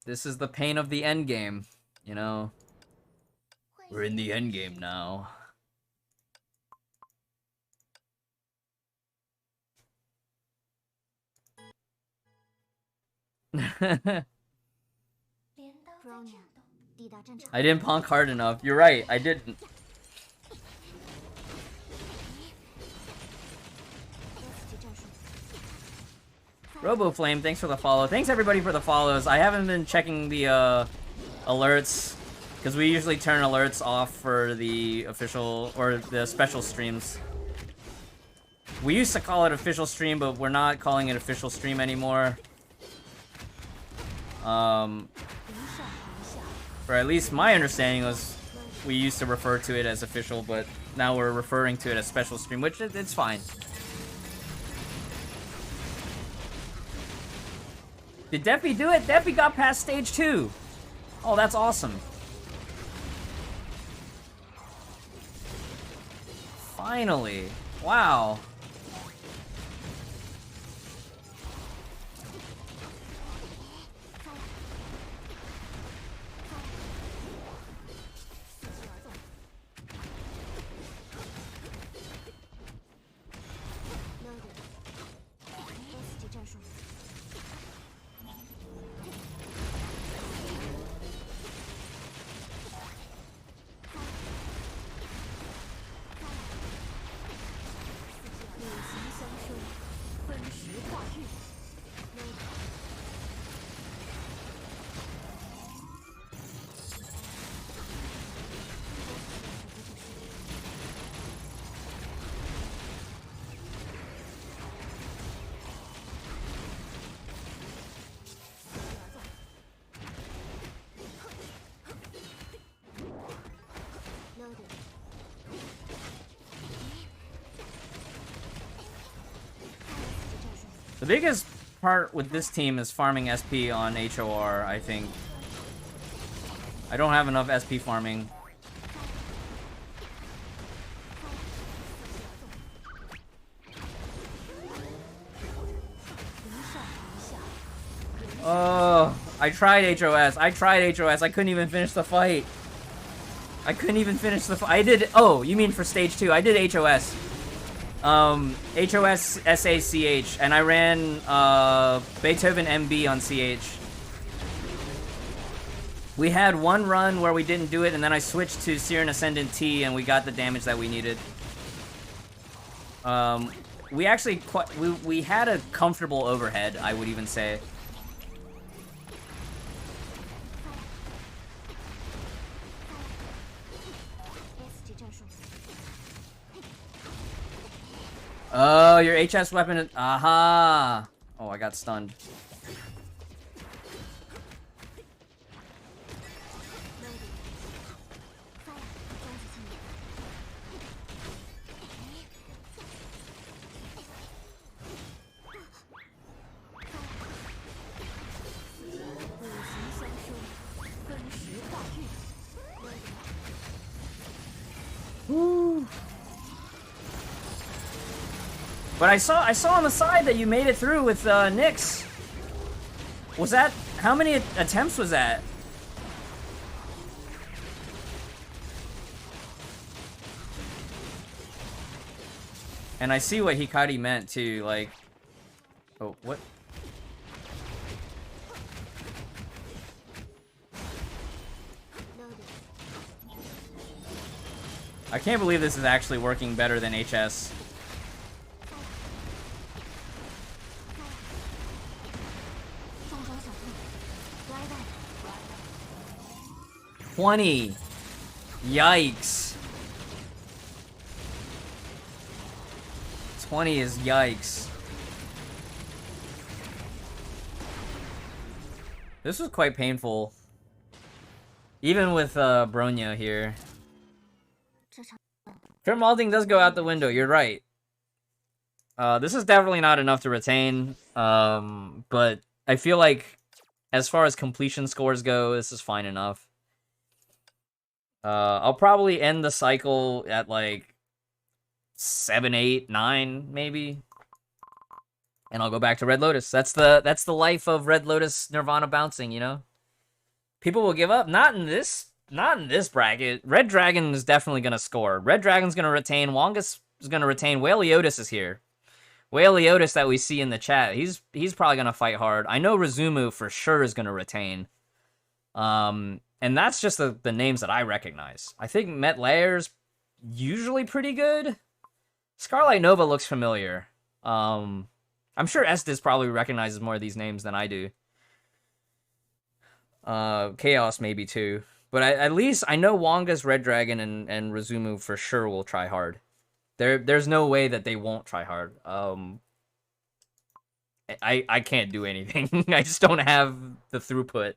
This is the pain of the end game, you know. We're in the end game now. I didn't ponk hard enough. You're right, I didn't. RoboFlame, thanks for the follow. Thanks everybody for the follows. I haven't been checking the alerts, because we usually turn alerts off for the official or the special streams. We used to call it official stream, but we're not calling it official stream anymore. For at least my understanding was we used to refer to it as official, but now we're referring to it as special stream, which it's fine. Did Deppy do it? Deppy got past stage 2. Oh, that's awesome. Finally. Wow. The biggest part with this team is farming SP on HOR, I think. I don't have enough SP farming. Oh, I tried HOS. I couldn't even finish the fight. I did. Oh, you mean for stage 2? I did HOS. HOS SACH, and I ran Beethoven MB on CH. We had one run where we didn't do it, and then I switched to Siren Ascendant T, and we got the damage that we needed. We actually we had a comfortable overhead, I would even say. Oh, your HS weapon is... Aha! Oh, I got stunned. Woo. But I saw on the side that you made it through with Nyx. Was that... How many attempts was that? And I see what Hikari meant too, like... Oh, what? I can't believe this is actually working better than HS. $20. Yikes. 20 is yikes. This was quite painful. Even with Bronya here. Grimalding does go out the window, you're right. This is definitely not enough to retain. But I feel like as far as completion scores go, this is fine enough. I'll probably end the cycle at like 7, 8, 9, maybe. And I'll go back to Red Lotus. That's the life of Red Lotus Nirvana bouncing, you know? People will give up. Not in this bracket. Red Dragon is definitely gonna score. Red Dragon's gonna retain. Wongus is gonna retain. Whale Leotis is here. Whale Leotis that we see in the chat. He's probably gonna fight hard. I know Rizumu for sure is gonna retain. And that's just the names that I recognize. I think Met Layer's usually pretty good. Scarlet Nova looks familiar. I'm sure Estes probably recognizes more of these names than I do. Chaos maybe too. But at least I know Wanga's Red Dragon and Rizumu for sure will try hard. There's no way that they won't try hard. I can't do anything. I just don't have the throughput.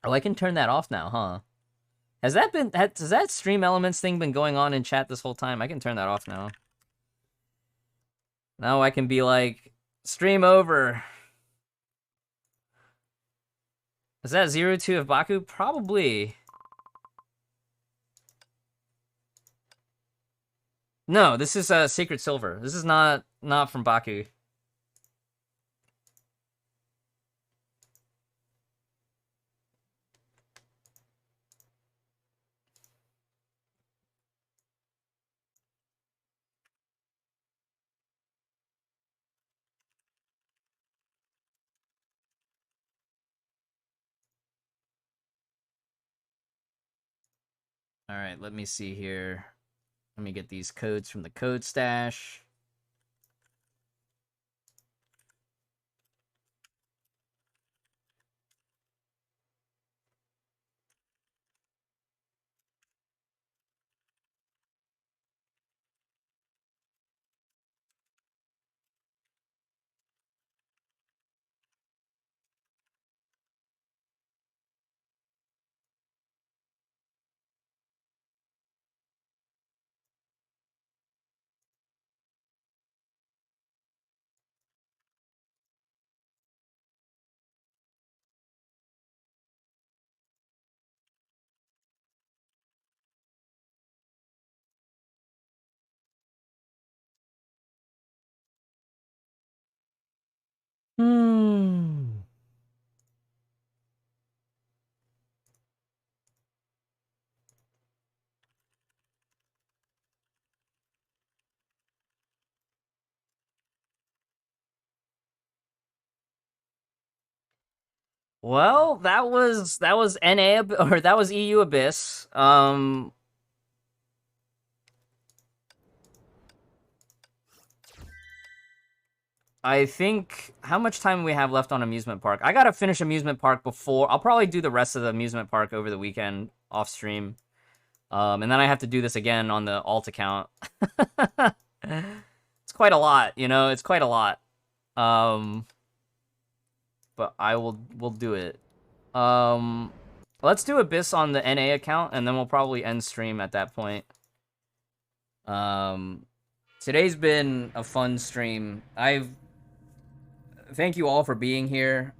Oh, I can turn that off now, huh? Has that Stream Elements thing been going on in chat this whole time? I can turn that off now. Now I can be like, stream over. Is that 02 of Baku? Probably. No, this is Sacred Silver. This is not from Baku. All right, let me see here. Let me get these codes from the code stash. Well, that was NA or that was EU Abyss. I think how much time we have left on Amusement Park? I gotta finish Amusement Park before. I'll probably do the rest of the Amusement Park over the weekend off stream. And then I have to do this again on the alt account. It's quite a lot, you know, it's quite a lot. But we'll do it. Let's do Abyss on the NA account, and then we'll probably end stream at that point. Today's been a fun stream. Thank you all for being here.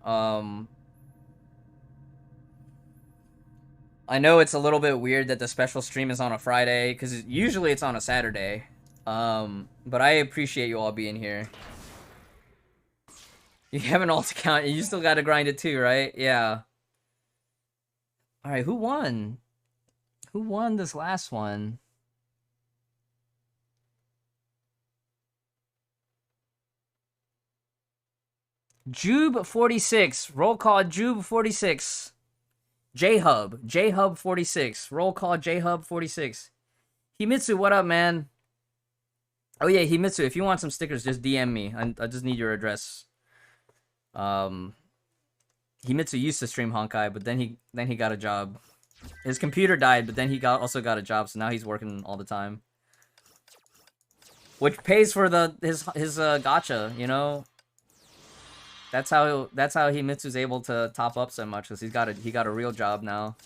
I know it's a little bit weird that the special stream is on a Friday, because usually it's on a Saturday. But I appreciate you all being here. You have an alt account, and you still gotta grind it too, right? Yeah. Alright, who won? Who won this last one? Jube46. Roll call Jube46. J-Hub 46. Roll call J-Hub 46. Himitsu, what up, man? Oh yeah, Himitsu, if you want some stickers, just DM me. I just need your address. Himitsu used to stream Honkai, but then he got a job. His computer died, but then he also got a job, so now he's working all the time. Which pays for his gacha, you know? That's how Himitsu's able to top up so much, because he got a real job now.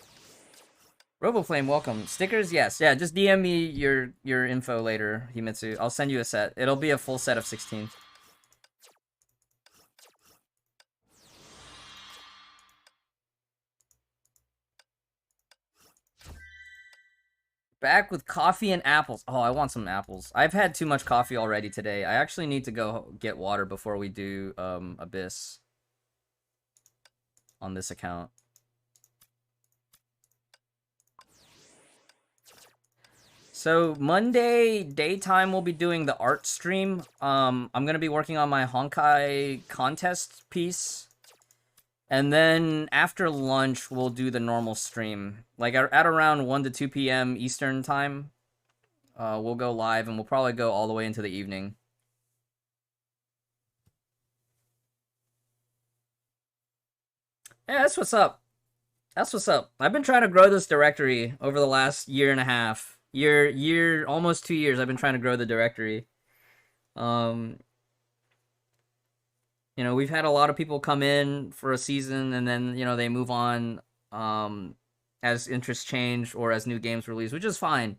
RoboFlame, welcome. Stickers, yes, yeah. Just DM me your info later, Himitsu. I'll send you a set. It'll be a full set of 16. Back with coffee and apples. Oh, I want some apples. I've had too much coffee already today. I actually need to go get water before we do Abyss on this account. So Monday daytime we'll be doing the art stream. I'm gonna be working on my Honkai contest piece. And then after lunch, we'll do the normal stream. Like at around 1 to 2 p.m. Eastern time, we'll go live, and we'll probably go all the way into the evening. Yeah, that's what's up. That's what's up. I've been trying to grow this directory over the last year and a half. Almost 2 years, I've been trying to grow the directory. You know, we've had a lot of people come in for a season, and then, you know, they move on as interests change or as new games release, which is fine.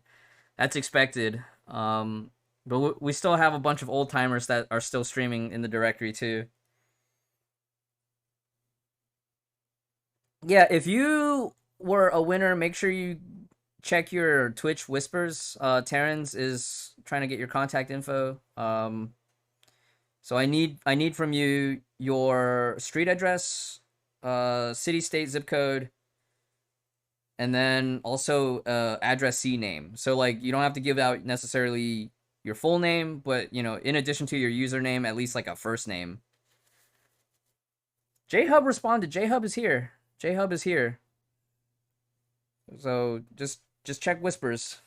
That's expected. But we still have a bunch of old-timers that are still streaming in the directory, too. Yeah, if you were a winner, make sure you check your Twitch whispers. Terrence is trying to get your contact info. So I need from you your street address, city, state, zip code, and then also addressee name. So like you don't have to give out necessarily your full name, but you know, in addition to your username, at least like a first name. J-Hub responded. J-Hub is here. J-Hub is here. So just check whispers.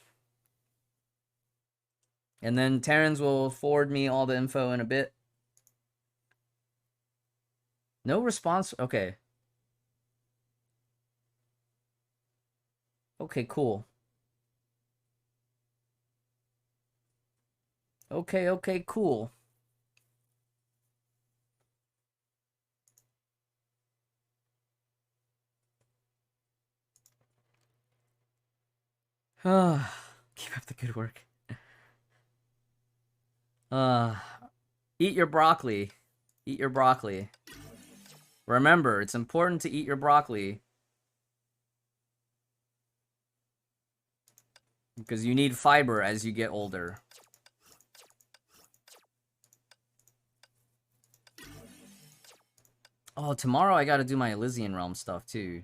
And then Terrence will forward me all the info in a bit. No response? Okay. Okay, cool. Okay, cool. Keep up the good work. Eat your broccoli. Eat your broccoli. Remember, it's important to eat your broccoli. Because you need fiber as you get older. Oh, tomorrow I gotta do my Elysian Realm stuff, too.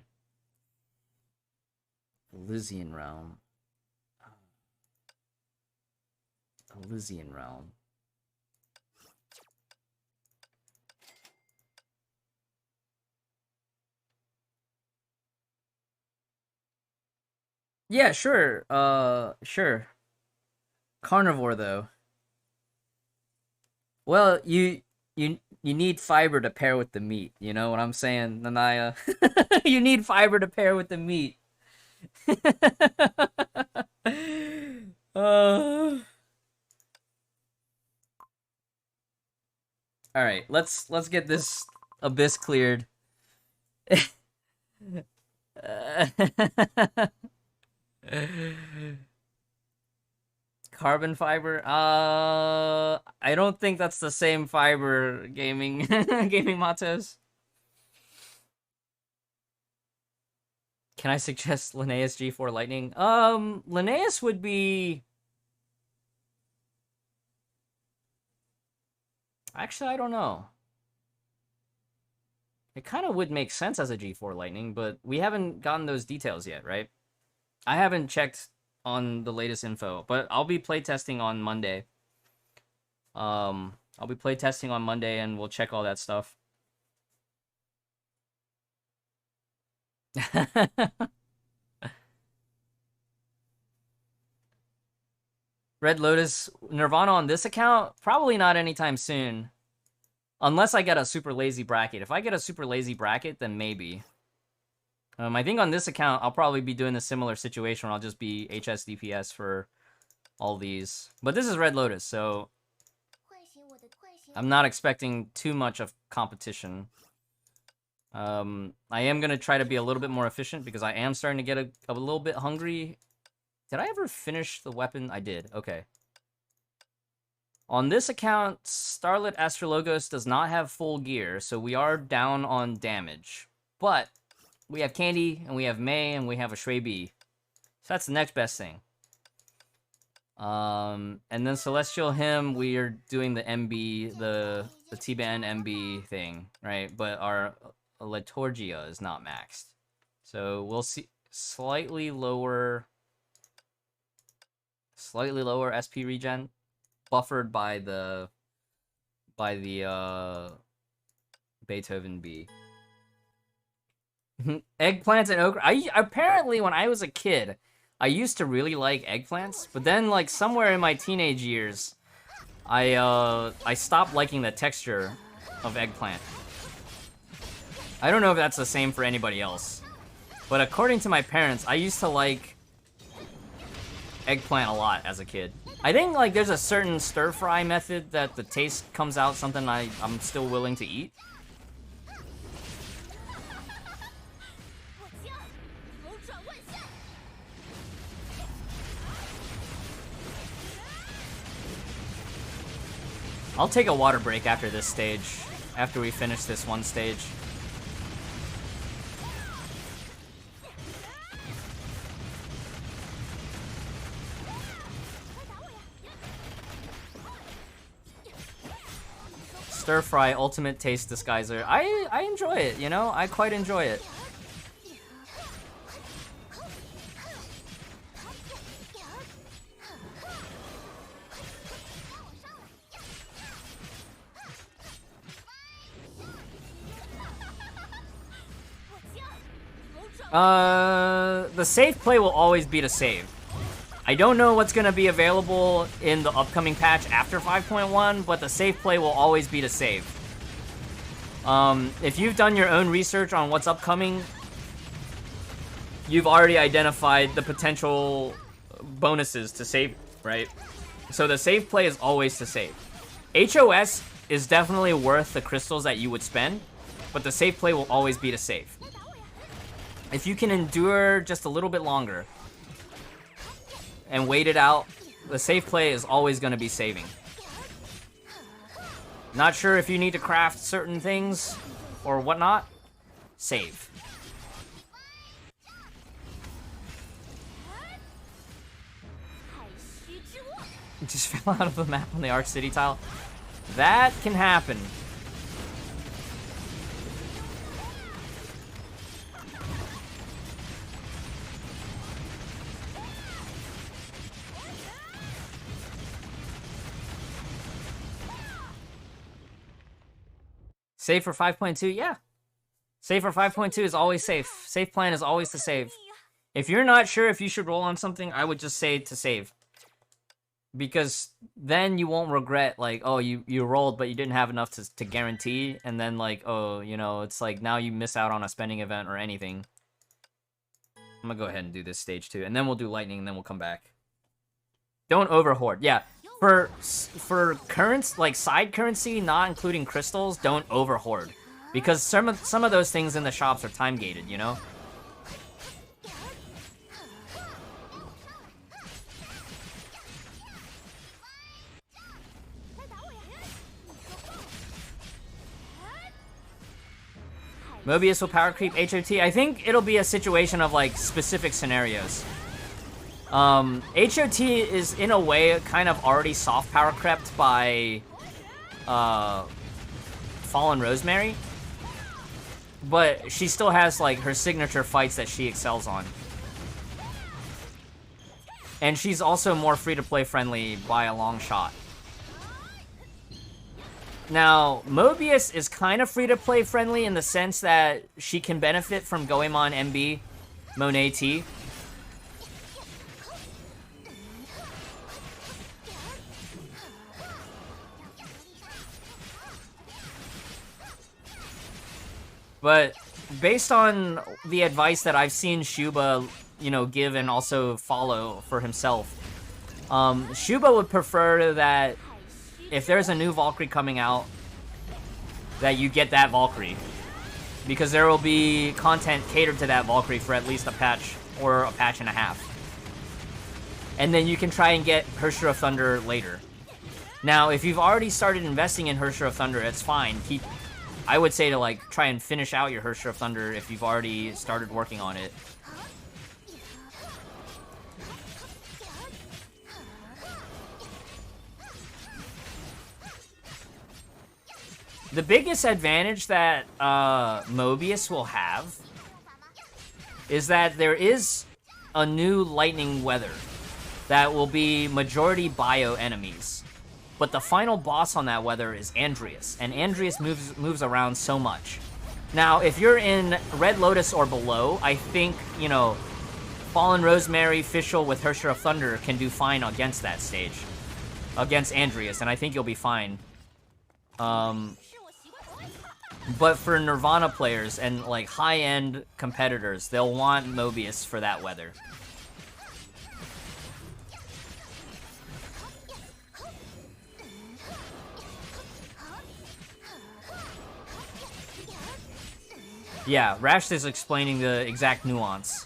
Elysian Realm. Elysian Realm. Yeah, sure. Sure. Carnivore, though. Well, you need fiber to pair with the meat. You know what I'm saying, Nanaya? You need fiber to pair with the meat. All right, let's get this abyss cleared. Carbon fiber? I don't think that's the same fiber, gaming gaming Matos. Can I suggest Linnaeus G4 Lightning? Linnaeus would be... Actually, I don't know. It kind of would make sense as a G4 Lightning, but we haven't gotten those details yet, right? I haven't checked on the latest info, but I'll be playtesting on Monday. I'll be playtesting on Monday, and we'll check all that stuff. Red Lotus Nirvana on this account? Probably not anytime soon. Unless I get a super lazy bracket. If I get a super lazy bracket, then maybe. I think on this account, I'll probably be doing a similar situation where I'll just be HS DPS for all these. But this is Red Lotus, so I'm not expecting too much of competition. I am going to try to be a little bit more efficient because I am starting to get a little bit hungry. Did I ever finish the weapon? I did. Okay. On this account, Starlit Astrologos does not have full gear, so we are down on damage. But we have Candy, and we have May, and we have a Shui B. So that's the next best thing. And then Celestial Hymn, we are doing the MB, the T-Band MB thing, right? But our Liturgia is not maxed. So we'll see slightly lower SP regen, buffered by the Beethoven B. Eggplants and okra. Apparently when I was a kid, I used to really like eggplants, but then like somewhere in my teenage years, I stopped liking the texture of eggplant. I don't know if that's the same for anybody else, but according to my parents, I used to like eggplant a lot as a kid. I think like there's a certain stir fry method that the taste comes out something I'm still willing to eat. I'll take a water break after this stage, after we finish this one stage. Stir fry ultimate taste disguiser. I enjoy it, you know? I quite enjoy it. The safe play will always be to save. I don't know what's going to be available in the upcoming patch after 5.1, but the safe play will always be to save. If you've done your own research on what's upcoming, you've already identified the potential bonuses to save, right? So the safe play is always to save. HOS is definitely worth the crystals that you would spend, but the safe play will always be to save. If you can endure just a little bit longer and wait it out, the safe play is always going to be saving. Not sure if you need to craft certain things or whatnot, save. It just fell out of the map on the Arch City tile. That can happen. Save for 5.2, yeah. Save for 5.2 is always safe. Safe plan is always to save. If you're not sure if you should roll on something, I would just say to save. Because then you won't regret, like, oh, you rolled, but you didn't have enough to guarantee. And then, like, oh, you know, it's like now you miss out on a spending event or anything. I'm gonna go ahead and do this stage too. And then we'll do lightning, and then we'll come back. Don't overhoard. Yeah. For currents, like side currency, not including crystals, don't overhoard. Because some of those things in the shops are time gated, you know? Mobius will power creep HOT. I think it'll be a situation of like specific scenarios. HOT is in a way kind of already soft power crept by Fallen Rosemary, but she still has like her signature fights that she excels on. And she's also more free-to-play friendly by a long shot. Now, Mobius is kind of free-to-play friendly in the sense that she can benefit from Goemon MB, Monet T. But based on the advice that I've seen Shuba, you know, give and also follow for himself, Shuba would prefer that if there's a new Valkyrie coming out, that you get that Valkyrie. Because there will be content catered to that Valkyrie for at least a patch or a patch and a half. And then you can try and get Hersher of Thunder later. Now, if you've already started investing in Hersher of Thunder, it's fine. I would say to like try and finish out your Hersher of Thunder if you've already started working on it. The biggest advantage that Mobius will have is that there is a new lightning weather that will be majority bio enemies. But the final boss on that weather is Andreas, and Andreas moves around so much. Now, if you're in Red Lotus or below, I think, you know, Fallen Rosemary, Fischl with Hersher of Thunder can do fine against that stage. Against Andreas, and I think you'll be fine. But for Nirvana players and, like, high-end competitors, they'll want Mobius for that weather. Yeah, Rasht is explaining the exact nuance.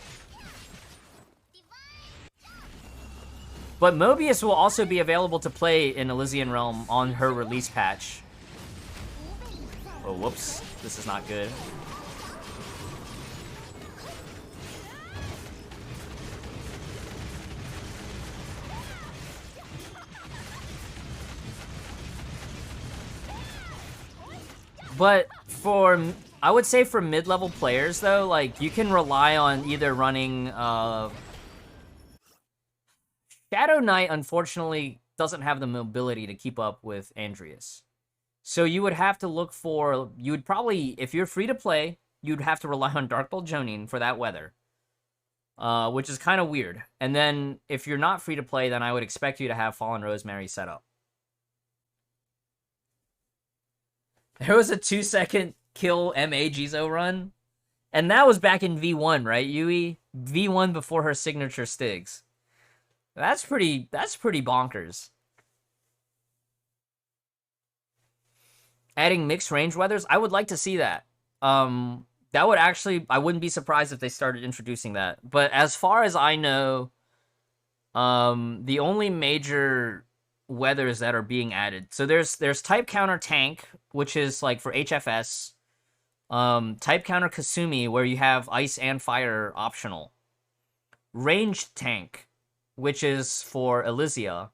But Mobius will also be available to play in Elysian Realm on her release patch. Oh, whoops. This is not good. But I would say for mid-level players, though, like, you can rely on either running, Shadow Knight, unfortunately, doesn't have the mobility to keep up with Andreas. So you would have to look for, you would probably, if you're free to play, you'd have to rely on Dark Bolt Jonin for that weather. Which is kind of weird. And then, if you're not free to play, then I would expect you to have Fallen Rosemary set up. There was a 2-second kill MA Jizo run. And that was back in V1, right, Yui? V1 before her signature Stigs. That's pretty bonkers. Adding mixed range weathers, I would like to see that. That would actually, I wouldn't be surprised if they started introducing that. But as far as I know, the only major weathers that are being added. So there's type counter tank, which is like for HFS. Type counter Kasumi, where you have ice and fire optional. Ranged tank, which is for Elysia.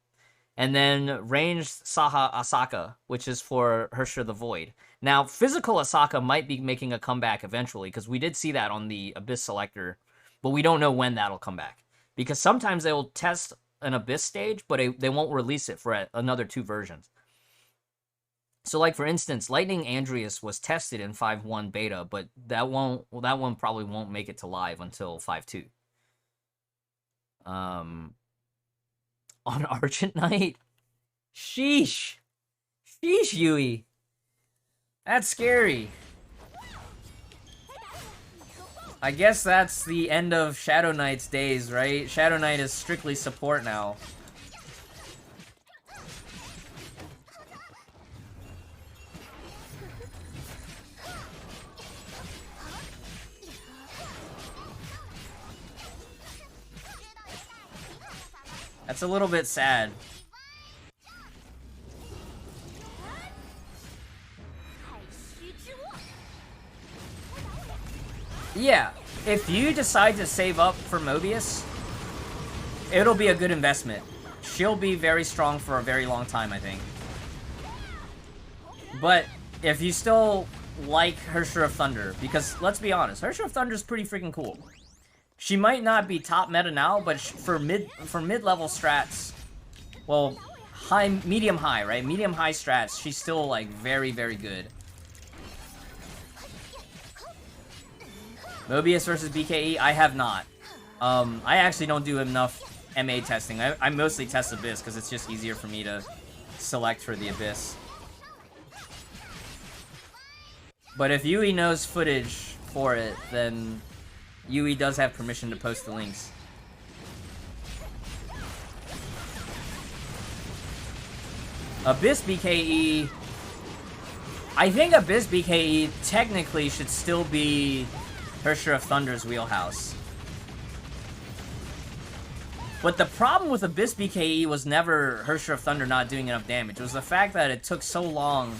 And then ranged Saha Asaka, which is for Hersher the Void. Now, physical Asaka might be making a comeback eventually, because we did see that on the Abyss Selector, but we don't know when that'll come back. Because sometimes they will test an Abyss stage, but they won't release it for another 2 versions. So, like, for instance, Lightning Andreas was tested in 5.1 beta, but that one probably won't make it to live until 5.2. On Argent Knight? Sheesh. Sheesh, Yui. That's scary. I guess that's the end of Shadow Knight's days, right? Shadow Knight is strictly support now. That's a little bit sad. Yeah, if you decide to save up for Mobius, it'll be a good investment. She'll be very strong for a very long time, I think. But if you still like Hackster of Thunder, because let's be honest, Hackster of Thunder is pretty freaking cool. She might not be top meta now, but for mid-level strats, well, medium high, right? Medium high strats, she's still like very, very good. Mobius versus BKE, I have not. I actually don't do enough MA testing. I mostly test Abyss because it's just easier for me to select for the Abyss. But if Yui knows footage for it, then Yui does have permission to post the links. Abyss BKE... I think Abyss BKE technically should still be Hackster of Thunder's wheelhouse. But the problem with Abyss BKE was never Hackster of Thunder not doing enough damage. It was the fact that it took so long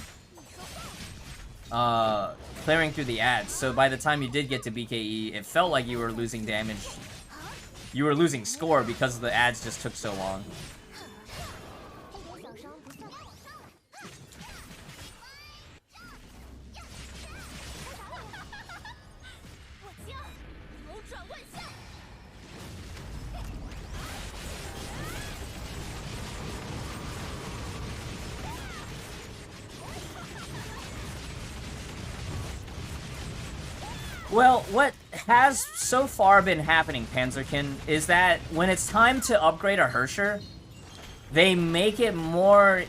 clearing through the ads. So by the time you did get to BKE, it felt like you were losing damage. You were losing score because the ads just took so long. Well, what has so far been happening, Panzerkin, is that when it's time to upgrade a Hackster, they make it more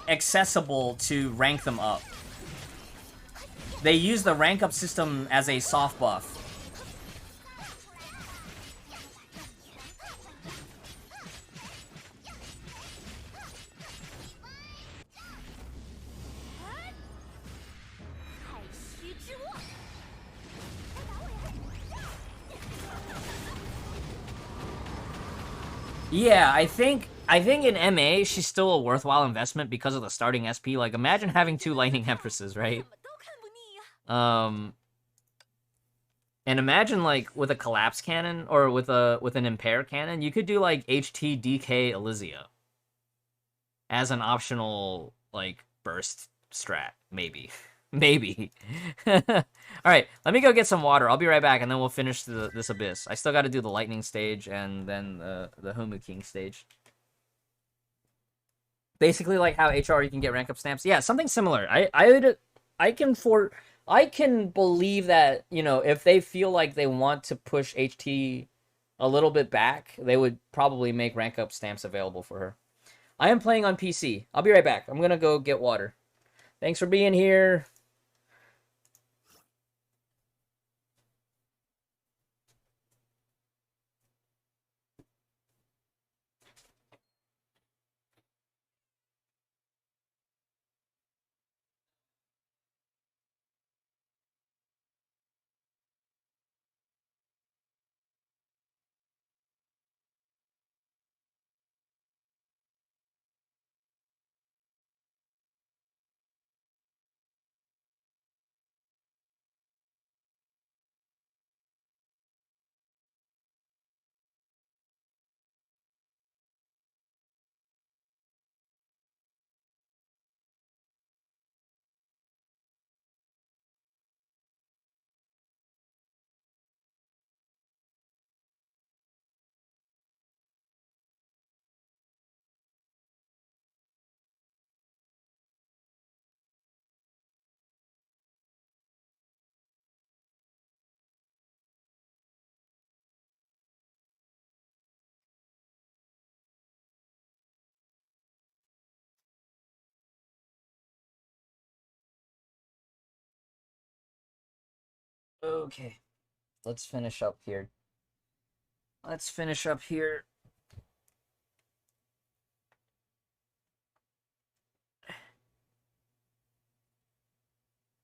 accessible to rank them up. They use the rank up system as a soft buff. Yeah, I think in MA, she's still a worthwhile investment because of the starting SP. Like, imagine having 2 Lightning Empresses, right? And imagine, like, with a Collapse Cannon, or with an Impair Cannon, you could do, like, HT-DK Eliza as an optional, like, burst strat, maybe. Maybe. Alright, let me go get some water. I'll be right back, and then we'll finish this Abyss. I still gotta do the Lightning stage, and then the Homu King stage. Basically like how HR you can get rank up stamps. Yeah, something similar. I can believe that, you know, if they feel like they want to push HT a little bit back, they would probably make rank up stamps available for her. I am playing on PC. I'll be right back. I'm gonna go get water. Thanks for being here. Okay, let's finish up here.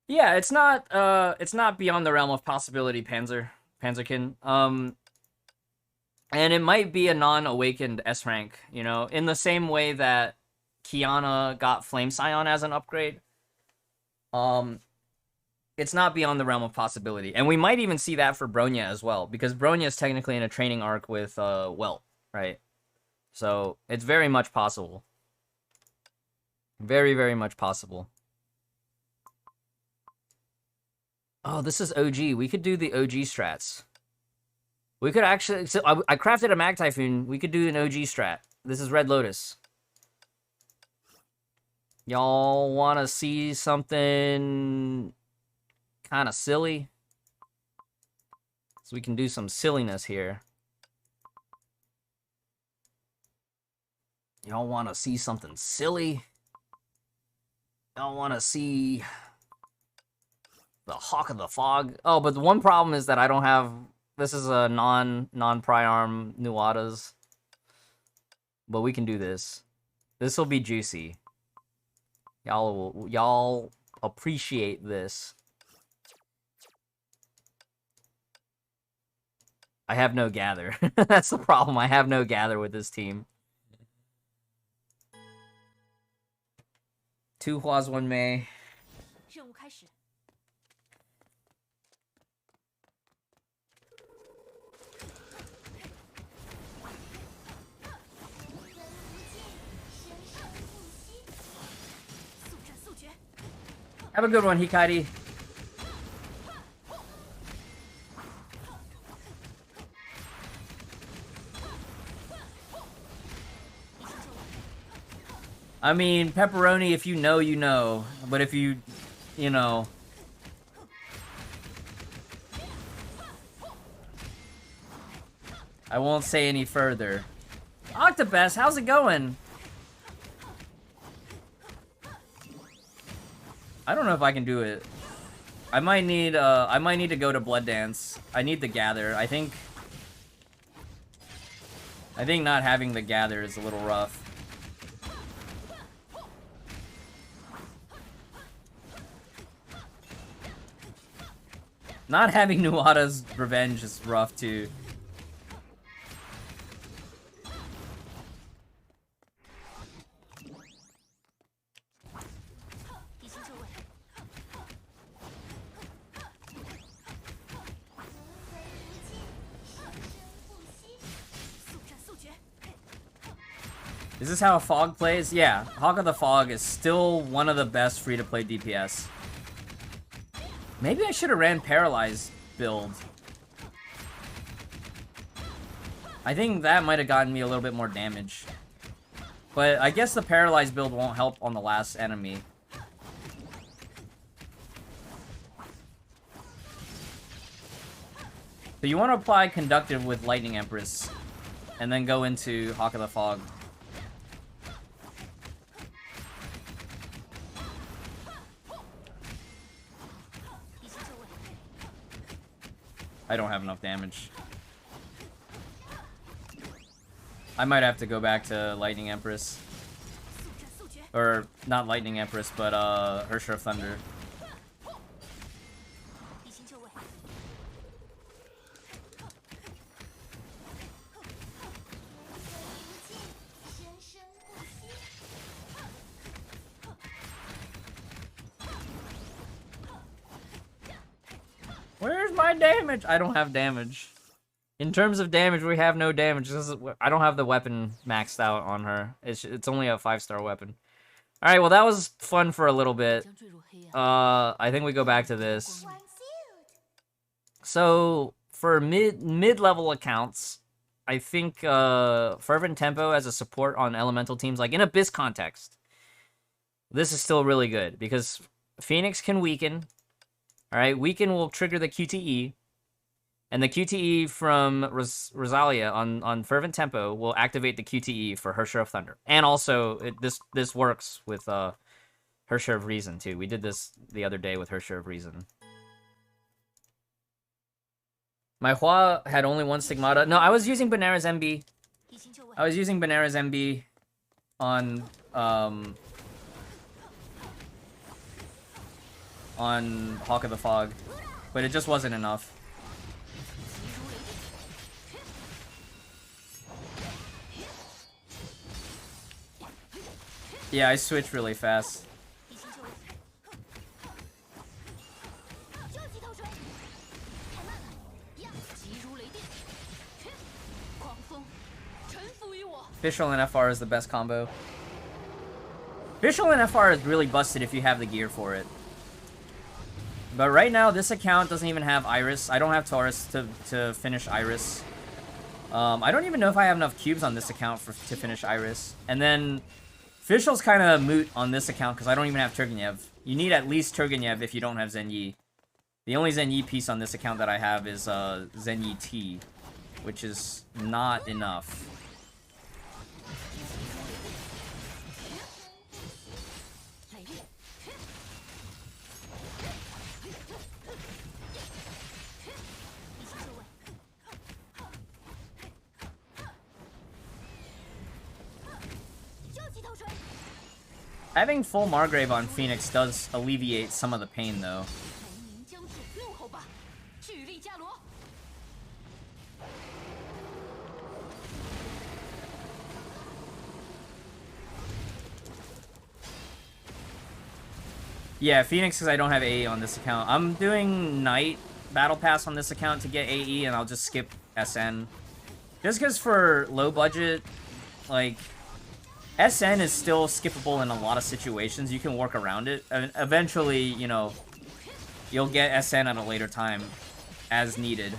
Yeah, it's not beyond the realm of possibility, Panzerkin. And it might be a non-awakened S rank, you know, in the same way that Kiana got Flame Scion as an upgrade. It's not beyond the realm of possibility. And we might even see that for Bronya as well, because Bronya is technically in a training arc with Welt, right? So it's very much possible. Very, very much possible. Oh, this is OG. We could do the OG strats. We could actually... So I crafted a Mag Typhoon. We could do an OG strat. This is Red Lotus. Y'all want to see something kind of silly? So we can do some silliness here. Y'all want to see something silly? Y'all want to see the Hawk of the Fog? Oh, but the one problem is that I don't have... This is a non-Priarm Nuadas. But we can do this. This will be juicy. Y'all appreciate this. I have no gather. That's the problem. I have no gather with this team. 2 Huas, 1 Mei. 任务开始。 Have a good one, Hikari. I mean, pepperoni, if you know, you know. But if you know... I won't say any further. Octobus, how's it going? I don't know if I can do it. I might need to go to Blood Dance. I need the gather. I think not having the gather is a little rough. Not having Nuada's revenge is rough too. Is this how a Fog plays? Yeah, Hawk of the Fog is still one of the best free-to-play DPS. Maybe I should have ran Paralyzed build. I think that might have gotten me a little bit more damage. But I guess the Paralyzed build won't help on the last enemy. So you want to apply Conductive with Lightning Empress, and then go into Hawk of the Fog. I don't have enough damage. I might have to go back to Lightning Empress. Or, not Lightning Empress, but, Hersher of Thunder. Where's my damage? I don't have damage. In terms of damage, we have no damage. I don't have the weapon maxed out on her. It's only a 5-star weapon. Alright, well that was fun for a little bit. I think we go back to this. So, for mid-level accounts, I think Fervent Tempo as a support on elemental teams, like in Abyss context, this is still really good, because Phoenix can weaken. Alright, weaken will trigger the QTE, and the QTE from Rosalia on Fervent Tempo will activate the QTE for Hersher of Thunder. And also, this works with Hersher of Reason, too. We did this the other day with Hersher of Reason. My Hua had only 1 Stigmata. No, I was using Banera's MB. I was using Banera's MB on Hawk of the Fog, but it just wasn't enough. Yeah, I switch really fast. Official and FR is the best combo. Official and FR is really busted if you have the gear for it. But right now, this account doesn't even have Iris. I don't have Taurus to finish Iris. I don't even know if I have enough cubes on this account to finish Iris. And then, Official's kind of moot on this account because I don't even have Turgenev. You need at least Turgenev if you don't have Zenyi. The only Zenyi piece on this account that I have is Zenyi T, which is not enough. Having full Margrave on Phoenix does alleviate some of the pain, though. Yeah, Phoenix because I don't have AE on this account. I'm doing Knight Battle Pass on this account to get AE, and I'll just skip SN. Just because for low budget, like, SN is still skippable in a lot of situations. You can work around it. And eventually, you know, you'll get SN at a later time as needed.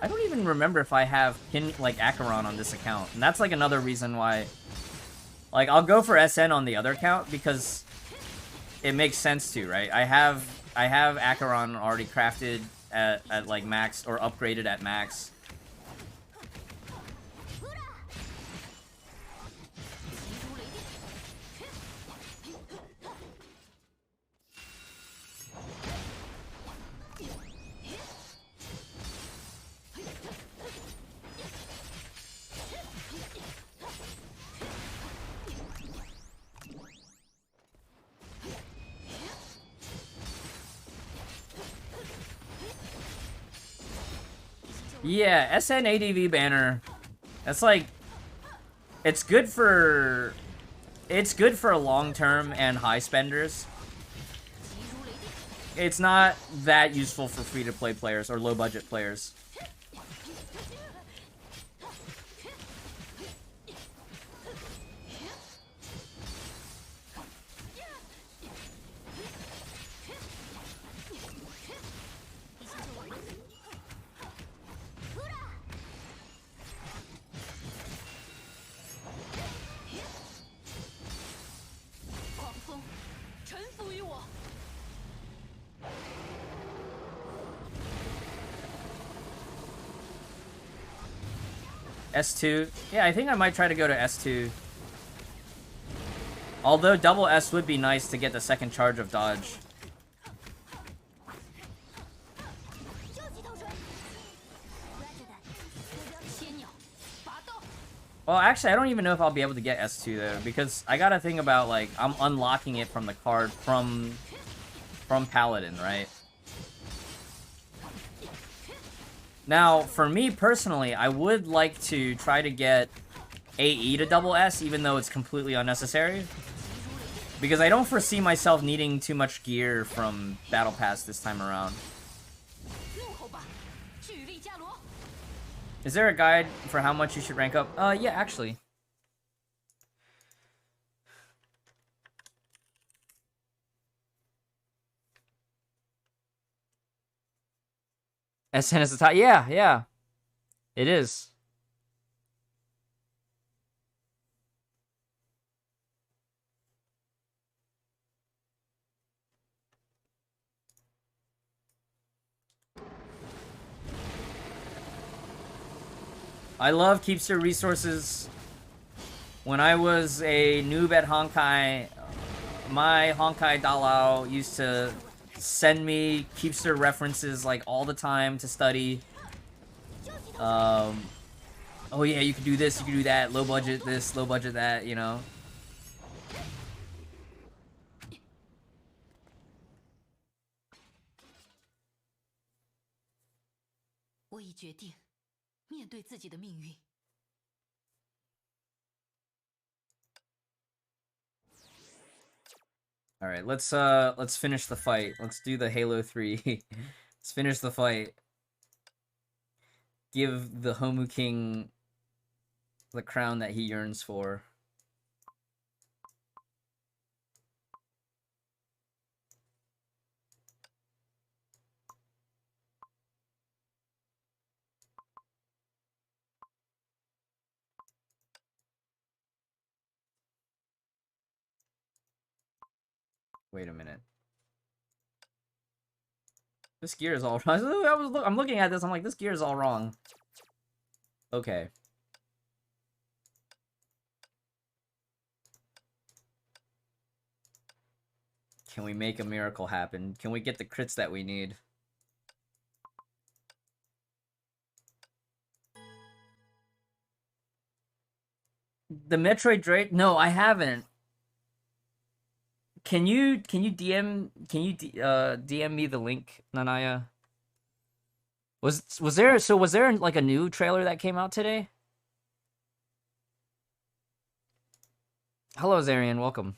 I don't even remember if I have like Acheron on this account. And that's like another reason why, like, I'll go for SN on the other account because it makes sense to, right? I have Acheron already crafted at like max or upgraded at max. Yeah, SN ADV banner. That's like, it's good for long term and high spenders. It's not that useful for free to play players or low budget players. S2. Yeah, I think I might try to go to S2. Although double S would be nice to get the second charge of dodge. Well, actually, I don't even know if I'll be able to get S2 though, because I gotta think about, like, I'm unlocking it from the card from Paladin, right? Now, for me personally, I would like to try to get AE to double S, even though it's completely unnecessary. Because I don't foresee myself needing too much gear from Battle Pass this time around. Is there a guide for how much you should rank up? Yeah, actually. SN is the top. Yeah, yeah. It is. I love Keepster resources. When I was a noob at Honkai, my Honkai Dalao used to send me Keepster references like all the time to study. Oh yeah, you can do this, you can do that, low budget this, low budget that, you know. 我已决定面对自己的命运。All right, let's finish the fight. Let's do the Halo 3. Let's finish the fight. Give the Homu King the crown that he yearns for. Wait a minute. This gear is all wrong. I'm looking at this, I'm like, this gear is all wrong. Okay. Can we make a miracle happen? Can we get the crits that we need? The Metroid Drake? No, I haven't. Can you DM me the link, Nanaya? Was there like a new trailer that came out today? Hello Zarian, welcome.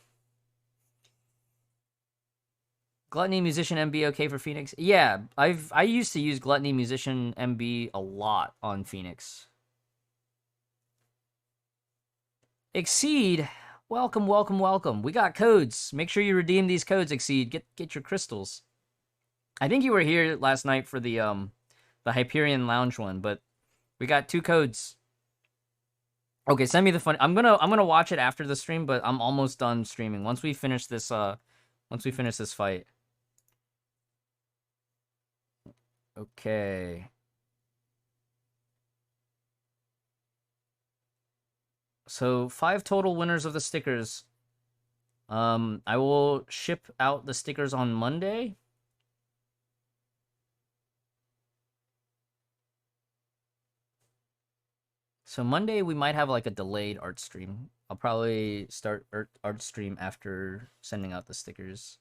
Gluttony Musician MB okay for Phoenix? Yeah, I used to use Gluttony Musician MB a lot on Phoenix. Exceed. Welcome, welcome, welcome. We got codes. Make sure you redeem these codes, Exceed. Get your crystals. I think you were here last night for the Hyperion Lounge one, but we got 2 codes. Okay, send me the fun. I'm gonna watch it after the stream, but I'm almost done streaming. Once we finish this fight. Okay. So 5 total winners of the stickers. I will ship out the stickers on Monday. So Monday we might have like a delayed art stream. I'll probably start art stream after sending out the stickers.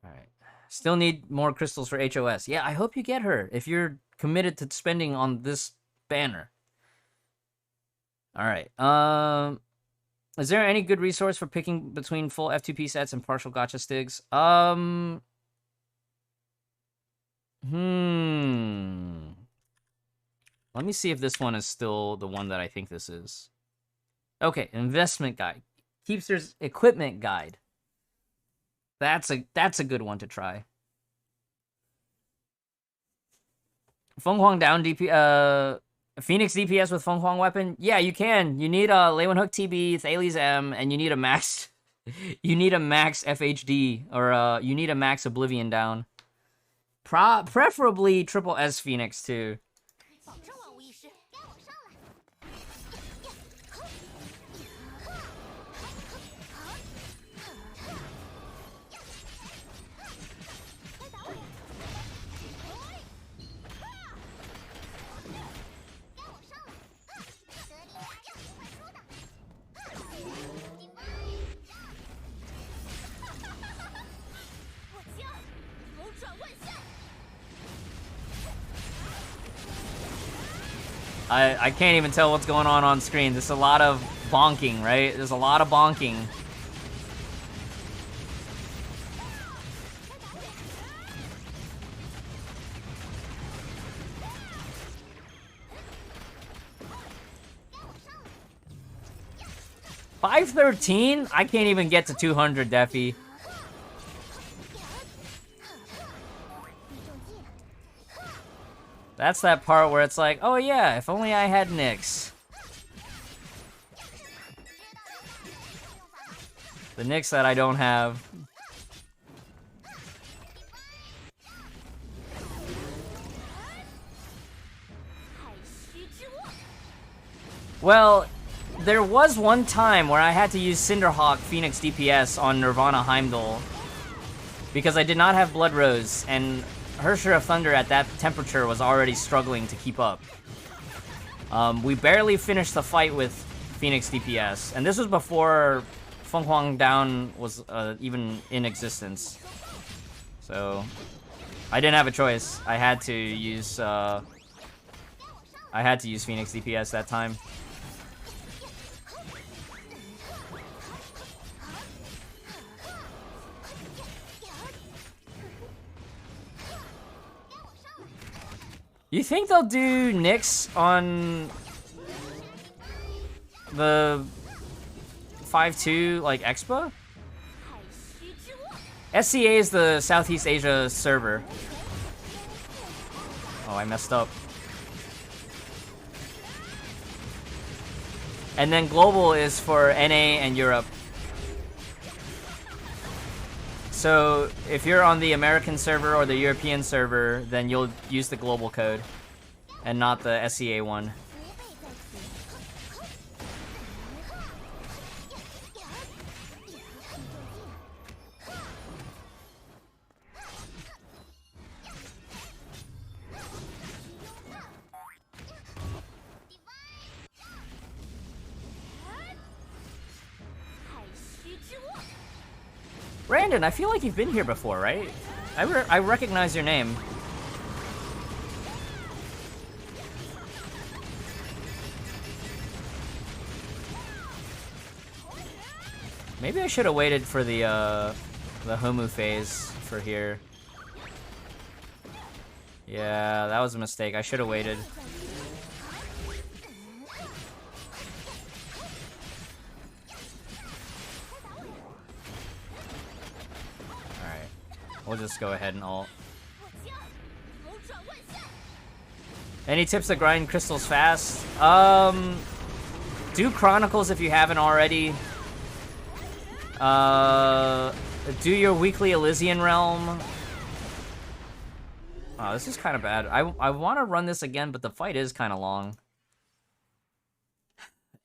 Alright. Still need more crystals for HOS. Yeah, I hope you get her if you're committed to spending on this banner. Alright. Is there any good resource for picking between full F2P sets and partial gacha stigs? Let me see if this one is still the one that I think this is. Okay, investment guide. Keepster's equipment guide. That's a good one to try. Feng Huang down DP Phoenix DPS with Feng Huang weapon? Yeah, you can. You need a Lei Wen Hook TB, Thales M, and you need a max FHD, or you need a max Oblivion down. Preferably triple S Phoenix too. I can't even tell what's going on screen. There's a lot of bonking, right? There's a lot of bonking. $513? I can't even get to 200, Defi. That's that part where it's like, oh yeah, if only I had Nyx. The Nyx that I don't have. Well, there was one time where I had to use Cinderhawk Phoenix DPS on Nirvana Heimdall because I did not have Blood Rose, and Hersher of Thunder at that temperature was already struggling to keep up. We barely finished the fight with Phoenix DPS, and this was before Feng Huang Down was even in existence. So I didn't have a choice. I had to use Phoenix DPS that time. You think they'll do Nyx on the 5-2 like Expa? SCA is the Southeast Asia server. Oh, I messed up. And then global is for NA and Europe. So if you're on the American server or the European server, then you'll use the global code and not the SCA one. Brandon, I feel like you've been here before, right? I recognize your name. Maybe I should have waited for the Homu phase for here. Yeah, that was a mistake. I should have waited. We'll just go ahead and ult. Any tips to grind crystals fast? Do Chronicles if you haven't already. Do your weekly Elysian Realm. Oh, this is kind of bad. I want to run this again, but the fight is kind of long.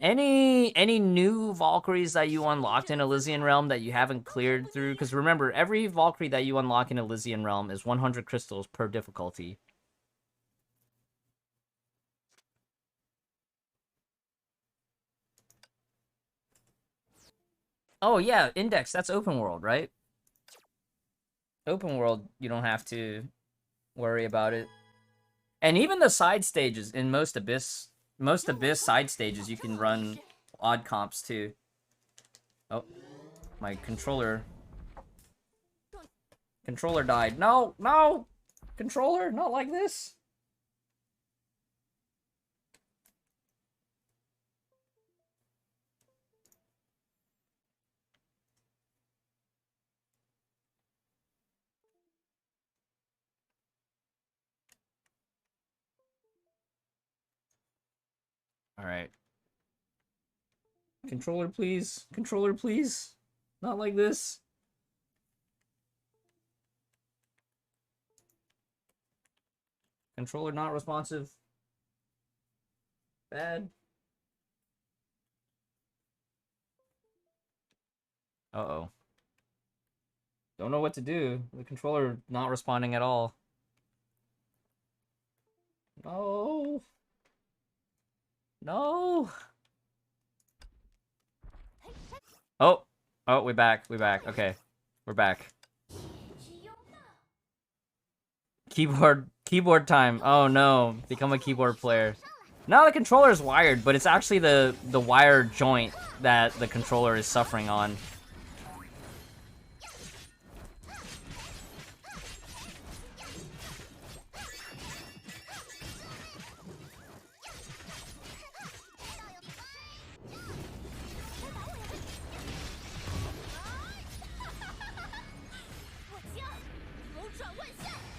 Any new Valkyries that you unlocked in Elysian Realm that you haven't cleared through? Because remember, every Valkyrie that you unlock in Elysian Realm is 100 crystals per difficulty. Oh yeah, Index, that's open world, right? Open world, you don't have to worry about it. And even the side stages in most Abyss side stages, you can run odd comps too. Oh, my controller died. No, no, controller, not like this. All right. Controller, please. Controller, please. Not like this. Controller not responsive. Bad. Uh-oh. Don't know what to do. The controller not responding at all. No. No. Oh. Oh, we're back. We're back. Okay. We're back. Keyboard time. Oh no. Become a keyboard player. No, the controller is wired, but it's actually the wire joint that the controller is suffering on.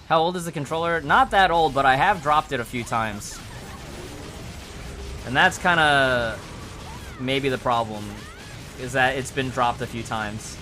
How old is the controller? Not that old, but I have dropped it a few times. And that's kind of maybe the problem, is that it's been dropped a few times.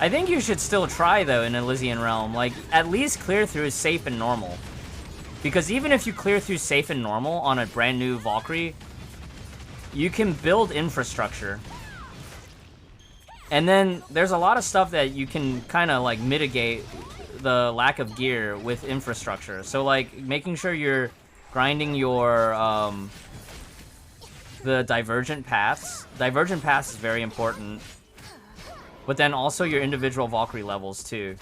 I think you should still try, though, in Elysian Realm. Like, at least clear through safe and normal. Because even if you clear through safe and normal on a brand new Valkyrie, you can build infrastructure. And then there's a lot of stuff that you can kind of, like, mitigate the lack of gear with infrastructure. So, like, making sure you're grinding your, the divergent paths. Divergent paths is very important. But then also your individual Valkyrie levels, too.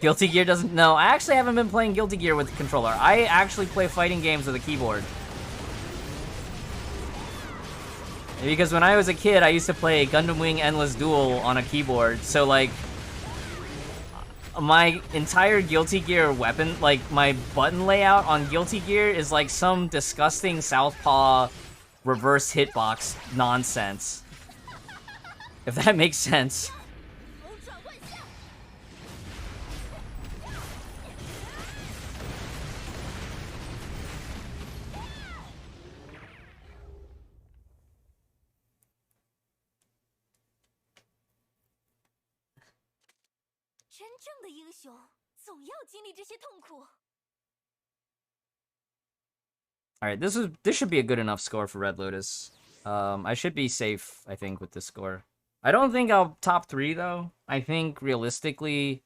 Guilty Gear doesn't... No, I actually haven't been playing Guilty Gear with the controller. I actually play fighting games with a keyboard. Because when I was a kid, I used to play Gundam Wing Endless Duel on a keyboard. So, like, my entire Guilty Gear weapon, like, my button layout on Guilty Gear is like some disgusting Southpaw reverse hitbox nonsense. If that makes sense. Alright, this should be a good enough score for Red Lotus. I should be safe, I think, with this score. I don't think I'll top 3, though. I think, realistically,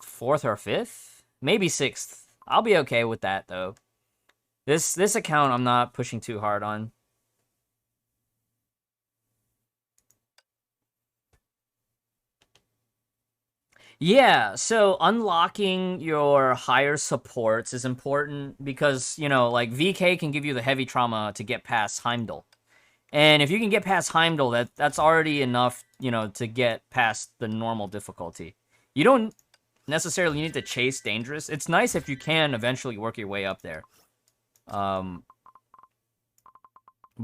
4th or 5th? Maybe 6th. I'll be okay with that, though. This account I'm not pushing too hard on. Yeah, so unlocking your higher supports is important because, you know, like, VK can give you the heavy trauma to get past Heimdall. And if you can get past Heimdall, that's already enough, you know, to get past the normal difficulty. You don't necessarily need to chase Dangerous. It's nice if you can eventually work your way up there. But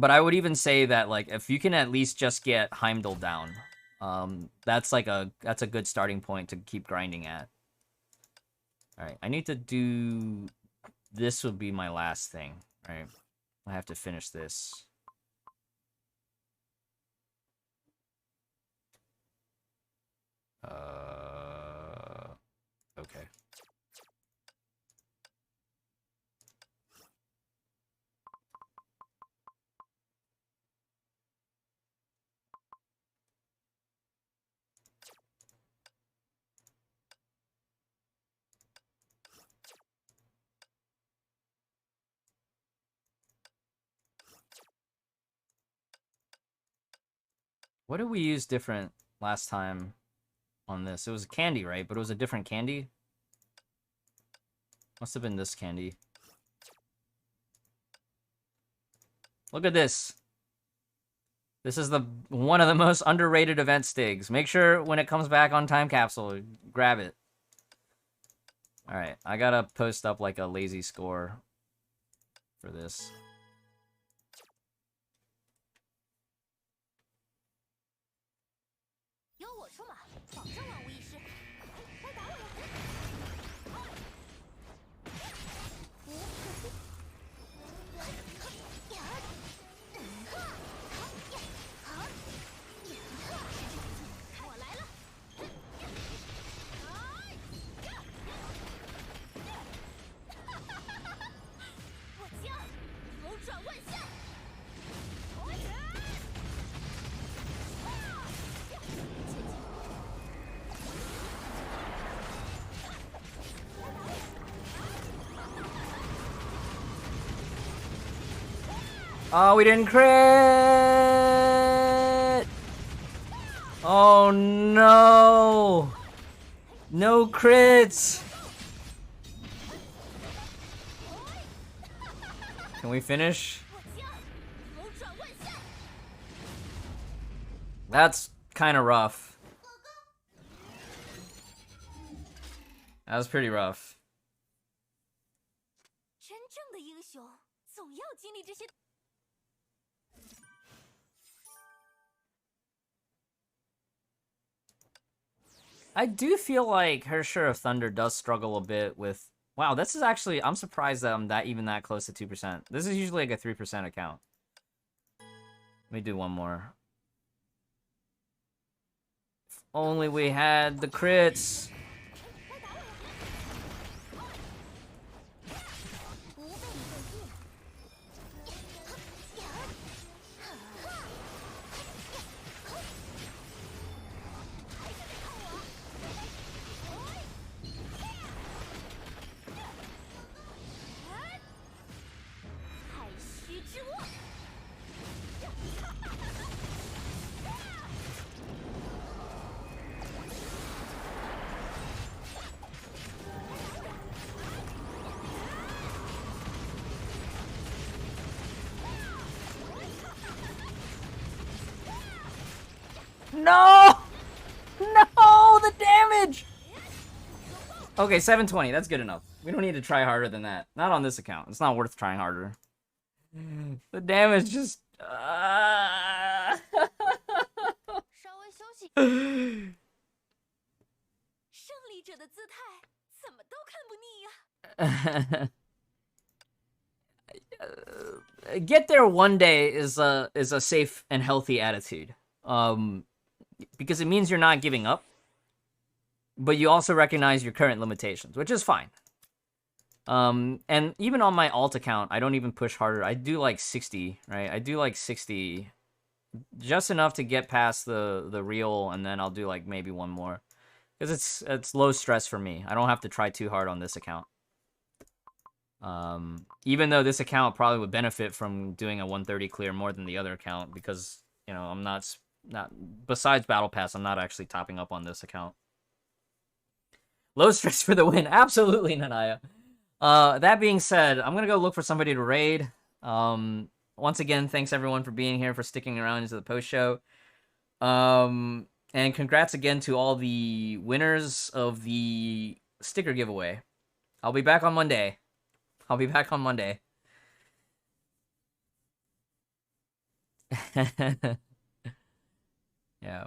I would even say that, like, if you can at least just get Heimdall down, that's a good starting point to keep grinding at. Alright, I need to do... This will be my last thing, right? I have to finish this. Okay. What did we use different last time on this? It was candy, right? But it was a different candy? Must have been this candy. Look at this. This is one of the most underrated event stigs. Make sure when it comes back on Time Capsule, grab it. Alright, I gotta post up like a lazy score for this. Oh, we didn't crit! Oh no! No crits! Can we finish? That's kind of rough. That was pretty rough. I do feel like Hackster of Thunder does struggle a bit with Wow, this is actually... I'm surprised that I'm even that close to 2%. This is usually like a 3% account. Let me do one more. If only we had the crits. No! No! The damage! Okay, 720. That's good enough. We don't need to try harder than that. Not on this account. It's not worth trying harder. The damage just... 稍微休息。胜利者的姿态怎么都看不腻呀。Get there one day is a safe and healthy attitude. Because it means you're not giving up, but you also recognize your current limitations, which is fine. And even on my alt account, I don't even push harder. I do like 60, right? I do like 60, just enough to get past the real, and then I'll do like maybe one more, because it's low stress for me. I don't have to try too hard on this account. Even though this account probably would benefit from doing a 130 clear more than the other account, because you know I'm not besides Battle Pass, I'm not actually topping up on this account. Low stress for the win. Absolutely, Nanaya. That being said, I'm going to go look for somebody to raid. Once again, thanks everyone for being here, for sticking around into the post-show. And congrats again to all the winners of the sticker giveaway. I'll be back on Monday. Yeah.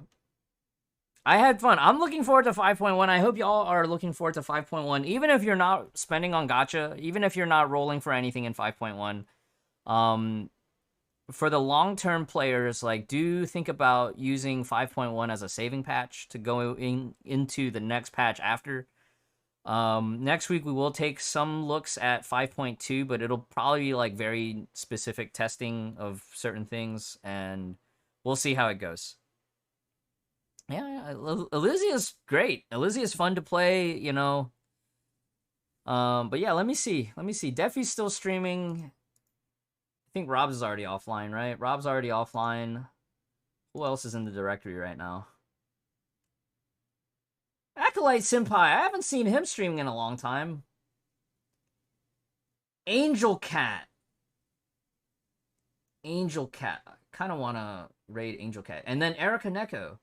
I had fun. I'm looking forward to 5.1. I hope y'all are looking forward to 5.1. Even if you're not spending on gacha, even if you're not rolling for anything in 5.1, for the long-term players, like, do think about using 5.1 as a saving patch to go into the next patch after. Next week we will take some looks at 5.2, but it'll probably be like very specific testing of certain things, and we'll see how it goes. Yeah, Eliza is great. Eliza is fun to play, you know. But yeah, let me see. Defi's still streaming. I think Robz is already offline, right? Rob's already offline. Who else is in the directory right now? Acolyte Senpai. I haven't seen him streaming in a long time. Angel Cat. I kind of want to raid Angel Cat. And then Erika Neko.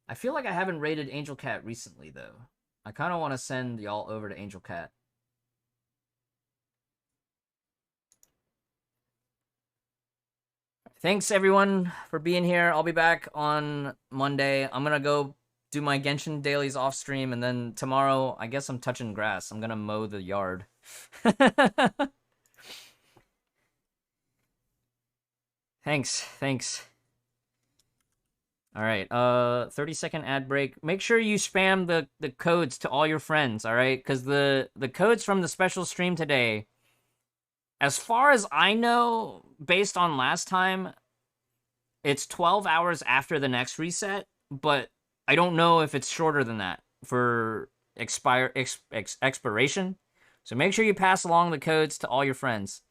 I feel like I haven't raided Angel Cat recently, though. I kind of want to send y'all over to Angel Cat. Thanks, everyone, for being here. I'll be back on Monday. I'm going to go do my Genshin dailies off stream, and then tomorrow, I guess I'm touching grass. I'm going to mow the yard. Thanks. All right, 30-second ad break. Make sure you spam the codes to all your friends, all right? Because the codes from the special stream today, as far as I know, based on last time, it's 12 hours after the next reset, but I don't know if it's shorter than that for expiration. So make sure you pass along the codes to all your friends.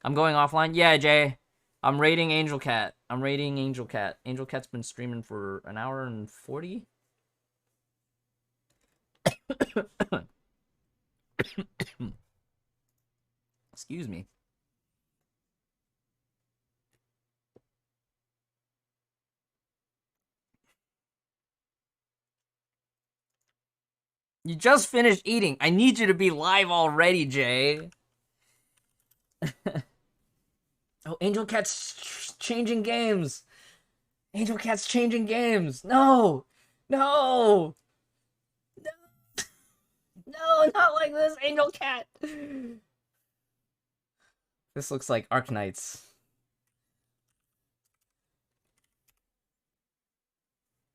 I'm going offline. Yeah, Jay. I'm raiding Angel Cat. Angel Cat's been streaming for an hour and 40. Excuse me. You just finished eating. I need you to be live already, Jay. Oh, Angel Cat's changing games. No! No, not like this, Angel Cat. This looks like Arknights.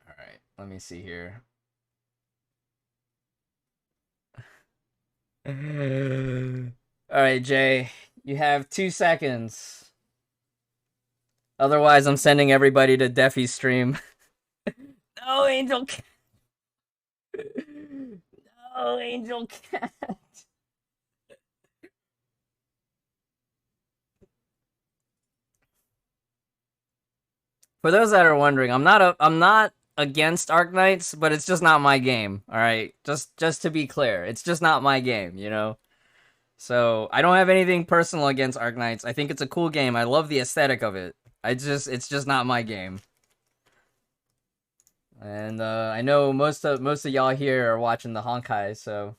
Alright, let me see here. Alright, Jay. You have 2 seconds. Otherwise, I'm sending everybody to Defy's stream. No, Angel Cat. No, Angel Cat. For those that are wondering, I'm not against Arknights, but it's just not my game. All right, just to be clear, it's just not my game, you know. So I don't have anything personal against Arknights. I think it's a cool game. I love the aesthetic of it. It's just not my game. And I know most of y'all here are watching the Honkai, so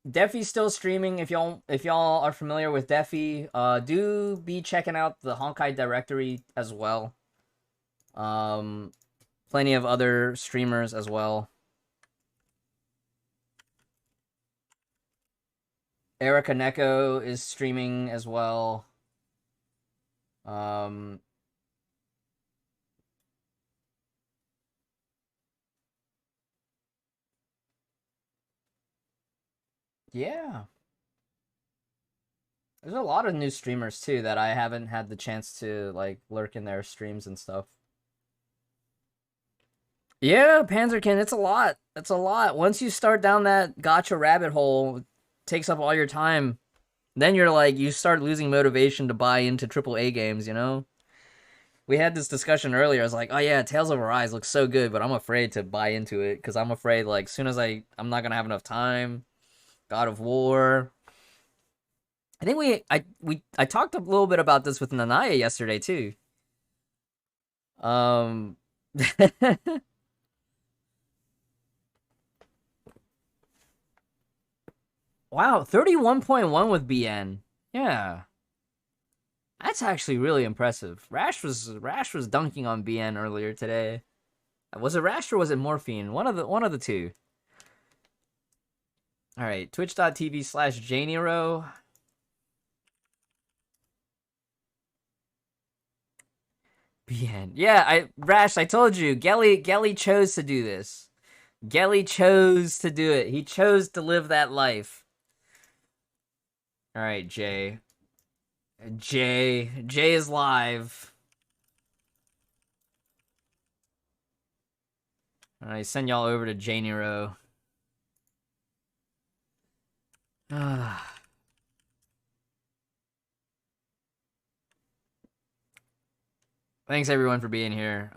Defy's still streaming. If y'all are familiar with Defy, do be checking out the Honkai directory as well. Plenty of other streamers as well. Erica Neko is streaming as well. Yeah. There's a lot of new streamers too that I haven't had the chance to like lurk in their streams and stuff. Yeah, Panzerkin, it's a lot. It's a lot. Once you start down that gacha rabbit hole, it takes up all your time. Then you're like, you start losing motivation to buy into AAA games, you know? We had this discussion earlier. I was like, oh yeah, Tales of Arise looks so good, but I'm afraid to buy into it because I'm afraid like as soon as I'm not gonna have enough time. God of War. I think I talked a little bit about this with Nanaya yesterday too. Wow, 31.1 with BN. Yeah. That's actually really impressive. Rash was dunking on BN earlier today. Was it Rash or was it Morphine? One of the two. All right, twitch.tv/Janiro. BN. Yeah, Rash, I told you, Gelly chose to do this. Gelly chose to do it. He chose to live that life. All right, Jay. Jay is live. All right, send y'all over to Janiro. Thanks everyone for being here.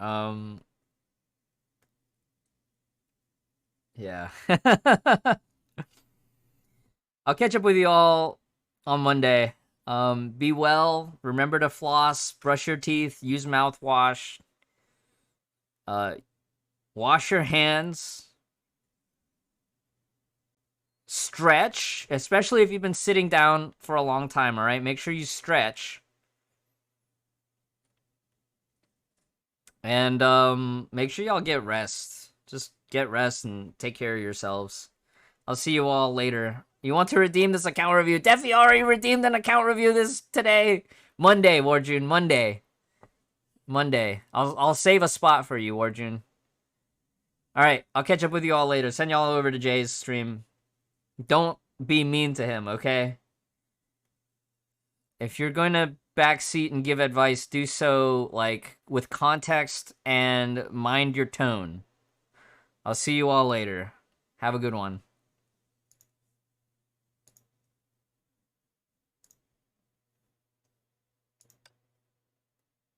Yeah. I'll catch up with you all on Monday. Be well. Remember to floss, brush your teeth, use mouthwash. Wash your hands. Stretch, especially if you've been sitting down for a long time, all right? Make sure you stretch. And make sure y'all get rest. Just get rest and take care of yourselves. I'll see you all later. You want to redeem this account review? Definitely already redeemed an account review this today. Monday, Warjun. Monday. I'll save a spot for you, Warjun. All right, I'll catch up with you all later. Send y'all over to Jay's stream. Don't be mean to him, okay? If you're going to backseat and give advice, do so, like, with context and mind your tone. I'll see you all later. Have a good one.